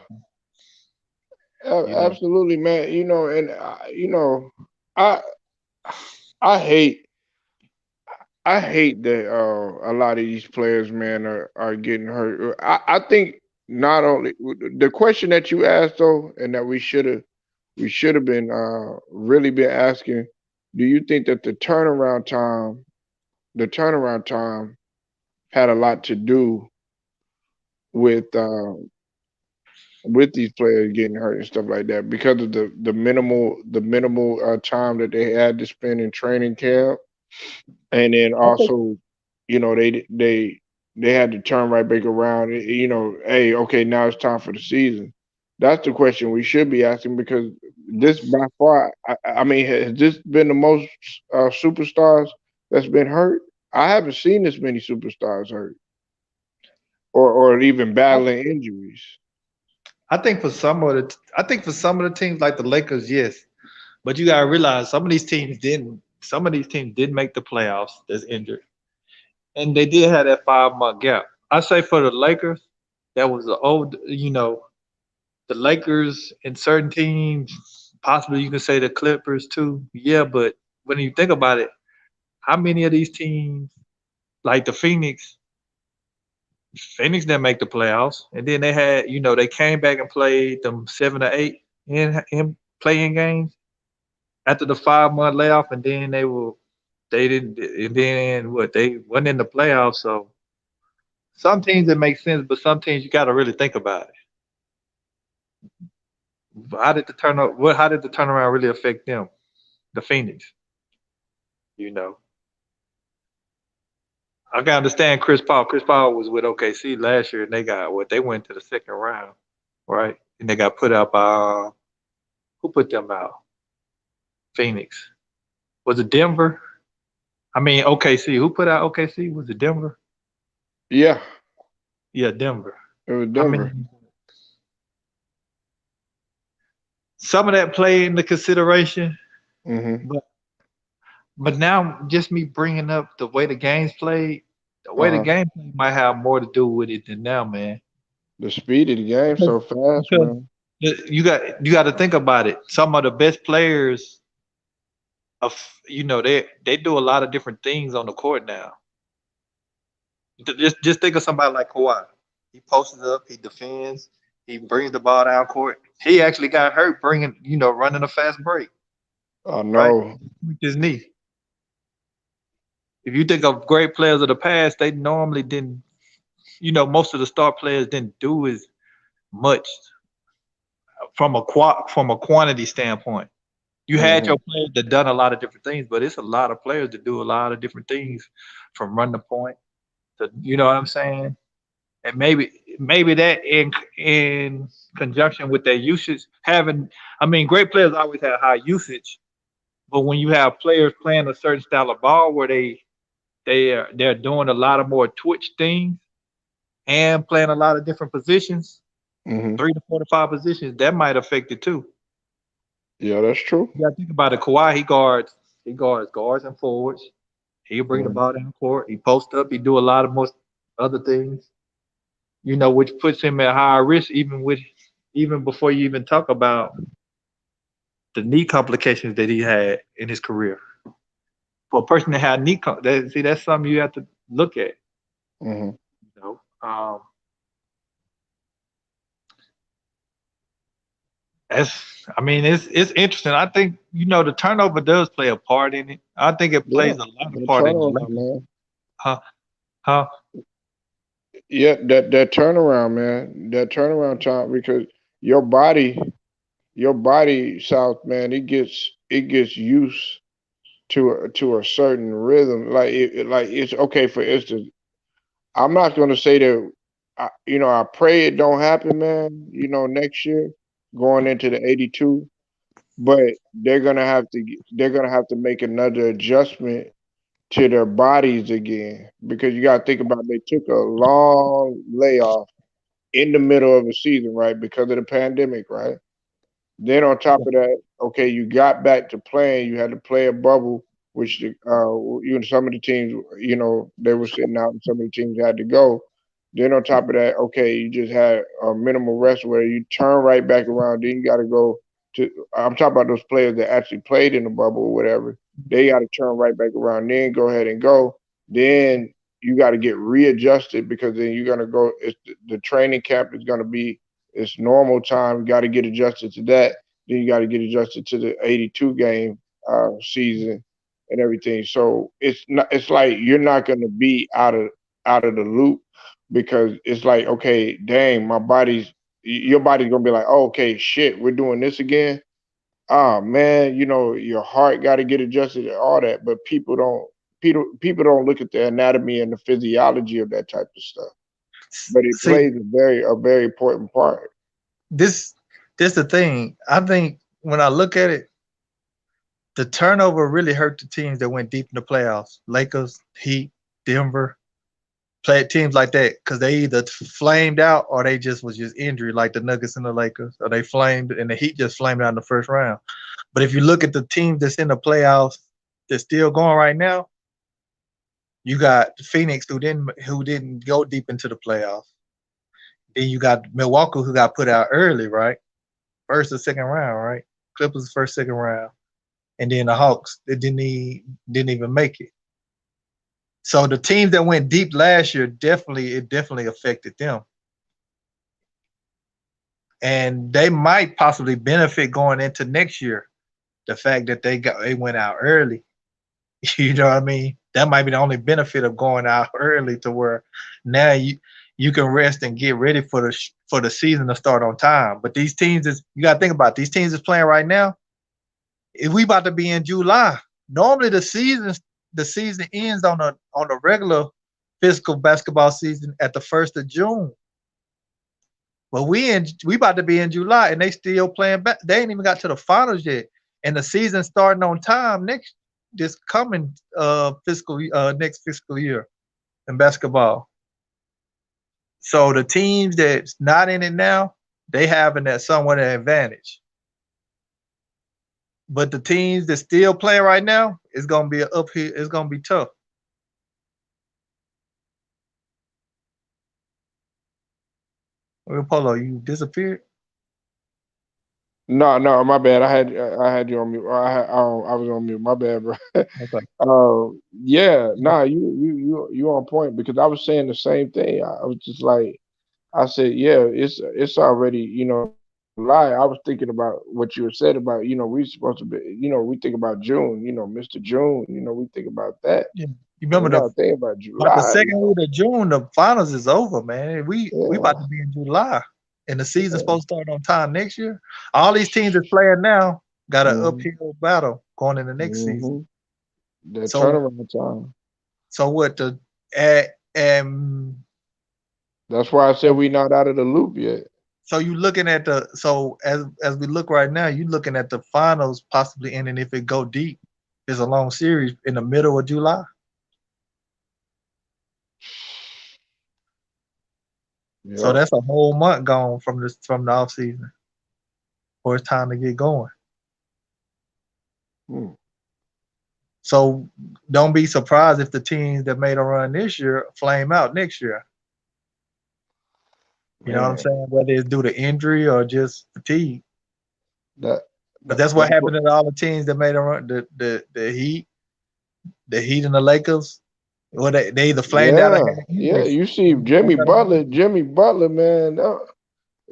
You know, absolutely, man. You know, and I I hate I hate that a lot of these players, man, are getting hurt. I think not only the question that you asked though, and that we should have been really been asking. Do you think that the turnaround time had a lot to do with these players getting hurt and stuff like that because of the minimal time that they had to spend in training camp, and then I think also, they had to turn right back around. Hey, okay, now it's time for the season. That's the question we should be asking because this by far, I mean, has this been the most superstars that's been hurt? I haven't seen this many superstars hurt or even I, battling injuries. I think for some of the I think for some of the teams like the Lakers, yes. But you gotta realize some of these teams didn't. Some of these teams did make the playoffs. That's injured, and they did have that 5 month gap. I say for the Lakers, that was the old. You know, the Lakers and certain teams, possibly you can say the Clippers too. Yeah, but when you think about it, how many of these teams, like the Phoenix didn't make the playoffs, and then they had, you know, they came back and played them 7 or 8 in playing games after the 5 month layoff, and then they didn't, and then what they went in the playoffs. So some teams it makes sense, but some teams you got to really think about it. How did the How did the turnaround really affect them? The Phoenix, you know. I can understand Chris Paul. Chris Paul was with OKC last year, and they got what they went to the second round, right? And they got put out by who put them out? Phoenix. Was it Denver? I mean OKC. Who put out OKC? Was it Denver? Yeah, Yeah, Denver. it was I Denver. mean, some of that played into consideration, Hmm. but now just me bringing up the way the game's played, the way the Uh-huh. game played might have more to do with it than now, man. The speed of the game Because so fast, because man. you got to think about it. Some of the best players of, you know, they do a lot of different things on the court now. Just think of somebody like Kawhi. He posts up, he defends, he brings the ball down court. He actually got hurt bringing, you know, running a fast break, I right? know. With his knee. If you think of great players of the past, they normally didn't, you know, most of the star players didn't do as much from a quantity standpoint. You had Hmm. your players that done a lot of different things, but it's a lot of players that do a lot of different things from run the point to, you know what I'm saying? And maybe that in conjunction with their usage, having, I mean, great players always have high usage, but when you have players playing a certain style of ball where they're doing a lot of more twitch things and playing a lot of different positions, Hmm. 3 to 4 to 5 positions, that might affect it too. Yeah, that's true. You got to think about it. Kawhi, he guards guards and forwards. He'll bring the Hmm. ball down court. He post up. He do a lot of most other things, you know, which puts him at higher risk, even before you even talk about the knee complications that he had in his career. For a person that had see, that's something you have to look at. Hmm. You know, I mean, it's interesting. I think the turnover does play a part in it. I think it Yeah, plays a lot of that part in the turnaround, Lakers. man. Huh? Huh? Yeah, that turnaround, man. That turnaround time because your body, your body, South, man, it gets used to a certain rhythm. Like like it's okay. For instance, I'm not going to say that. I pray it don't happen, man. Next year going into the 82, but they're gonna have to make another adjustment to their bodies again because you got to think about they took a long layoff in the middle of a season, right? Because of the pandemic, right? Then on top of that, okay, you got back to playing. You had to play a bubble, which some of the teams, they were sitting out, and some of the teams had to go. Then on top of that, okay, you just had a minimal rest where you turn right back around. Then you got to go to. I'm talking about those players that actually played in the bubble or whatever. They got to turn right back around. Then go ahead and go. Then you got to get readjusted because then you're gonna go. The training camp is gonna be it's normal time. You got to get adjusted to that. Then you got to get adjusted to the 82 game season and everything. So it's not. It's like you're not going to be out of the loop because it's like, okay, dang, your body's going to be like, oh, okay, shit, we're doing this again. Ah, man, your heart got to get adjusted and all that. But people don't look at the anatomy and the physiology of that type of stuff. But it See, plays a very important part. this this the thing. I think when I look at it, the turnover really hurt the teams that went deep in the playoffs. Lakers, Heat, Denver, played teams like that because they either flamed out or they just was just injured, like the Nuggets and the Lakers, or they flamed and the Heat just flamed out in the first round. But if you look at the teams that's in the playoffs that's still going right now, you got Phoenix who didn't go deep into the playoffs. Then you got Milwaukee who got put out early, right? First or second round, right? Clippers first, second round, and then the Hawks that didn't even make it. So the teams that went deep last year definitely affected them, and they might possibly benefit going into next year. The fact that they went out early, you know what I mean? That might be the only benefit of going out early to where now you can rest and get ready for the season to start on time. But these teams you got to think about these teams is playing right now. If we about to be in July, normally the season ends on a regular physical basketball season at the 1st of June. But we about to be in July and they still playing back. They ain't even got to the finals yet, and the season starting on time this coming next fiscal year in basketball. So the teams that's not in it now, they having that somewhat advantage. But the teams that still playing right now, it's gonna be an uphill. It's gonna be tough. Well, Polo, you disappeared. No, my bad. I had you on mute. I was on mute. My bad, bro. Okay. Yeah, nah, you on point because I was saying the same thing. I was just like, I said, yeah, it's already, July. I was thinking about what you said about, we supposed to be, we think about June, Mr. June, we think about that. Yeah. You We're remember not thinking about the July, second week of June, the finals is over, man. We Yeah, about to be in July, and the season's yeah. supposed to start on time next year. All these teams that's playing now got an hmm uphill battle going in the next season. hmm That So turnaround time. so what the and That's why I said we not out of the loop yet. so you looking at as we look right now, you looking at the finals possibly ending if it go deep. It's a long series in the middle of July. So Yep. that's a whole month gone from the off season. Or it's time to get going. Hmm. So don't be surprised if the teams that made a run this year flame out next year. You know what I'm Man, saying? Whether it's due to injury or just fatigue. that, But that that's what that's what. happened to all the teams that made a run. The Heat and the Lakers. Well, they either flamed out or Yeah, had yeah. injuries. You see Jimmy Butler, man.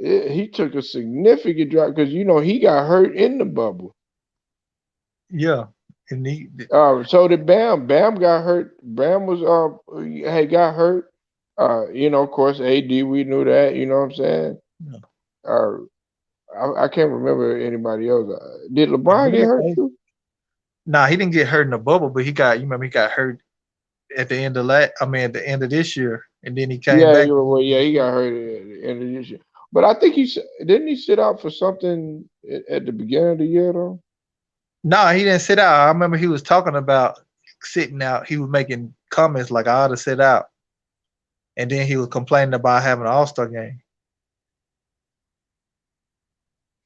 He took a significant drop because he got hurt in the bubble. Yeah, and he So did Bam. Bam got hurt. Bam was had got hurt. Of course, AD. We knew that. You know what I'm saying? yeah. Uh, I can't remember anybody else. Did I LeBron get believe hurt too? nah, he didn't get hurt in the bubble, but you remember he got hurt at the end of at the end of this year, and then he came Yeah, back. you were. Well, yeah, he got hurt at the end of this year. But I think didn't he sit out for something at the beginning of the year though? No, he didn't sit out. I remember he was talking about sitting out. He was making comments like I ought to sit out, and then he was complaining about having an All-Star game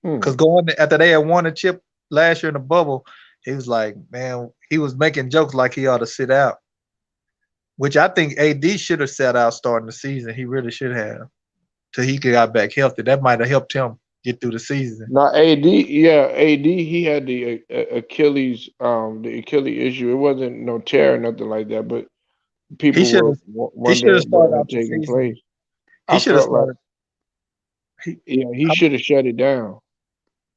because going after they had won the chip last year in the bubble, he was like, man, he was making jokes like he ought to sit out, which I think AD should have sat out starting the season. He really should have, till he got back healthy. That might have helped him get through the season. Now AD, he had the Achilles issue. It wasn't no tear or nothing like that, but He people should were have. He should have wondering what started had out the taken season. place. He I should have felt like, started. He, he I, should have shut it down.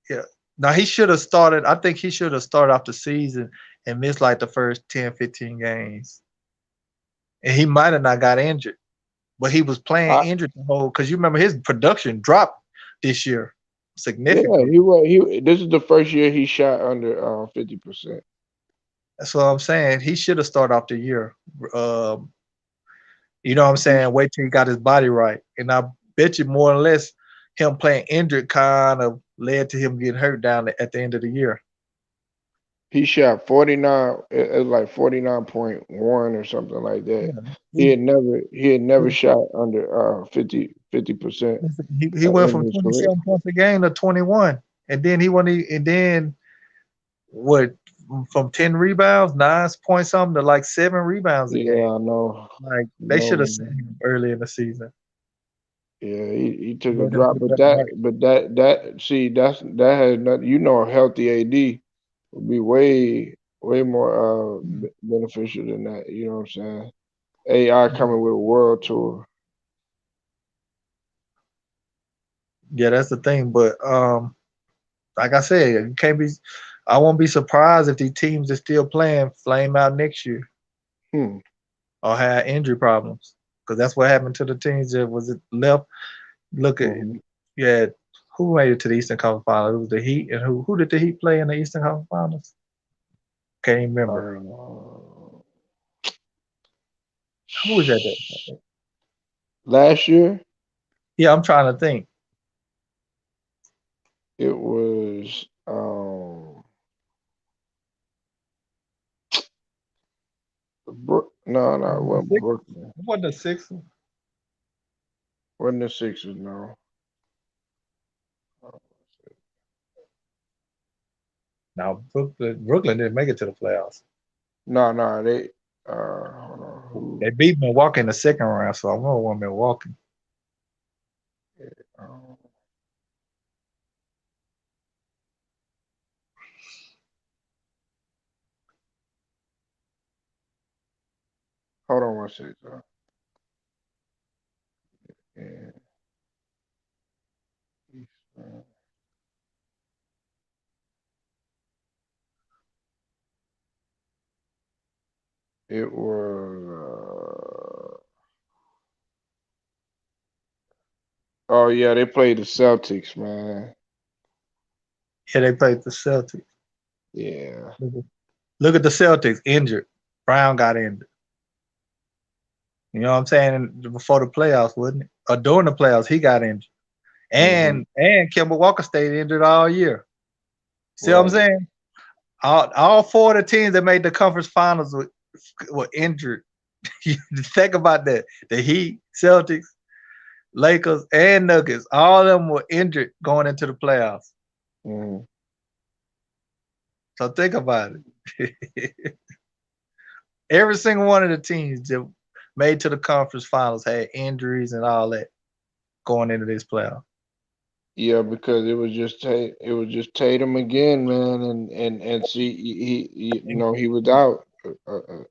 yeah. Now he should have started. I think he should have started off the season and missed like the first 10, 15 games. And he might have not got injured, but he was playing I, injured the whole. Because you remember his production dropped this year yeah, significantly. he was. This is the first year he shot under 50%. That's what I'm saying. He should have started off the year. You know what I'm saying? Wait till he got his body right. And I bet you more or less him playing injured kind of led to him getting hurt down at the end of the year. He shot 49. It was like 49.1 or something like that. Yeah. He had never shot under 50%. He went In from his career. 27 points a game to 21. And then what, from 10 rebounds, 9 points something to like 7 rebounds a game. Yeah, I know. Like they should have sent him early in the season. Yeah, he took a Let him drop, get but back right. that has nothing. A healthy AD would be way more beneficial than that. You know what I'm saying? AI coming with a world tour. Yeah, that's the thing. But like I said, you can't be. I won't be surprised if these teams are still playing flame out next year or have injury problems, because that's what happened to the teams that was left. Look at who made it to the Eastern Conference Finals. It was the Heat, and who did the Heat play in the Eastern Conference Finals? Can't even remember. Who was that? Last year? Yeah, I'm trying to think. It was no, it wasn't Brooklyn. It wasn't the Sixers. Wasn't the Sixers, no. Now Brooklyn didn't make it to the playoffs. No, they hold on. They beat Milwaukee in the second round, so I'm gonna want Milwaukee. Hold on one second. Yeah. It was oh yeah, they played the Celtics, man. Yeah, they played the Celtics. Yeah. Look at the Celtics injured. Brown got injured. You know what I'm saying? Before the playoffs, wasn't it? Or during the playoffs, he got injured. And Kemba Walker stayed injured all year. See what I'm saying? All 4 of the teams that made the conference finals were injured. Think about that. The Heat, Celtics, Lakers, and Nuggets, all of them were injured going into the playoffs. So think about it. Every single one of the teams that made to the conference finals had injuries and all that going into this playoff. Yeah, because it was just Tatum again, man, and see he was out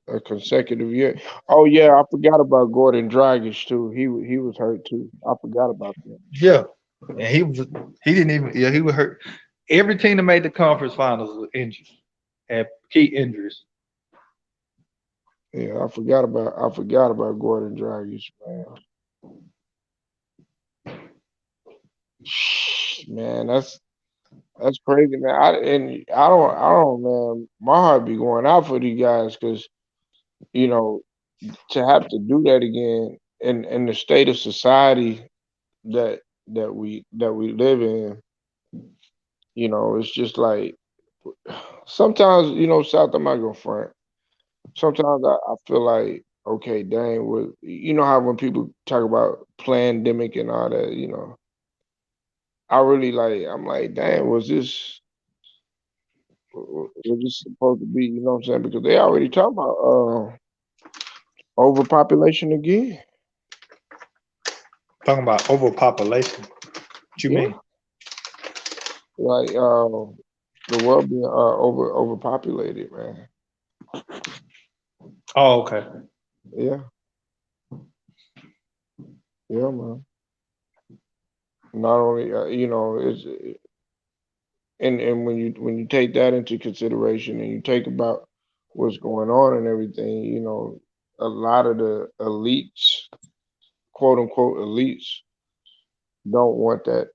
a consecutive year. Oh yeah, I forgot about Gordon Dragic too. He was hurt too. I forgot about that. Yeah, And he didn't even, yeah, he was hurt. Every team that made the conference finals was injured, had key injuries. Yeah, I forgot about Gordon Dragic, man. Man, that's crazy, man. I don't, man. My heart be going out for these guys because you know to have to do that again in the state of society that that we live in. It's just like sometimes South. I'm not gonna front. Sometimes I feel like okay, dang, how when people talk about pandemic and all that, I really I'm like, dang, was this supposed to be, you know what I'm saying? Because they already talk about overpopulation again. Talking about overpopulation. What you Yeah. mean? Like the world being overpopulated, man. Oh, okay. Yeah, yeah, man. Not only it's and when you take that into consideration and you take about what's going on and everything, a lot of the elites, quote unquote elites, don't want that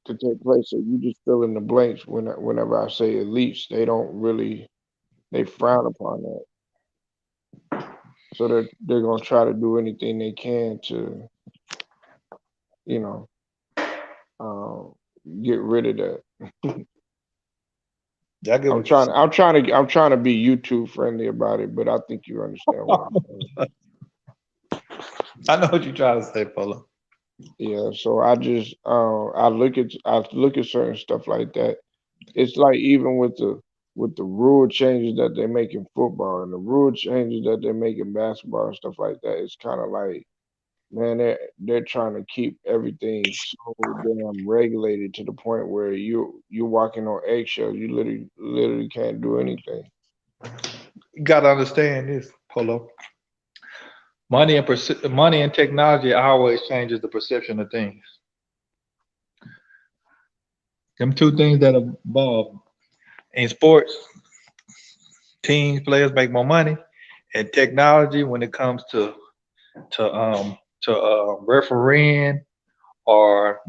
to take place. So you just fill in the blanks whenever I say elites, they don't really they frown upon that. So they're gonna try to do anything they can to, you know, um, get rid of that. Yeah, I get I'm what you're trying. saying. I'm trying to be YouTube friendly about it, but I think you understand what I'm saying. I know what you're trying to say, Polo. Yeah. So I look at certain stuff like that. It's like even with the rule changes that they make in football and the rule changes that they make in basketball and stuff like that. It's kind of like, man, they're trying to keep everything so damn regulated to the point where you're walking on eggshells. You literally can't do anything. You gotta understand this, Polo. Money and technology always changes the perception of things. Them two things that evolve in sports, teams, players make more money, and technology when it comes to refereeing or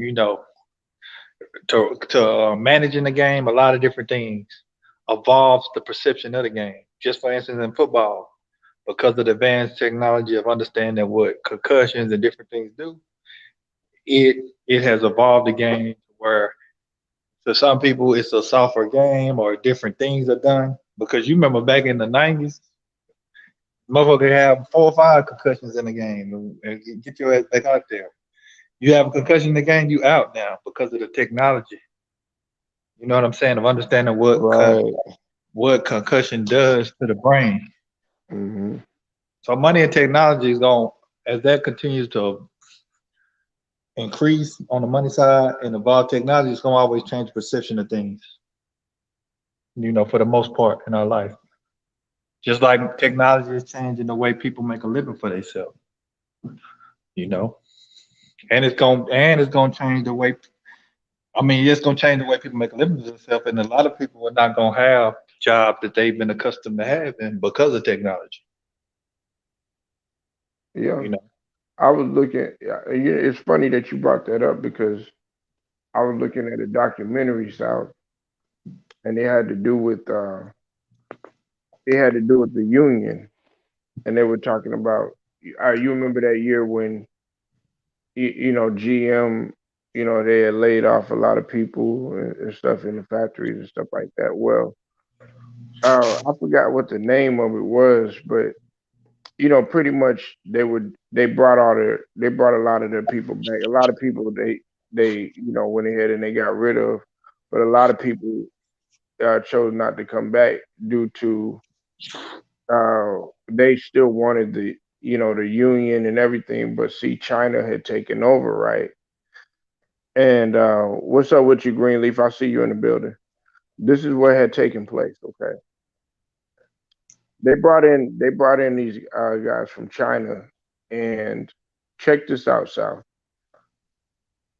to managing the game, a lot of different things evolves the perception of the game. Just for instance, in football, because of the advanced technology of understanding what concussions and different things do, it it has evolved the game where to some people it's a softer game or different things are done. Because you remember back in the '90s, motherfucker have 4 or 5 concussions in the game and get your ass back out there. You have a concussion in the game, you out now because of the technology. You know what I'm saying? Of understanding Right. what concussion does to the brain. Hmm. So money and technology is going as that continues to increase on the money side and evolve technology, it's gonna always change the perception of things. For the most part in our life. Just like technology is changing the way people make a living for themselves. You know, and it's gonna change the way. I mean, it's gonna change the way people make a living for themselves, and a lot of people are not gonna have jobs that they've been accustomed to having because of technology. Yeah. You know, I was looking. It's funny that you brought that up because I was looking at a documentary, South, and they had to do with the union, and they were talking about. You remember that year when GM, they had laid off a lot of people and stuff in the factories and stuff like that. Well, I forgot what the name of it was, but pretty much they brought a lot of their people back. A lot of people they went ahead and they got rid of, but a lot of people chose not to come back due to they still wanted the union and everything, but see, China had taken over, right? And what's up with you, Greenleaf? I see you in the building. This is what had taken place. Okay, they brought in these guys from China, and check this out, Sal.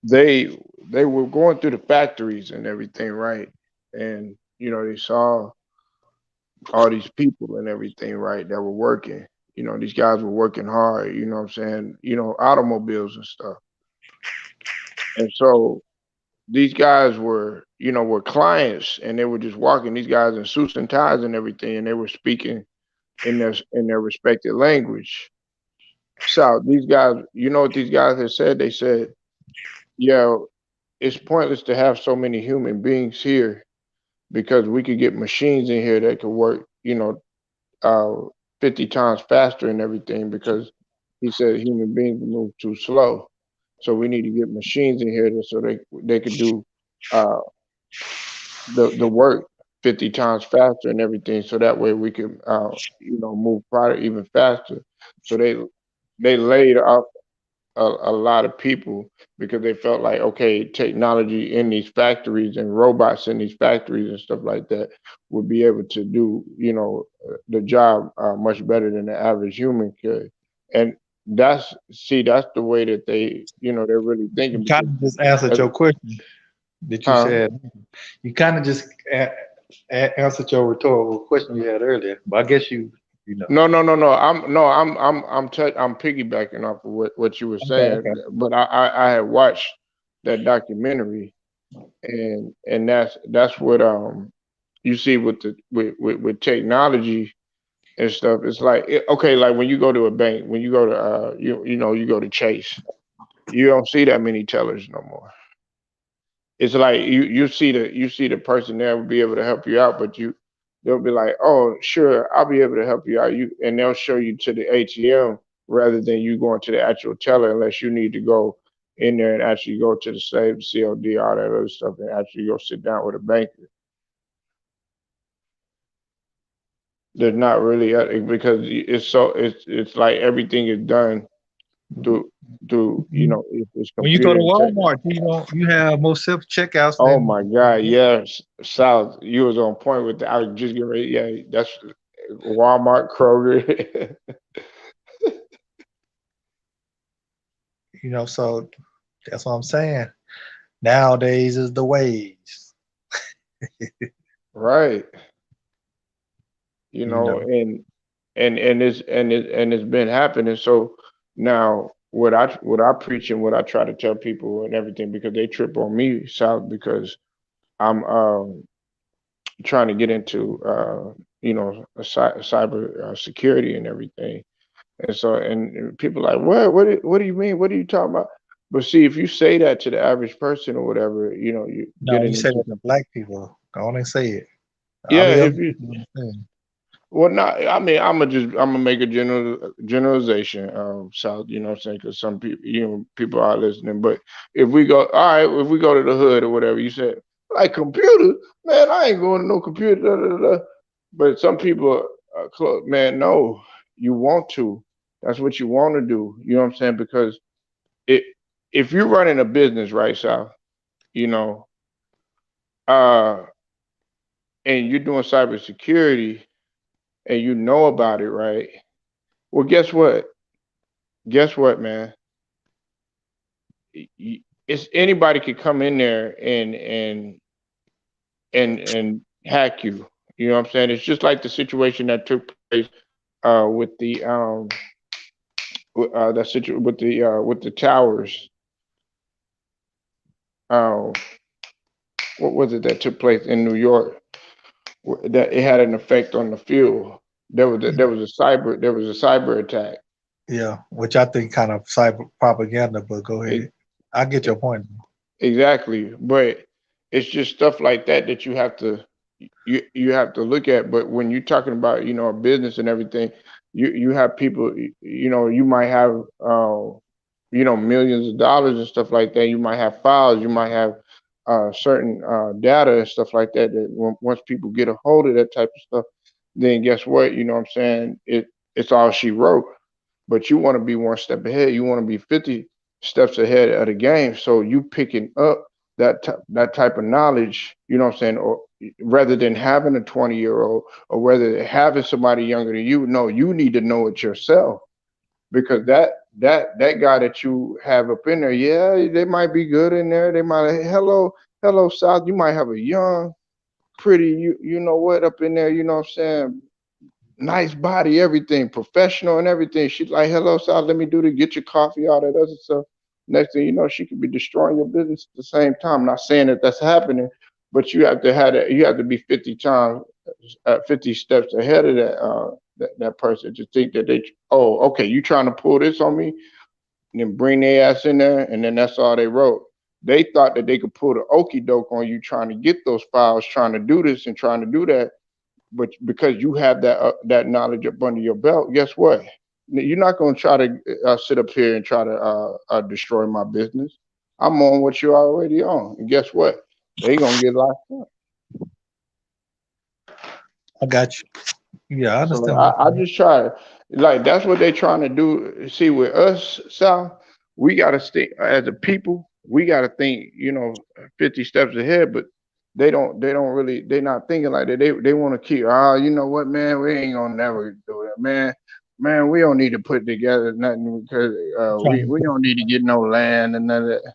they they were going through the factories and everything, right? And they saw all these people and everything, right, that were working. These guys were working hard, you know what I'm saying? Automobiles and stuff. And so these guys were clients, and they were just walking, these guys in suits and ties and everything, and they were speaking in their respected language. So these guys, you know what these guys had said? They said, yeah, it's pointless to have so many human beings here because we could get machines in here that could work, uh, 50 times faster and everything, because he said human beings move too slow. So we need to get machines in here so they could do uh, the work 50 times faster and everything. So that way we can move product even faster. So they laid off a lot of people because they felt like, okay, technology in these factories and robots in these factories and stuff like that would be able to do, the job much better than the average human could. And that's the way that they're really thinking, You kind because of just answered as, your question that you huh? said. You kind of just answered your rhetorical question you had earlier. But I guess you know. No, no, no, no. I'm piggybacking off of what you were Okay, saying, okay. but I had watched that documentary, and that's what you see with technology and stuff. It's like okay, like when you go to a bank, when you go to you go to Chase, you don't see that many tellers no more. It's like you see the person there will be able to help you out, but they'll be like, oh sure, I'll be able to help you out. And they'll show you to the ATM rather than you going to the actual teller, unless you need to go in there and actually go to the save, COD, all that other stuff, and actually go sit down with a banker. There's not really because it's like everything is done through it's When you go to computer and tech. Walmart, you have more self checkouts Oh than my God, yes, South, you was on point with that. I was just getting ready. Yeah, that's Walmart, Kroger. so that's what I'm saying. Nowadays is the ways. Right. You know. And it's been happening. So now what I preach and what I try to tell people and everything, because they trip on me, South, because I'm trying to get into cyber security and everything. And so, and people like, what do you mean? What are you talking about? But see, if you say that to the average person or whatever, you No, you getting say into that to black people. Go on and say it. All yeah. the other If you people understand. well, not, I mean, I'm gonna make a generalization, South. You know what I'm saying? Because some people, people are listening. But if we go, all right, if we go to the hood or whatever, you said like computer, man, I ain't going to no computer. Da, da, da. But some people, man, no, you want to. That's what you want to do. You know what I'm saying? Because it if you're running a business, right, Sal, you know, uh, and you're doing cybersecurity and you know about it, right? Well, guess what? Guess what, man? It's anybody could come in there and hack you. You know what I'm saying? It's just like the situation that took place with the with the towers. Uh, what was it that took place in New York? That it had an effect on the fuel. There was a cyber attack. Yeah, which I think kind of cyber propaganda, but go E- ahead. I get your point. Exactly, but it's just stuff like that that you have to look at. But when you're talking about a business and everything, you have people. You might have millions of dollars and stuff like that. You might have files. You might have certain data and stuff like that. That once people get a hold of that type of stuff, then guess what? You know what I'm saying? It's all she wrote. But you want to be one step ahead. You want to be 50 steps ahead of the game. So you picking up that type of knowledge, you know what I'm saying, or rather than having a 20-year-old or whether having somebody younger than you, no, you need to know it yourself, because that guy that you have up in there, yeah, they might be good in there. They might, hello South. You might have a young, pretty, you know what, up in there. You know what I'm saying? Nice body, everything, professional and everything. She's like, hello South. Let me do to get your coffee, all that other stuff. Next thing you know, she could be destroying your business at the same time. Not saying that that's happening, but you have to have that. You have to be 50 times, 50 steps ahead of that person to think that oh, okay, you trying to pull this on me, and then bring their ass in there, and then that's all they wrote. They thought that they could pull the okey doke on you trying to get those files, trying to do this and trying to do that. But because you have that knowledge up under your belt, guess what? You're not going to try to sit up here and try to destroy my business. I'm on what you're already on, and guess what? They gonna get locked up. I got you. Yeah, I So understand. I just try, like, that's what they trying to do. See, with us, Sal, we gotta stay as a people. We gotta think, 50 steps ahead. But they don't really. They not thinking like that. They want to keep. Ah, you know what, man? We ain't gonna never do that, man. Man, we don't need to put together nothing because we don't need to get no land and none of that.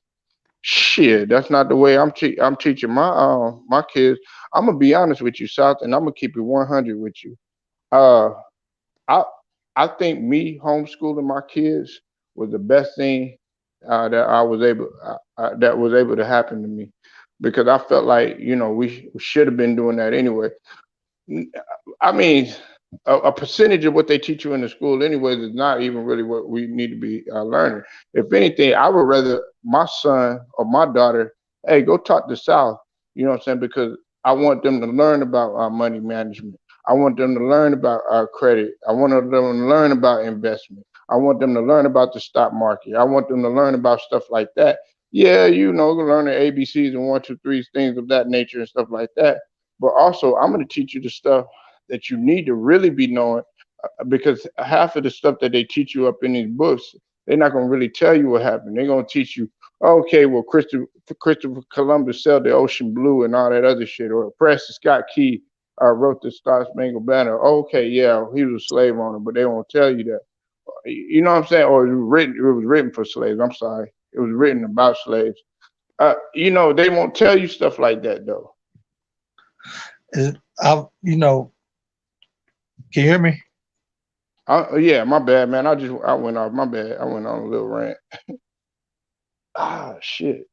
Shit, that's not the way I'm teaching my kids. I'm gonna be honest with you, South, and I'm gonna keep it 100 with you. Uh, I I think me homeschooling my kids was the best thing that was able to happen to me, because I felt like we should have been doing that anyway. I mean, a percentage of what they teach you in the school, anyways, is not even really what we need to be learning. If anything, I would rather my son or my daughter, hey, go talk to South. You know what I'm saying? Because I want them to learn about money management. I want them to learn about credit. I want them to learn about investment. I want them to learn about the stock market. I want them to learn about stuff like that. Yeah, learn the ABCs and one, two, threes, things of that nature and stuff like that. But also, I'm going to teach you the stuff that you need to really be knowing, because half of the stuff that they teach you up in these books, they're not going to really tell you what happened. They're going to teach you, okay, well, Christopher Columbus sailed the ocean blue and all that other shit, or Preston Scott Key wrote the Star Spangled Banner. Okay, yeah, he was a slave owner, but they won't tell you that. You know what I'm saying? Or it was written for slaves. I'm sorry, it was written about slaves. They won't tell you stuff like that though. Can you hear me? Yeah, my bad, man. I went off. My bad. I went on a little rant. Shit.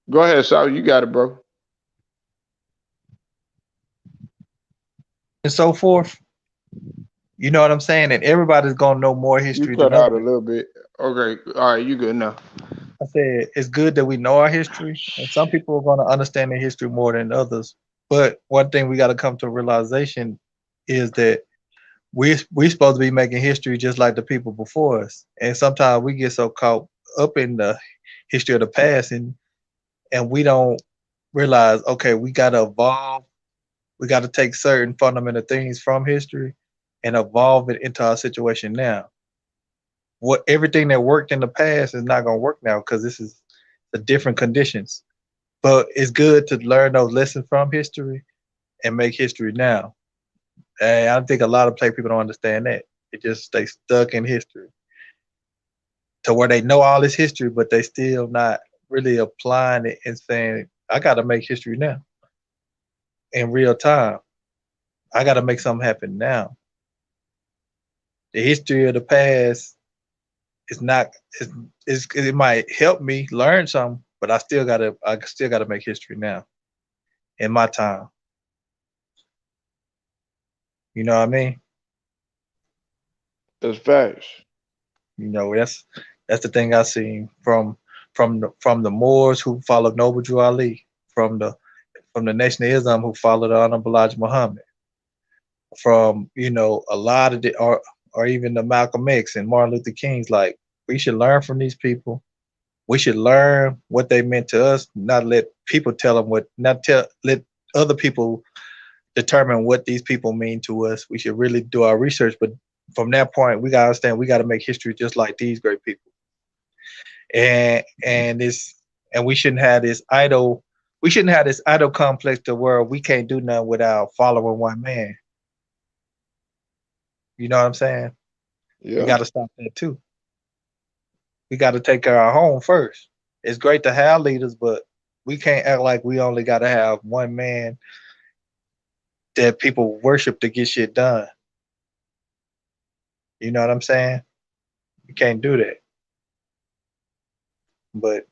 Go ahead, Sal. You got it, bro. And so forth. You know what I'm saying? And everybody's gonna know more You history cut than out a others. little bit. Okay. All right. You good now? I said it's good that we know our history, and some people are gonna understand their history more than others. But one thing we got to come to a realization is that we supposed to be making history just like the people before us, and sometimes we get so caught up in the history of the past, and we don't realize, okay, we got to evolve. We got to take certain fundamental things from history and evolve it into our situation now. What everything that worked in the past is not going to work now because this is the different conditions. But it's good to learn those lessons from history and make history now. And I think a lot of people don't understand that. They just stay stuck in history to where they know all this history, but they still not really applying it and saying, I got to make history now in real time. I got to make something happen now. The history of the past is not, it might help me learn something, but I still got to make history now in my time. You know what I mean? That's facts. That's the thing I seen from the Moors who followed Noble Drew Ali, from the Nation of Islam who followed Honorable Elijah Muhammad, from a lot of or even the Malcolm X and Martin Luther King's. Like, we should learn from these people. We should learn what they meant to us, not let people tell them let other people determine what these people mean to us. We should really do our research, but from that point, we gotta understand we gotta make history just like these great people. And we shouldn't have this idle we shouldn't have this idol complex to where we can't do nothing without following one man. You know what I'm saying? We Yeah. got to stop that too. We got to take care of our home first. It's great to have leaders, but we can't act like we only got to have one man that people worship to get shit done. You know what I'm saying? We can't do that. But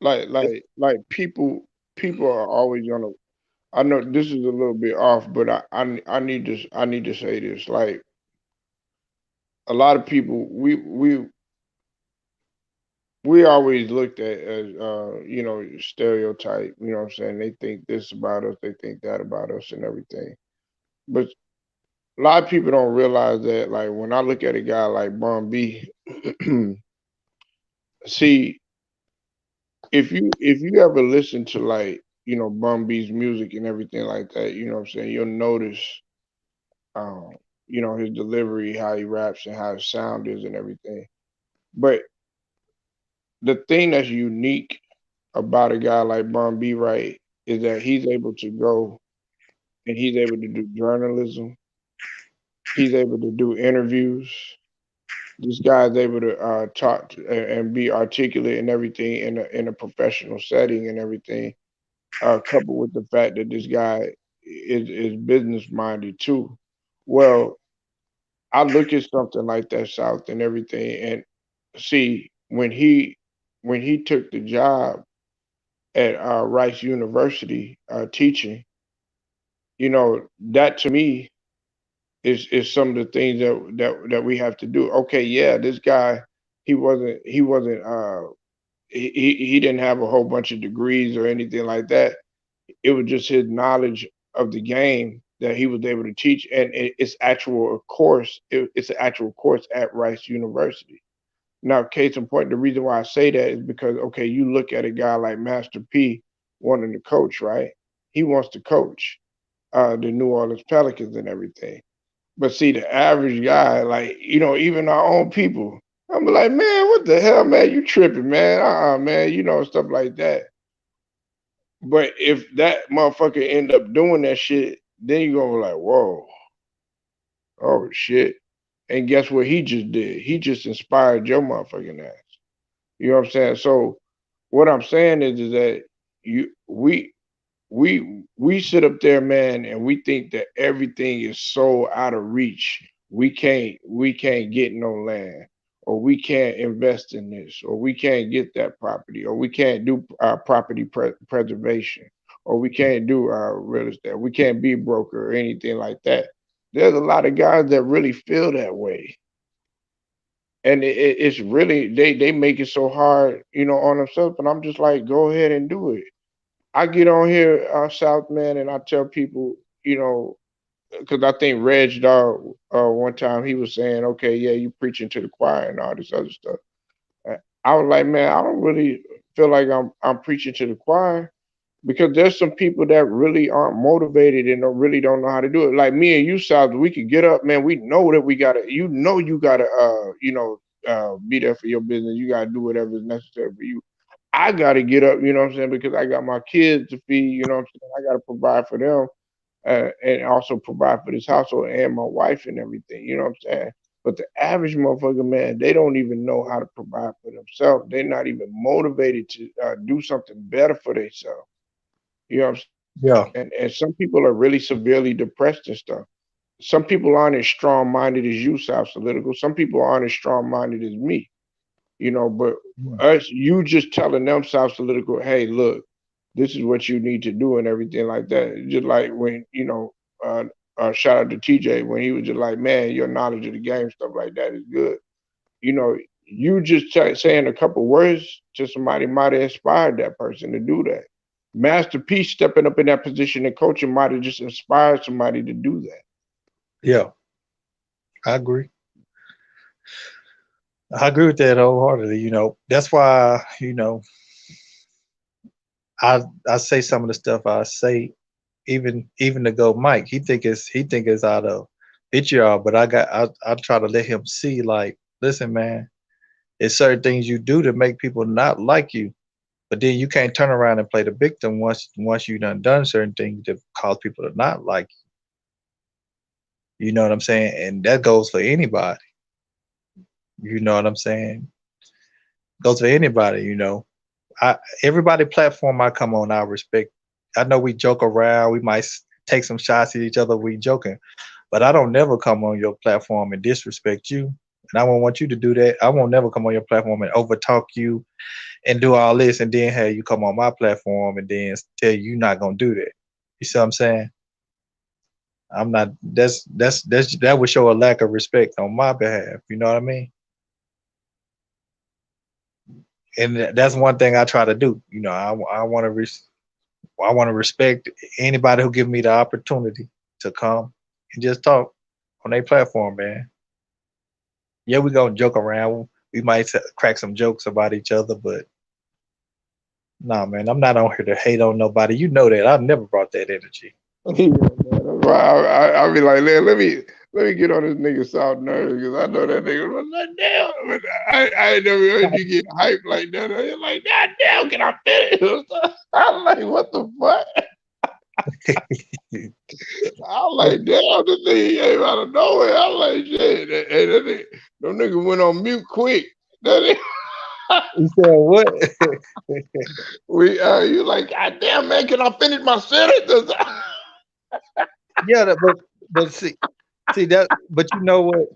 Like people are always gonna. I know this is a little bit off, but I need to say this. Like a lot of people, we always looked at as stereotype. You know what I'm saying? They think this about us, they think that about us, and everything. But a lot of people don't realize that. Like when I look at a guy like Bun B, see if you ever listen to like Bun B's music and everything like that, you know what I'm saying, you'll notice um his delivery, how he raps, and how his sound is and everything. But the thing that's unique about a guy like Bun B, right, is that he's able to go and he's able to do journalism. He's able to do interviews. This guy's able to talk and be articulate and everything in a professional setting and everything. Coupled with the fact that this guy is business minded too. Well, I look at something like that South and everything, and see when he took the job at Rice University teaching, that to me is some of the things that we have to do. Okay, yeah, this guy he wasn't he didn't have a whole bunch of degrees or anything like that. It was just his knowledge of the game that he was able to teach, and it's actual course. It's an actual course at Rice University. Now, case in point, the reason why I say that is because okay, you look at a guy like Master P wanting to coach, right? He wants to coach the New Orleans Pelicans and everything. But see, the average guy, like, even our own people, I'm like, man, what the hell, man? You tripping, man? Man, stuff like that. But if that motherfucker end up doing that shit, then you gonna be like, whoa, oh shit. And guess what he just did? He just inspired your motherfucking ass. You know what I'm saying? So what I'm saying is that you we sit up there, man, and we think that everything is so out of reach. We can't get no land, or we can't invest in this, or we can't get that property, or we can't do property preservation, or we can't do real estate. We can't be a broker or anything like that. There's a lot of guys that really feel that way, and it's really they make it so hard, on themselves. But I'm just like, go ahead and do it. I get on here, South man, and I tell people, because I think Reg Dog one time he was saying, okay, yeah, you preaching to the choir and all this other stuff. I was like, man, I don't really feel like I'm preaching to the choir because there's some people that really aren't motivated and really don't know how to do it. Like me and you, South, we could get up, man. We know that we gotta, you gotta, be there for your business. You gotta do whatever is necessary for you. I got to get up, you know what I'm saying, because I got my kids to feed, you know what I'm saying. I got to provide for them and also provide for this household and my wife and everything, you know what I'm saying. But the average motherfucker, man, they don't even know how to provide for themselves. They're not even motivated to do something better for themselves. You know what I'm saying? yeah, And some people are really severely depressed and stuff. Some people aren't as strong minded as you, South Political. Some people aren't as strong minded as me. But us, you just telling them South Political, hey, look, this is what you need to do and everything like that. Just like when, shout out to TJ when he was just like, man, your knowledge of the game, stuff like that is good. You just saying a couple words to somebody might have inspired that person to do that. Master P stepping up in that position and coaching might have just inspired somebody to do that. yeah, I agree. I agree with that wholeheartedly. That's why I say some of the stuff I say, even to go Mike. He think it's out of vitriol, but I try to let him see like, listen, man, it's certain things you do to make people not like you. But then you can't turn around and play the victim once you done certain things that cause people to not like you. You know what I'm saying? And that goes for anybody. You know what I'm saying? Goes for anybody, you know. Everybody platform I come on, I respect. I know we joke around, we might take some shots at each other, we joking. But I don't never come on your platform and disrespect you. And I won't want you to do that. I won't never come on your platform and overtalk you and do all this and then have you come on my platform and then tell you you're not gonna do that. You see what I'm saying? I'm not that would show a lack of respect on my behalf. You know what I mean? And that's one thing I try to do. You know, I want to respect anybody who give me the opportunity to come and just talk on their platform, man. Yeah, we gonna joke around. We might crack some jokes about each other, but nah, man, I'm not on here to hate on nobody. You know that. I've never brought that energy. Yeah, man, that's why I be like, let me get on this nigga soft nerve because I know that nigga was like, damn. I ain't never heard you get hyped like that. I'm like, God damn, can I finish? I'm like, what the fuck? I'm like, damn, this nigga came out of nowhere. I'm like, shit. Hey, that nigga, them niggas went on mute quick. That You said what? you like, God damn, man, can I finish my sentence? Yeah, but see that. But you know what?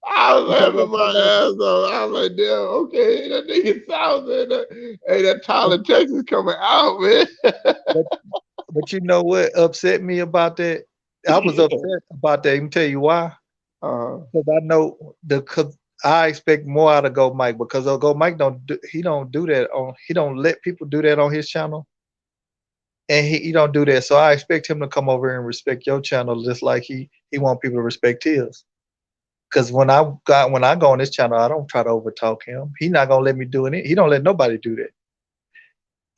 I was laughing my ass off. I was like, damn, okay, that nigga sounds hey, that Tyler Texas coming out, man. But you know what upset me about that? I was upset about that. Let me tell you why. Because I know because I expect more out of Go Mike because Go Mike don't do that he don't let people do that on his channel. And he don't do that. So I expect him to come over and respect your channel just like he want people to respect his. Because when I go on this channel, I don't try to overtalk him. He not gonna let me do it. He don't let nobody do that.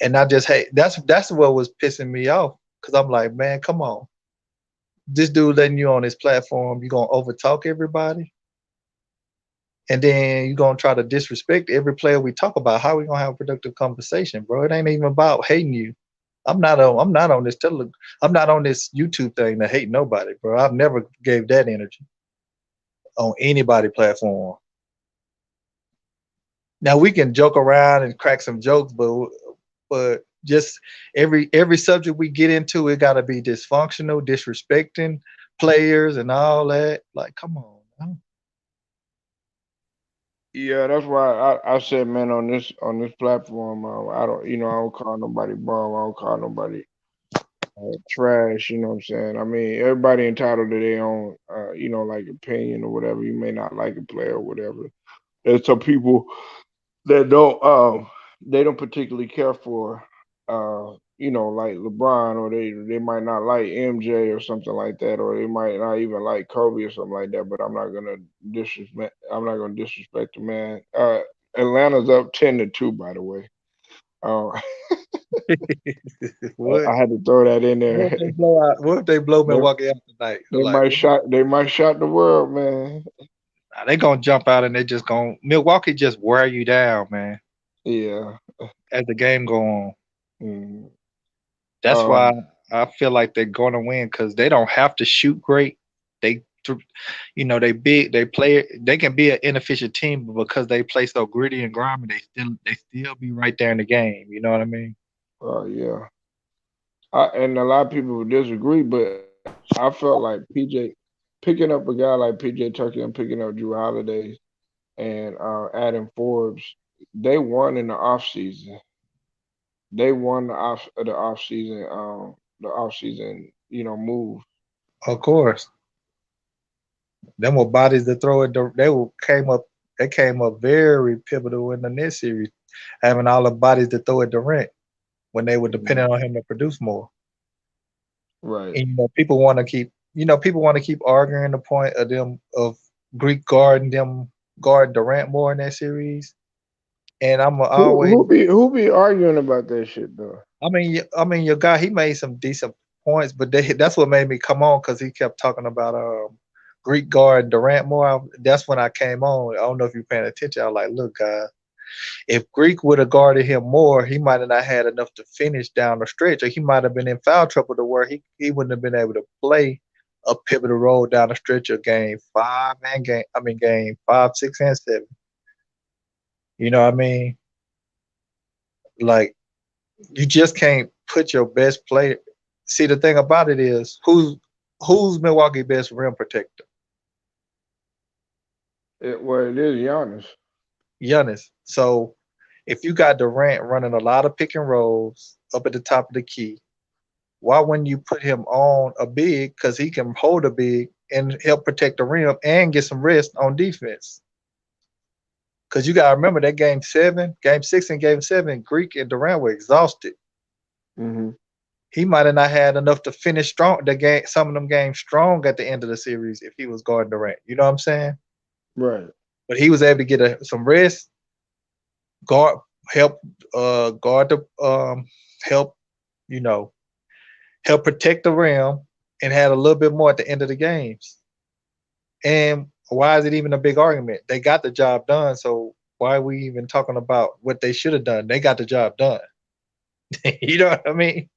And I just hate that's what was pissing me off. Cause I'm like, man, come on. This dude letting you on his platform, you gonna overtalk everybody? And then you gonna try to disrespect every player we talk about. How we gonna have a productive conversation, bro? It ain't even about hating you. I'm not on this YouTube thing to hate nobody, bro. I've never gave that energy on anybody platform. Now we can joke around and crack some jokes, but just every subject we get into, it gotta be dysfunctional, disrespecting players and all that. Like, come on. Man. Yeah, that's why I said, man, on this platform, I don't call nobody bum. I don't call nobody trash. You know what I'm saying? I mean, everybody entitled to their own, like opinion or whatever. You may not like a player or whatever. There's some people that they don't particularly care for, like LeBron, or they might not like MJ or something like that, or they might not even like Kobe or something like that. But I'm not gonna disrespect. I'm not gonna disrespect the man. Atlanta's up 10-2, by the way. What? I had to throw that in there. What if they blow Milwaukee out tonight? They might shock the world, man. They gonna jump out and Milwaukee just wear you down, man. Yeah. As the game go on. Mm. That's why I feel like they're gonna win because they don't have to shoot great. They can be an inefficient team, but because they play so gritty and grimy, they still be right there in the game. You know what I mean? Yeah. And a lot of people would disagree, but I felt like PJ picking up a guy like PJ Tucker and picking up Drew Holiday and Adam Forbes, they won in the off season. They won the off season, move. Of course. Them were bodies that throw it. They came up very pivotal in the next series, having all the bodies that throw it Durant when they were dependent on him to produce more. Right. And people want to keep arguing the point of Greek guarding Durant more in that series. And I'm always who be arguing about that shit though. I mean, your guy, he made some decent points, but that's what made me come on because he kept talking about Greek guard Durant more. That's when I came on. I don't know if you're paying attention. I was like, look, guys, If Greek would have guarded him more, he might have not had enough to finish down the stretch, or he might have been in foul trouble to where he wouldn't have been able to play a pivotal role down the stretch of game 5, 6, and 7. You know what I mean? Like, you just can't put your best player. See, the thing about it is, who's Milwaukee best rim protector? Well, it is Giannis. Giannis. So if you got Durant running a lot of pick and rolls up at the top of the key, why wouldn't you put him on a big? Because he can hold a big and help protect the rim and get some rest on defense. Because you got to remember that game 6 and game 7, Greek and Durant were exhausted. Mm-hmm. He might have not had enough to finish strong the game, some of them games strong at the end of the series if he was guarding Durant. You know what I'm saying? Right. But he was able to get some rest, guard the help, help protect the rim, and had a little bit more at the end of the games. And why is it even a big argument? They got the job done, so why are we even talking about what they should have done? They got the job done. You know what I mean?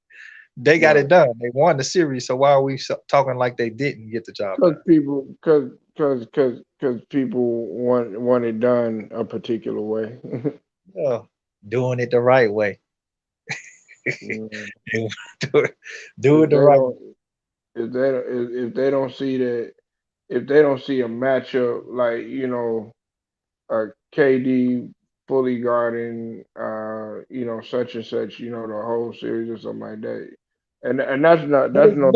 They got it done. They won the series, so why are we talking like they didn't get the job done? Because people want it done a particular way. Yeah, doing it the right way. Do it the right way. If they don't see that, if they don't see a matchup like a KD fully guarding such and such, the whole series or something like that. And that's But that's no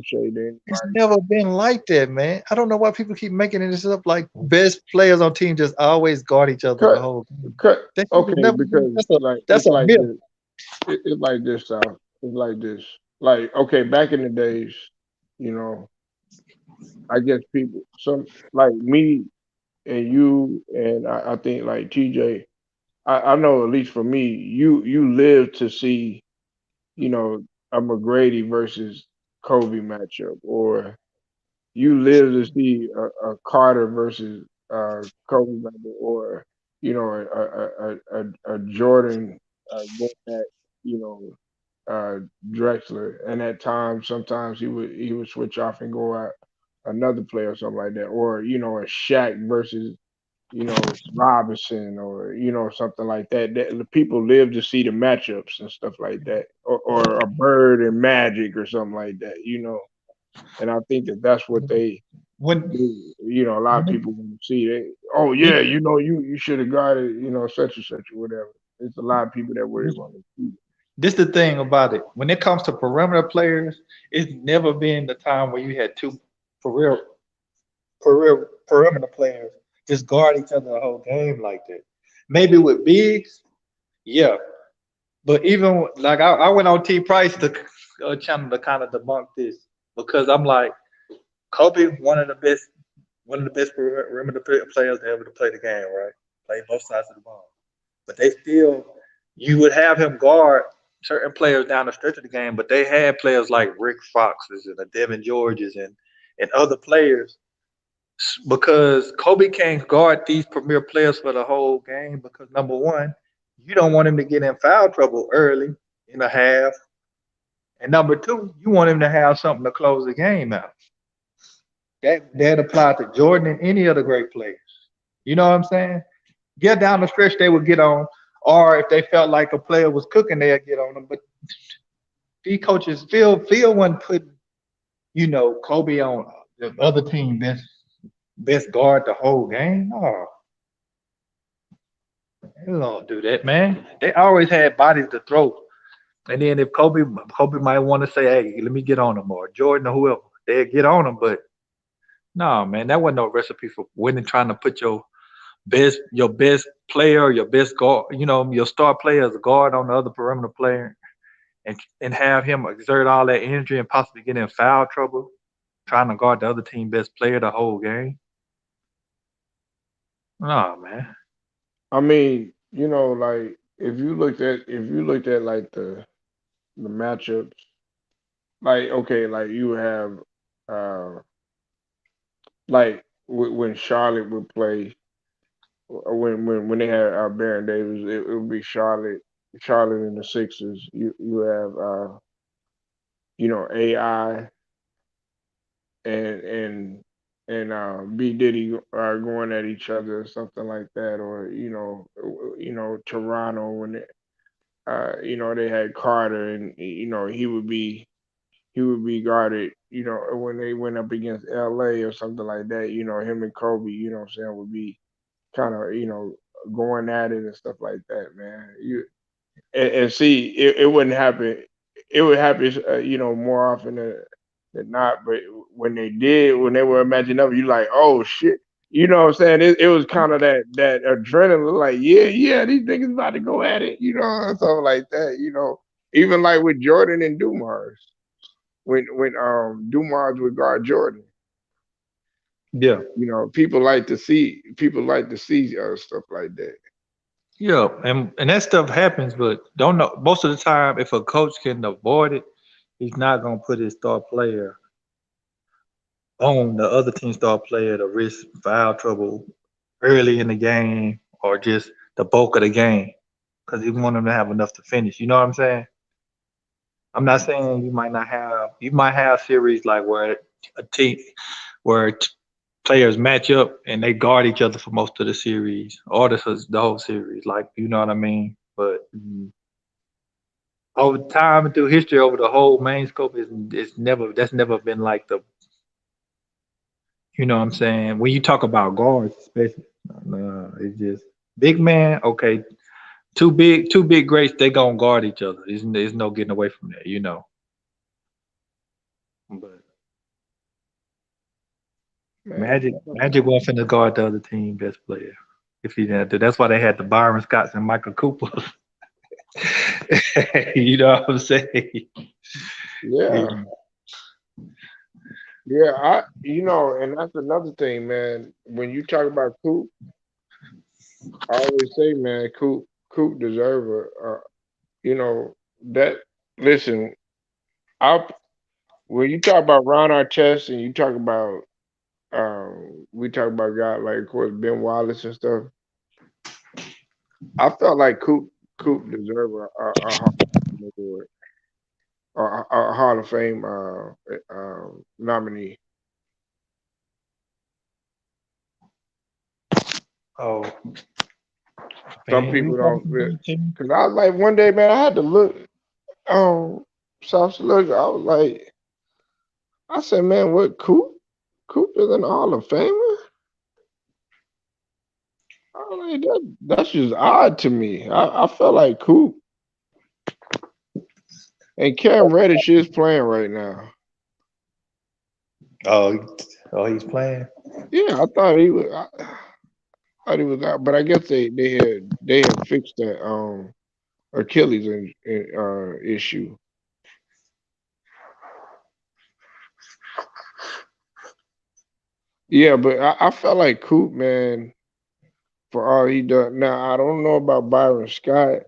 shade to it's anybody. never been like that, man. I don't know why people keep making this up like best players on team just always guard each other the whole game. Okay, because That's it's a like myth. this. It's like this, Sal. It's like this. Like, okay, back in the days, you know, I guess people, some like me and you, and I think like TJ, I know at least for me, you live to see, you know, a McGrady versus Kobe matchup, or you live to see a Carter versus Kobe matchup, or a Jordan going at you know Drexler, and at times sometimes he would switch off and go at another player or something like that, or a Shaq versus Robinson, or something like that. That the people live to see the matchups and stuff like that, or a Bird and Magic or something like that. And I think that's what they When do. A lot of when it, people want to see it. Oh it, yeah, you should have got it, such and such or whatever. It's a lot of people that really want to see it. this the thing about it. When it comes to perimeter players, it's never been the time where you had two perimeter perimeter players just guard each other the whole game like that. Maybe with bigs, yeah. But even like I went on T Price the channel to kind of debunk this because I'm like Kobe, one of the best perimeter players to ever to play the game, right? Play both sides of the ball. But they still, you would have him guard certain players down the stretch of the game, but they had players like Rick Foxes and the Devin Georges and other players because Kobe can't guard these premier players for the whole game because number one, you don't want him to get in foul trouble early in the half, and number two, you want him to have something to close the game out. That applied to Jordan and any other great players. You know what I'm saying? Get down the stretch, they would get on, or if they felt like a player was cooking, they'd get on them. But these coaches, Phil wasn't putting, Kobe on the other team best guard the whole game. No, they don't do that, man. They always had bodies to throw. And then if Kobe might want to say, hey, let me get on him, or Jordan or whoever, they'd get on him. But no, man, that wasn't no recipe for winning. Trying to put your best player, your best guard, your star player as a guard on the other perimeter player, and have him exert all that energy and possibly get in foul trouble, trying to guard the other team best player the whole game. No, man. I mean, like if you looked at like the matchups, like okay, like you have uh like when Charlotte would play when they had Baron Davis, it would be Charlotte and the Sixers. You have AI and B Diddy going at each other or something like that, or Toronto when they had Carter, and he would be guarded, when they went up against LA or something like that, him and Kobe, what I'm saying, would be kind of, going at it and stuff like that, man. And see, it wouldn't happen. It would happen, more often than not. But when they did, when they were matching up, you like, oh shit, you know what I'm saying? It was kind of that adrenaline, like, yeah, these niggas about to go at it, and something like that, Even like with Jordan and Dumars, when Dumars would guard Jordan, Yeah, people like to see stuff like that. yeah, and that stuff happens, but don't know most of the time if a coach can avoid it, he's not gonna put his star player on the other team star player to risk foul trouble early in the game or just the bulk of the game because he want them to have enough to finish. You know what I'm saying? I'm not saying you might have series like where a team where players match up and they guard each other for most of the series or the whole series, like you know what I mean. But over time and through history, over the whole main scope, that's never been like the, you know what I'm saying. When you talk about guards, especially, it's just big man. Okay, two big greats, they gonna guard each other. There's no getting away from that. But Man, Magic wasn't finna guard the other team best player if he didn't have to. That's why they had the Byron Scotts and Michael Coopers. You know what I'm saying? yeah. Yeah, and that's another thing, man. When you talk about Coop, I always say, man, Coop deserve that. Listen, I when you talk about Ron Artest and you talk about, we talk about guys like, of course, Ben Wallace and stuff. I felt like Coop deserve a Hall of Fame award, or a Hall of Fame nominee. Oh, Some man, people don't, because I was like, one day, man, I had to look. South look. I was like, I said, man, what Coop is an Hall of Famer? I was like, that's just odd to me. I felt like Coop and Cam Reddish is playing right now. he's playing. Yeah, I thought he was. I thought he was out, but I guess they had fixed that Achilles issue. Yeah, but I felt like Coop, man, for all he done. Now I don't know about Byron Scott,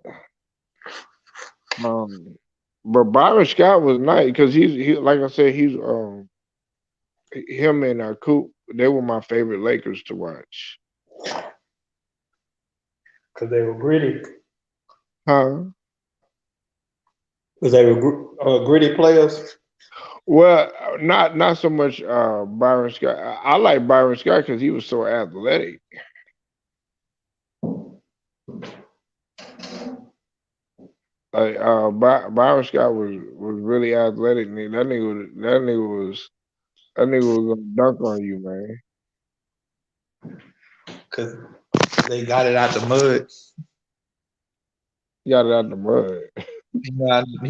but Byron Scott was nice because he like I said, he's him and Coop. They were my favorite Lakers to watch. Because they were gritty. Huh? Because they were gritty players. Well, not so much Byron Scott. I like Byron Scott because he was so athletic. Like Byron Scott was really athletic. That nigga was gonna dunk on you, man. Because they got it out the mud. He got it out the mud. You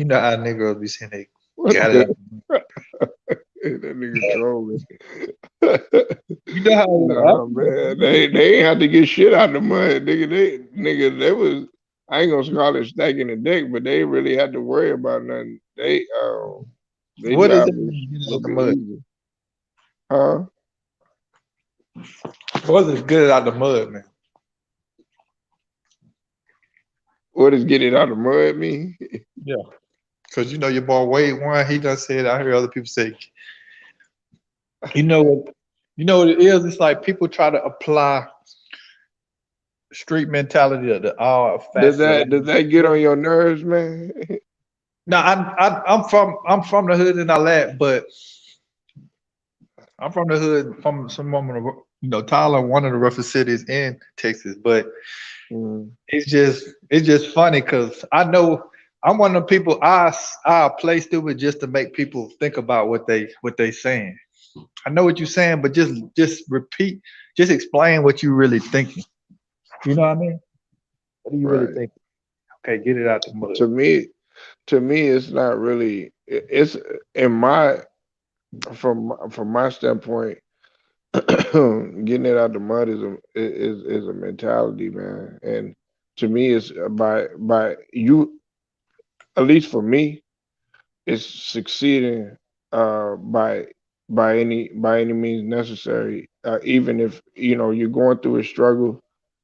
know how niggas be saying they What got it the- out the mud. That nigga trolling. You know how Nah, man, they ain't had to get shit out the mud, nigga. They was, I ain't gonna call it stacking the deck, but they really had to worry about nothing. They what does job that was mean? Get a it out the little bit mud. easy. Huh? What is good out the mud, man? What does get it out the mud mean? Yeah. Because you know your boy Wade one, he done said, I heard other people say, you know what it is? It's like people try to apply street mentality of the all Does facets of life. that get on your nerves, man? No, I'm from the hood and all that, but I'm from the hood, from some of the, Tyler, one of the roughest cities in Texas. But Mm. it's just funny because I know I'm one of the people I play stupid just to make people think about what they saying. I know what you're saying, but just repeat, just explain what you really thinking. You know what I mean? What do you really Right. think? Okay, get it out the mud. To me, it's not really. It's in my from my standpoint. Getting it out the mud is a mentality, man. And to me, it's by you. At least for me, it's succeeding by any means necessary. Even if you're going through a struggle,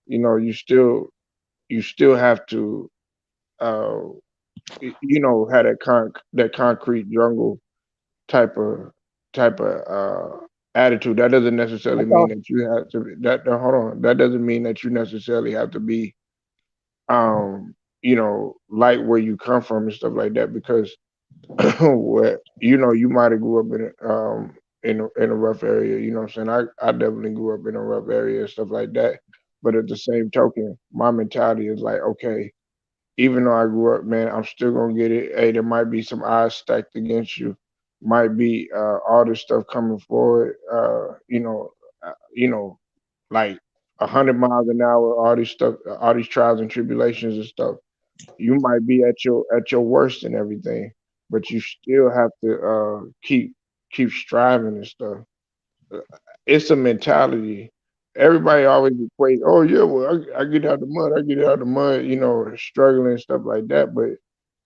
you still have to uh, have that concrete jungle type of attitude. That doesn't I necessarily mean thought that you have to hold on. That doesn't mean that you necessarily have to be like where you come from and stuff like that, because where you might have grew up in a rough area. You know what I'm saying? I definitely grew up in a rough area and stuff like that. But at the same token, my mentality is like, okay, even though I grew up, man, I'm still gonna get it. Hey, there might be some odds stacked against you. Might be all this stuff coming forward. Like 100 miles an hour. All these stuff, all these trials and tribulations and stuff. You might be at your worst and everything, but you still have to keep striving and stuff. Uh, It's a mentality. Everybody always equate, oh yeah, well I get out the mud, I get out the mud, struggling and stuff like that. But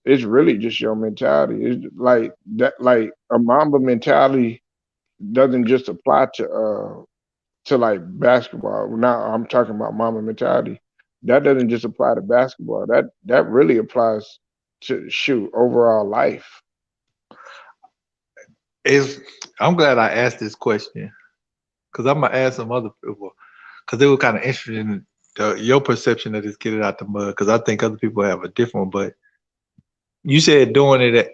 it's really just your mentality. It's like that, like a Mamba mentality doesn't just apply to like basketball. Now I'm talking about Mamba mentality. That doesn't just apply to basketball. That really applies to shoot overall life. is I'm glad I asked this question because I'm gonna ask some other people because they were kind of interested in your perception of this get it out the mud because I think other people have a different one. But you said doing it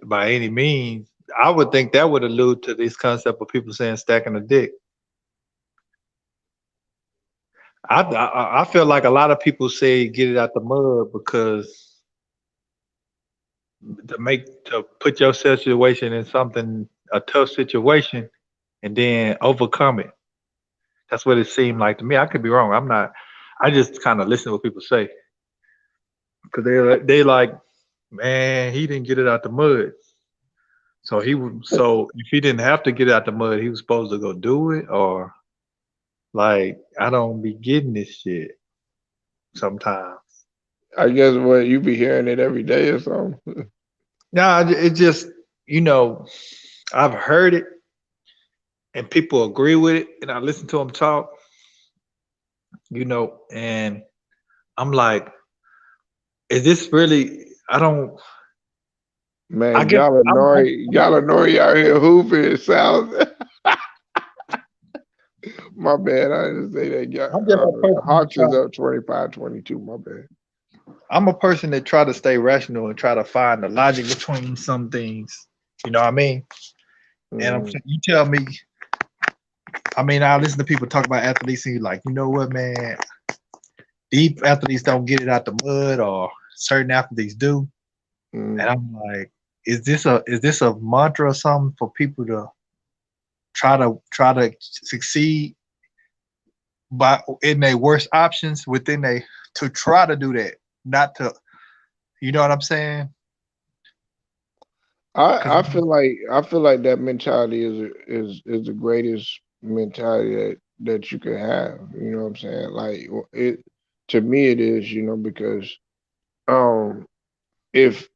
by any means. I would think that would allude to this concept of people saying stacking a dick. I feel like a lot of people say get it out the mud because to put your situation in something a tough situation and then overcome it. That's what it seemed like to me. I could be wrong. I'm not. I just kind of listen to what people say because they like, man, he didn't get it out the mud. So he would. So if he didn't have to get it out the mud, he was supposed to go do it, or like I don't be getting this shit sometimes. I guess what you be hearing it every day or something. No, it just I've heard it and people agree with it, and I listen to them talk, and I'm like, is this really? I don't. I Man, guess Gallinari out here hooping. It sounds. My bad. I didn't say that. I'm just a person that Hawks is try. up 25-22. My bad. I'm a person that try to stay rational and try to find the logic between some things. You know what I mean? And Mm. you tell me. I mean, I listen to people talk about athletes, and you're like, you know what, man? These athletes don't get it out the mud, or certain athletes do. And Mm. I'm like, is this a mantra or something for people to try to succeed by in their worst options within they to try to do that, not to, you know what I'm saying? Because I feel like that mentality is the greatest mentality that you can have. You know what I'm saying? Like it to me it is. Because um if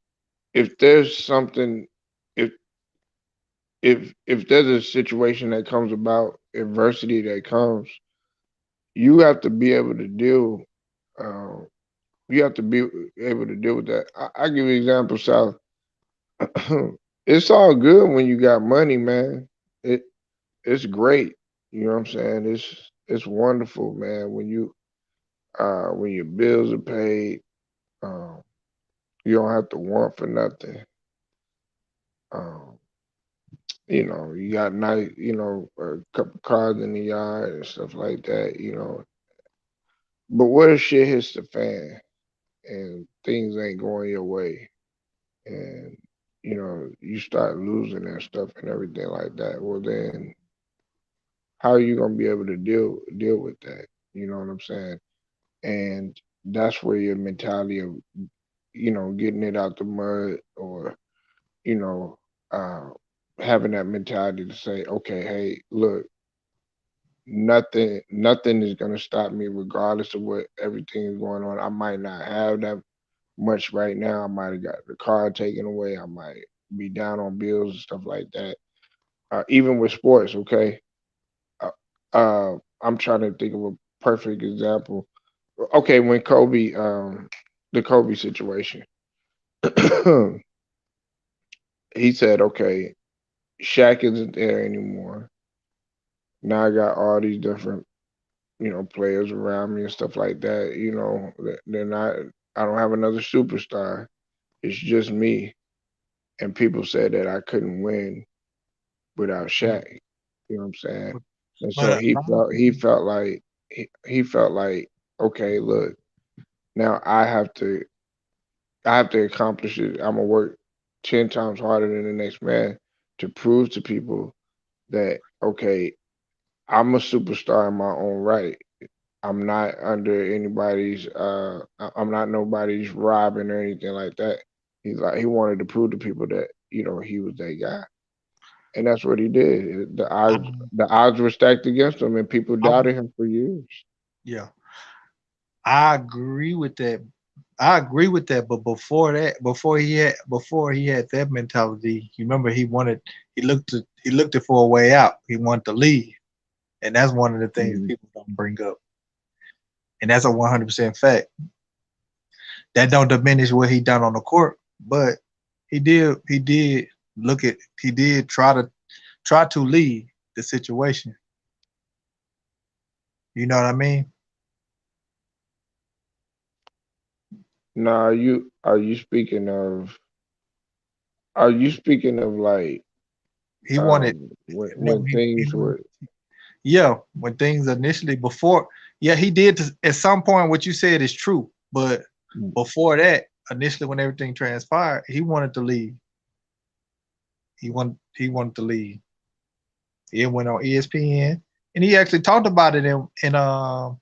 if there's something if if there's a situation that comes about, adversity that comes, you have to be able to deal. Um, you have to be able to deal with that. I give you an example, South. It's all good when you got money, man. It's great. You know what I'm saying? It's wonderful, man. When you when your bills are paid, um, you don't have to want for nothing. Um, you got nice, a couple cars in the yard and stuff like that, But what if shit hits the fan and things ain't going your way, and you start losing that stuff and everything like that? Well, then how are you gonna be able to deal with that? You know what I'm saying? And that's where your mentality of getting it out the mud, or you know uh, having that mentality to say, okay, hey, look, nothing is gonna stop me regardless of what everything is going on. I might not have that much right now. I might have got the car taken away. I might be down on bills and stuff like that. Even with sports, okay. Uh, I'm trying to think of a perfect example. Okay, when the Kobe situation, he said, okay, Shaq isn't there anymore. Now I got all these different, players around me and stuff like that. They're not. I don't have another superstar. It's just me. And people said that I couldn't win without Shaq. You know what I'm saying? And But so a he lot of felt he people, felt like he felt like, okay, look, now I have to accomplish it. I'm gonna work 10 times harder than the next man to prove to people that, okay, I'm a superstar in my own right. I'm not under anybody's I'm not nobody's robbing or anything like that. He wanted to prove to people that, he was that guy. And that's what he did. The I, odds were stacked against him, and people I, doubted him for years. yeah, I agree with that. I agree with that. But before he had that mentality, you remember he looked it for a way out. He wanted to leave, and that's one of the things Mhm. people don't bring up, and that's a 100% fact. That don't diminish what he done on the court, but he did try to leave the situation. You know what I mean? Now, are you speaking of like He wanted no, when he things wanted, were yeah, when things initially before, yeah, he did at some point. What you said is true, but before that, initially when everything transpired, he wanted to leave. He wanted to leave. He went on ESPN, and he actually talked about it in a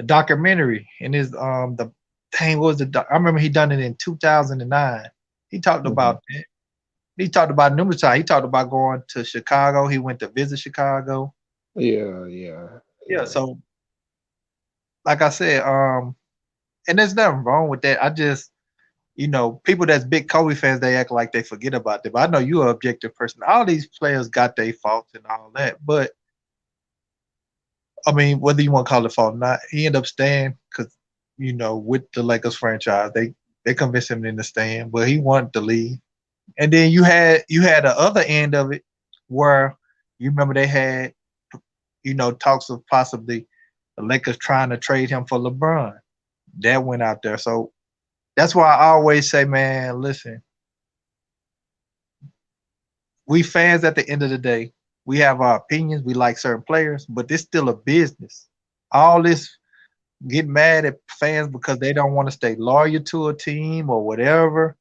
documentary. In his the thing was I remember he done it in 2009. He talked Mhm. about that. He talked about numerous times. He talked about going to Chicago. He went to visit Chicago. Yeah, yeah, Yeah, yeah. so like I said, and there's nothing wrong with that. I just, people that's big Kobe fans, they act like they forget about them. But I know you're an objective person. All these players got their faults and all that, but I mean, whether you want to call it fault or not, he ended up staying because, with the Lakers franchise, they convinced him to stand, but he wanted to leave. And then you had the other end of it where you remember they had, talks of possibly the Lakers trying to trade him for LeBron. That went out there. So that's why I always say, man, listen, we fans at the end of the day, we have our opinions. We like certain players, but this still a business. All this get mad at fans because they don't want to stay loyal to a team or whatever.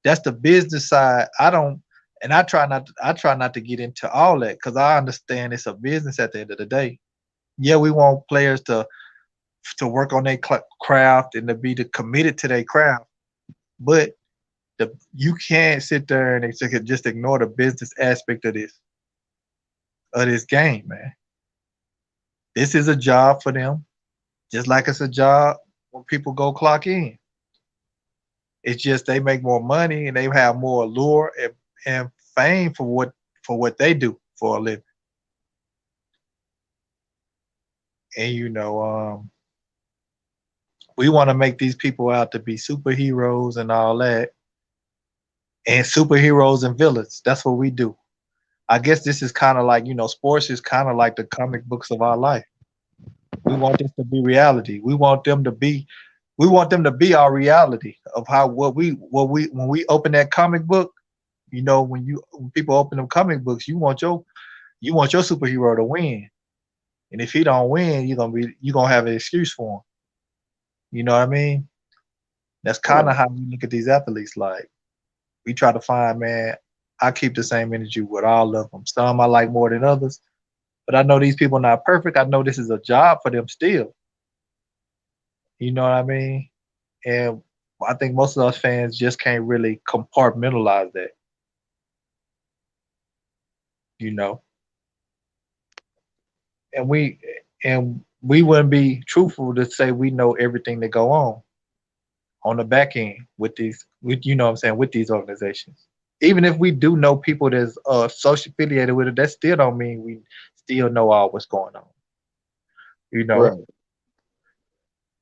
That's the business side. I don't, and I try not to get into all that because I understand it's a business at the end of the day. Yeah, we want players to work on their craft and to be committed to their craft, but you can't sit there and just ignore the business aspect of this game, man. This is a job for them, just like it's a job when people go clock in. It's just they make more money and they have more allure and fame for what they do for a living. And we want to make these people out to be superheroes and all that, and superheroes and villains. That's what we do. I guess this is kind of like sports is kind of like the comic books of our life. We want this to be reality. We want them to be our reality of how what we when we open that comic book, you know, when people open them comic books, you want your superhero to win. And if he don't win, you're gonna have an excuse for him. You know what I mean? That's kind Right. of how we look at these athletes. Like we try to find, man, I keep the same energy with all of them. Some I like more than others, but I know these people not perfect. I know this is a job for them still. You know what I mean? And I think most of us fans just can't really compartmentalize that. You know, and we wouldn't be truthful to say we know everything that go on the back end with you know what I'm saying, with these organizations. Even if we do know people that's social affiliated with it, that still don't mean we still know all what's going on. You know, Right.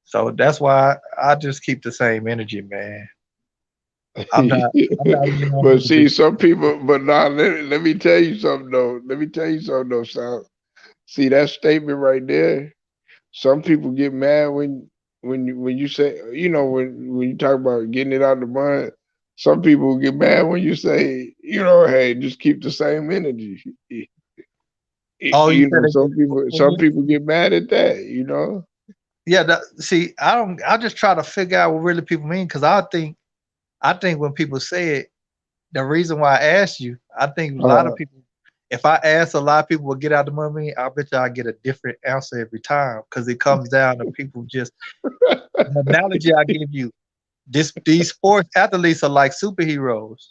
so that's why I just keep the same energy, man. I'm not really on here But to be. see, some people. But now, let me tell you something though. Let me tell you something though, Sal. See that statement right there. Some people get mad when you say, you know, when you talk about getting it out the mud. Some people get mad when you say, you know, hey, just keep the same energy. Oh, you You said know, they some people get mad at that. You know. yeah. See, I don't. I just try to figure out what really people mean because I think when people say it, the reason why I asked you, I think a lot of Uh, people. If I ask a lot of people will get out the money, I bet you I get a different answer every time because it comes down to people just the analogy I give you. These sports athletes are like superheroes.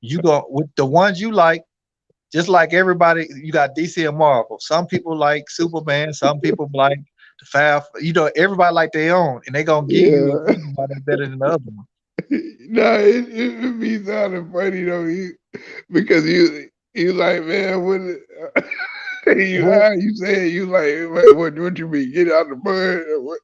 You go with the ones you like, just like everybody. You got DC and Marvel. Some people like Superman. Some people like the Fab. You know, everybody like their own, and they gonna give you a yeah. reason why they're better than the other one. No, it be sounding funny though. Because you like, man, Well, you say you like, man, what you mean? Get out the mud?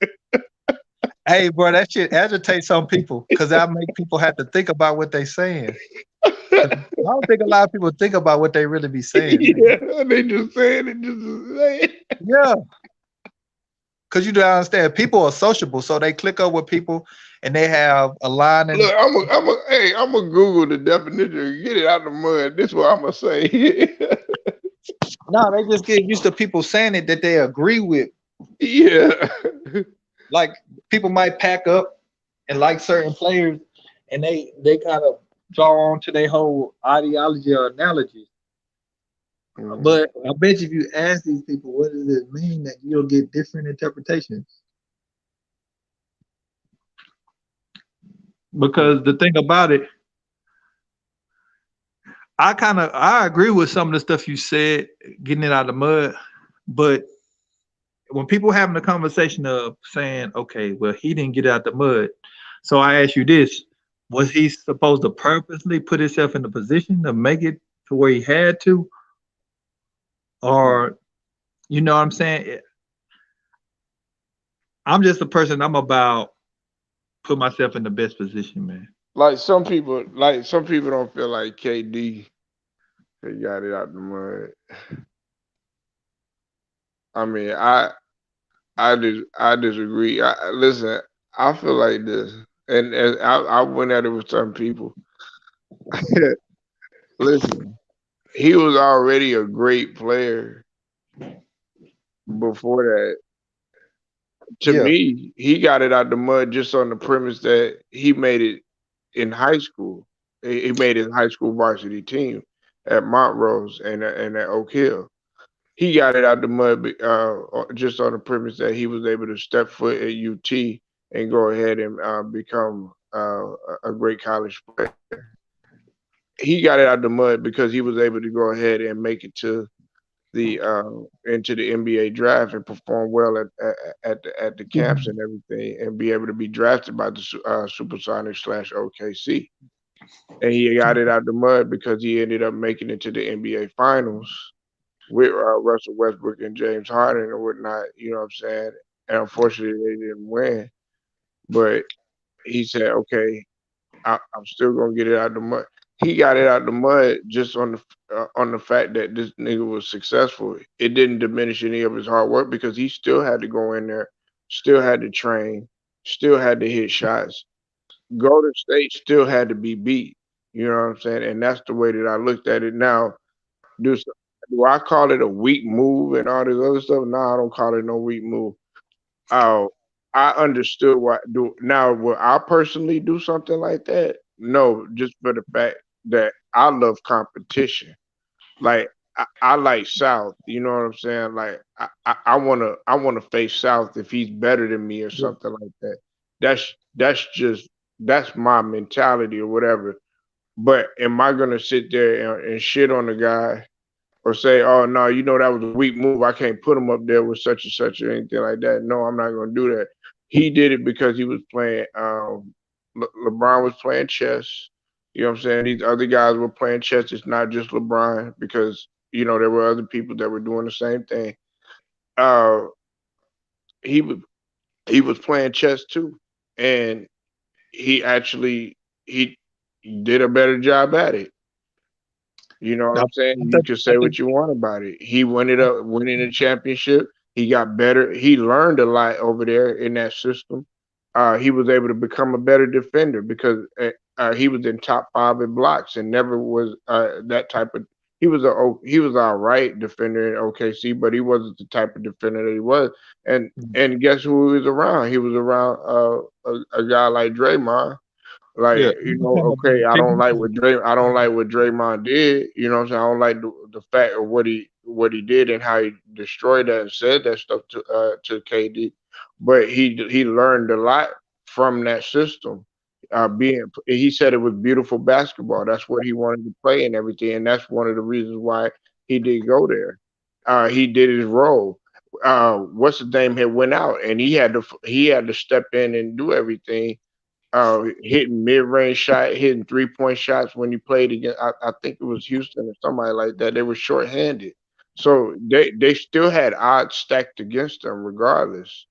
hey, bro, that shit agitates some people because that make people have to think about what they saying. 'Cause I don't think a lot of people think about what they really be saying, man. Yeah, they just saying it just to say it. Yeah, because you don't understand. People are sociable, so they click up with people and they have a line and Look, I'm a Google the definition. Get it out the mud. This is what I'm gonna say. no, they just get used to people saying it that they agree with. Yeah. Like people might pack up and like certain players, and they kind of draw on to their whole ideology or analogy. Mhm. But I bet you if you ask these people what does it mean, that you'll get different interpretations. Because the thing about it, I agree with some of the stuff you said, getting it out of the mud. But when people having a conversation of saying, okay, well, he didn't get out the mud. So I ask you this: was he supposed to purposely put himself in a position to make it to where he had to, or you know what I'm saying? I'm just a person. I'm about put myself in the best position, man. Like some people don't feel like KD. They got it out the mud. I mean, I disagree. Listen, I feel like this, and I went at it with some people. Listen, he was already a great player before that. To Yeah. me, he got it out the mud just on the premise that he made it in high school. He made his high school varsity team at Montrose and at Oak Hill. He got it out the mud just on the premise that he was able to step foot at UT and go ahead and become a great college player. He got it out the mud because he was able to go ahead and make it to the into the NBA draft and perform well at the camps and everything, and be able to be drafted by the Supersonics / OKC. And he got it out the mud because he ended up making it to the NBA Finals with Russell Westbrook and James Harden and whatnot. You know what I'm saying? And unfortunately, they didn't win. But he said, "Okay, I'm still gonna get it out the mud." He got it out the mud just on on the fact that this nigga was successful. It didn't diminish any of his hard work because he still had to go in there, still had to train, still had to hit shots. Golden State still had to be beat. You know what I'm saying? And that's the way that I looked at it. Now, do s- do I call it a weak move and all this other stuff? No, I don't call it no weak move. Oh, I understood what do now. Will I personally do something like that? No, just for the fact that I love competition. Like I like South. You know what I'm saying? Like I wanna face South if he's better than me or something like that. That's just that's my mentality or whatever. But am I gonna sit there and shit on the guy or say, "Oh no, you know that was a weak move. I can't put him up there with such and such or anything like that." No, I'm not gonna do that. He did it because he was playing. LeBron was playing chess. You know what I'm saying? These other guys were playing chess. It's not just LeBron because there were other people that were doing the same thing. Uh, he was he was playing chess too, and he actually he did a better job at it. You know what I, I'm saying? I You think, can I say think what you want about it. He ended up winning the championship. He got better. He learned a lot over there in that system. He was able to become a better defender because he was in top five in blocks and never was that type of. He was all right defender in OKC, but he wasn't the type of defender that he was. And guess who he was around? He was around a guy like Draymond. Like, yeah, he became a okay, defender. I don't like what Draymond did. You know what I'm saying? I don't like the fact of what he did and how he destroyed that and said that stuff to KD. But he learned a lot from that system. He said it was beautiful basketball. That's what he wanted to play and everything, and that's one of the reasons why he did go there. He did his role. What's his name had went out, and he had to step in and do everything, hitting mid-range shot, hitting three-point shots when he played against. I think it was Houston or somebody like that. They were short-handed, so they still had odds stacked against them regardless.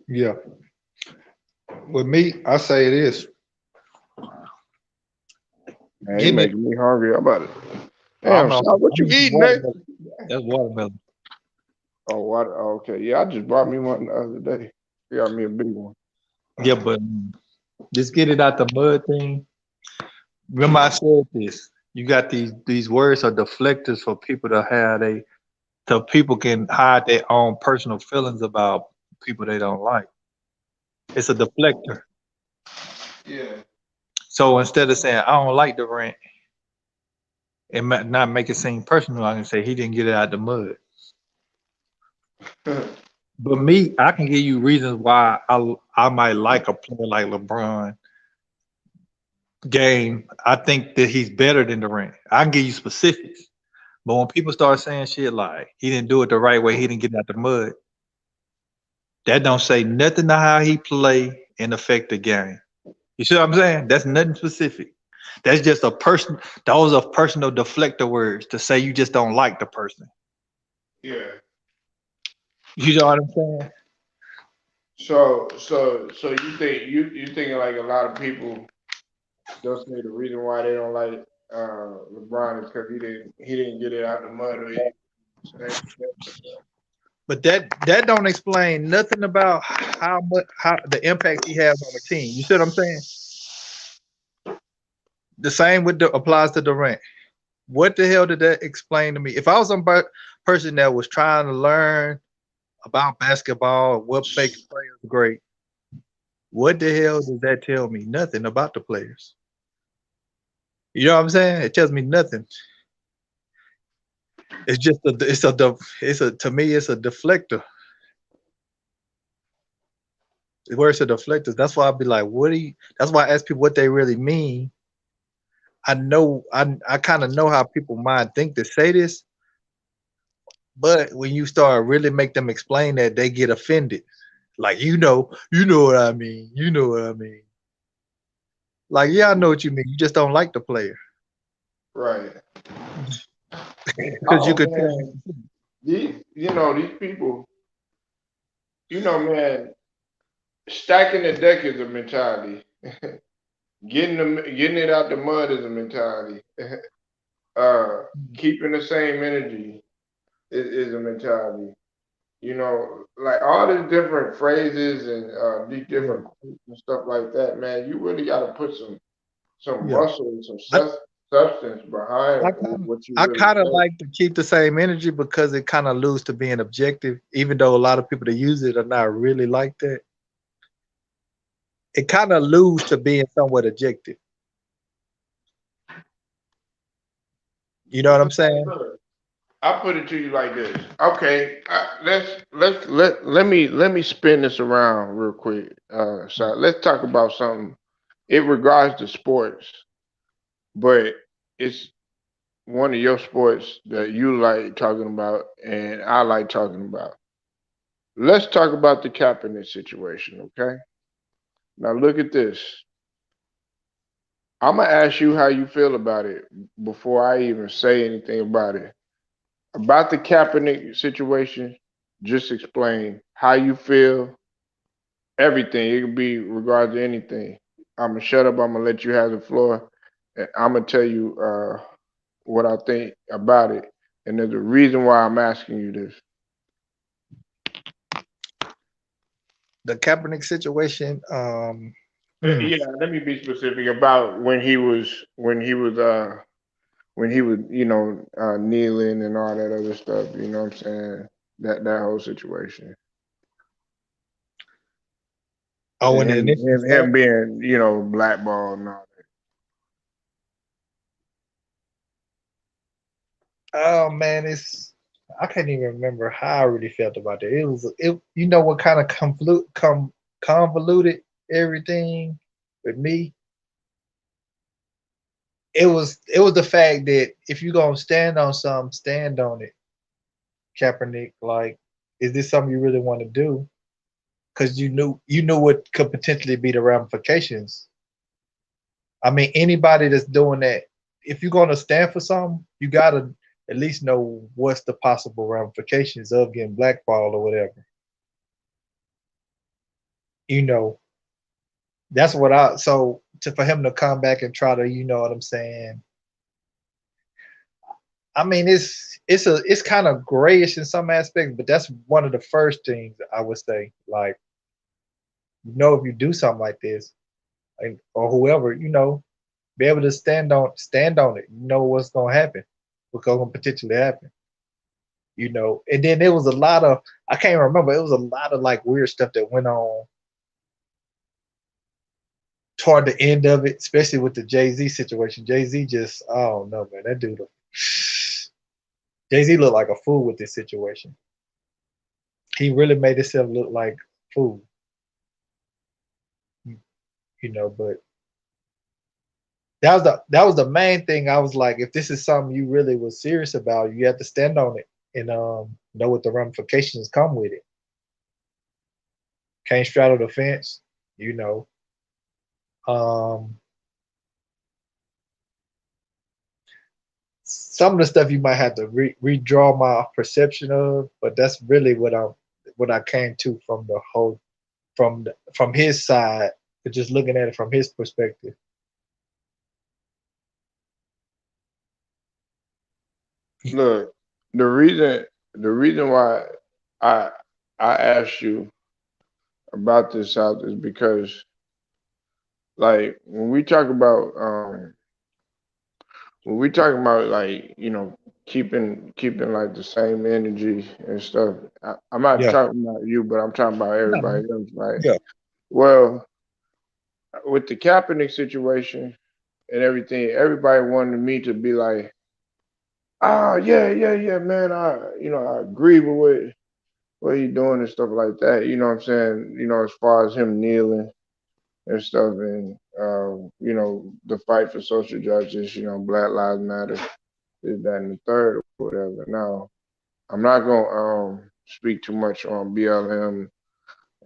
Yeah. With me, I say it is Man, you getting it. making me hungry. I'm about it. I'm Damn, not. Sal, what I'm you eating eating, Nate? watermelon. That's watermelon. Oh, what? Oh, okay, yeah, I just bought me one the other day. He got me a big one. Yeah, but just get it out the mud thing. Remember, I said this. You got these words are deflectors for people to have so people can hide their own personal feelings about people they don't like. It's a deflector. Yeah. So instead of saying I don't like the rent and not make it seem personal, I can say he didn't get it out the mud. But me, I can give you reasons why I might like a player like LeBron game. I think that he's better than Durant. I can give you specifics. But when people start saying shit like he didn't do it the right way, he didn't get out the mud, that don't say nothing to how he play and affect the game. You see what I'm saying? That's nothing specific. That's just a person. Those are personal deflector words to say you just don't like the person. Yeah. You know what I'm saying? So you thinking like a lot of people, they'll say the reason why they don't like LeBron is because he didn't get it out the mud or he But that don't explain nothing about how the impact he has on the team. You see what I'm saying? The same applies to Durant. What the hell did that explain to me? If I was a person that was trying to learn about basketball, what makes players great, what the hell does that tell me? Nothing about the players. You know what I'm saying? It tells me nothing. It's just to me it's a deflector. Where it's a deflector. That's why I'd be like, what do you? That's why I ask people what they really mean. I kind of know how people mind think to say this, but when you start really make them explain that, they get offended. Like you know what I mean. You know what I mean. Like yeah, I know what you mean. You just don't like the player right. because you Oh could tell. man, these people, man, stacking the deck is a mentality. Getting it out the mud is a mentality. keeping the same energy is a mentality. You know, like all these different phrases and these Yeah, different quotes and stuff like that, man. You really got to put some yeah. muscle and some I, substance behind I kind of what you I really kind of say. like to keep the same energy because it kind of lose to being objective. Even though a lot of people that use it are not really like that, it kind of lose to being somewhat objective. You know what I'm saying? Look, I put it to you like this. Okay, let me spin this around real quick. So let's talk about something. It regards to sports, but it's one of your sports that you like talking about and I like talking about. Let's talk about the Kaepernick situation, okay? Now look at this. I'm gonna ask you how you feel about it before I even say anything about it. About the Kaepernick situation, just explain how you feel, everything. It could be regard to anything. I'm gonna shut up. I'm gonna let you have the floor, and I'm gonna tell you what I think about it. And there's a reason why I'm asking you this. The Kaepernick situation. Mm, Yeah, let me be specific about when he was kneeling and all that other stuff. You know what I'm saying? That whole situation oh, and when it him initially him, him started. being blackballed and all Oh man, it's I can't even remember how I really felt about it. It was it. You know what kind of convoluted everything with me. It was the fact that if you gonna stand on something, stand on it, Kaepernick. Like, is this something you really want to do? Because you knew what could potentially be the ramifications. I mean, anybody that's doing that, if you're gonna stand for something, you gotta at least know what's the possible ramifications of getting blackballed or whatever. You know, that's what I so to for him to come back and try to, you know what I'm saying. I mean, it's kind of grayish in some aspects, but that's one of the first things I would say. Like, if you do something like this, or whoever, be able to stand on it. You know what's gonna happen, what's gonna potentially happen. And then there was a lot of I can't remember. It was a lot of like weird stuff that went on toward the end of it, especially with the Jay Z situation. Jay Z just I don't know, man. That dude, Jay Z looked like a fool with this situation. He really made himself look like a fool, But that was the main thing. I was like, if this is something you really was serious about, you have to stand on it and know what the ramifications come with it. Can't straddle the fence, you know. Um, some of the stuff you might have to redraw my perception of, but that's really what I came to from the whole from his side, just looking at it from his perspective. that. Look, the reason why I I asked you about this out is because like when we talk about like keeping like the same energy and stuff. I'm not Yeah. talking about you, but I'm talking about No, everybody else, right? yeah. Well, with the Kaepernick situation and everything, everybody wanted me to be like, oh yeah, yeah, yeah, man. I agree with what he doing and stuff like that. You know what I'm saying? As far as him kneeling and stuff, and the fight for social justice. Black Lives Matter, this, that, and the third, or whatever. Now, I'm not gonna speak too much on BLM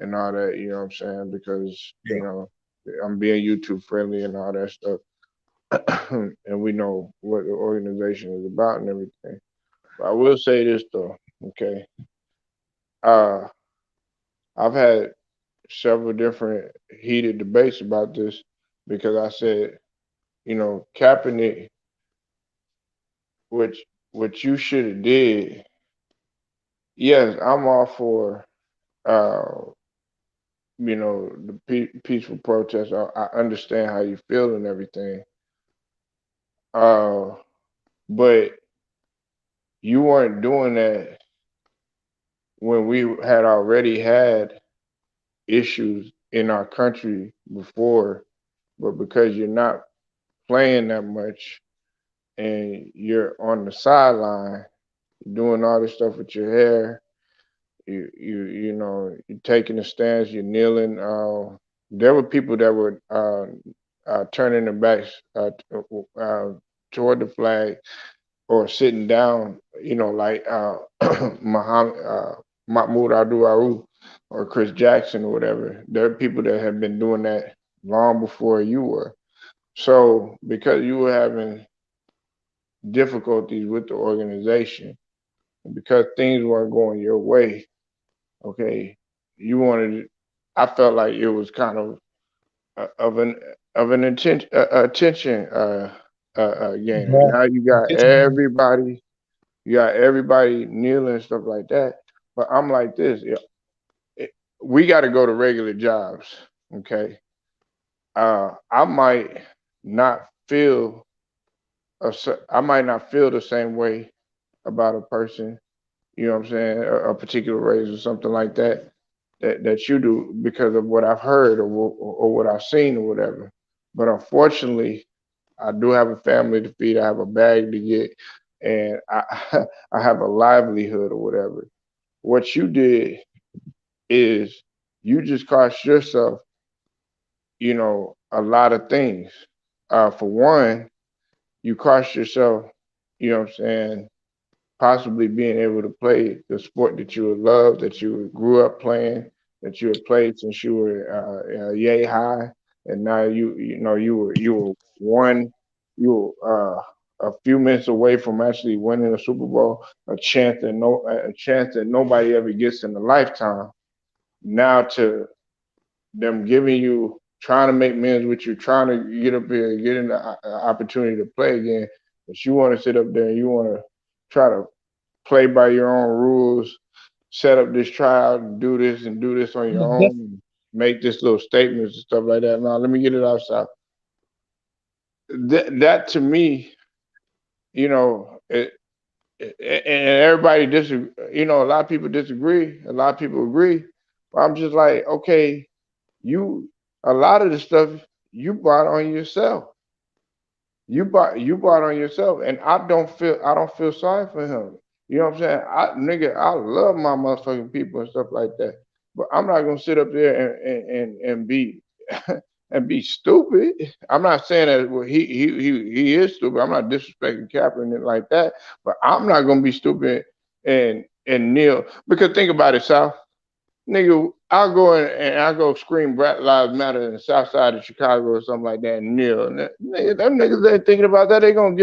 and all that. You know what I'm saying? Because Yeah. I'm being YouTube friendly and all that stuff. And we know what the organization is about and everything. But I will say this though, okay? Uh, I've had several different heated debates about this because I said, Kaepernick which what you should have did. Yes, I'm all for uh, the peaceful protest. I understand how you feel and everything. Uh, but you weren't doing that when we had already had issues in our country before, but because you're not playing that much and you're on the sideline doing all this stuff with your hair, you're taking a stance, you're kneeling. There were people that were turning their backs uh, toward the flag or sitting down, like Muhammad, Mahmoud Abdul or Chris Jackson or whatever. There are people that have been doing that long before you were. So because you were having difficulties with the organization, because things weren't going your way, okay, you wanted. I felt like it was kind of of an attention game. Right. Now you got everybody kneeling and stuff like that. But I'm like this, we got to go to regular jobs, okay? I might not feel I might not feel the same way about a person, you know what I'm saying, a particular race or something like that, that you do because of what I've heard or what I've seen or whatever. But unfortunately, I do have a family to feed. I have a bag to get, and I I have a livelihood or whatever. What you did is you just cost yourself, a lot of things. For one, you cost yourself, you know what I'm saying, possibly being able to play the sport that you would love, that you grew up playing, that you had played since you were yay high, and now you were one, you were a few minutes away from actually winning a Super Bowl, a chance that nobody ever gets in a lifetime. Now to them giving you, trying to make men's with you, trying to get up here, get an opportunity to play again, but you want to sit up there and you want to try to play by your own rules, set up this trial, and do this on your own, and make this little statements and stuff like that. Now, let me get it outside. That to me, you know, it, and everybody disagree. A lot of people disagree. A lot of people agree. But I'm just like, okay, you, a lot of the stuff you brought on yourself. You bought on yourself, and I don't feel sorry for him. You know what I'm saying? I love my motherfucking people and stuff like that. But I'm not gonna sit up there and be and be stupid. I'm not saying that, well, he is stupid. I'm not disrespecting Kaepernick like that, but I'm not gonna be stupid and kneel, because think about it, Sal. Nigga, I'll go in and I'll go scream Black Lives Matter in the south side of Chicago or something like that and kneel. And nigga, them niggas ain't thinking about that. They gonna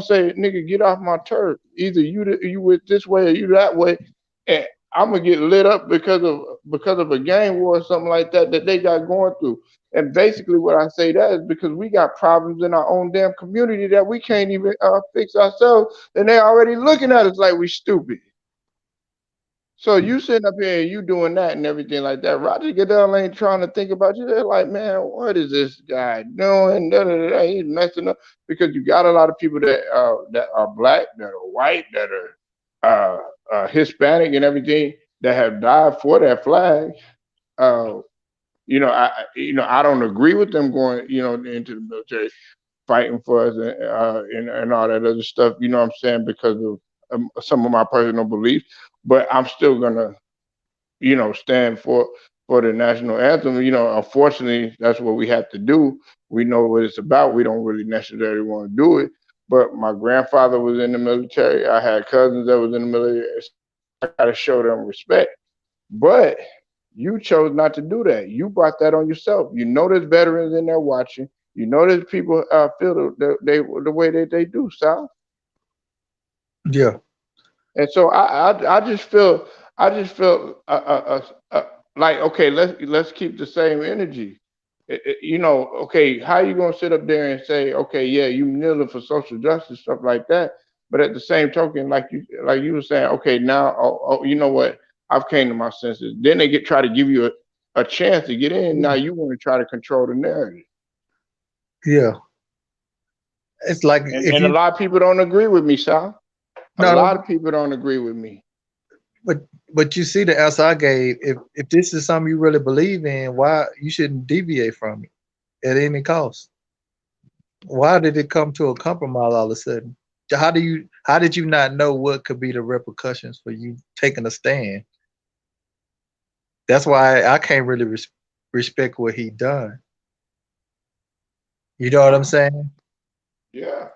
say, nigga, get off my turf. Either you with this way or you that way. And I'm gonna get lit up because of a gang war or something like that they got going through. And basically what I say that is because we got problems in our own damn community that we can't even fix ourselves, and they already looking at us like we stupid. So you sitting up here and you doing that and everything like that. Roger Goodell ain't trying to think about you. They're like, man, what is this guy doing? Da, da, da, da. He's messing up, because you got a lot of people that are black, that are white, that are Hispanic and everything, that have died for that flag. Uh, I don't agree with them going, into the military, fighting for us, and all that other stuff. You know what I'm saying? Because of some of my personal beliefs, but I'm still gonna, stand for the national anthem. Unfortunately, that's what we have to do. We know what it's about. We don't really necessarily want to do it. But my grandfather was in the military. I had cousins that was in the military. So I gotta show them respect. But you chose not to do that. You brought that on yourself. You know there's veterans in there watching. You know there's people feel the way that they do, Sal. Yeah. And so I just feel like, okay, let's keep the same energy. Okay, how you gonna sit up there and say, okay, yeah, you kneeling for social justice, stuff like that, But at the same token, like you were saying, okay, now, you know what? I've came to my senses. Then they try to give you a chance to get in. Now you want to try to control the narrative. Yeah. It's like if And a you lot of people don't agree with me, Sal. A no, lot of people don't agree with me. but you see the answer I gave. If this is something you really believe in, why you shouldn't deviate from it at any cost? Why did it come to a compromise all of a sudden? How did you not know what could be the repercussions for you taking a stand? That's why I can't really respect what he done. You know what I'm saying? Yeah.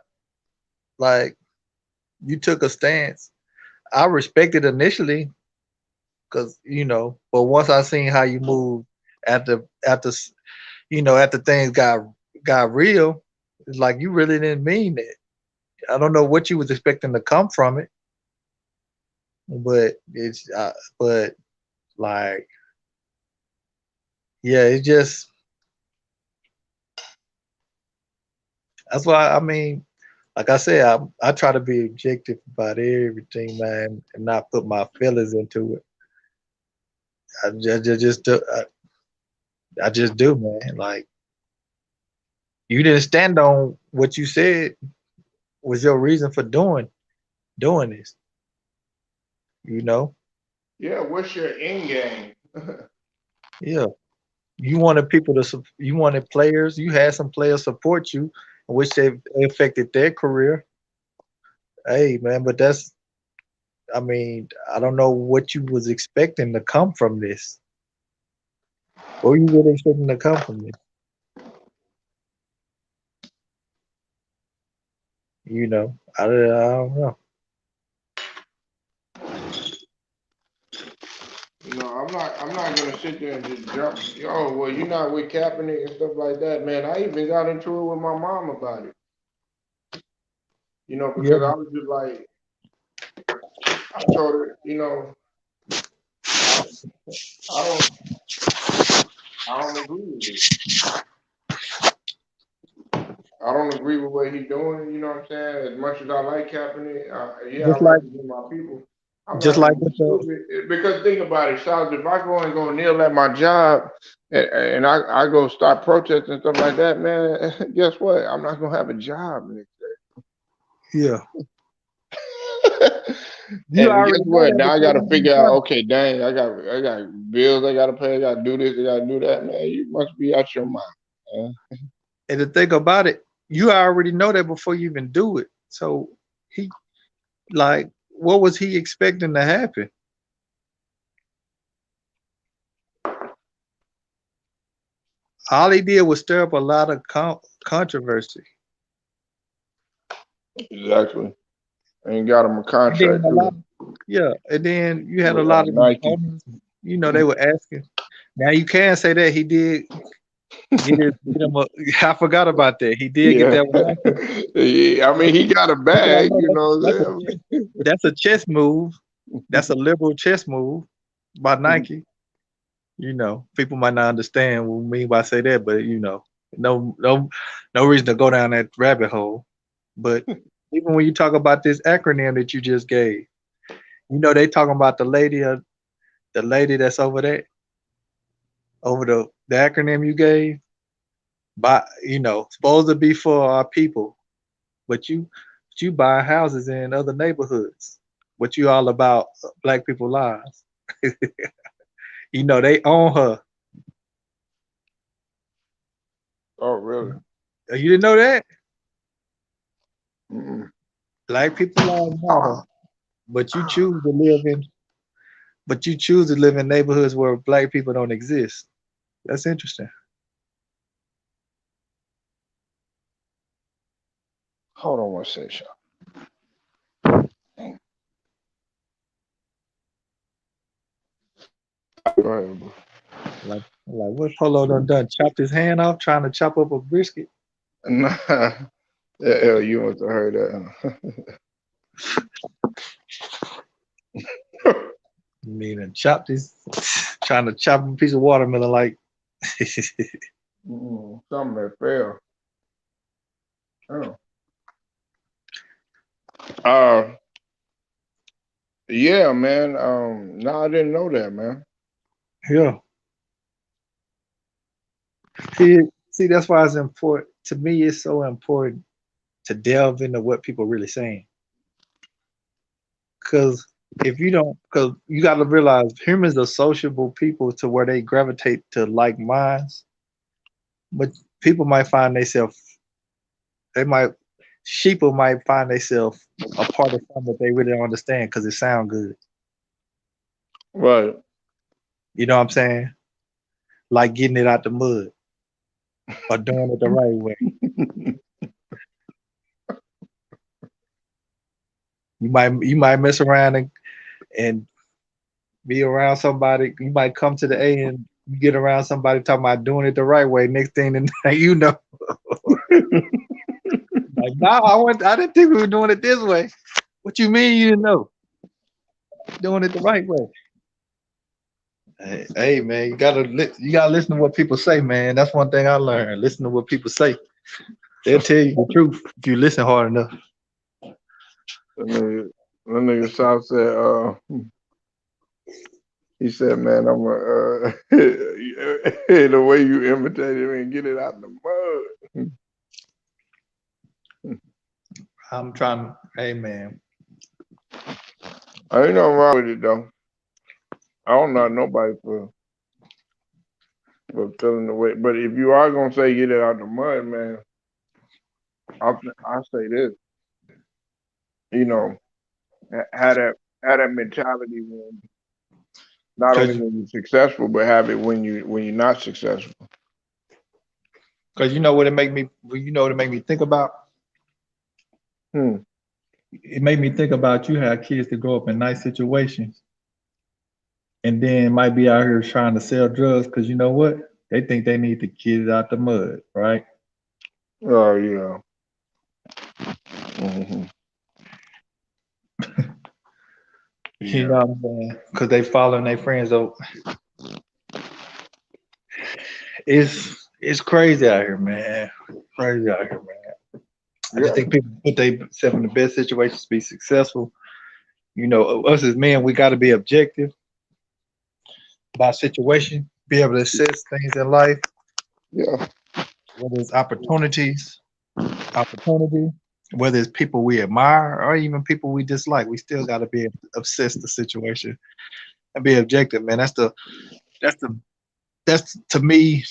Like you took a stance. I respected initially because but once I seen how you moved after after things got real, it's like you really didn't mean that. I don't know what you was expecting to come from it, but but like yeah, it just that's why I mean, like I said, I try to be objective about everything, man, and not put my feelings into it. I just do, man. Like you didn't stand on what you said was your reason for doing this. You know, Yeah. What's your end game? yeah. You wanted you wanted players. You had some players support you, which they affected their career. Hey, man, but I mean, I don't know what you was expecting to come from this. What were you really expecting to come from this? I don't know. I'm not gonna sit there and just jump. Yo, well, you're not with Kaepernick and stuff like that, man. I even got into it with my mom about it. Yeah, Because I was just like, I told her, I don't agree with it. I don't agree with what he's doing. You know what I'm saying? As much as I like Kaepernick, yeah, I just like like to do my people. I'm just not like gonna be with the stupid because think about it, Charles. If I go and go kneel at my job and I go start protesting and stuff like that, man, guess what? I'm not gonna have a job next yeah. day. You And guess already know what? that Now I before gotta you even figure out. start. Okay, dang, I got bills I gotta pay. I gotta do this. I gotta do that. Man, you must be out your mind. Man. And the thing about it, you already know that before you even do it. So he like, what was he expecting to happen? All he did was stir up a lot of controversy. Exactly. And got him a And then contract a lot, too yeah. And then you had a with lot of these Nike. owners. They were asking. Now you can say that he did get him. I forgot about that. He did get Yeah. that one. Yeah. I mean, he got a But I bag, know you know what that's I'm that's a chess move. That's a liberal chess move by saying? Nike. People might not understand what we mean by say that, but no, no reason to go down that rabbit hole. But even when you talk about this acronym that you just gave, they talking about the lady that's over there, over the acronym you gave. By supposed to be for our people, but you buy houses in other neighborhoods. What you all about black people lives? They own her. Oh, really? You didn't know that? Mm-mm. Black people lives matter, but you choose to live in neighborhoods where black people don't exist. That's interesting. Hold on one second. Go ahead, bro. Like what Polo done chopped his hand off trying to chop up a brisket. Nah. Yeah, you must have heard that. I mean, and chopped his trying to chop a piece of watermelon like. Something that fell. Oh. Uh, yeah, man. No, I didn't know that, man. Yeah. See, that's why it's important. To me, it's so important to delve into what people really saying. Because if you don't, because you got to realize humans are sociable people to where they gravitate to like minds. But people might find themselves, they might, sheeple might find themselves a part of something that they really don't understand because it sound good. Right. You know what I'm saying? Like getting it out the mud or doing it the right way. You might mess around and be around somebody. You might come to the A and you get around somebody talking about doing it the right way. Next thing you know, like, nah, I didn't think we were doing it this way. What you mean you didn't know? Doing it the right way. Hey, man, you gotta listen to what people say, man. That's one thing I learned. Listen to what people say. They'll tell you the truth if you listen hard enough. That nigga South said, he said, man, I'm the way you imitated me and get it out the mud. I'm trying. Hey, man. I ain't nothing wrong with it though. I don't know nobody for feeling the way. But if you are gonna say get it out the mud, man, I say this. You know, have that mentality when not only when you're successful, but have it when you're not successful. Because you know what it make me. You know what it make me think about. Hmm. It made me think about you have kids that grow up in nice situations, and then might be out here trying to sell drugs because you know what? They think they need to get it out the mud, right? Oh yeah. Hmm. You Yeah. know what I'm saying? Because they following their friends. So it's crazy out here, man. Crazy out here, man. I just Yeah. think people put themselves in the best situations to be successful. You know, us as men, we got to be objective about situation, be able to assess things in life, Yeah. whether it's opportunity, whether it's people we admire or even people we dislike. We still got to be able to assess the situation and be objective, man. That's the that's to me.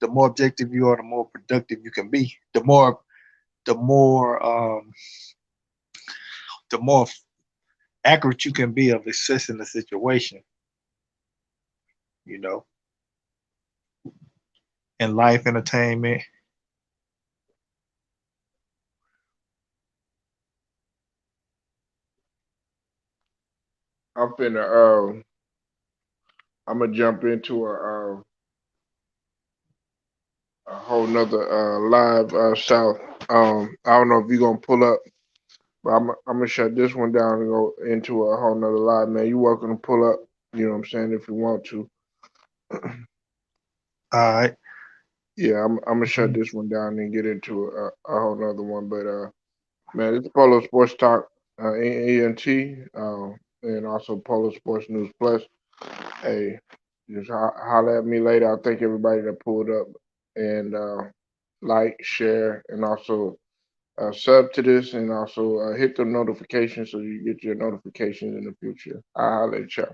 The more objective you are, the more productive you can be. The more the more accurate you can be of assessing the situation, you know, in life, entertainment. I'm finna I'm gonna jump into a whole nother live south. I don't know if you're gonna pull up, but I'm gonna shut this one down and go into a whole nother live, man. You're welcome to pull up, you know what I'm saying, if you want to. All right. Yeah, I'm gonna shut this one down and get into a whole nother one. But man, it's Polo Sports Talk, ENT, and also Polo Sports News Plus. Hey, just holler at me later. I thank everybody that pulled up and like, share, and also sub to this, and also hit the notifications so you get your notifications in the future. I'll holler at y'all.